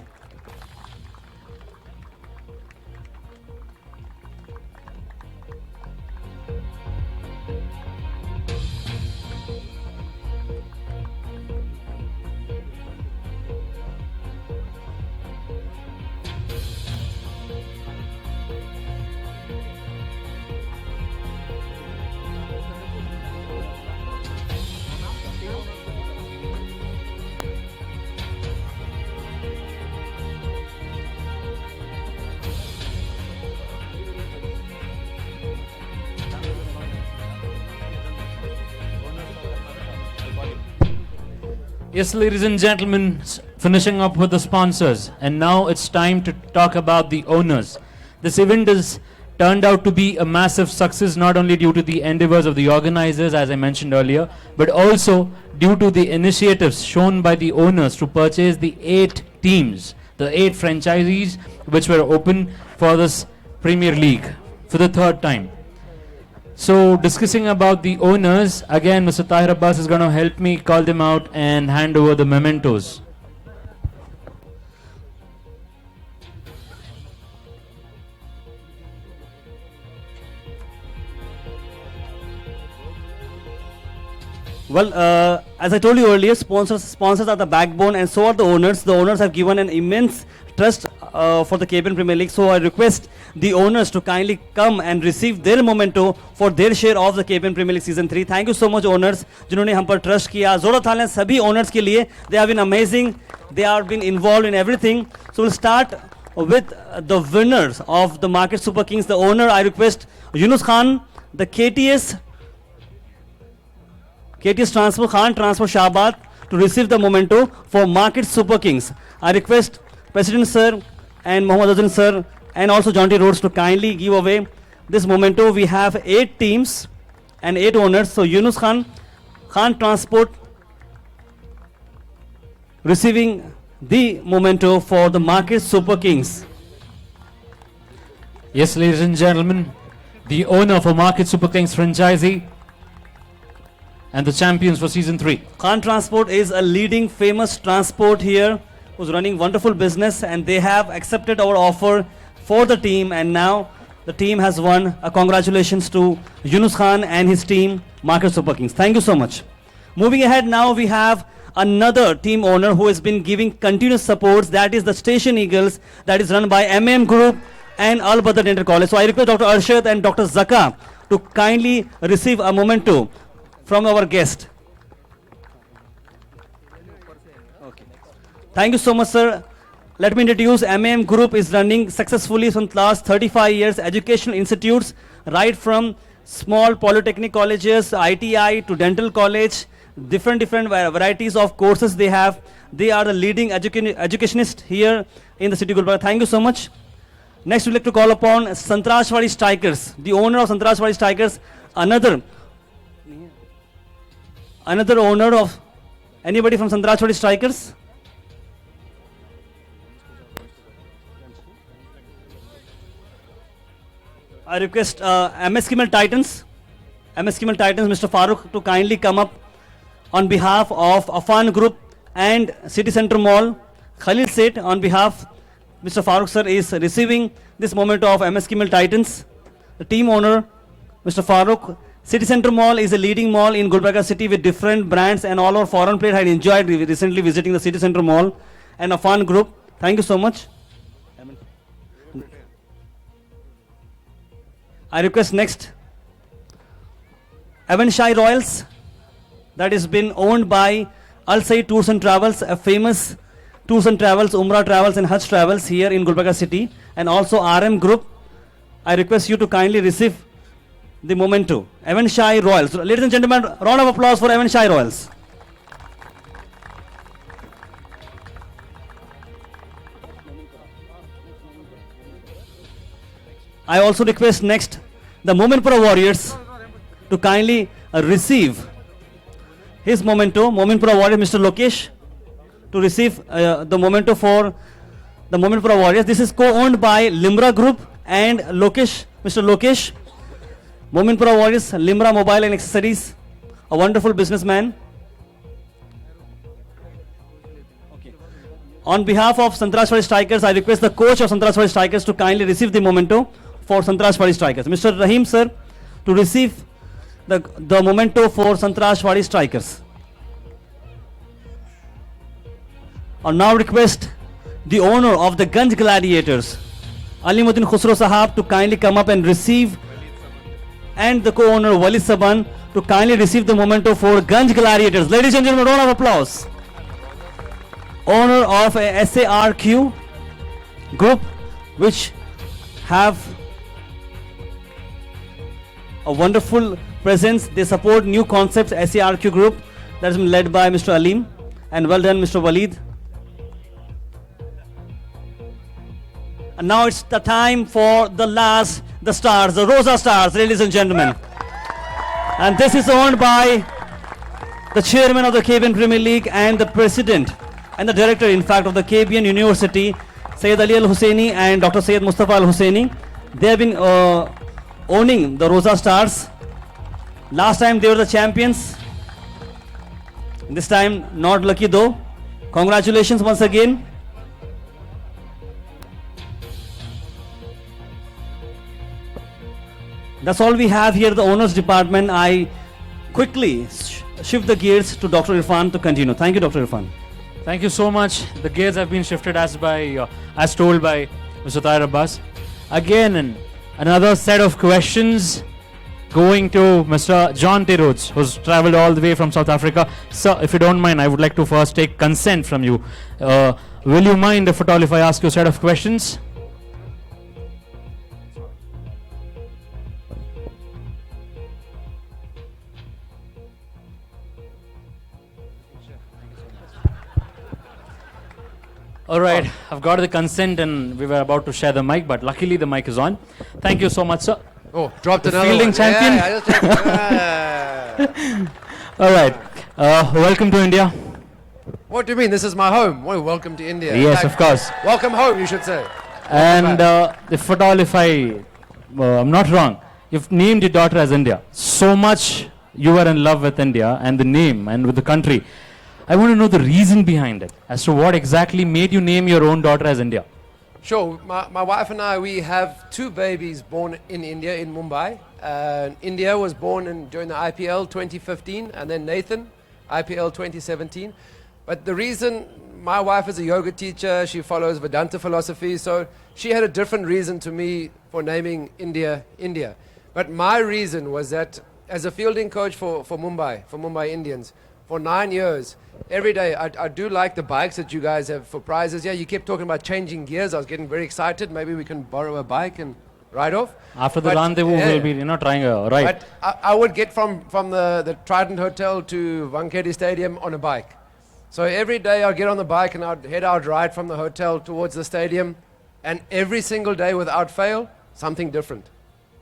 Yes, ladies and gentlemen, finishing up with the sponsors, and now it's time to talk about the owners. This event has turned out to be a massive success, not only due to the endeavors of the organizers, as I mentioned earlier, but also due to the initiatives shown by the owners to purchase the 8 teams, the 8 franchisees which were open for this Premier League for the 3rd time. So discussing about the owners, again Mr. Tahir Abbas is going to help me call them out and hand over the mementos.
Well, as I told you earlier, sponsors are the backbone and so are the owners. The owners have given an immense trust for the KBN Premier League. So I request the owners to kindly come and receive their memento for their share of the KBN Premier League Season 3. Thank you so much, owners, जिन्होंने हम पर trust किया. जोड़ा थालियां सभी owners के लिए. They have been amazing. They have been involved in everything. So we'll start with the winners of the Market Super Kings. The owner, I request Yunus Khan, the KTS Transport Khan Transport Shahabad, to receive the memento for Market Super Kings. I request President Sir and Mohammad Azharuddin Sir and also Jaunty Rhodes to kindly give away this memento. We have 8 teams and 8 owners. So Yunus Khan Transport receiving the memento for the Market Super Kings.
Yes, ladies and gentlemen, the owner for Market Super Kings franchisee and the champions for Season 3.
Khan Transport is a leading famous transport here who's running wonderful business, and they have accepted our offer for the team, and now the team has won. Congratulations to Yunus Khan and his team, Market Super Kings. Thank you so much. Moving ahead, now we have another team owner who has been giving continuous supports. That is the Station Eagles, that is run by MM Group and Al Badr Dental College. So I request Dr. Arshad and Dr. Zaka to kindly receive a memento from our guest. Thank you so much, sir. Let me introduce MM Group is running successfully from last 35 years educational institutes, right from small polytechnic colleges, ITI to dental college, different varieties of courses they have. They are the leading educationist here in the city of Gulbarga. Thank you so much. Next, we'd like to call upon Sangtrashwadi Strikers, the owner of Sangtrashwadi Strikers, another owner of, anybody from Sangtrashwadi Strikers? I request MS Kimmel Titans, Mr. Farooq, to kindly come up on behalf of Afan Group and City Center Mall. Khalil Seth on behalf Mr. Farooq sir is receiving this memento of MS Kimmel Titans. The team owner, Mr. Farooq. City Center Mall is a leading mall in Gulbarga city with different brands, and all our foreign players had enjoyed recently visiting the City Center Mall, and a fun group. Thank you so much. I request next, Avonshire Royals, that has been owned by Al Said Tours and Travels, a famous tours and travels, Umrah travels and Hajj travels here in Gulbarga city, and also RM Group. I request you to kindly receive the memento. Avonshire Royals. Ladies and gentlemen, round of applause for Avonshire Royals. I also request next the Mominpura Warriors to kindly receive his memento. Mominpura Warriors, Mr. Lokesh, to receive the memento for the Mominpura Warriors. This is co-owned by Limra Group and Lokesh, Mr. Lokesh. Mominpura Warriors, Limra Mobile and Accessories, a wonderful businessman. Okay. On behalf of Sangtrashwadi Strikers, I request the coach of Sangtrashwadi Strikers to kindly receive the memento for Sangtrashwadi Strikers. Mr. Rahim sir, to receive the memento for Sangtrashwadi Strikers. I now request the owner of the Ganj Gladiators, Alimuddin Khusro Sahab, to kindly come up and receive, and the co-owner Walid Saban to kindly receive the memento for Ganj Gladiators. Ladies and gentlemen, round of applause. Owner of a SARQ group, which have a wonderful presence. They support new concepts. SARQ group that has been led by Mr. Alim, and well done, Mr. Walid. And now it's the time for the stars, the Rosa Stars, ladies and gentlemen. And this is owned by the chairman of the KBN Premier League and the president and the director, in fact, of the KBN University, Sayyid Ali Al Husseini and Dr. Sayyid Mustafa Al Husseini. They have been owning the Rosa Stars. Last time they were the champions. This time not lucky though. Congratulations once again. That's all we have here, the owners department. I quickly shift the gears to Dr. Irfan to continue. Thank you, Dr. Irfan.
Thank you so much. The gears have been shifted as told by Mr. Tahir Abbas. Again, another set of questions going to Mr. Jonty Rhodes, who's traveled all the way from South Africa. Sir, if you don't mind, I would like to first take consent from you. Will you mind, if at all, if I ask you a set of questions? All right, I've got the consent and we were about to share the mic, but luckily the mic is on. Thank you so much, sir.
Oh, dropped
the
another
fielding
one.
champion.
Yeah.
All right, welcome to India.
What do you mean? This is my home. Well, welcome to India.
Yes, of course.
Welcome home, you should say.
And if at all, if I'm not wrong, you've named your daughter as India. So much you are in love with India and the name and with the country. I want to know the reason behind it, as to what exactly made you name your own daughter as India.
Sure. My wife and I, we have two babies born in India, in Mumbai. India was born during the IPL 2015, and then Nathan, IPL 2017. But the reason, my wife is a yoga teacher, she follows Vedanta philosophy, so she had a different reason to me for naming India, India. But my reason was that as a fielding coach for Mumbai Indians, for 9 years, every day, I do like the bikes that you guys have for prizes. Yeah, you kept talking about changing gears. I was getting very excited. Maybe we can borrow a bike and ride off.
After the rendezvous, we'll be trying a ride.
But I would get from the Trident Hotel to Wankhede Stadium on a bike. So every day I'd get on the bike and I'd head out right from the hotel towards the stadium. And every single day, without fail, something different.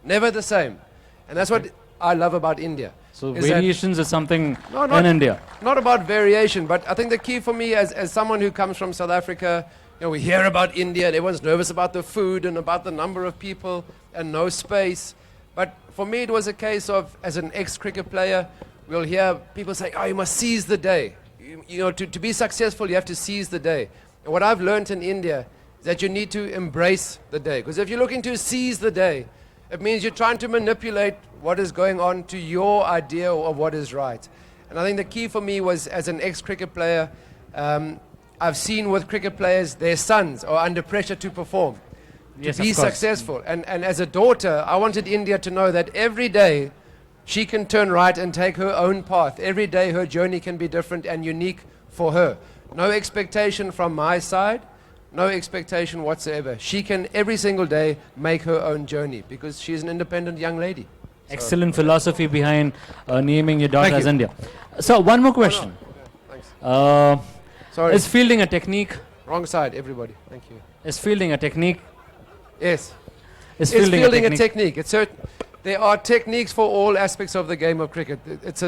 Never the same. And that's what I love about India.
So variations is something in India.
Not about variation, but I think the key for me as someone who comes from South Africa, we hear about India and everyone's nervous about the food and about the number of people and no space. But for me, it was a case of, as an ex-cricket player, we'll hear people say, oh, you must seize the day. To be successful, you have to seize the day. And what I've learned in India
that you need to embrace the day. Because if you're looking to seize the day, it means you're trying to manipulate what is going on to your idea of what is right. And I think the key for me was, as an ex-cricket player, I've seen with cricket players, their sons are under pressure to perform,
Yes,
to be
of course.
successful. And as a daughter, I wanted India to know that every day she can turn right and take her own path. Every day her journey can be different and unique for her. No expectation from my side, no expectation whatsoever. She can every single day make her own journey because she's an independent young lady.
Excellent philosophy behind naming your daughter
Thank
as
you.
India. So one more question.
Sorry.
Is fielding a technique?
Wrong side, everybody. Thank you.
Is fielding a technique?
Yes.
Is
It's
fielding,
fielding
a
a
technique?
technique. It's there are techniques for all aspects of the game of cricket. It's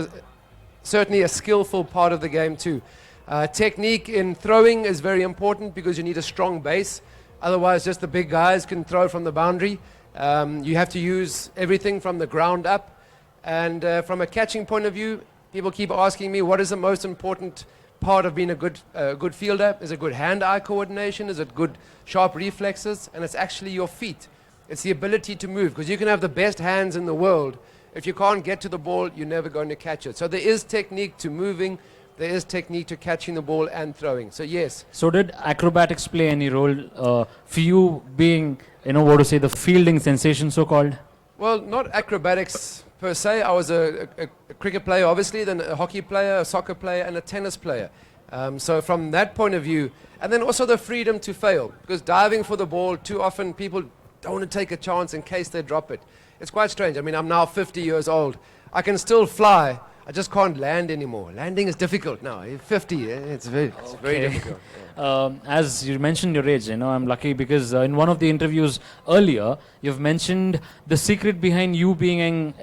certainly a skillful part of the game too. Technique in throwing is very important because you need a strong base. Otherwise, just the big guys can throw from the boundary. You have to use everything from the ground up. And from a catching point of view, people keep asking me, what is the most important part of being a good fielder? Is it good hand-eye coordination? Is it good sharp reflexes? And it's actually your feet. It's the ability to move, because you can have the best hands in the world. If you can't get to the ball, you're never going to catch it. So there is technique to moving. There is technique to catching the ball and throwing. So yes.
So did acrobatics play any role for you being, what to say, the fielding sensation so-called?
Well, not acrobatics per se. I was a cricket player, obviously, then a hockey player, a soccer player, and a tennis player. So from that point of view, and then also the freedom to fail, because diving for the ball, too often people don't want to take a chance in case they drop it. It's quite strange. I mean, I'm now 50 years old. I can still fly. I just can't land anymore. Landing is difficult now. You're 50, it's very difficult.
As you mentioned your age, I'm lucky because in one of the interviews earlier, you've mentioned the secret behind you being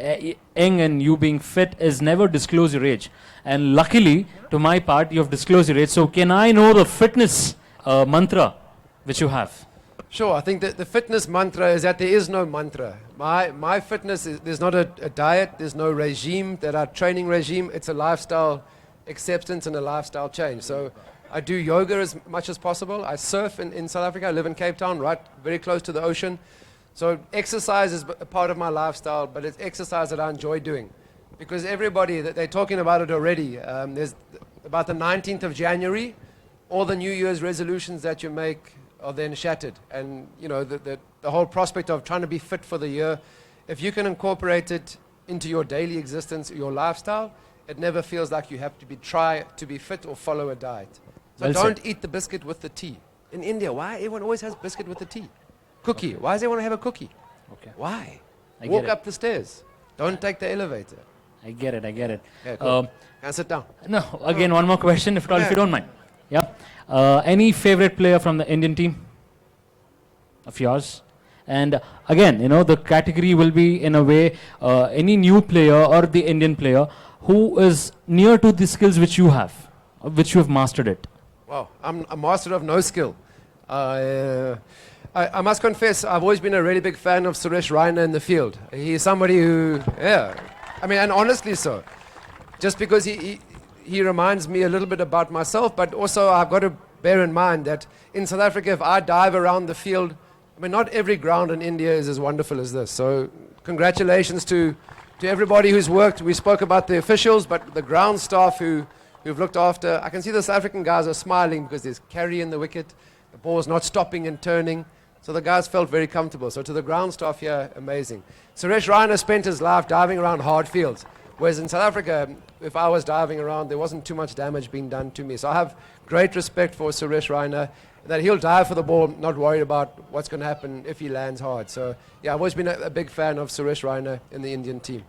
young and you being fit is never disclose your age. And luckily, to my part, you have disclosed your age. So can I know the fitness mantra which you have?
Sure, I think that the fitness mantra is that there is no mantra. My fitness is, there's not a diet, there's no regime, that our training regime, it's a lifestyle acceptance and a lifestyle change. So I do yoga as much as possible. I surf in South Africa. I live in Cape Town, right very close to the ocean. So exercise is a part of my lifestyle, but it's exercise that I enjoy doing. Because everybody, they're talking about it already. There's about the 19th of January, all the New Year's resolutions that you make are then shattered. And the whole prospect of trying to be fit for the year, if you can incorporate it into your daily existence, your lifestyle, it never feels like you have to try to be fit or follow a diet. So
Well
don't
said.
eat the biscuit with the tea. In India, why everyone always has biscuit with the tea? Cookie. Why does everyone have a cookie?
Okay.
Why?
I
Walk
get it.
up the stairs. Don't take the elevator.
I get it.
Yeah, cool. Can I sit down?
No, again, one more question, if you don't mind. Yeah. Any favorite player from the Indian team of yours? And again, the category will be in a way any new player or the Indian player who is near to the skills which you have mastered it.
Wow, I'm a master of no skill. I must confess, I've always been a really big fan of Suresh Raina in the field. He's somebody who, and honestly so. Just because he reminds me a little bit about myself, but also I've got to bear in mind that in South Africa, if I dive around the field, not every ground in India is as wonderful as this. So congratulations to everybody who's worked. We spoke about the officials, but the ground staff who've looked after. I can see the South African guys are smiling because there's carry in the wicket. The ball's not stopping and turning. So the guys felt very comfortable. So to the ground staff here, amazing. Suresh Raina spent his life diving around hard fields. Whereas in South Africa, if I was diving around, there wasn't too much damage being done to me. So I have great respect for Suresh Raina, that he'll dive for the ball, not worried about what's going to happen if he lands hard. So yeah, I've always been a big fan of Suresh Raina in the Indian team.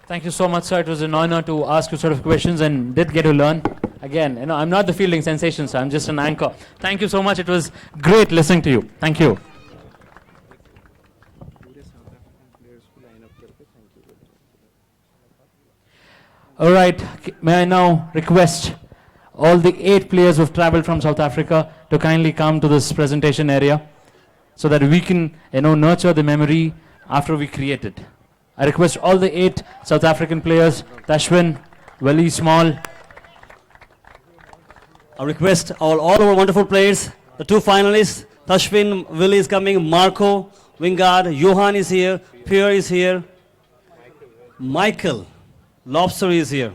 Thank you so much, sir. It was an honor to ask you sort of questions and did get to learn. Again, I'm not the fielding sensation, sir. I'm just an anchor. Thank you so much. It was great listening to you. Thank you. All right. May I now request all the 8 players who have traveled from South Africa to kindly come to this presentation area so that we can, nurture the memory after we create it. I request all the 8 South African players, Tashwin, Wally Small.
I request all our wonderful players The two finalists, Tashwin, Willie is coming, Marco, Wingard, Johan is here, Pierre is here, Michael, Lobster is here.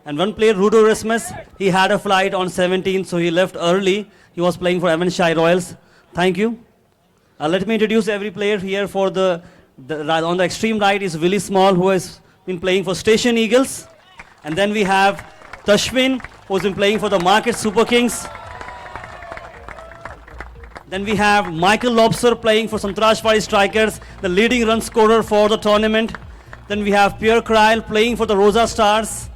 And one player, Rudo Rasmus, he had a flight on 17, so he left early. He was playing for Avonshire Royals. Thank you. Let me introduce every player here. For on the extreme right is Willie Small, who has been playing for Station Eagles. And then we have Tashwin, who's been playing for the Market Super Kings. Then we have Michael Lobster playing for Sangtrashwadi Strikers, the leading run scorer for the tournament. Then we have Pierre Kreil playing for the Rosa Stars.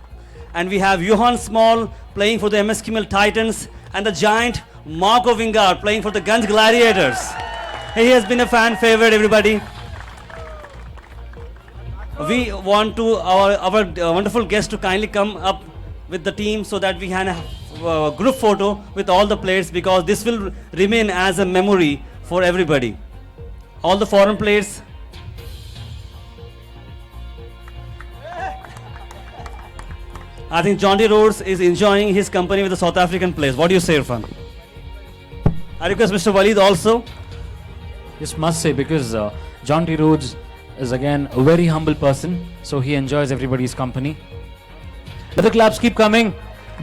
And we have Johan Small playing for the MS Kimmel Titans. And the giant Marco Wingard playing for the Ganj Gladiators. He has been a fan favorite, everybody. We want to our wonderful guests to kindly come up with the team so that we can have a group photo with all the players, because this will remain as a memory for everybody. All the foreign players. I think Jonty Rhodes is enjoying his company with the South African players. What do you say, Irfan? I request Mr. Walid also.
Yes, must say, because Jonty Rhodes is again a very humble person, so he enjoys everybody's company. Let the claps keep coming.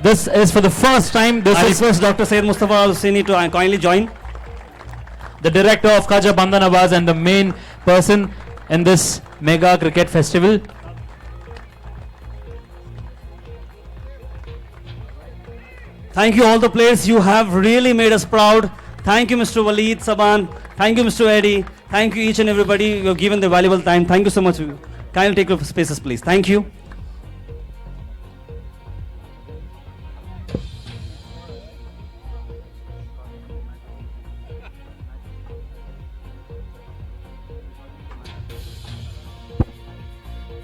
This is for the first time.
I request Dr. Syed Mustafa Al-Sini to kindly join.
The director of Khaja Bandanabaz and the main person in this mega cricket festival.
Thank you all the players. You have really made us proud. Thank you, Mr. Walid, Saban. Thank you, Mr. Eddie. Thank you each and everybody. You have given the valuable time. Thank you so much. Kindly take your spaces, please. Thank you.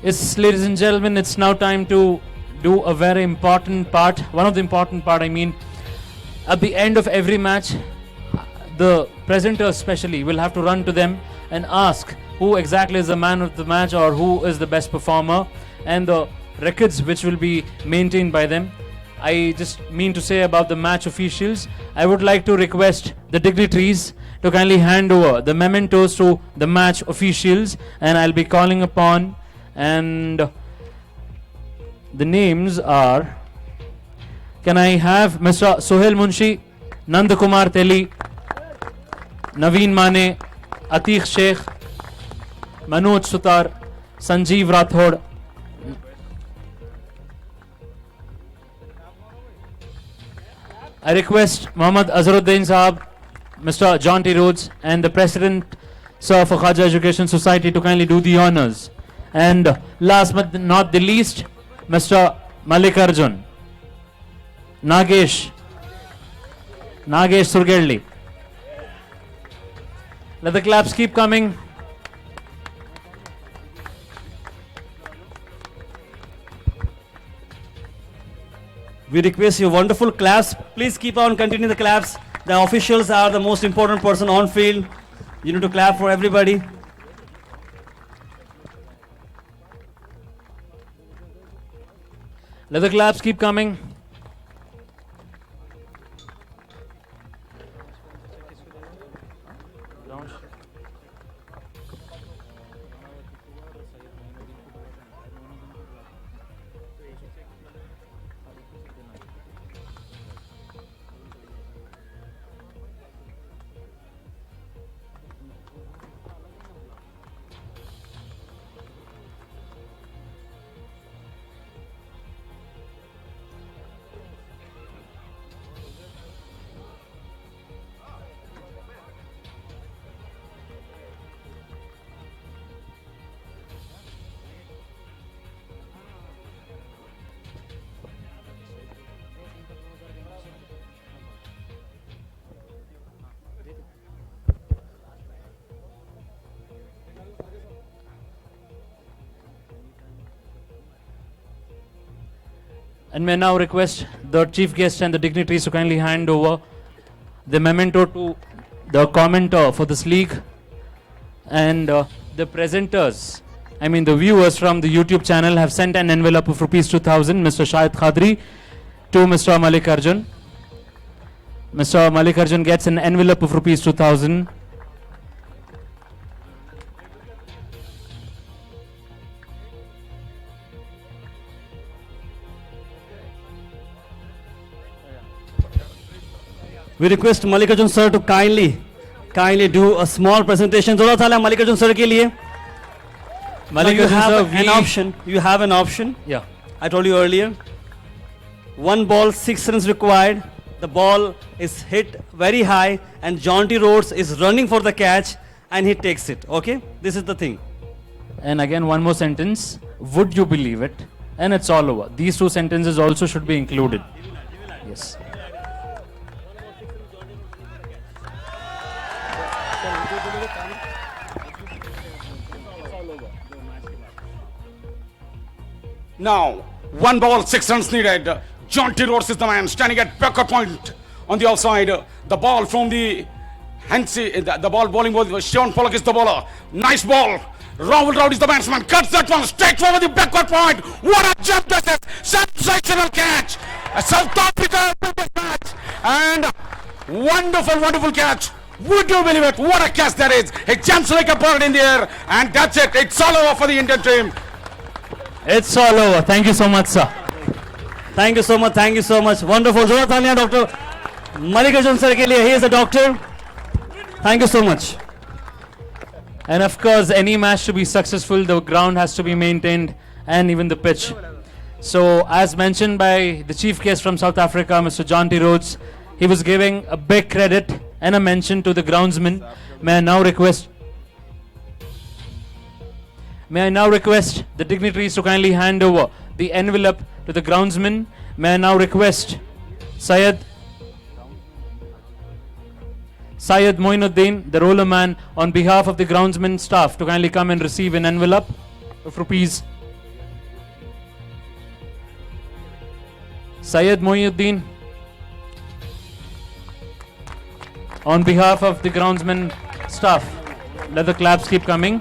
Yes, ladies and gentlemen, it's now time to do a very important part. One of the important part, I mean, at the end of every match, the presenters especially will have to run to them and ask who exactly is the man of the match or who is the best performer, and the records which will be maintained by them. I just mean to say about the match officials, I would like to request the dignitaries to kindly hand over the mementos to the match officials, and I'll be calling upon, and the names are, can I have Mr. Sohail Munshi, Nand Kumar Teli, Naveen Mane, Atiq Sheikh, Manoj Sutar, Sanjeev Rathod. I request Muhammad Azharuddin Sahab, Mr. Jonty Rhodes, and the President, Sir, for Khaja Education Society to kindly do the honors. And last but not the least, Mr. Mallikarjun, Nagesh Surgelli. Let the claps keep coming.
We request your wonderful claps. Please keep on continuing the claps. The officials are the most important person on field. You need to clap for everybody.
Let the claps keep coming. And may now request the chief guest and the dignitaries to kindly hand over the memento to the commenter for this league, and the presenters, I mean the viewers from the YouTube channel, have sent an envelope of rupees 2000, Mr. Shahid Khadri, to Mr. Mallikarjun. Mr. Mallikarjun gets an envelope of rupees 2,000.
We request Mallikarjun sir to kindly do a small presentation. Zola thala Mallikarjun sir ke liye. Now you have an option. You have an option.
Yeah.
I told you earlier. 1 ball, 6 runs required. The ball is hit very high and Jaunty Rhodes is running for the catch and he takes it. Okay? This is the thing.
And again, one more sentence. Would you believe it? And it's all over. These 2 sentences also should be included. Yes.
Now, 1 ball, 6 runs needed. Jaunty Rhodes is the man standing at Becker point on the outside. The ball from the the ball bowling was Sean Pollock is the bowler. Nice ball. Rahul Rowd is the batsman. Cuts that one straight forward the backward point. What a jump this is. Sensational catch. A South Africa match. And wonderful catch. Would you believe it? What a catch that is. It jumps like a bird in the air. And that's it. It's all over for the Indian team.
It's all over. Thank you so much, sir.
Thank you so much. Thank you so much. Wonderful. Zora Tanya, Dr. Mallikarjun sir ke liye. He is a doctor. Thank you so much.
And of course, any match to be successful, the ground has to be maintained and even the pitch. So, as mentioned by the chief guest from South Africa, Mr. Jaunty Rhodes, he was giving a big credit and a mention to the groundsman. May I now request the dignitaries to kindly hand over the envelope to the groundsman. May I now request Syed Moinuddin, the roller man, on behalf of the groundsman staff to kindly come and receive an envelope of rupees. Syed Moinuddin, on behalf of the groundsman staff, let the claps keep coming.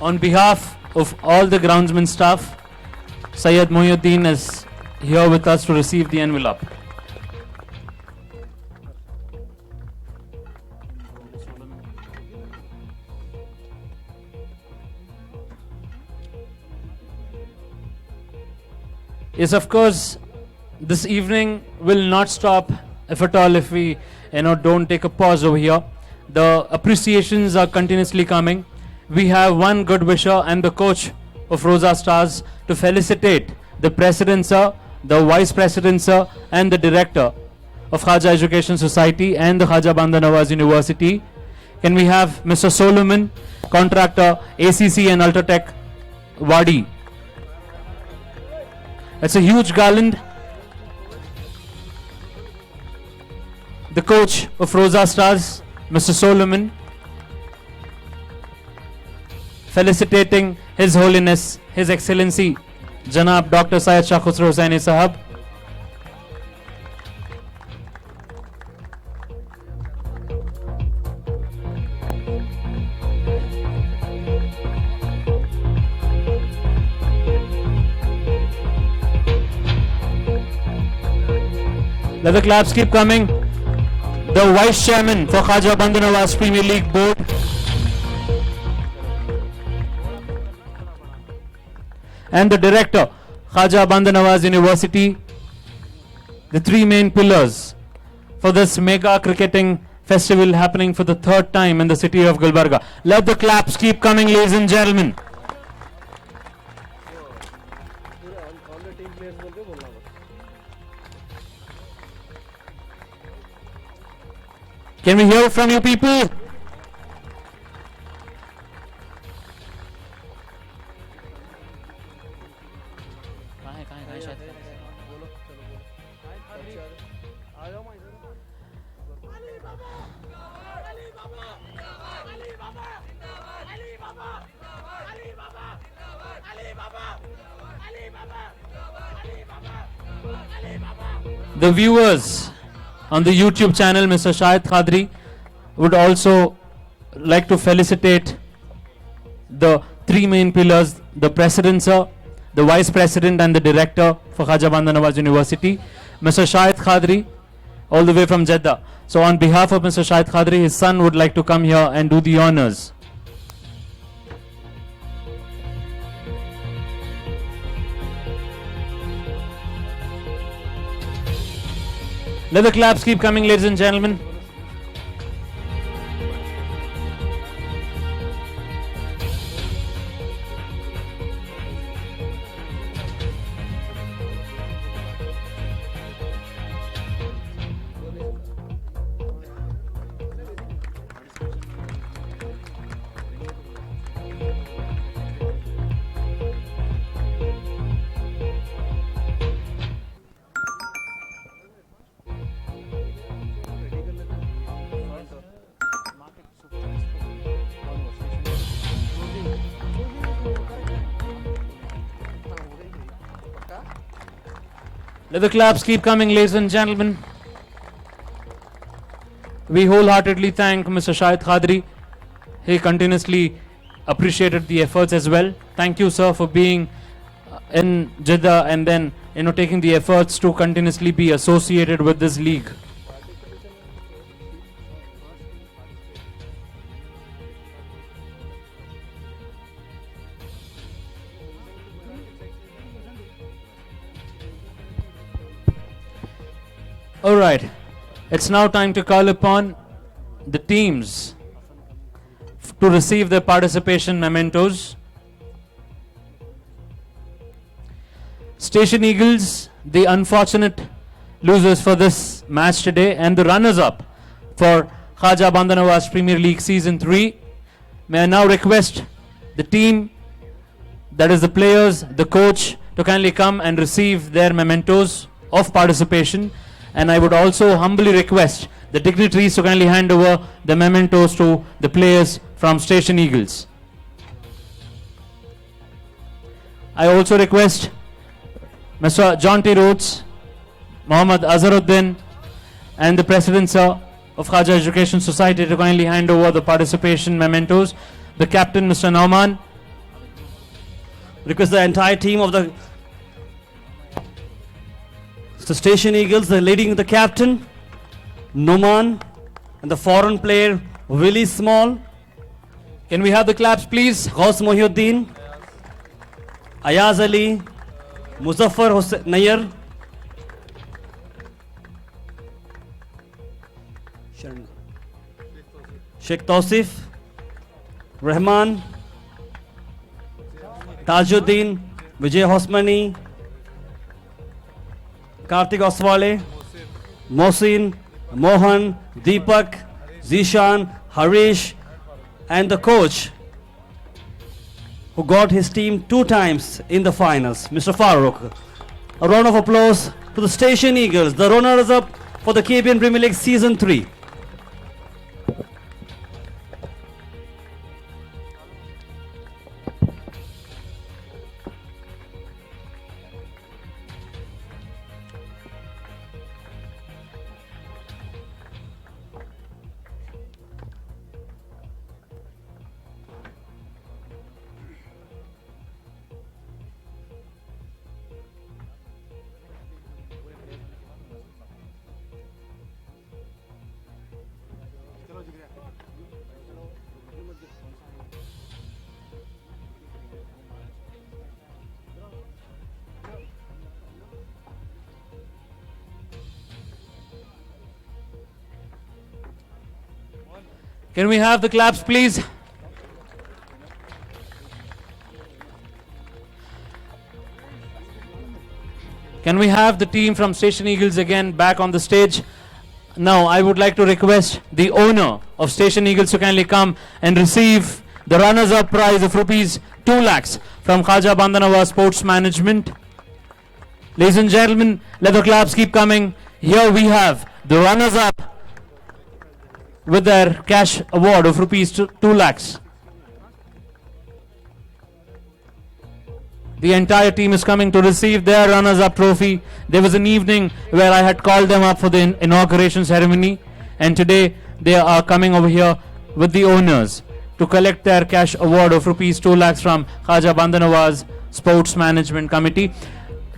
On behalf of all the groundsman staff, Syed Moinuddin is here with us to receive the envelope. Yes, of course, this evening will not stop, if at all, if we don't take a pause over here. The appreciations are continuously coming. We have one good wisher and the coach of Rosa Stars to felicitate the president sir, the vice president sir, and the director of Khaja Education Society and the Khaja Bandar Nawaz University. Can we have Mr. Solomon, contractor, ACC and Ultratech, Wadi. It's a huge garland. The coach of Rosa Stars, Mr. Solomon, felicitating His Holiness, His Excellency, Janab Dr. Syed Shah Khusro Hussaini Sahab. Let the claps keep coming. The Vice Chairman for Khaja Bandar Nawaz Premier League Board, and the Director, Khaja Bandar Nawaz University, the three main pillars for this mega cricketing festival happening for the third time in the city of Gulbarga. Let the claps keep coming, ladies and gentlemen. Can we hear from you people? The viewers on the YouTube channel, Mr. Shahid Khadri, would also like to felicitate the three main pillars, the President Sir, the Vice President and the Director for Khaja Bandar Nawaz University. Mr. Shahid Khadri, all the way from Jeddah. So on behalf of Mr. Shahid Khadri, his son would like to come here and do the honors. Let the claps keep coming, ladies and gentlemen. Let the claps keep coming, ladies and gentlemen. We wholeheartedly thank Mr. Shahid Khadri. He continuously appreciated the efforts as well. Thank you, sir, for being in Jeddah and then taking the efforts to continuously be associated with this league. All right, it's now time to call upon the teams to receive their participation mementos. Station Eagles, the unfortunate losers for this match today, and the runners-up for Khaja Bandar Nawaz Premier League Season 3. May I now request the team, that is the players, the coach, to kindly come and receive their mementos of participation. And I would also humbly request the dignitaries to kindly hand over the mementos to the players from Station Eagles. I also request Mr. John T. Rhodes, Muhammad Azharuddin, and the President, sir, of Khaja Education Society to kindly hand over the participation mementos. The captain, Mr. Nauman.
Request the entire team of the Station Eagles, the leading the captain, Numan, and the foreign player, Willie Small.
Can we have the claps, please?
Ghaus Mohiuddin, Ayaz Ali, Muzaffar Hussain Nair, Sheikh Tausif, Rahman, Tajuddin, Vijay Hosmani, Kartik Oswale, Mohsin, Mohan, Deepak, Zishan, Harish, and the coach who got his team 2 times in the finals, Mr. Farooq. A round of applause to the Station Eagles, the runners-up for the KBN Premier League Season 3.
Can we have the claps, please? Can we have the team from Station Eagles again back on the stage? Now, I would like to request the owner of Station Eagles to kindly come and receive the runners-up prize of rupees 2 lakhs from Khaja Bandar Nawaz Sports Management. Ladies and gentlemen, let the claps keep coming. Here we have the runners-up with their cash award of rupees 2 lakhs. The entire team is coming to receive their runners-up trophy. There was an evening where I had called them up for the inauguration ceremony, and today they are coming over here with the owners to collect their cash award of rupees 2 lakhs from Khaja Bandar Nawaz Sports Management Committee.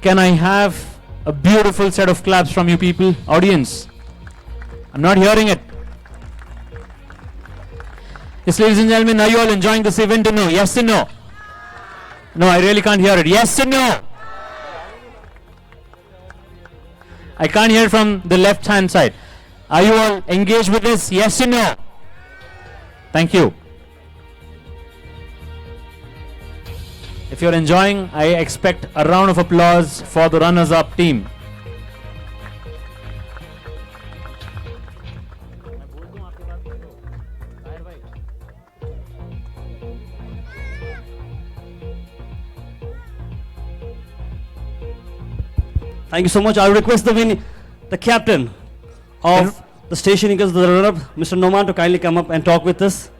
Can I have a beautiful set of claps from you people. Audience, I'm not hearing it. Yes, ladies and gentlemen, are you all enjoying this event or no? Yes or no? No, I really can't hear it. Yes or no? I can't hear from the left hand side. Are you all engaged with this? Yes or no? Thank you. If you're enjoying, I expect a round of applause for the runners-up team.
Thank you so much. I will request the captain of the Station Eagles, the runner-up, Mr. Noman, to kindly come up and talk with us.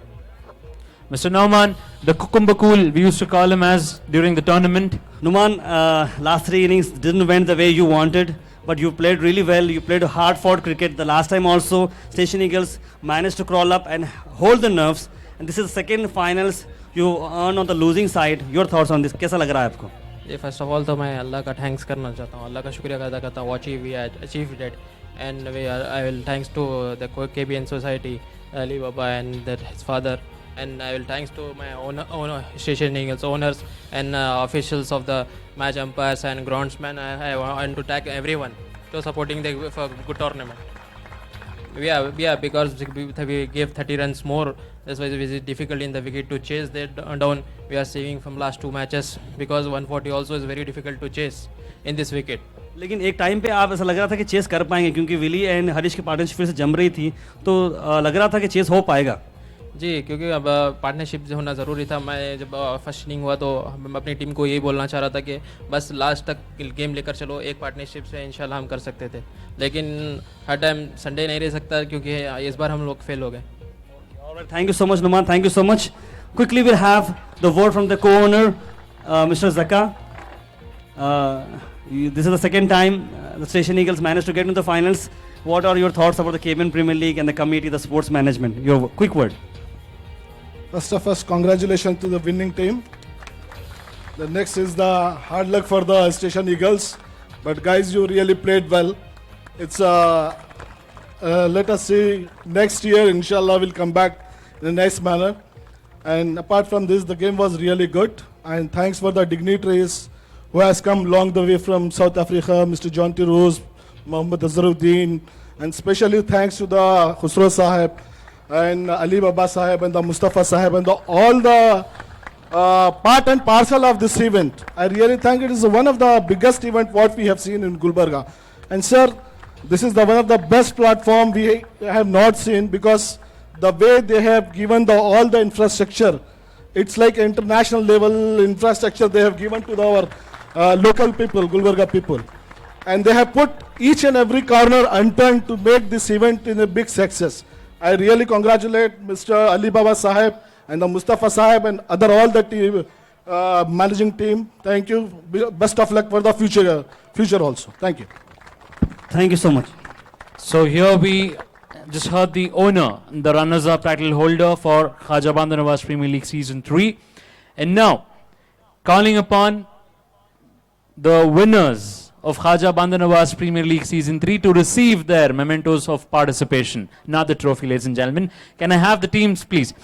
Mr. Noman, the Kukumbakul, we used to call him as during the tournament.
Noman, last 3 innings didn't went the way you wanted, but you played really well. You played hard-fought cricket. The last time also, Station Eagles managed to crawl up and hold the nerves. And this is the second finals you earn on the losing side. Your thoughts on this? कैसा लग रहा है आपको?
ये first of all तो मैं अल्लाह का thanks करना चाहता हूँ, अल्लाह का शुक्रिया अदा करता हूँ what we achieved it, and I will thanks to the KBN society, Ali Baba and his father, and I will thanks to my owner Station Eagles owners and officials of the match umpires and groundsmen. I want to thank everyone to supporting the for good tournament. Yeah, because we gave 30 runs more. That's why it is difficult in the wicket to chase that down. We are saving from last 2 matches because 140 also is very difficult to chase in this wicket.
लेकिन एक time पे आप ऐसा लग रहा था कि chess कर पाएंगे क्योंकि विली एंड हरीश की पार्टनरशिप फिर से जम रही थी, तो लग रहा था कि चेस हो पाएगा।
जी, क्योंकि अब पार्टनरशिप होना ज़रूरी था। मैं जब फर्स्ट इनिंग हुआ तो अपनी टीम को यही बोलना चाह रहा था कि बस लास्ट तक गेम लेकर चलो, एक पार्टनरशिप से इंशाल्लाह हम कर सकते थे, लेकिन हर टाइम संडे नहीं रह सकता क्योंकि इस बार हम लोग फेल हो गए।
Thank you so much, Numan. Thank you so much. Quickly, we'll have the word from the co-owner, Mr. Zaka. This is the second time the Station Eagles managed to get into the finals. What are your thoughts about the KBN Premier League and the committee, the sports management? Your quick word.
First of all, congratulations to the winning team. The next is the hard luck for the Station Eagles. But guys, you really played well. It's let us see next year, inshallah, we'll come back in a nice manner. And apart from this, the game was really good. And thanks for the dignitaries who has come along the way from South Africa, Mr. Jonty Rose, Mohammad Azharuddin, and especially thanks to the Khusro Sahib and Ali Baba Sahib and the Mustafa Sahib and all the part and parcel of this event. I really think it is one of the biggest event what we have seen in Gulbarga. And sir, this is one of the best platform we have not seen, because the way they have given all the infrastructure, it's like international level infrastructure they have given to our local people, Gulbarga people. And they have put each and every corner unturned to make this event in a big success. I really congratulate Mr. Ali Baba Sahib and the Mustafa Sahib and all the team, managing team. Thank you. Best of luck for the future also. Thank you.
Thank you so much.
So here we just heard the owner, the runners-up title holder for Khaja Bandar Nawaz Premier League Season 3. And now, calling upon the winners of Khaja Bandar Nawaz Premier League Season 3 to receive their mementos of participation, not the trophy, ladies and gentlemen. Can I have the teams, please?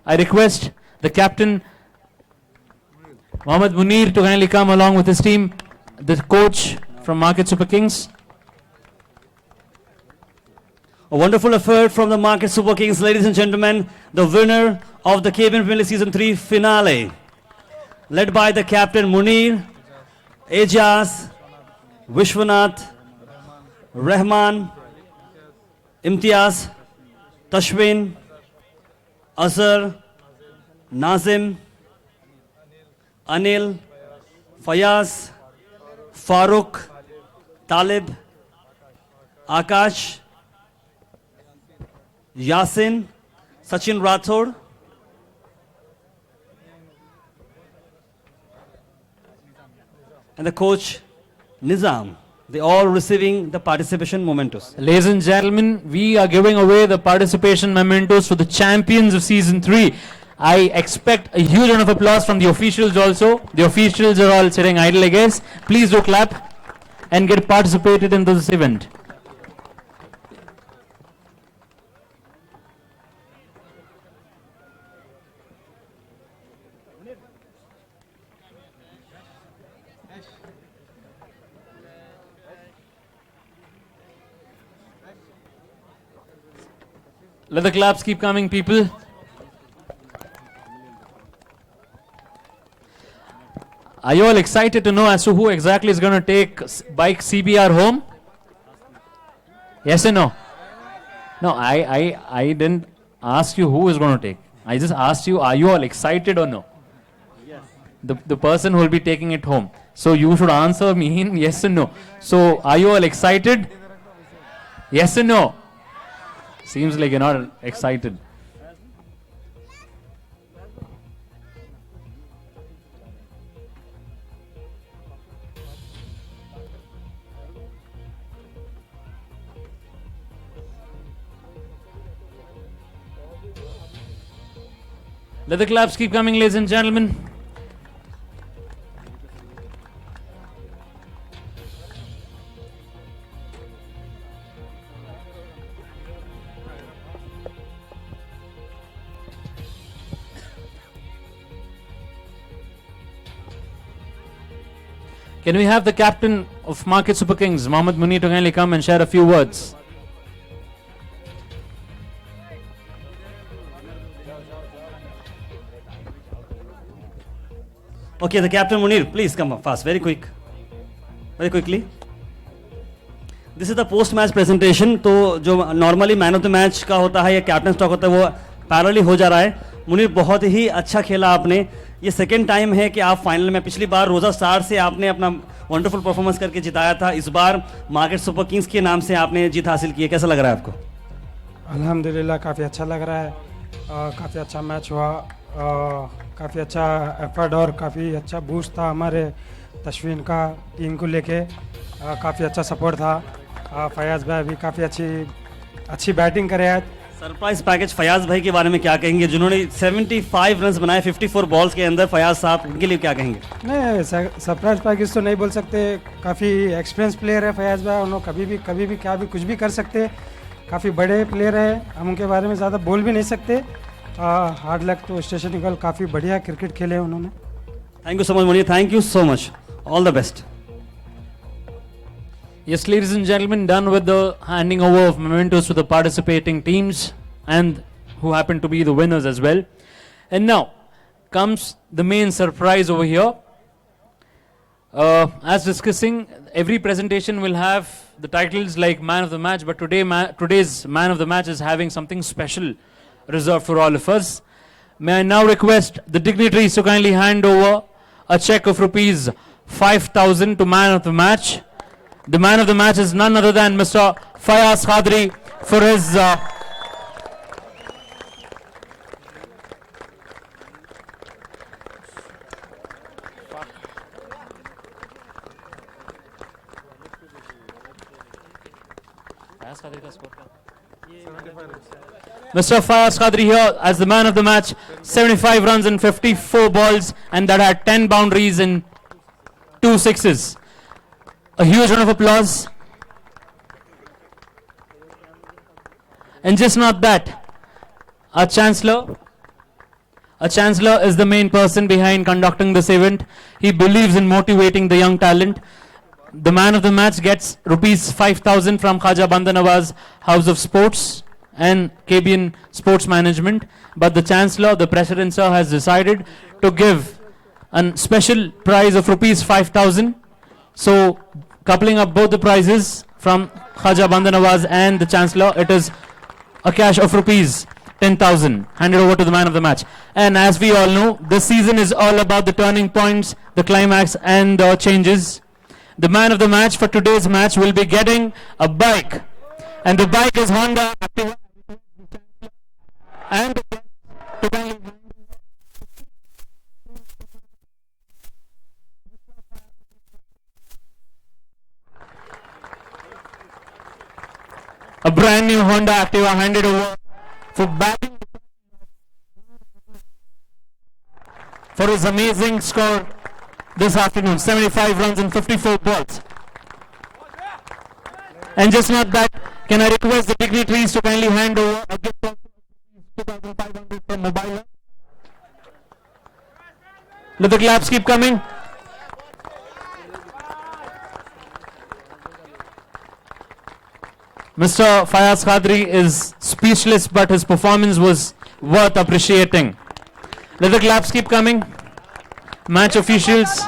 I request the captain, Mohammad Munir, to kindly come along with his team, the coach from Market Super Kings.
A wonderful effort from the Market Super Kings, ladies and gentlemen. The winner of the KBN Premier League Season 3 finale, led by the captain Munir, Ejaz, Vishwanath, Rahman, Imtiaz, Tashwin, Azhar, Nazim, Anil, Fayaz, Farooq, Talib, Akash, Yasin, Sachin Rathod, and the coach Nizam. They all receiving the participation mementos.
Ladies and gentlemen, we are giving away the participation mementos for the champions of Season 3. I expect a huge round of applause from the officials also. The officials are all sitting idle, I guess. Please do clap. and get participated in this event. Let the claps keep coming, people. Are you all excited to know as to who exactly is going to take bike CBR home? Yes or no? No, I didn't ask you who is going to take. I just asked you, are you all excited or no? Yes. The person who will be taking it home. So you should answer me in yes or no. So are you all excited? Yes or no? Seems like you're not excited. Let the claps keep coming, ladies and gentlemen. Can we have the captain of Market Super Kings, Mohammad Munir, to kindly come and share a few words?
Okay, the captain Munir, please come up fast, very quickly. This is the post-match presentation. तो जो normally man of the match का होता है या captain stock होता है वो parallelly हो जा रहा है. मुनीर बहुत ही अच्छा खेला आपने. ये सेकेंड टाइम है कि आप फाइनल में, पिछली बार रोजा स्टार से आपने अपना वंडरफुल परफॉर्मेंस करके जिताया था. इस बार मार्केट सुपर किंग्स के नाम से आपने जीत हासिल की है. कैसा लग रहा है आपको?
अल्हम्दुलिल्लाह काफ़ी अच्छा लग रहा है. काफ़ी अच्छा मैच हुआ. काफ़ी अच्छा एफर्ट और काफ़ी अच्छा बूस्ट था हमारे तश्वीन का टीम को लेके. काफ़ी अच्छा सपोर्ट था. फयाज भाई भी काफ़ी अच्छी बैटिंग करे आज.
सरप्राइज पैकेज फयाज भाई के बारे में क्या कहेंगे, जिन्होंने 75 रन बनाए 54 बॉल्स के अंदर? फयाज साहब, उनके लिए क्या कहेंगे?
नहीं, सरप्राइज पैकेज तो नहीं बोल सकते. काफ़ी एक्सपीरियंस प्लेयर है फयाज भाई. उन्होंने कभी भी क्या भी कुछ भी कर सकते. काफ़ी बड़े प्लेयर है. हम उनके बारे में ज़्यादा बोल भी नहीं सकते. हार्ड लक तो स्टेशन ईगल काफ़ी बढ़िया क्रिकेट खेले उन्होंने.
Thank you so much Munir. Thank you so much. All the best.
Yes, ladies and gentlemen, done with the handing over of mementos to the participating teams and who happen to be the winners as well. And now comes the main surprise over here. As discussing, every presentation will have the titles like man of the match, but today's man of the match is having something special reserved for all of us. May I now request the dignitaries to kindly hand over a check of rupees 5,000 to man of the match. The man of the match is none other than Mr. Fayaz Khadri for his Mr. Fayaz Khadri here as the man of the match. 75 runs in 54 balls, and that had 10 boundaries and 2 sixes. A huge round of applause. And just not that, our Chancellor is the main person behind conducting this event. He believes in motivating the young talent. The man of the match gets rupees 5,000 from Khaja Bandha Nawaz House of Sports and KBN Sports Management. But the Chancellor, the President sir, has decided to give a special prize of rupees 5,000. So, coupling up both the prizes from Khaja Bandha Nawaz and the Chancellor, it is a cash of rupees 10,000 handed over to the man of the match. And as we all know, this season is all about the turning points, the climax and the changes. The man of the match for today's match will be getting a bike. And the bike is Honda Activa. And a brand new Honda Activa handed over for batting for his amazing score this afternoon, 75 runs and 54 balls. And just not that, can I request the dignitaries to kindly hand over a gift of 2,500 from mobile. Let the claps keep coming. Mr. Fayaz Khadri is speechless, but his performance was worth appreciating. Let the claps keep coming. Match officials,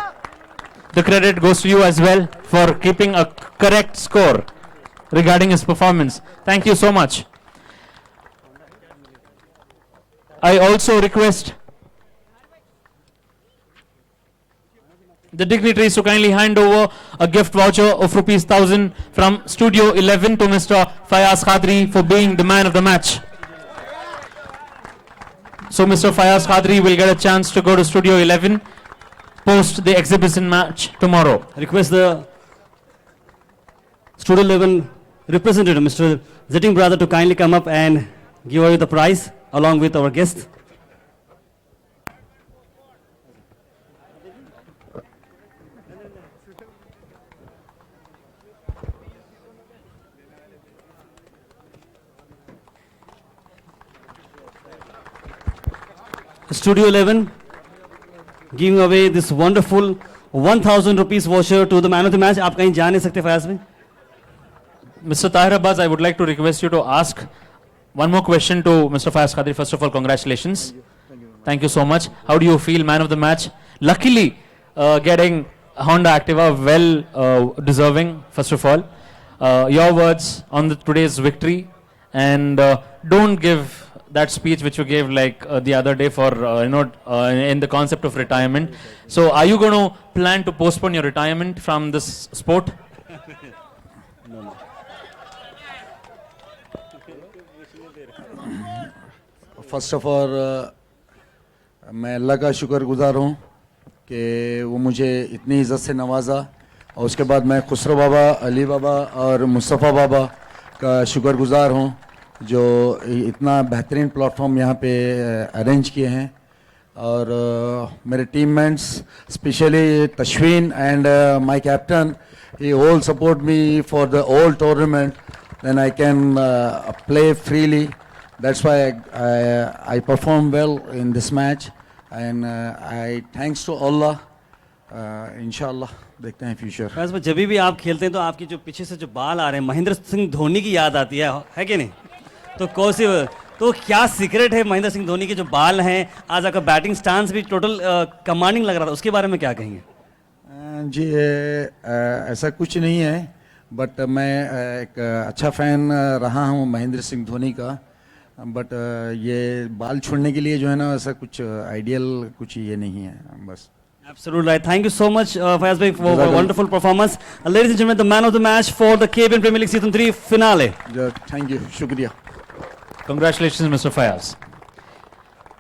the credit goes to you as well for keeping a correct score regarding his performance. Thank you so much. I also request the dignitaries to kindly hand over a gift voucher of ₹1,000 from Studio 11 to Mr. Fayaz Khadri for being the man of the match. So Mr. Fayaz Khadri will get a chance to go to Studio 11 post the exhibition match tomorrow.
Request the Studio 11 representative, Mr. Zetting brother, to kindly come up and give away the prize along with our guest. Studio 11 giving away this wonderful 1,000 rupees voucher to the man of the match. आप कहीं जा नहीं सकते फयाज में.
Mr. Tahir Abbas, I would like to request you to ask one more question to Mr. Fayaz Khadri. First of all, congratulations. Thank you so much. How do you feel, man of the match? Luckily, getting Honda Activa, well deserving, first of all. Your words on today's victory, and don't give that speech which you gave like the other day for in the concept of retirement. So are you going to plan to postpone your retirement from this sport?
First of all मैं अल्लाह का शुक्रगुजार हूँ कि वो मुझे इतनी इज़्ज़त से नवाजा, और उसके बाद मैं खुसरो बाबा, अली बाबा और मुस्तफ़ा बाबा का शुक्रगुजार हूँ जो इतना बेहतरीन प्लेटफॉर्म यहाँ पे अरेंज किए हैं, और मेरे teammates specially Tashveen and my captain, he all support me for the all tournament, then I can play freely. That's why I performed well in this match, and I thanks to Allah. इंशाल्लाह देखते हैं future.
फैज़, जब भी आप खेलते हैं तो आपकी जो पीछे से जो बाल आ रहे हैं महेंद्र सिंह धोनी की याद आती है कि नहीं? तो कौन तो क्या सीक्रेट है महेंद्र सिंह धोनी के जो बाल हैं? आज आपका बैटिंग स्टांस भी टोटल कमांडिंग लग रहा था, उसके बारे में क्या कहेंगे?
जी ऐसा कुछ नहीं है, बट मैं एक अच्छा फ़ैन रहा हूँ महेंद्र सिंह धोनी का, बट ये बाल छोड़ने के लिए जो है ना ऐसा कुछ आइडियल कुछ ये नहीं है बस.
Absolutely right. Thank you so much, Fayaz bhai, for a wonderful performance. Ladies and gentlemen, the man of the match for the KBN Premier League Season 3 finale.
Thank you. Shukriya.
Congratulations, Mr. Fayaz.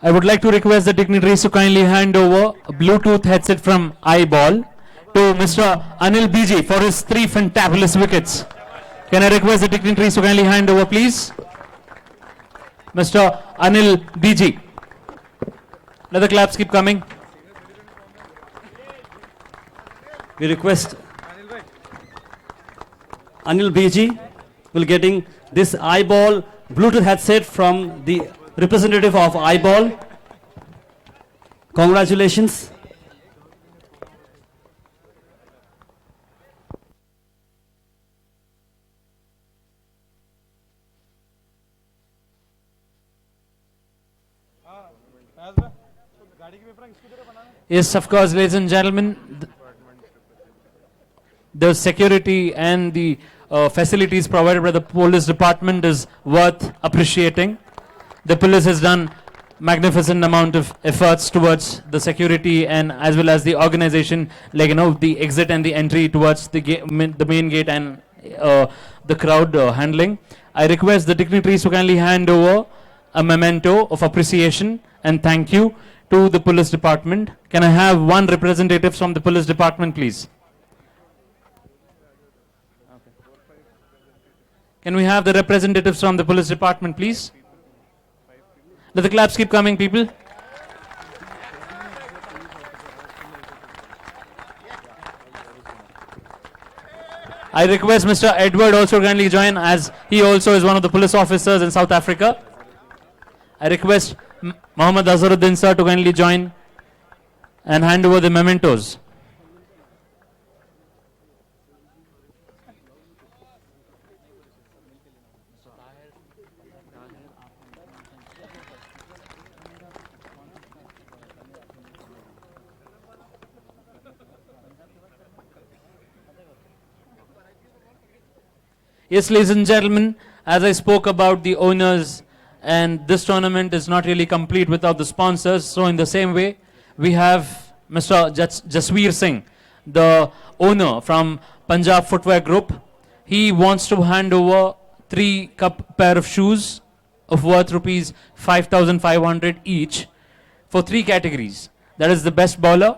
I would like to request the dignitaries to kindly hand over a Bluetooth headset from iBall to Mr. Anil BG for his 3 fantabulous wickets. Can I request the dignitaries to kindly hand over, please? Mr. Anil BG. Let the claps keep coming.
We request Anil BG will getting this iBall Bluetooth headset from the representative of iBall. Congratulations.
Yes, of course, ladies and gentlemen, the security and the facilities provided by the police department is worth appreciating. The police has done magnificent amount of efforts towards the security and as well as the organization, like the exit and the entry towards the main gate and the crowd handling. I request the dignitaries to kindly hand over a memento of appreciation and thank you to the police department. Can I have one representative from the police department, please? Can we have the representatives from the police department, please? Let the claps keep coming, people. I request Mr. Edward also kindly join, as he also is one of the police officers in South Africa. I request Mohammed Azharuddin sir to kindly join and hand over the mementos. Yes, ladies and gentlemen, as I spoke about the owners, and this tournament is not really complete without the sponsors. So in the same way, we have Mr. Jasweer Singh, the owner from Punjab Footwear Group. He wants to hand over 3 pair of shoes of worth rupees 5,500 each for 3 categories. That is the best bowler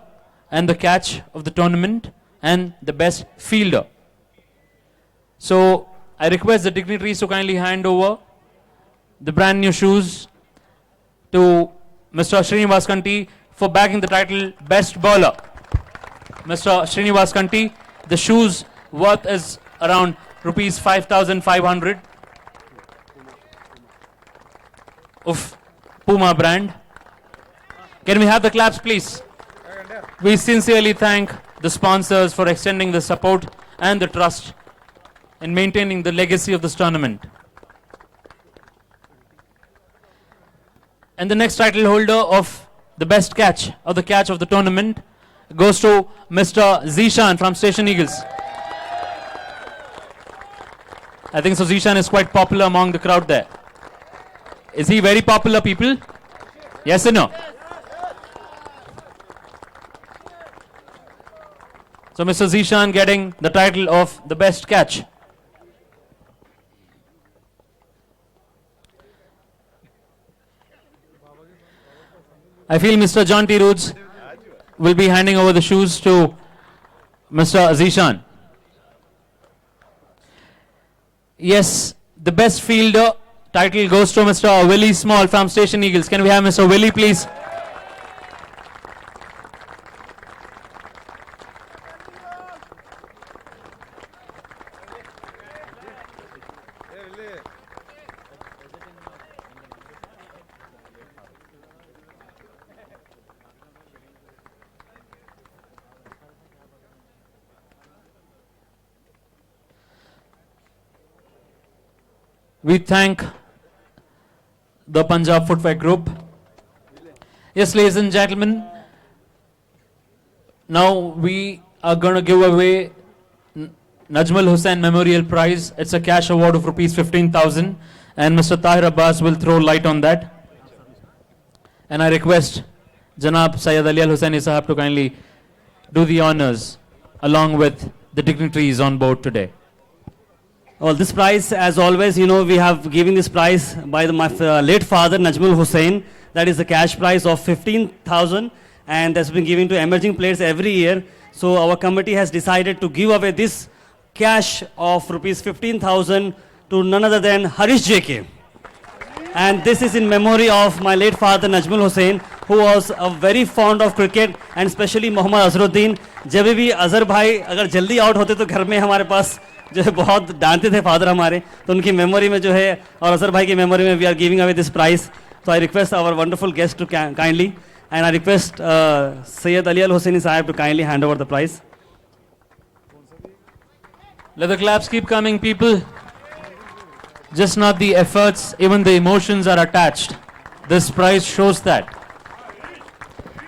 and the catch of the tournament and the best fielder. So I request the dignitaries to kindly hand over the brand new shoes to Mr. Srinivas Kanti for bagging the title Best Bowler. Mr. Srinivas Kanti, the shoes worth is around rupees 5,500 of Puma brand. Can we have the claps, please? We sincerely thank the sponsors for extending the support and the trust in maintaining the legacy of this tournament. And the next title holder of the best catch of the tournament goes to Mr. Zishan from Station Eagles. I think so Zishan is quite popular among the crowd there. Is he very popular, people? Yes or no? So Mr. Zishan getting the title of the best catch. I feel Mr. John T. Rhodes will be handing over the shoes to Mr. Zishan. Yes, the best fielder title goes to Mr. Willie Small from Station Eagles. Can we have Mr. Willie, please? We thank the Punjab Footwear Group. Yes, ladies and gentlemen, now we are going to give away Najmul Hussain Memorial Prize. It's a cash award of rupees 15,000, and Mr. Tahir Abbas will throw light on that. And I request Janab Syed Ali Al Hussaini Sahab to kindly do the honors along with the dignitaries on board today.
Well, this prize, as always, you know, we have given this prize by my late father, Najmul Hussain. That is the cash prize of 15,000, and that's been given to emerging players every year. So our committee has decided to give away this cash of rupees 15,000 to none other than Harish JK. And this is in memory of my late father, Najmul Hussain, who was very fond of cricket, and especially Mohammad Azharuddin. जब भी अजहर भाई अगर जल्दी out होते तो घर में हमारे पास जो है बहुत डांटते थे फादर हमारे, तो उनकी मेमोरी में जो है और अजहर भाई की मेमोरी में we are giving away this prize. So I request our wonderful guest to kindly, and I request Syed Ali Al Hussaini Sahib to kindly hand over the prize.
Let the claps keep coming, people. Just not the efforts, even the emotions are attached. This prize shows that.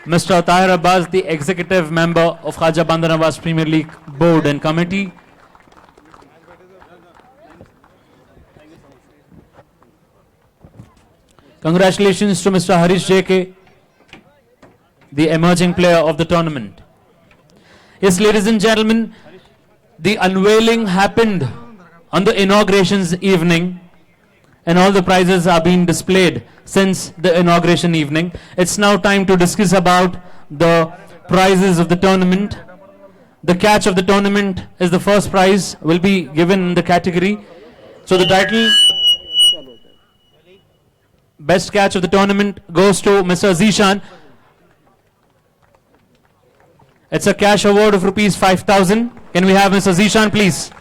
Mr. Tahir Abbas, the executive member of Khaja Bandar Abbas Premier League Board and Committee. Congratulations to Mr. Harish JK, the emerging player of the tournament. Yes, ladies and gentlemen, the unveiling happened on the inauguration's evening, and all the prizes are being displayed since the inauguration evening. It's now time to discuss about the prizes of the tournament. The catch of the tournament is the first prize, will be given in the category. So the title best catch of the tournament goes to Mr. Zishan. It's a cash award of rupees 5,000. Can we have Mr. Zishan, please?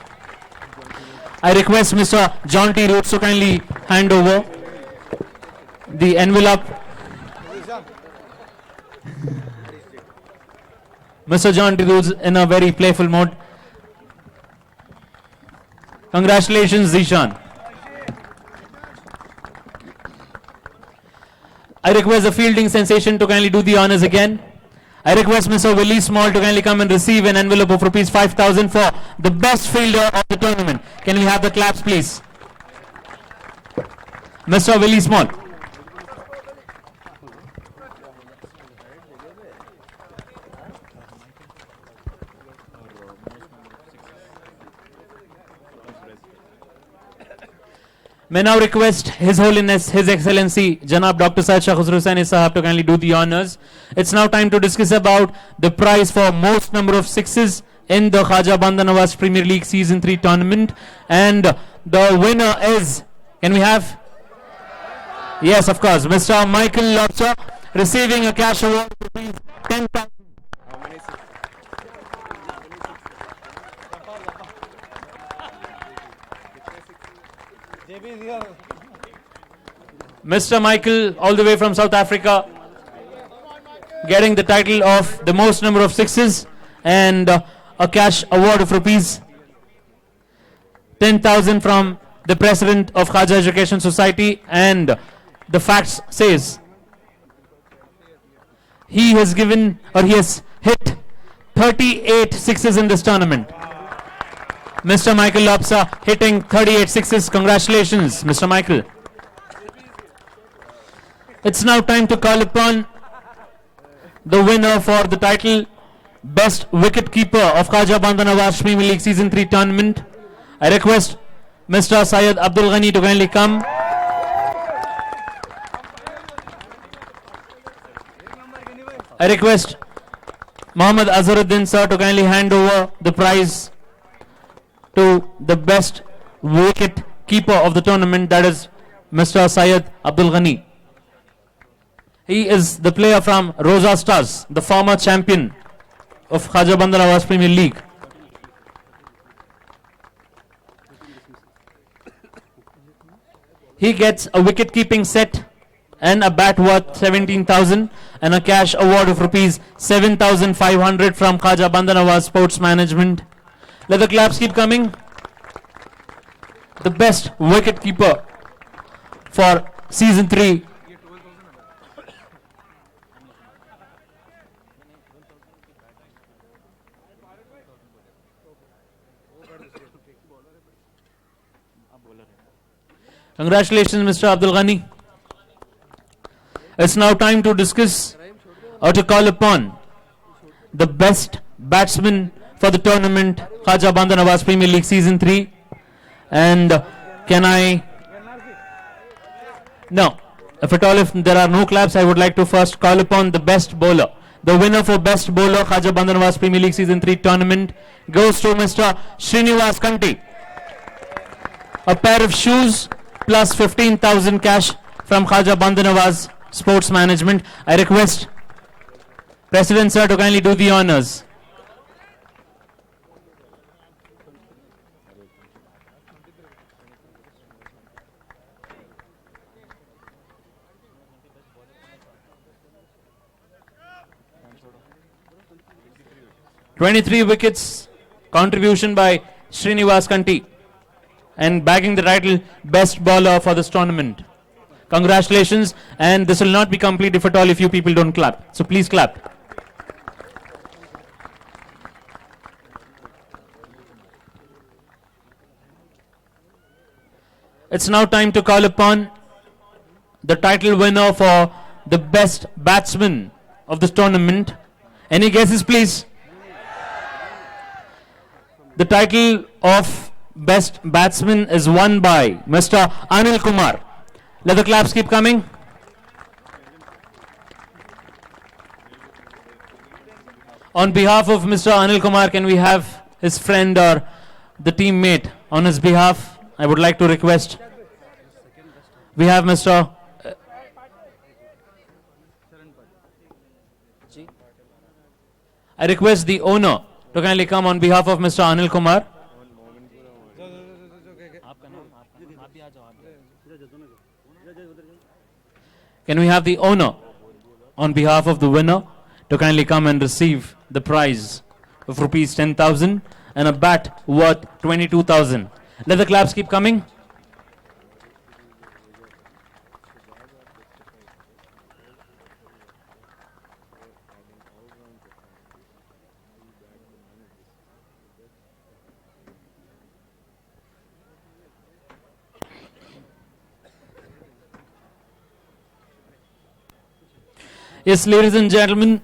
I request Mr. John T. Rhodes to kindly hand over the envelope. Mr. John T. Rhodes in a very playful mode. Congratulations, Zishan. I request the fielding sensation to kindly do the honors again. I request Mr. Willie Small to kindly come and receive an envelope of rupees 5,000 for the best fielder of the tournament. Can we have the claps, please? Mr. Willie Small. May now request His Holiness, His Excellency, Janab Dr. Syed Shah Khusro Hussaini Sahab to kindly do the honors. It's now time to discuss about the prize for most number of sixes in the Khaja Bandha Nawaz Premier League Season 3 tournament. And the winner is, can we have? Yes, of course, Mr. Michael Lobster receiving a cash award of rupees 10,000. Mr. Michael, all the way from South Africa, getting the title of the most number of sixes and a cash award of rupees 10,000 from the president of Khaja Education Society. And the facts says he has given, or he has hit 38 sixes in this tournament. Mr. Michael Lobsa hitting 38 sixes. Congratulations, Mr. Michael. It's now time to call upon the winner for the title Best Wicket Keeper of Khaja Bandha Nawaz Premier League Season 3 tournament. I request Mr. Syed Abdul Ghani to kindly come. I request Muhammad Azharuddin sir to kindly hand over the prize to the best wicket keeper of the tournament, that is Mr. Syed Abdul Ghani. He is the player from Rosa Stars, the former champion of Khaja Bandha Nawaz Premier League. He gets a wicket keeping set and a bat worth 17,000 and a cash award of rupees 7,500 from Khaja Bandha Nawaz Sports Management. Let the claps keep coming. The best wicket keeper for Season 3. Congratulations, Mr. Abdul Ghani. It's now time to discuss or to call upon the best batsman for the tournament, Khaja Bandha Nawaz Premier League Season 3. And can I... No. If at all, if there are no claps, I would like to first call upon the best bowler. The winner for best bowler, Khaja Bandha Nawaz Premier League Season 3 tournament, goes to Mr. Srinivas Kanti. A pair of shoes plus 15,000 cash from Khaja Bandha Nawaz Sports Management. I request President sir to kindly do the honors. "23 wickets contribution by Srinivas Kanti and bagging the title best bowler for this tournament. Congratulations, and this will not be complete if at all if you people don't clap. So please clap. It's now time to call upon the title winner for the best batsman of this tournament. Any guesses, please? The title of best batsman is won by Mr. Anil Kumar. Let the claps keep coming. On behalf of Mr. Anil Kumar, can we have his friend or the teammate on his behalf? I would like to request. We have Mr. I request the owner to kindly come on behalf of Mr. Anil Kumar. Can we have the owner on behalf of the winner to kindly come and receive the prize of rupees 10,000 and a bat worth 22,000. Let the claps keep coming. Yes, ladies and gentlemen,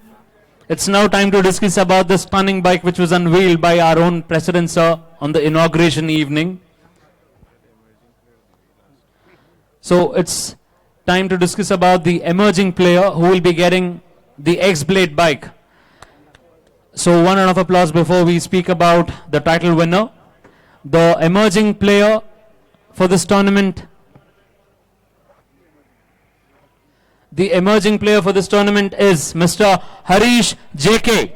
it's now time to discuss about the stunning bike which was unveiled by our own President Sir on the inauguration evening. So it's time to discuss about the emerging player who will be getting the X-Blade bike. So one round of applause before we speak about the title winner. The emerging player for this tournament. The emerging player for this tournament is Mr. Harish JK.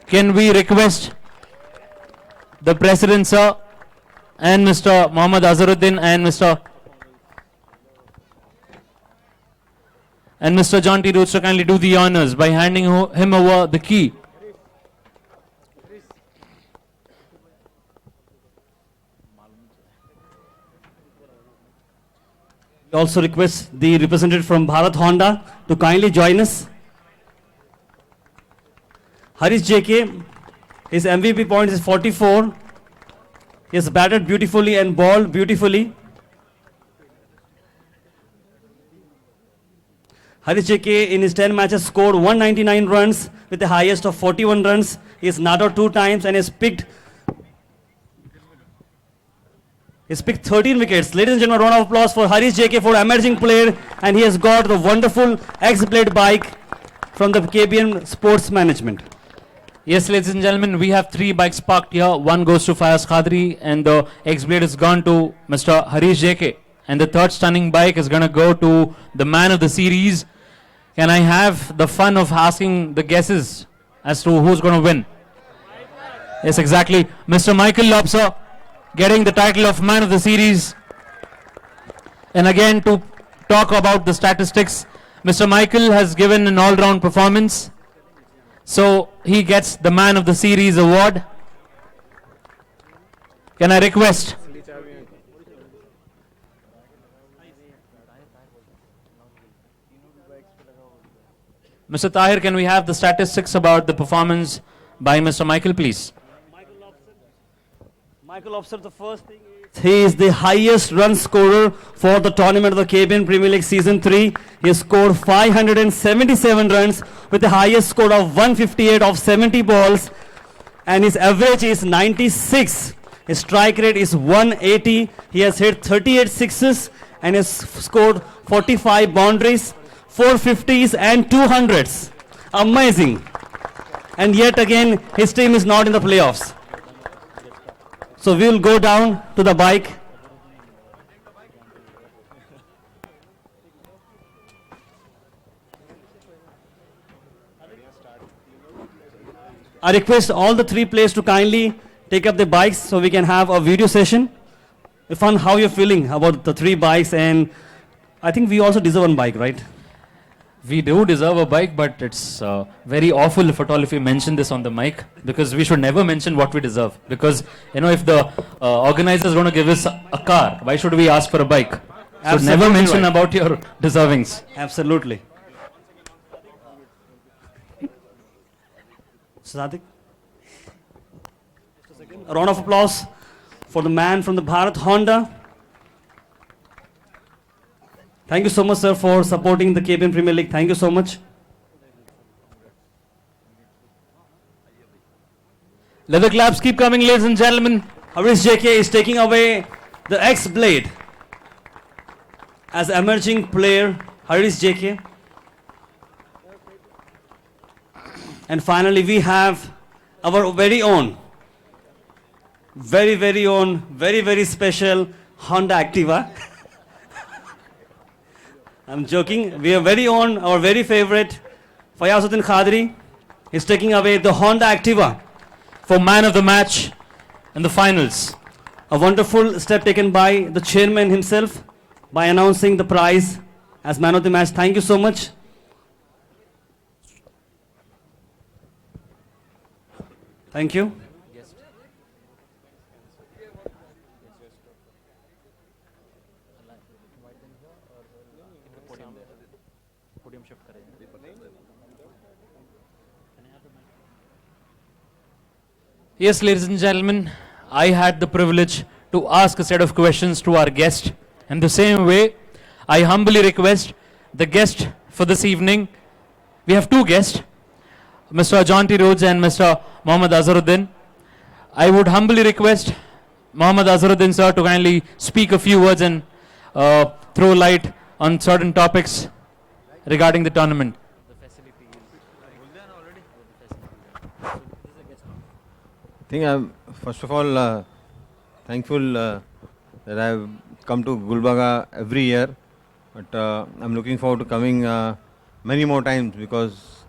Can we request the President Sir and Mr. Mohammad Azharuddin and Mr. Jonty Rhodes to kindly do the honors by handing him over the key.
We also request the representative from Bharat Honda to kindly join us. Harish JK, his MVP points is 44. He has batted beautifully and bowled beautifully. Harish JK in his 10 matches scored 199 runs with the highest of 41 runs. He has not out 2 times and has picked 13 wickets. Ladies and gentlemen, round of applause for Harish JK for emerging player, and he has got the wonderful X-Blade bike from the KBN Sports Management.
Yes, ladies and gentlemen, we have 3 bikes parked here. One goes to Fayaz Qadri and the X-Blade has gone to Mr. Harish JK. And the third stunning bike is going to go to the man of the series. Can I have the fun of asking the guesses as to who's going to win? Yes, exactly. Mr. Michael Lobser getting the title of man of the series. And again, to talk about the statistics, Mr. Michael has given an all-round performance. So he gets the man of the series award. Can I request Mr. Tahir, can we have the statistics about the performance by Mr. Michael, please?
Michael Lobser, the first thing is he is the highest run scorer for the tournament of the KBN Premier League Season 3. He has scored 577 runs with the highest score of 158 of 70 balls. And his average is 96. His strike rate is 180. He has hit 38 sixes and has scored 45 boundaries, 450s and 200s. Amazing. And yet again, his team is not in the playoffs. So we will go down to the bike. I request all the 3 players to kindly take up the bikes so we can have a video session. Irfan, how you're feeling about the 3 bikes? And I think we also deserve one bike, right?
We do deserve a bike, but it's very awful if at all if we mention this on the mic, because we should never mention what we deserve. Because, you know, if the organizer is going to give us a car, why should we ask for a bike? Should never mention about your deservings.
Absolutely. Sadiq? A round of applause for the man from the Bharat Honda. Thank you so much, sir, for supporting the KBN Premier League. Thank you so much.
Let the claps keep coming, ladies and gentlemen.
Harish JK is taking away the X-Blade as emerging player, Harish JK. And finally, we have our very own, very special Honda Activa. I'm joking. We are very own, our very favorite, Fayazuddin Khadri is taking away the Honda Activa
for man of the match in the finals.
A wonderful step taken by the chairman himself. by announcing the prize as man of the match. Thank you so much. Thank you.
Yes, ladies and gentlemen, I had the privilege to ask a set of questions to our guest. In the same way, I humbly request the guest for this evening. We have two guests, Mr. Jonty Rhodes and Mr. Mohammad Azharuddin. I would humbly request Mohammad Azharuddin sir to kindly speak a few words and throw light on certain topics regarding the tournament.
I think I'm first of all thankful that I've come to Gulbarga every year, but I'm looking forward to coming many more times because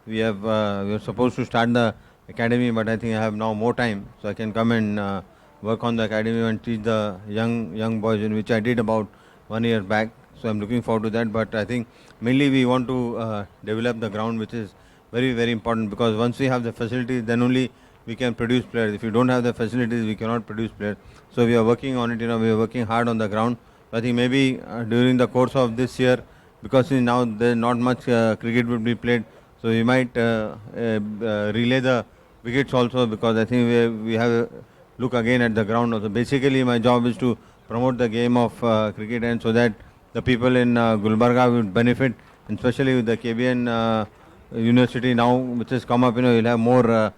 we are supposed to start the academy, but I think I have now more time, so I can come and work on the academy and teach the young boys, in which I did about 1 year back. So I'm looking forward to that. But I think mainly we want to develop the ground, which is very important, because once we have the facilities, then only we can produce players. If you don't have the facilities, we cannot produce players. So we are working on it. We are working hard on the ground. I think maybe during the course of this year, because now there's not much cricket would be played, so we might relay the wickets also, because I think we have a look again at the ground also. Basically, my job is to promote the game of cricket, and so that the people in Gulbarga would benefit, and especially with the KBN University now, which has come up, you'll have more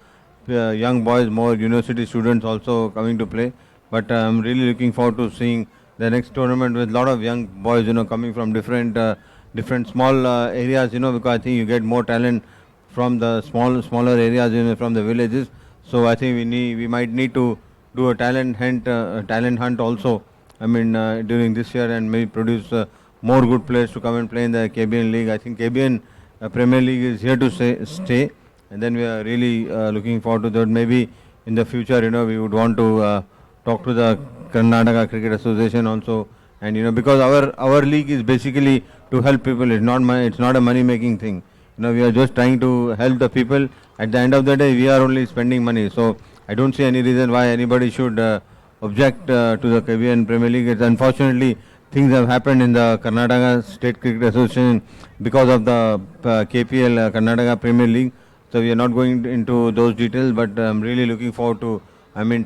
young boys, more university students also coming to play. But I'm really looking forward to seeing the next tournament with a lot of young boys, coming from different small areas, because I think you get more talent from the smaller areas, from the villages. So I think we might need to do a talent hunt also. I mean, during this year, and maybe produce more good players to come and play in the KBN League. I think KBN Premier League is here to stay. And then we are really looking forward to that. Maybe in the future, we would want to talk to the Karnataka Cricket Association also. And because our league is basically to help people. It's not a money-making thing. We are just trying to help the people. At the end of the day, we are only spending money. So I don't see any reason why anybody should object to the KBN Premier League. It's unfortunately things have happened in the Karnataka State Cricket Association because of the KPL Karnataka Premier League. So we are not going into those details, but I'm really looking forward to,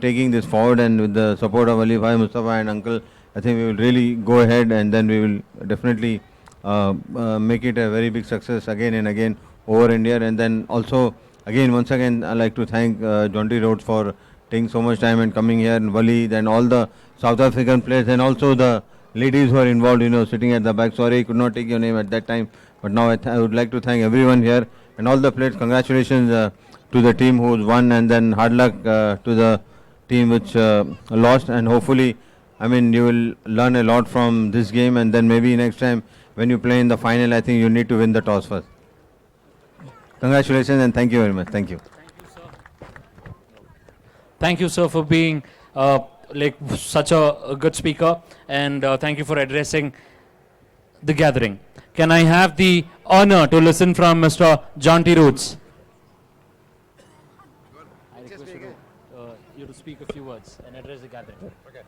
taking this forward, and with the support of Ali Bhai, Mustafa and Uncle, I think we will really go ahead, and then we will definitely make it a very big success again and again over India. And then also, once again, I'd like to thank Jonty Rhodes for taking so much time and coming here, and Wali, then all the South African players, and also the ladies who are involved, sitting at the back. Sorry, I could not take your name at that time, but now I would like to thank everyone here. And all the players, congratulations to the team who's won, and then hard luck to the team which lost. And hopefully, you will learn a lot from this game, and then maybe next time when you play in the final, I think you need to win the toss first. Congratulations and thank you very much. Thank you.
Thank you, sir, for being such a good speaker, and thank you for addressing the gathering. Can I have the honor to listen from Mr. Jonty Rhodes? I request you to speak a few words and address the gathering. Okay.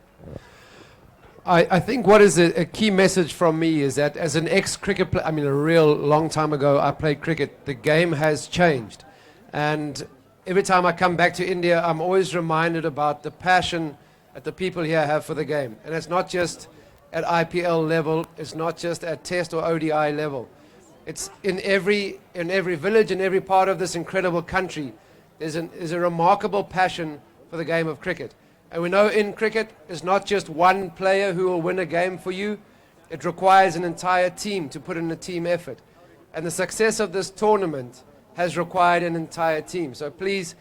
I think what is a key message from me is that as an ex-cricket player, a real long time ago I played cricket, the game has changed. And every time I come back to India, I'm always reminded about the passion that the people here have for the game. And it's not just at IPL level, it's not just at Test or ODI level. It's in every village, in every part of this incredible country, there's a remarkable passion for the game of cricket. And we know in cricket, it's not just one player who will win a game for you. It requires an entire team to put in a team effort. And the success of this tournament has required an entire team. So please,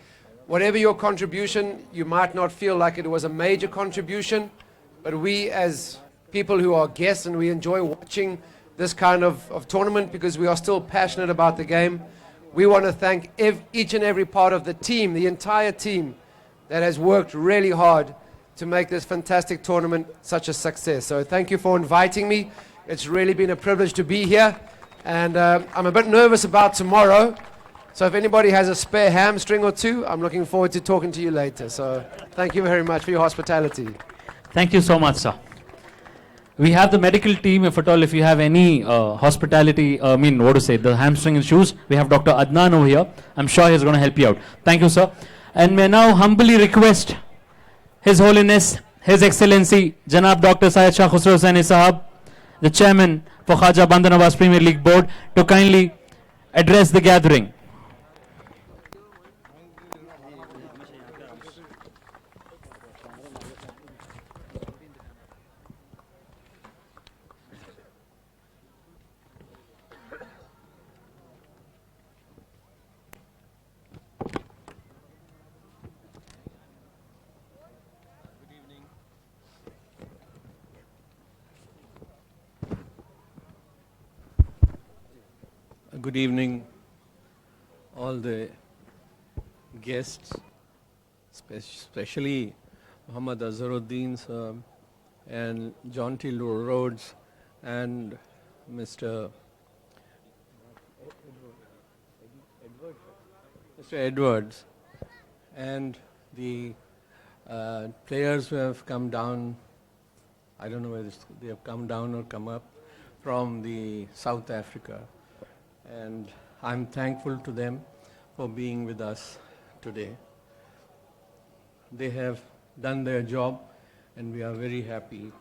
whatever your contribution, you might not feel like it was a major contribution, but we as people who are guests, and we enjoy watching this kind of tournament because we are still passionate about the game. We want to thank each and every part of the team, the entire team that has worked really hard to make this fantastic tournament such a success. So thank you for inviting me. It's really been a privilege to be here. And I'm a bit nervous about tomorrow. So if anybody has a spare hamstring or two, I'm looking forward to talking to you later. So thank you very much for your hospitality.
Thank you so much, sir. We have the medical team, if at all, if you have any hospitality, the hamstring issues, we have Dr. Adnan over here. I'm sure he's going to help you out. Thank you, sir. And may now humbly request His Holiness, His Excellency, Janab Dr. Syed Shah Khusro Hussaini Sahab, the Chairman for Khaja Bandar Nawaz Premier League Board, to kindly address the gathering.
Good evening, all the guests, especially Muhammad Azharuddin sir and John T. Rhodes and Mr. Edwards, and the players who have come down, I don't know whether they have come down or come up from the South Africa. And I'm thankful to them for being with us today. They have done their job and we are very happy.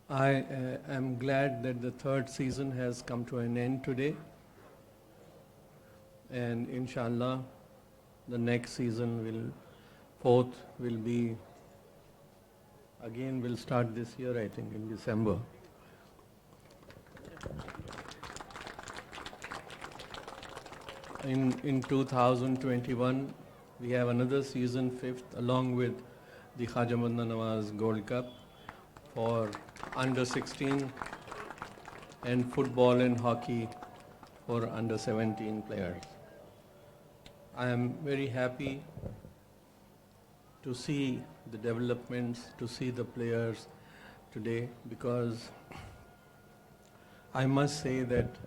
I am glad that the third season has come to an end today. And inshallah, the next season fourth will be, again will start this year, I think, in December. In 2021, we have another season, fifth, along with the Khaja Bandar Nawaz Gold Cup for under 16 and football and hockey for under 17 players. I am very happy to see the developments, to see the players today, because I must say that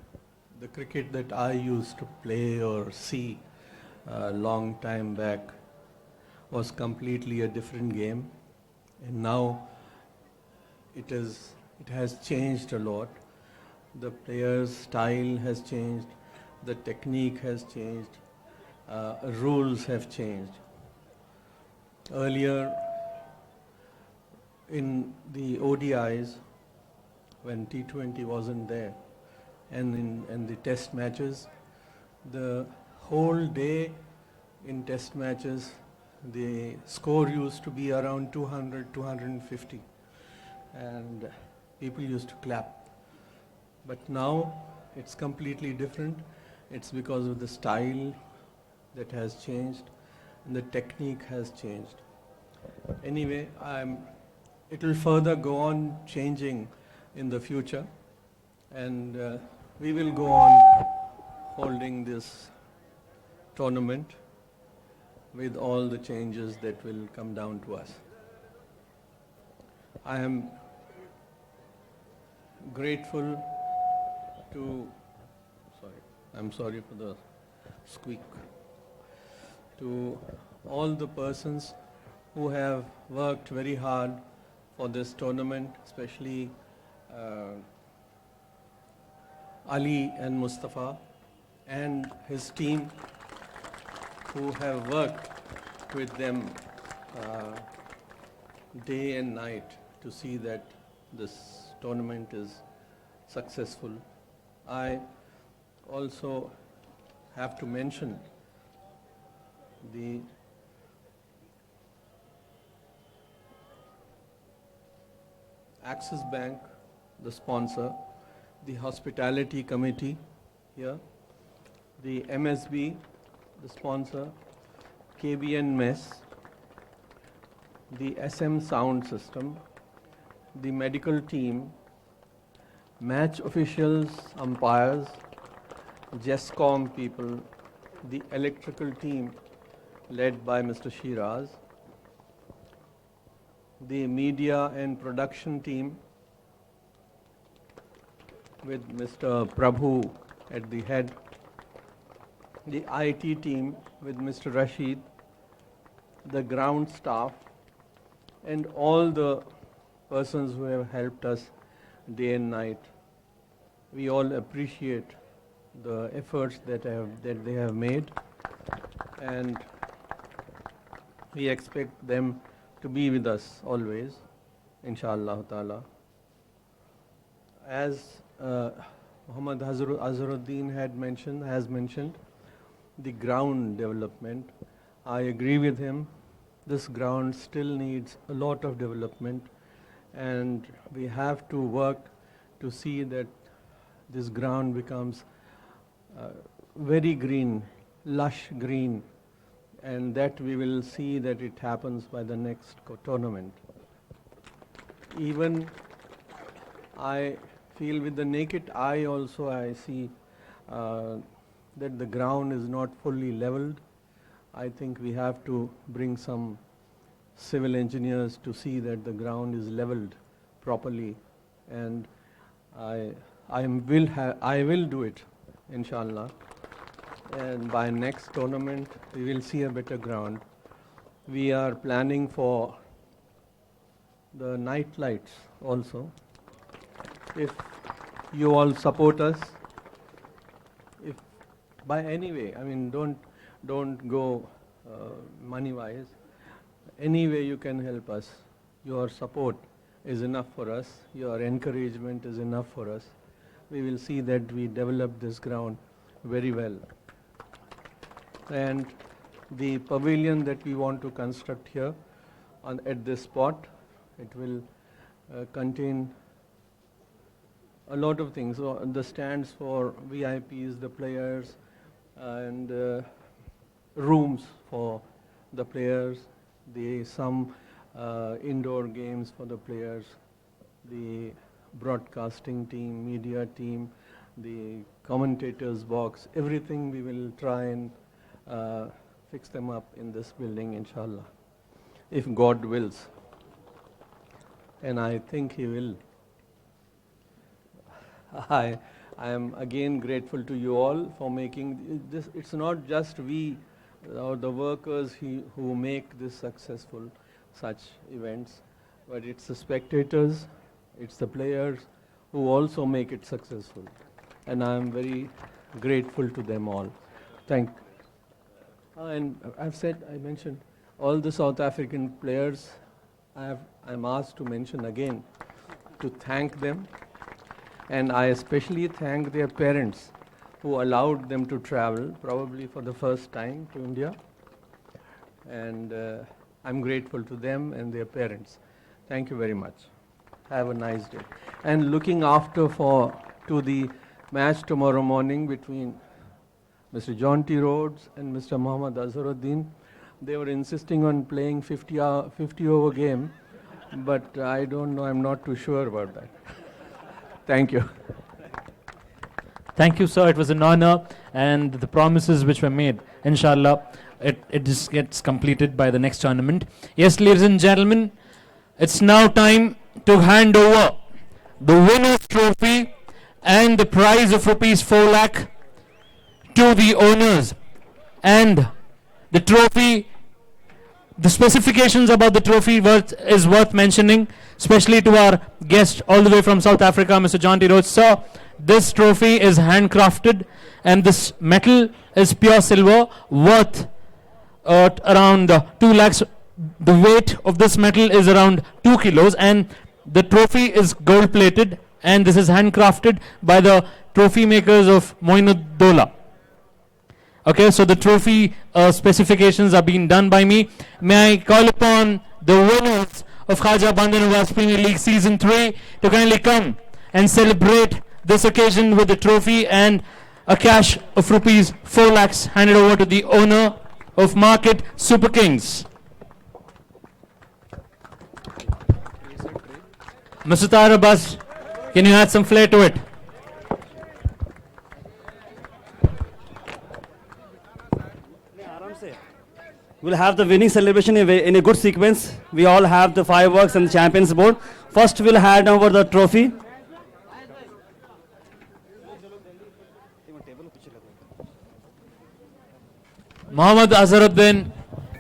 the cricket that I used to play or see a long time back was completely a different game, and now it has changed a lot. The players' style has changed, the technique has changed, rules have changed. Earlier in the ODIs, when T20 wasn't there, and in the test matches, the whole day in test matches, the score used to be around 200, 250, and people used to clap. But now it's completely different. It's because of the style that has changed and the technique has changed. Anyway, it will further go on changing in the future, and we will go on holding this tournament with all the changes that will come down to us. I am grateful to, I'm sorry for the squeak, to all the persons who have worked very hard for this tournament, especially Ali and Mustafa and his team, who have worked with them day and night to see that this tournament is successful. I also have to mention the Axis Bank, the sponsor, the Hospitality Committee here, the MSB, the sponsor, KBN Mess, the SM Sound System, the medical team, match officials, umpires, JESCOM people, the electrical team led by Mr. Shiraz, the media and production team with Mr. Prabhu at the head, the IT team with Mr. Rashid, the ground staff, and all the persons who have helped us day and night. We all appreciate the efforts that they have made, and we expect them to be with us always, inshallah ta'ala. As Muhammad Azharuddin has mentioned, the ground development, I agree with him. This ground still needs a lot of development, and we have to work to see that this ground becomes very green, lush green, and that we will see that it happens by the next tournament. Even I feel with the naked eye also I see that the ground is not fully leveled. I think we have to bring some civil engineers to see that the ground is leveled properly, and I will do it, inshallah. And by next tournament, we will see a better ground. We are planning for the night lights also. If you all support us, if by any way, I mean, don't go money-wise. Any way you can help us. Your support is enough for us. Your encouragement is enough for us. We will see that we develop this ground very well. And the pavilion that we want to construct here at this spot, it will contain a lot of things. So the stands for VIPs, the players, and rooms for the players, some indoor games for the players, the broadcasting team, media team, the commentators box, everything we will try and fix them up in this building, inshallah, if God wills. And I think He will. I am again grateful to you all for making this. It's not just we or the workers who make this successful, such events, but it's the spectators, it's the players who also make it successful. And I am very grateful to them all. And I mentioned all the South African players. I'm asked to mention again to thank them, and I especially thank their parents who allowed them to travel, probably for the first time, to India. And I'm grateful to them and their parents. Thank you very much. Have a nice day. And looking after to the match tomorrow morning between Mr. John T. Rhodes and Mr. Muhammad Azharuddin. They were insisting on playing 50-over game, but I don't know, I'm not too sure about that. Thank you.
Thank you, sir. It was an honor, and the promises which were made, inshallah, it just gets completed by the next tournament. Yes, ladies and gentlemen, it's now time to hand over the winner's trophy and the prize of rupees 4 lakh to the owners. And the trophy, the specifications about the trophy is worth mentioning, especially to our guest all the way from South Africa, Mr. John T. Rhodes. Sir, this trophy is handcrafted, and this metal is pure silver, worth around 2 lakhs. The weight of this metal is around 2 kilos, and the trophy is gold plated, and this is handcrafted by the trophy makers of Moinuddollah. Okay, so the trophy specifications are being done by me. May I call upon the winners of Khaja Bandar Nawaz Premier League Season 3 to kindly come and celebrate this occasion with the trophy and a cash of rupees 4 lakhs handed over to the owner of Market Super Kings. Mr. Tahir Abbas, can you add some flair to it?
We'll have the winning celebration in a good sequence. We all have the fireworks and the champions board. First, we'll hand over the trophy.
Mohammad Azharuddin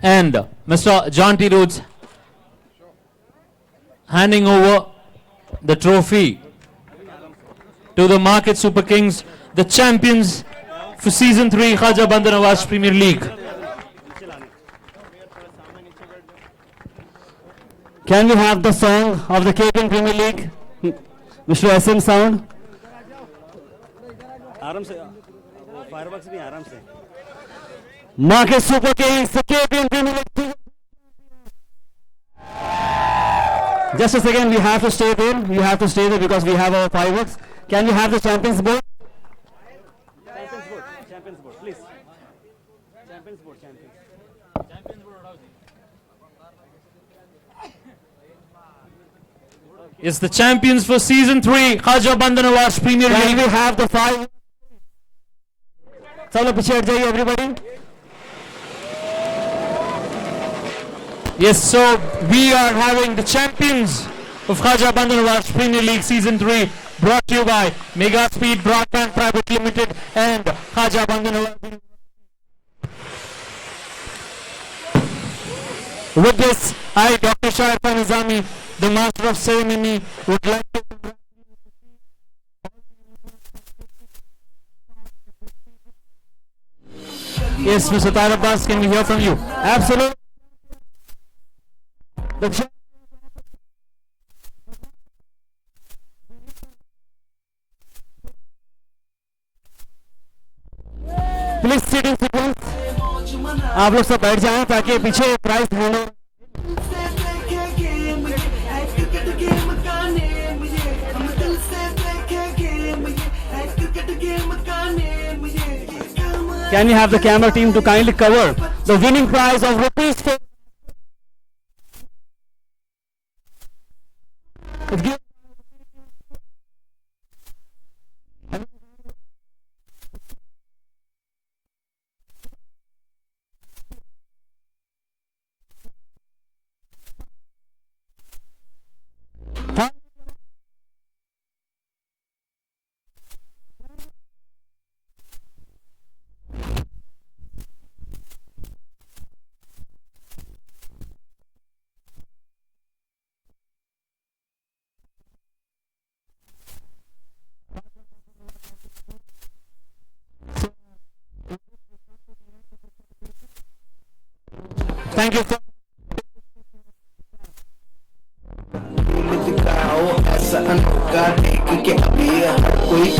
and Mr. John T. Rhodes handing over the trophy to the Market Super Kings, the champions for Season 3 Khaja Bandar Nawaz Premier League.
Can we have the song of the KBN Premier League? Mr. SM Sound. आराम से fireworks भी आराम से. Market Super Kings, the KBN Premier League. Just a second, we have to stay there. We have to stay there because we have our fireworks. Can we have the champions board? Champions board, please. Champions board, champions.
It's the champions for Season 3 Khaja Bandar Nawaz Premier League.
Can we have the five? Chalo piche hat jaiye everybody.
Yes, so we are having the champions of Khaja Bandar Nawaz Premier League Season 3 brought to you by Mega Speed Broadband Private Limited and Khaja Bandar Nawaz. With this, I, Dr. Shah Irfan Nizami, the Master of Ceremony, would like to... Yes, Mr. Tahir Abbas, can we hear from you? Absolutely.
Please seating sequence आप लोग सब बैठ जाएं ताकि पीछे price ढूंढो. Can you have the camera team to kindly cover the winning prize of rupees
Thank you.
ऐसा अनोखा देख के अभी हर कोई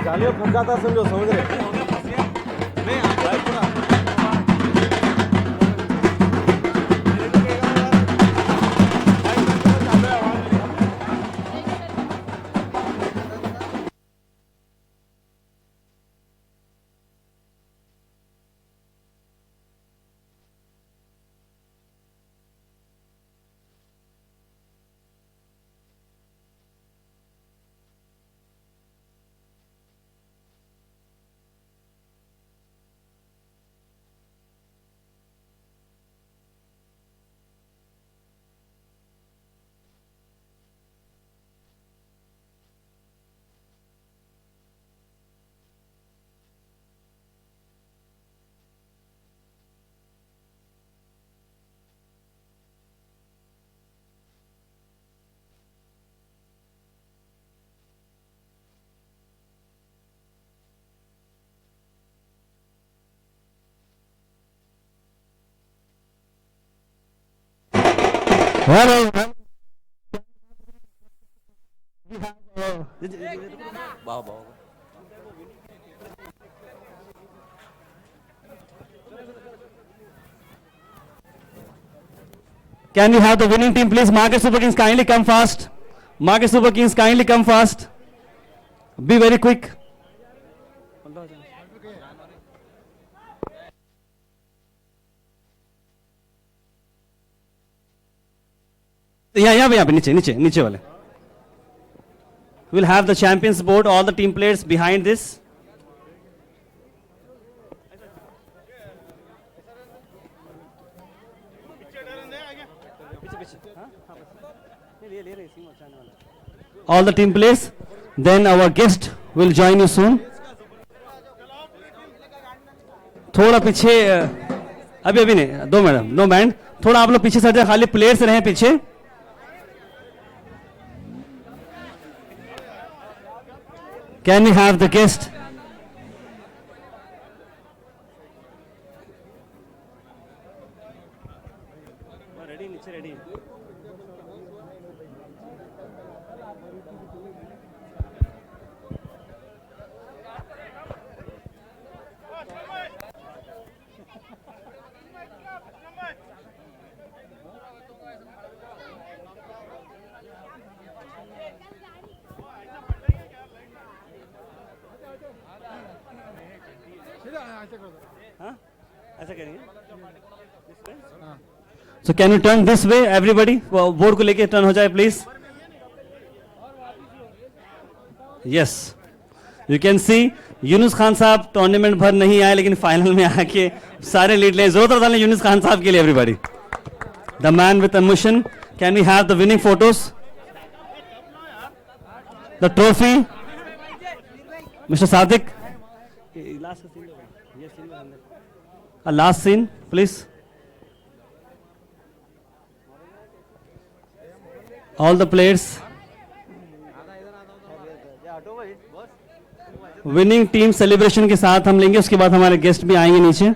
जालियों फंस जाता समझो, समझ रहे।
Can we have the winning team, please? Market Super Kings, kindly come fast. Market Super Kings, kindly come fast. Be very quick. यहाँ पे नीचे वाले. We'll have the champions board, all the team players behind this. All the team players. Then our guest will join you soon. थोड़ा पीछे अभी नहीं, दो madam, no band, थोड़ा आप लोग पीछे सर खाली प्लेयर्स रहे पीछे. Can we have the guest? Ready. ऐसा करेंगे. So can you turn this way, everybody? Board को लेके टर्न हो जाए please. Yes, you can see Yunus Khan साहब टूर्नामेंट भर नहीं आए लेकिन फाइनल में आके सारे लीड ले. जोरदार ताली यूनुस खान साहब के लिए everybody. The man with emotion. Can we have the winning photos? The trophy. Mr. Sadiq. Last scene, please. All the players. Winning team celebration के साथ हम लेंगे, उसके बाद हमारे गेस्ट भी आएंगे नीचे.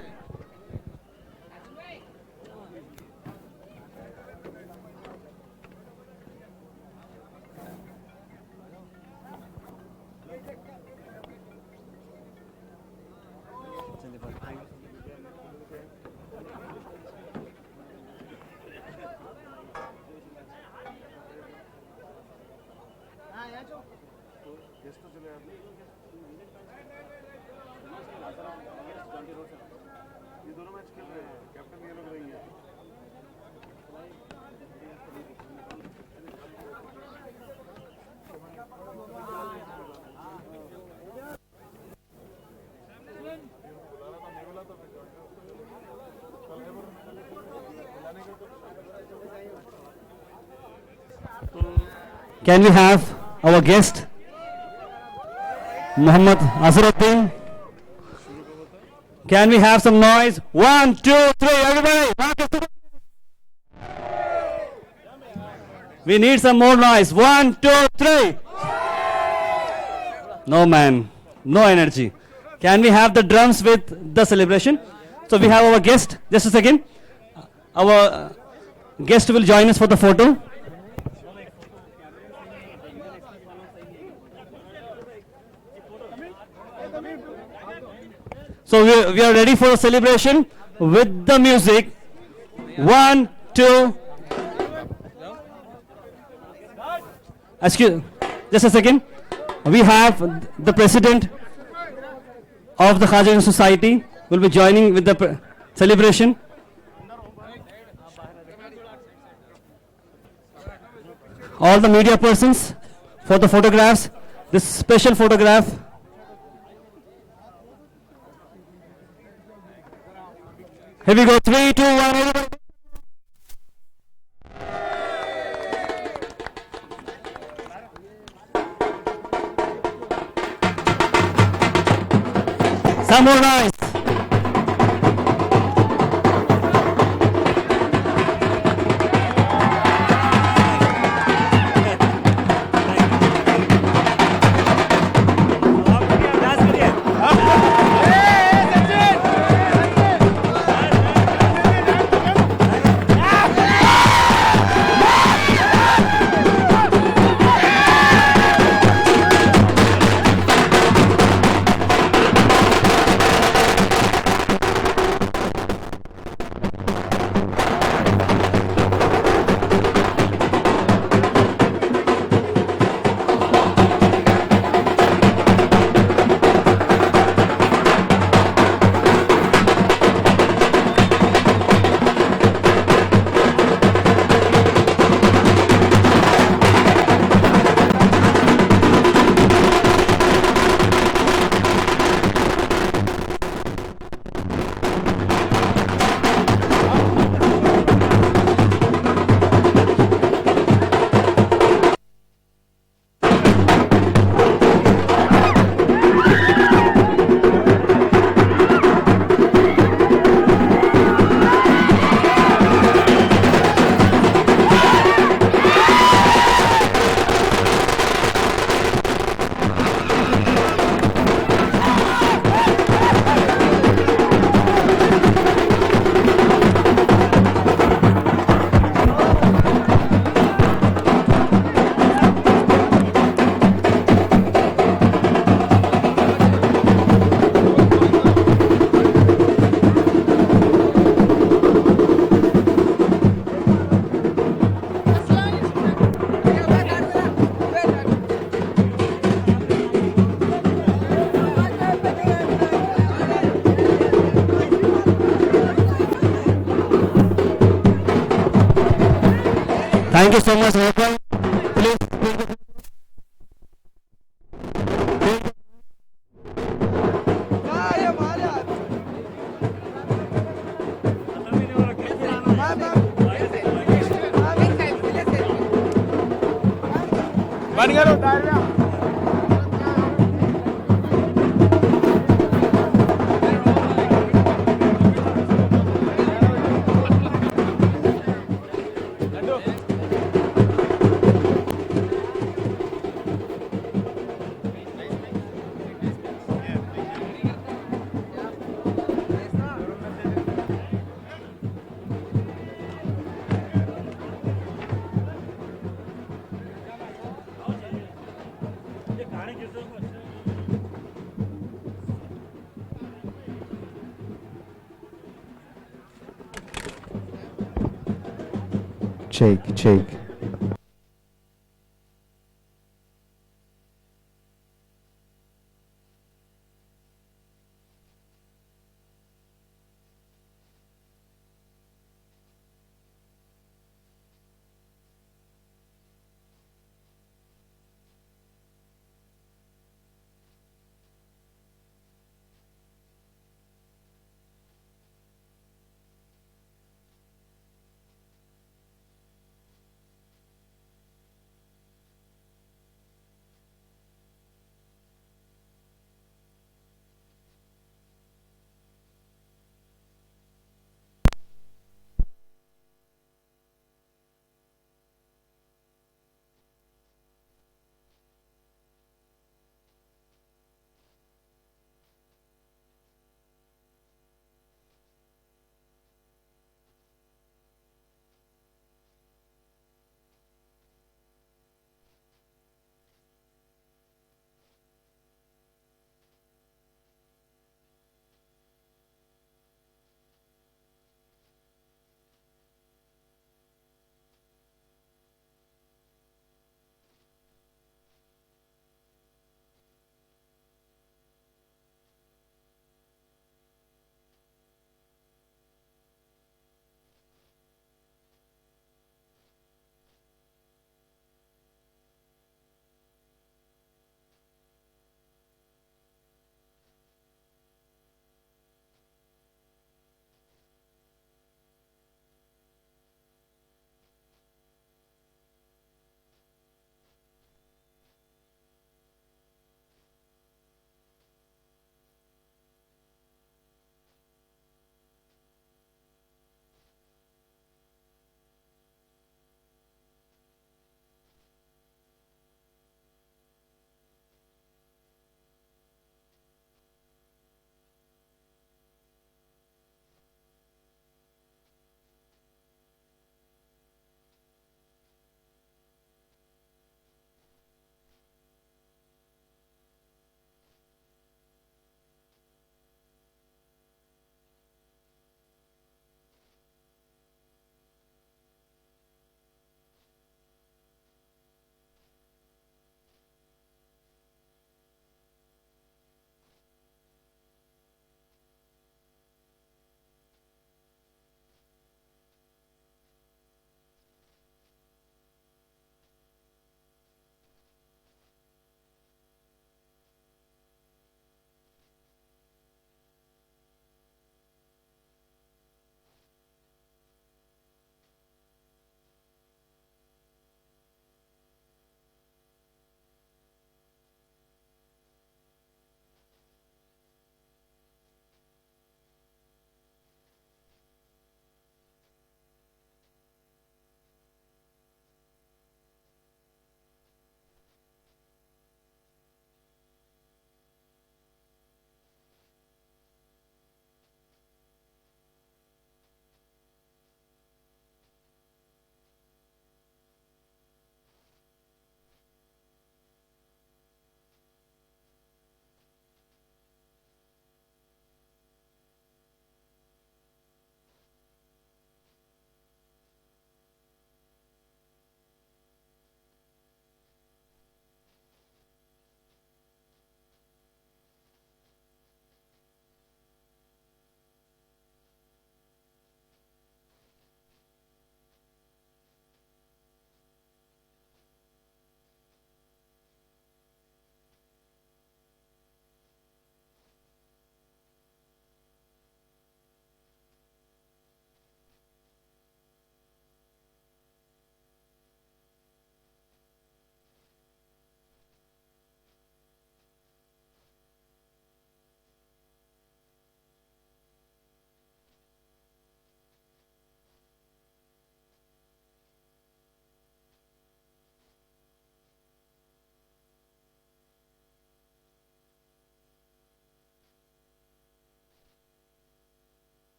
Can we have our guest, Muhammad Azharuddin? Can we have some noise? 1, 2, 3, everybody! We need some more noise. 1, 2, 3. No man, no energy. Can we have the drums with the celebration? So we have our guest. Just a second. Our guest will join us for the photo. So we are ready for a celebration with the music. 1, 2. Excuse, just a second. We have the president of the Khaja Society will be joining with the celebration. All the media persons for the photographs. This special photograph. Here we go. 3, 2, 1. Everybody. Some more noise. Thank you so much, everyone. Please.
Check.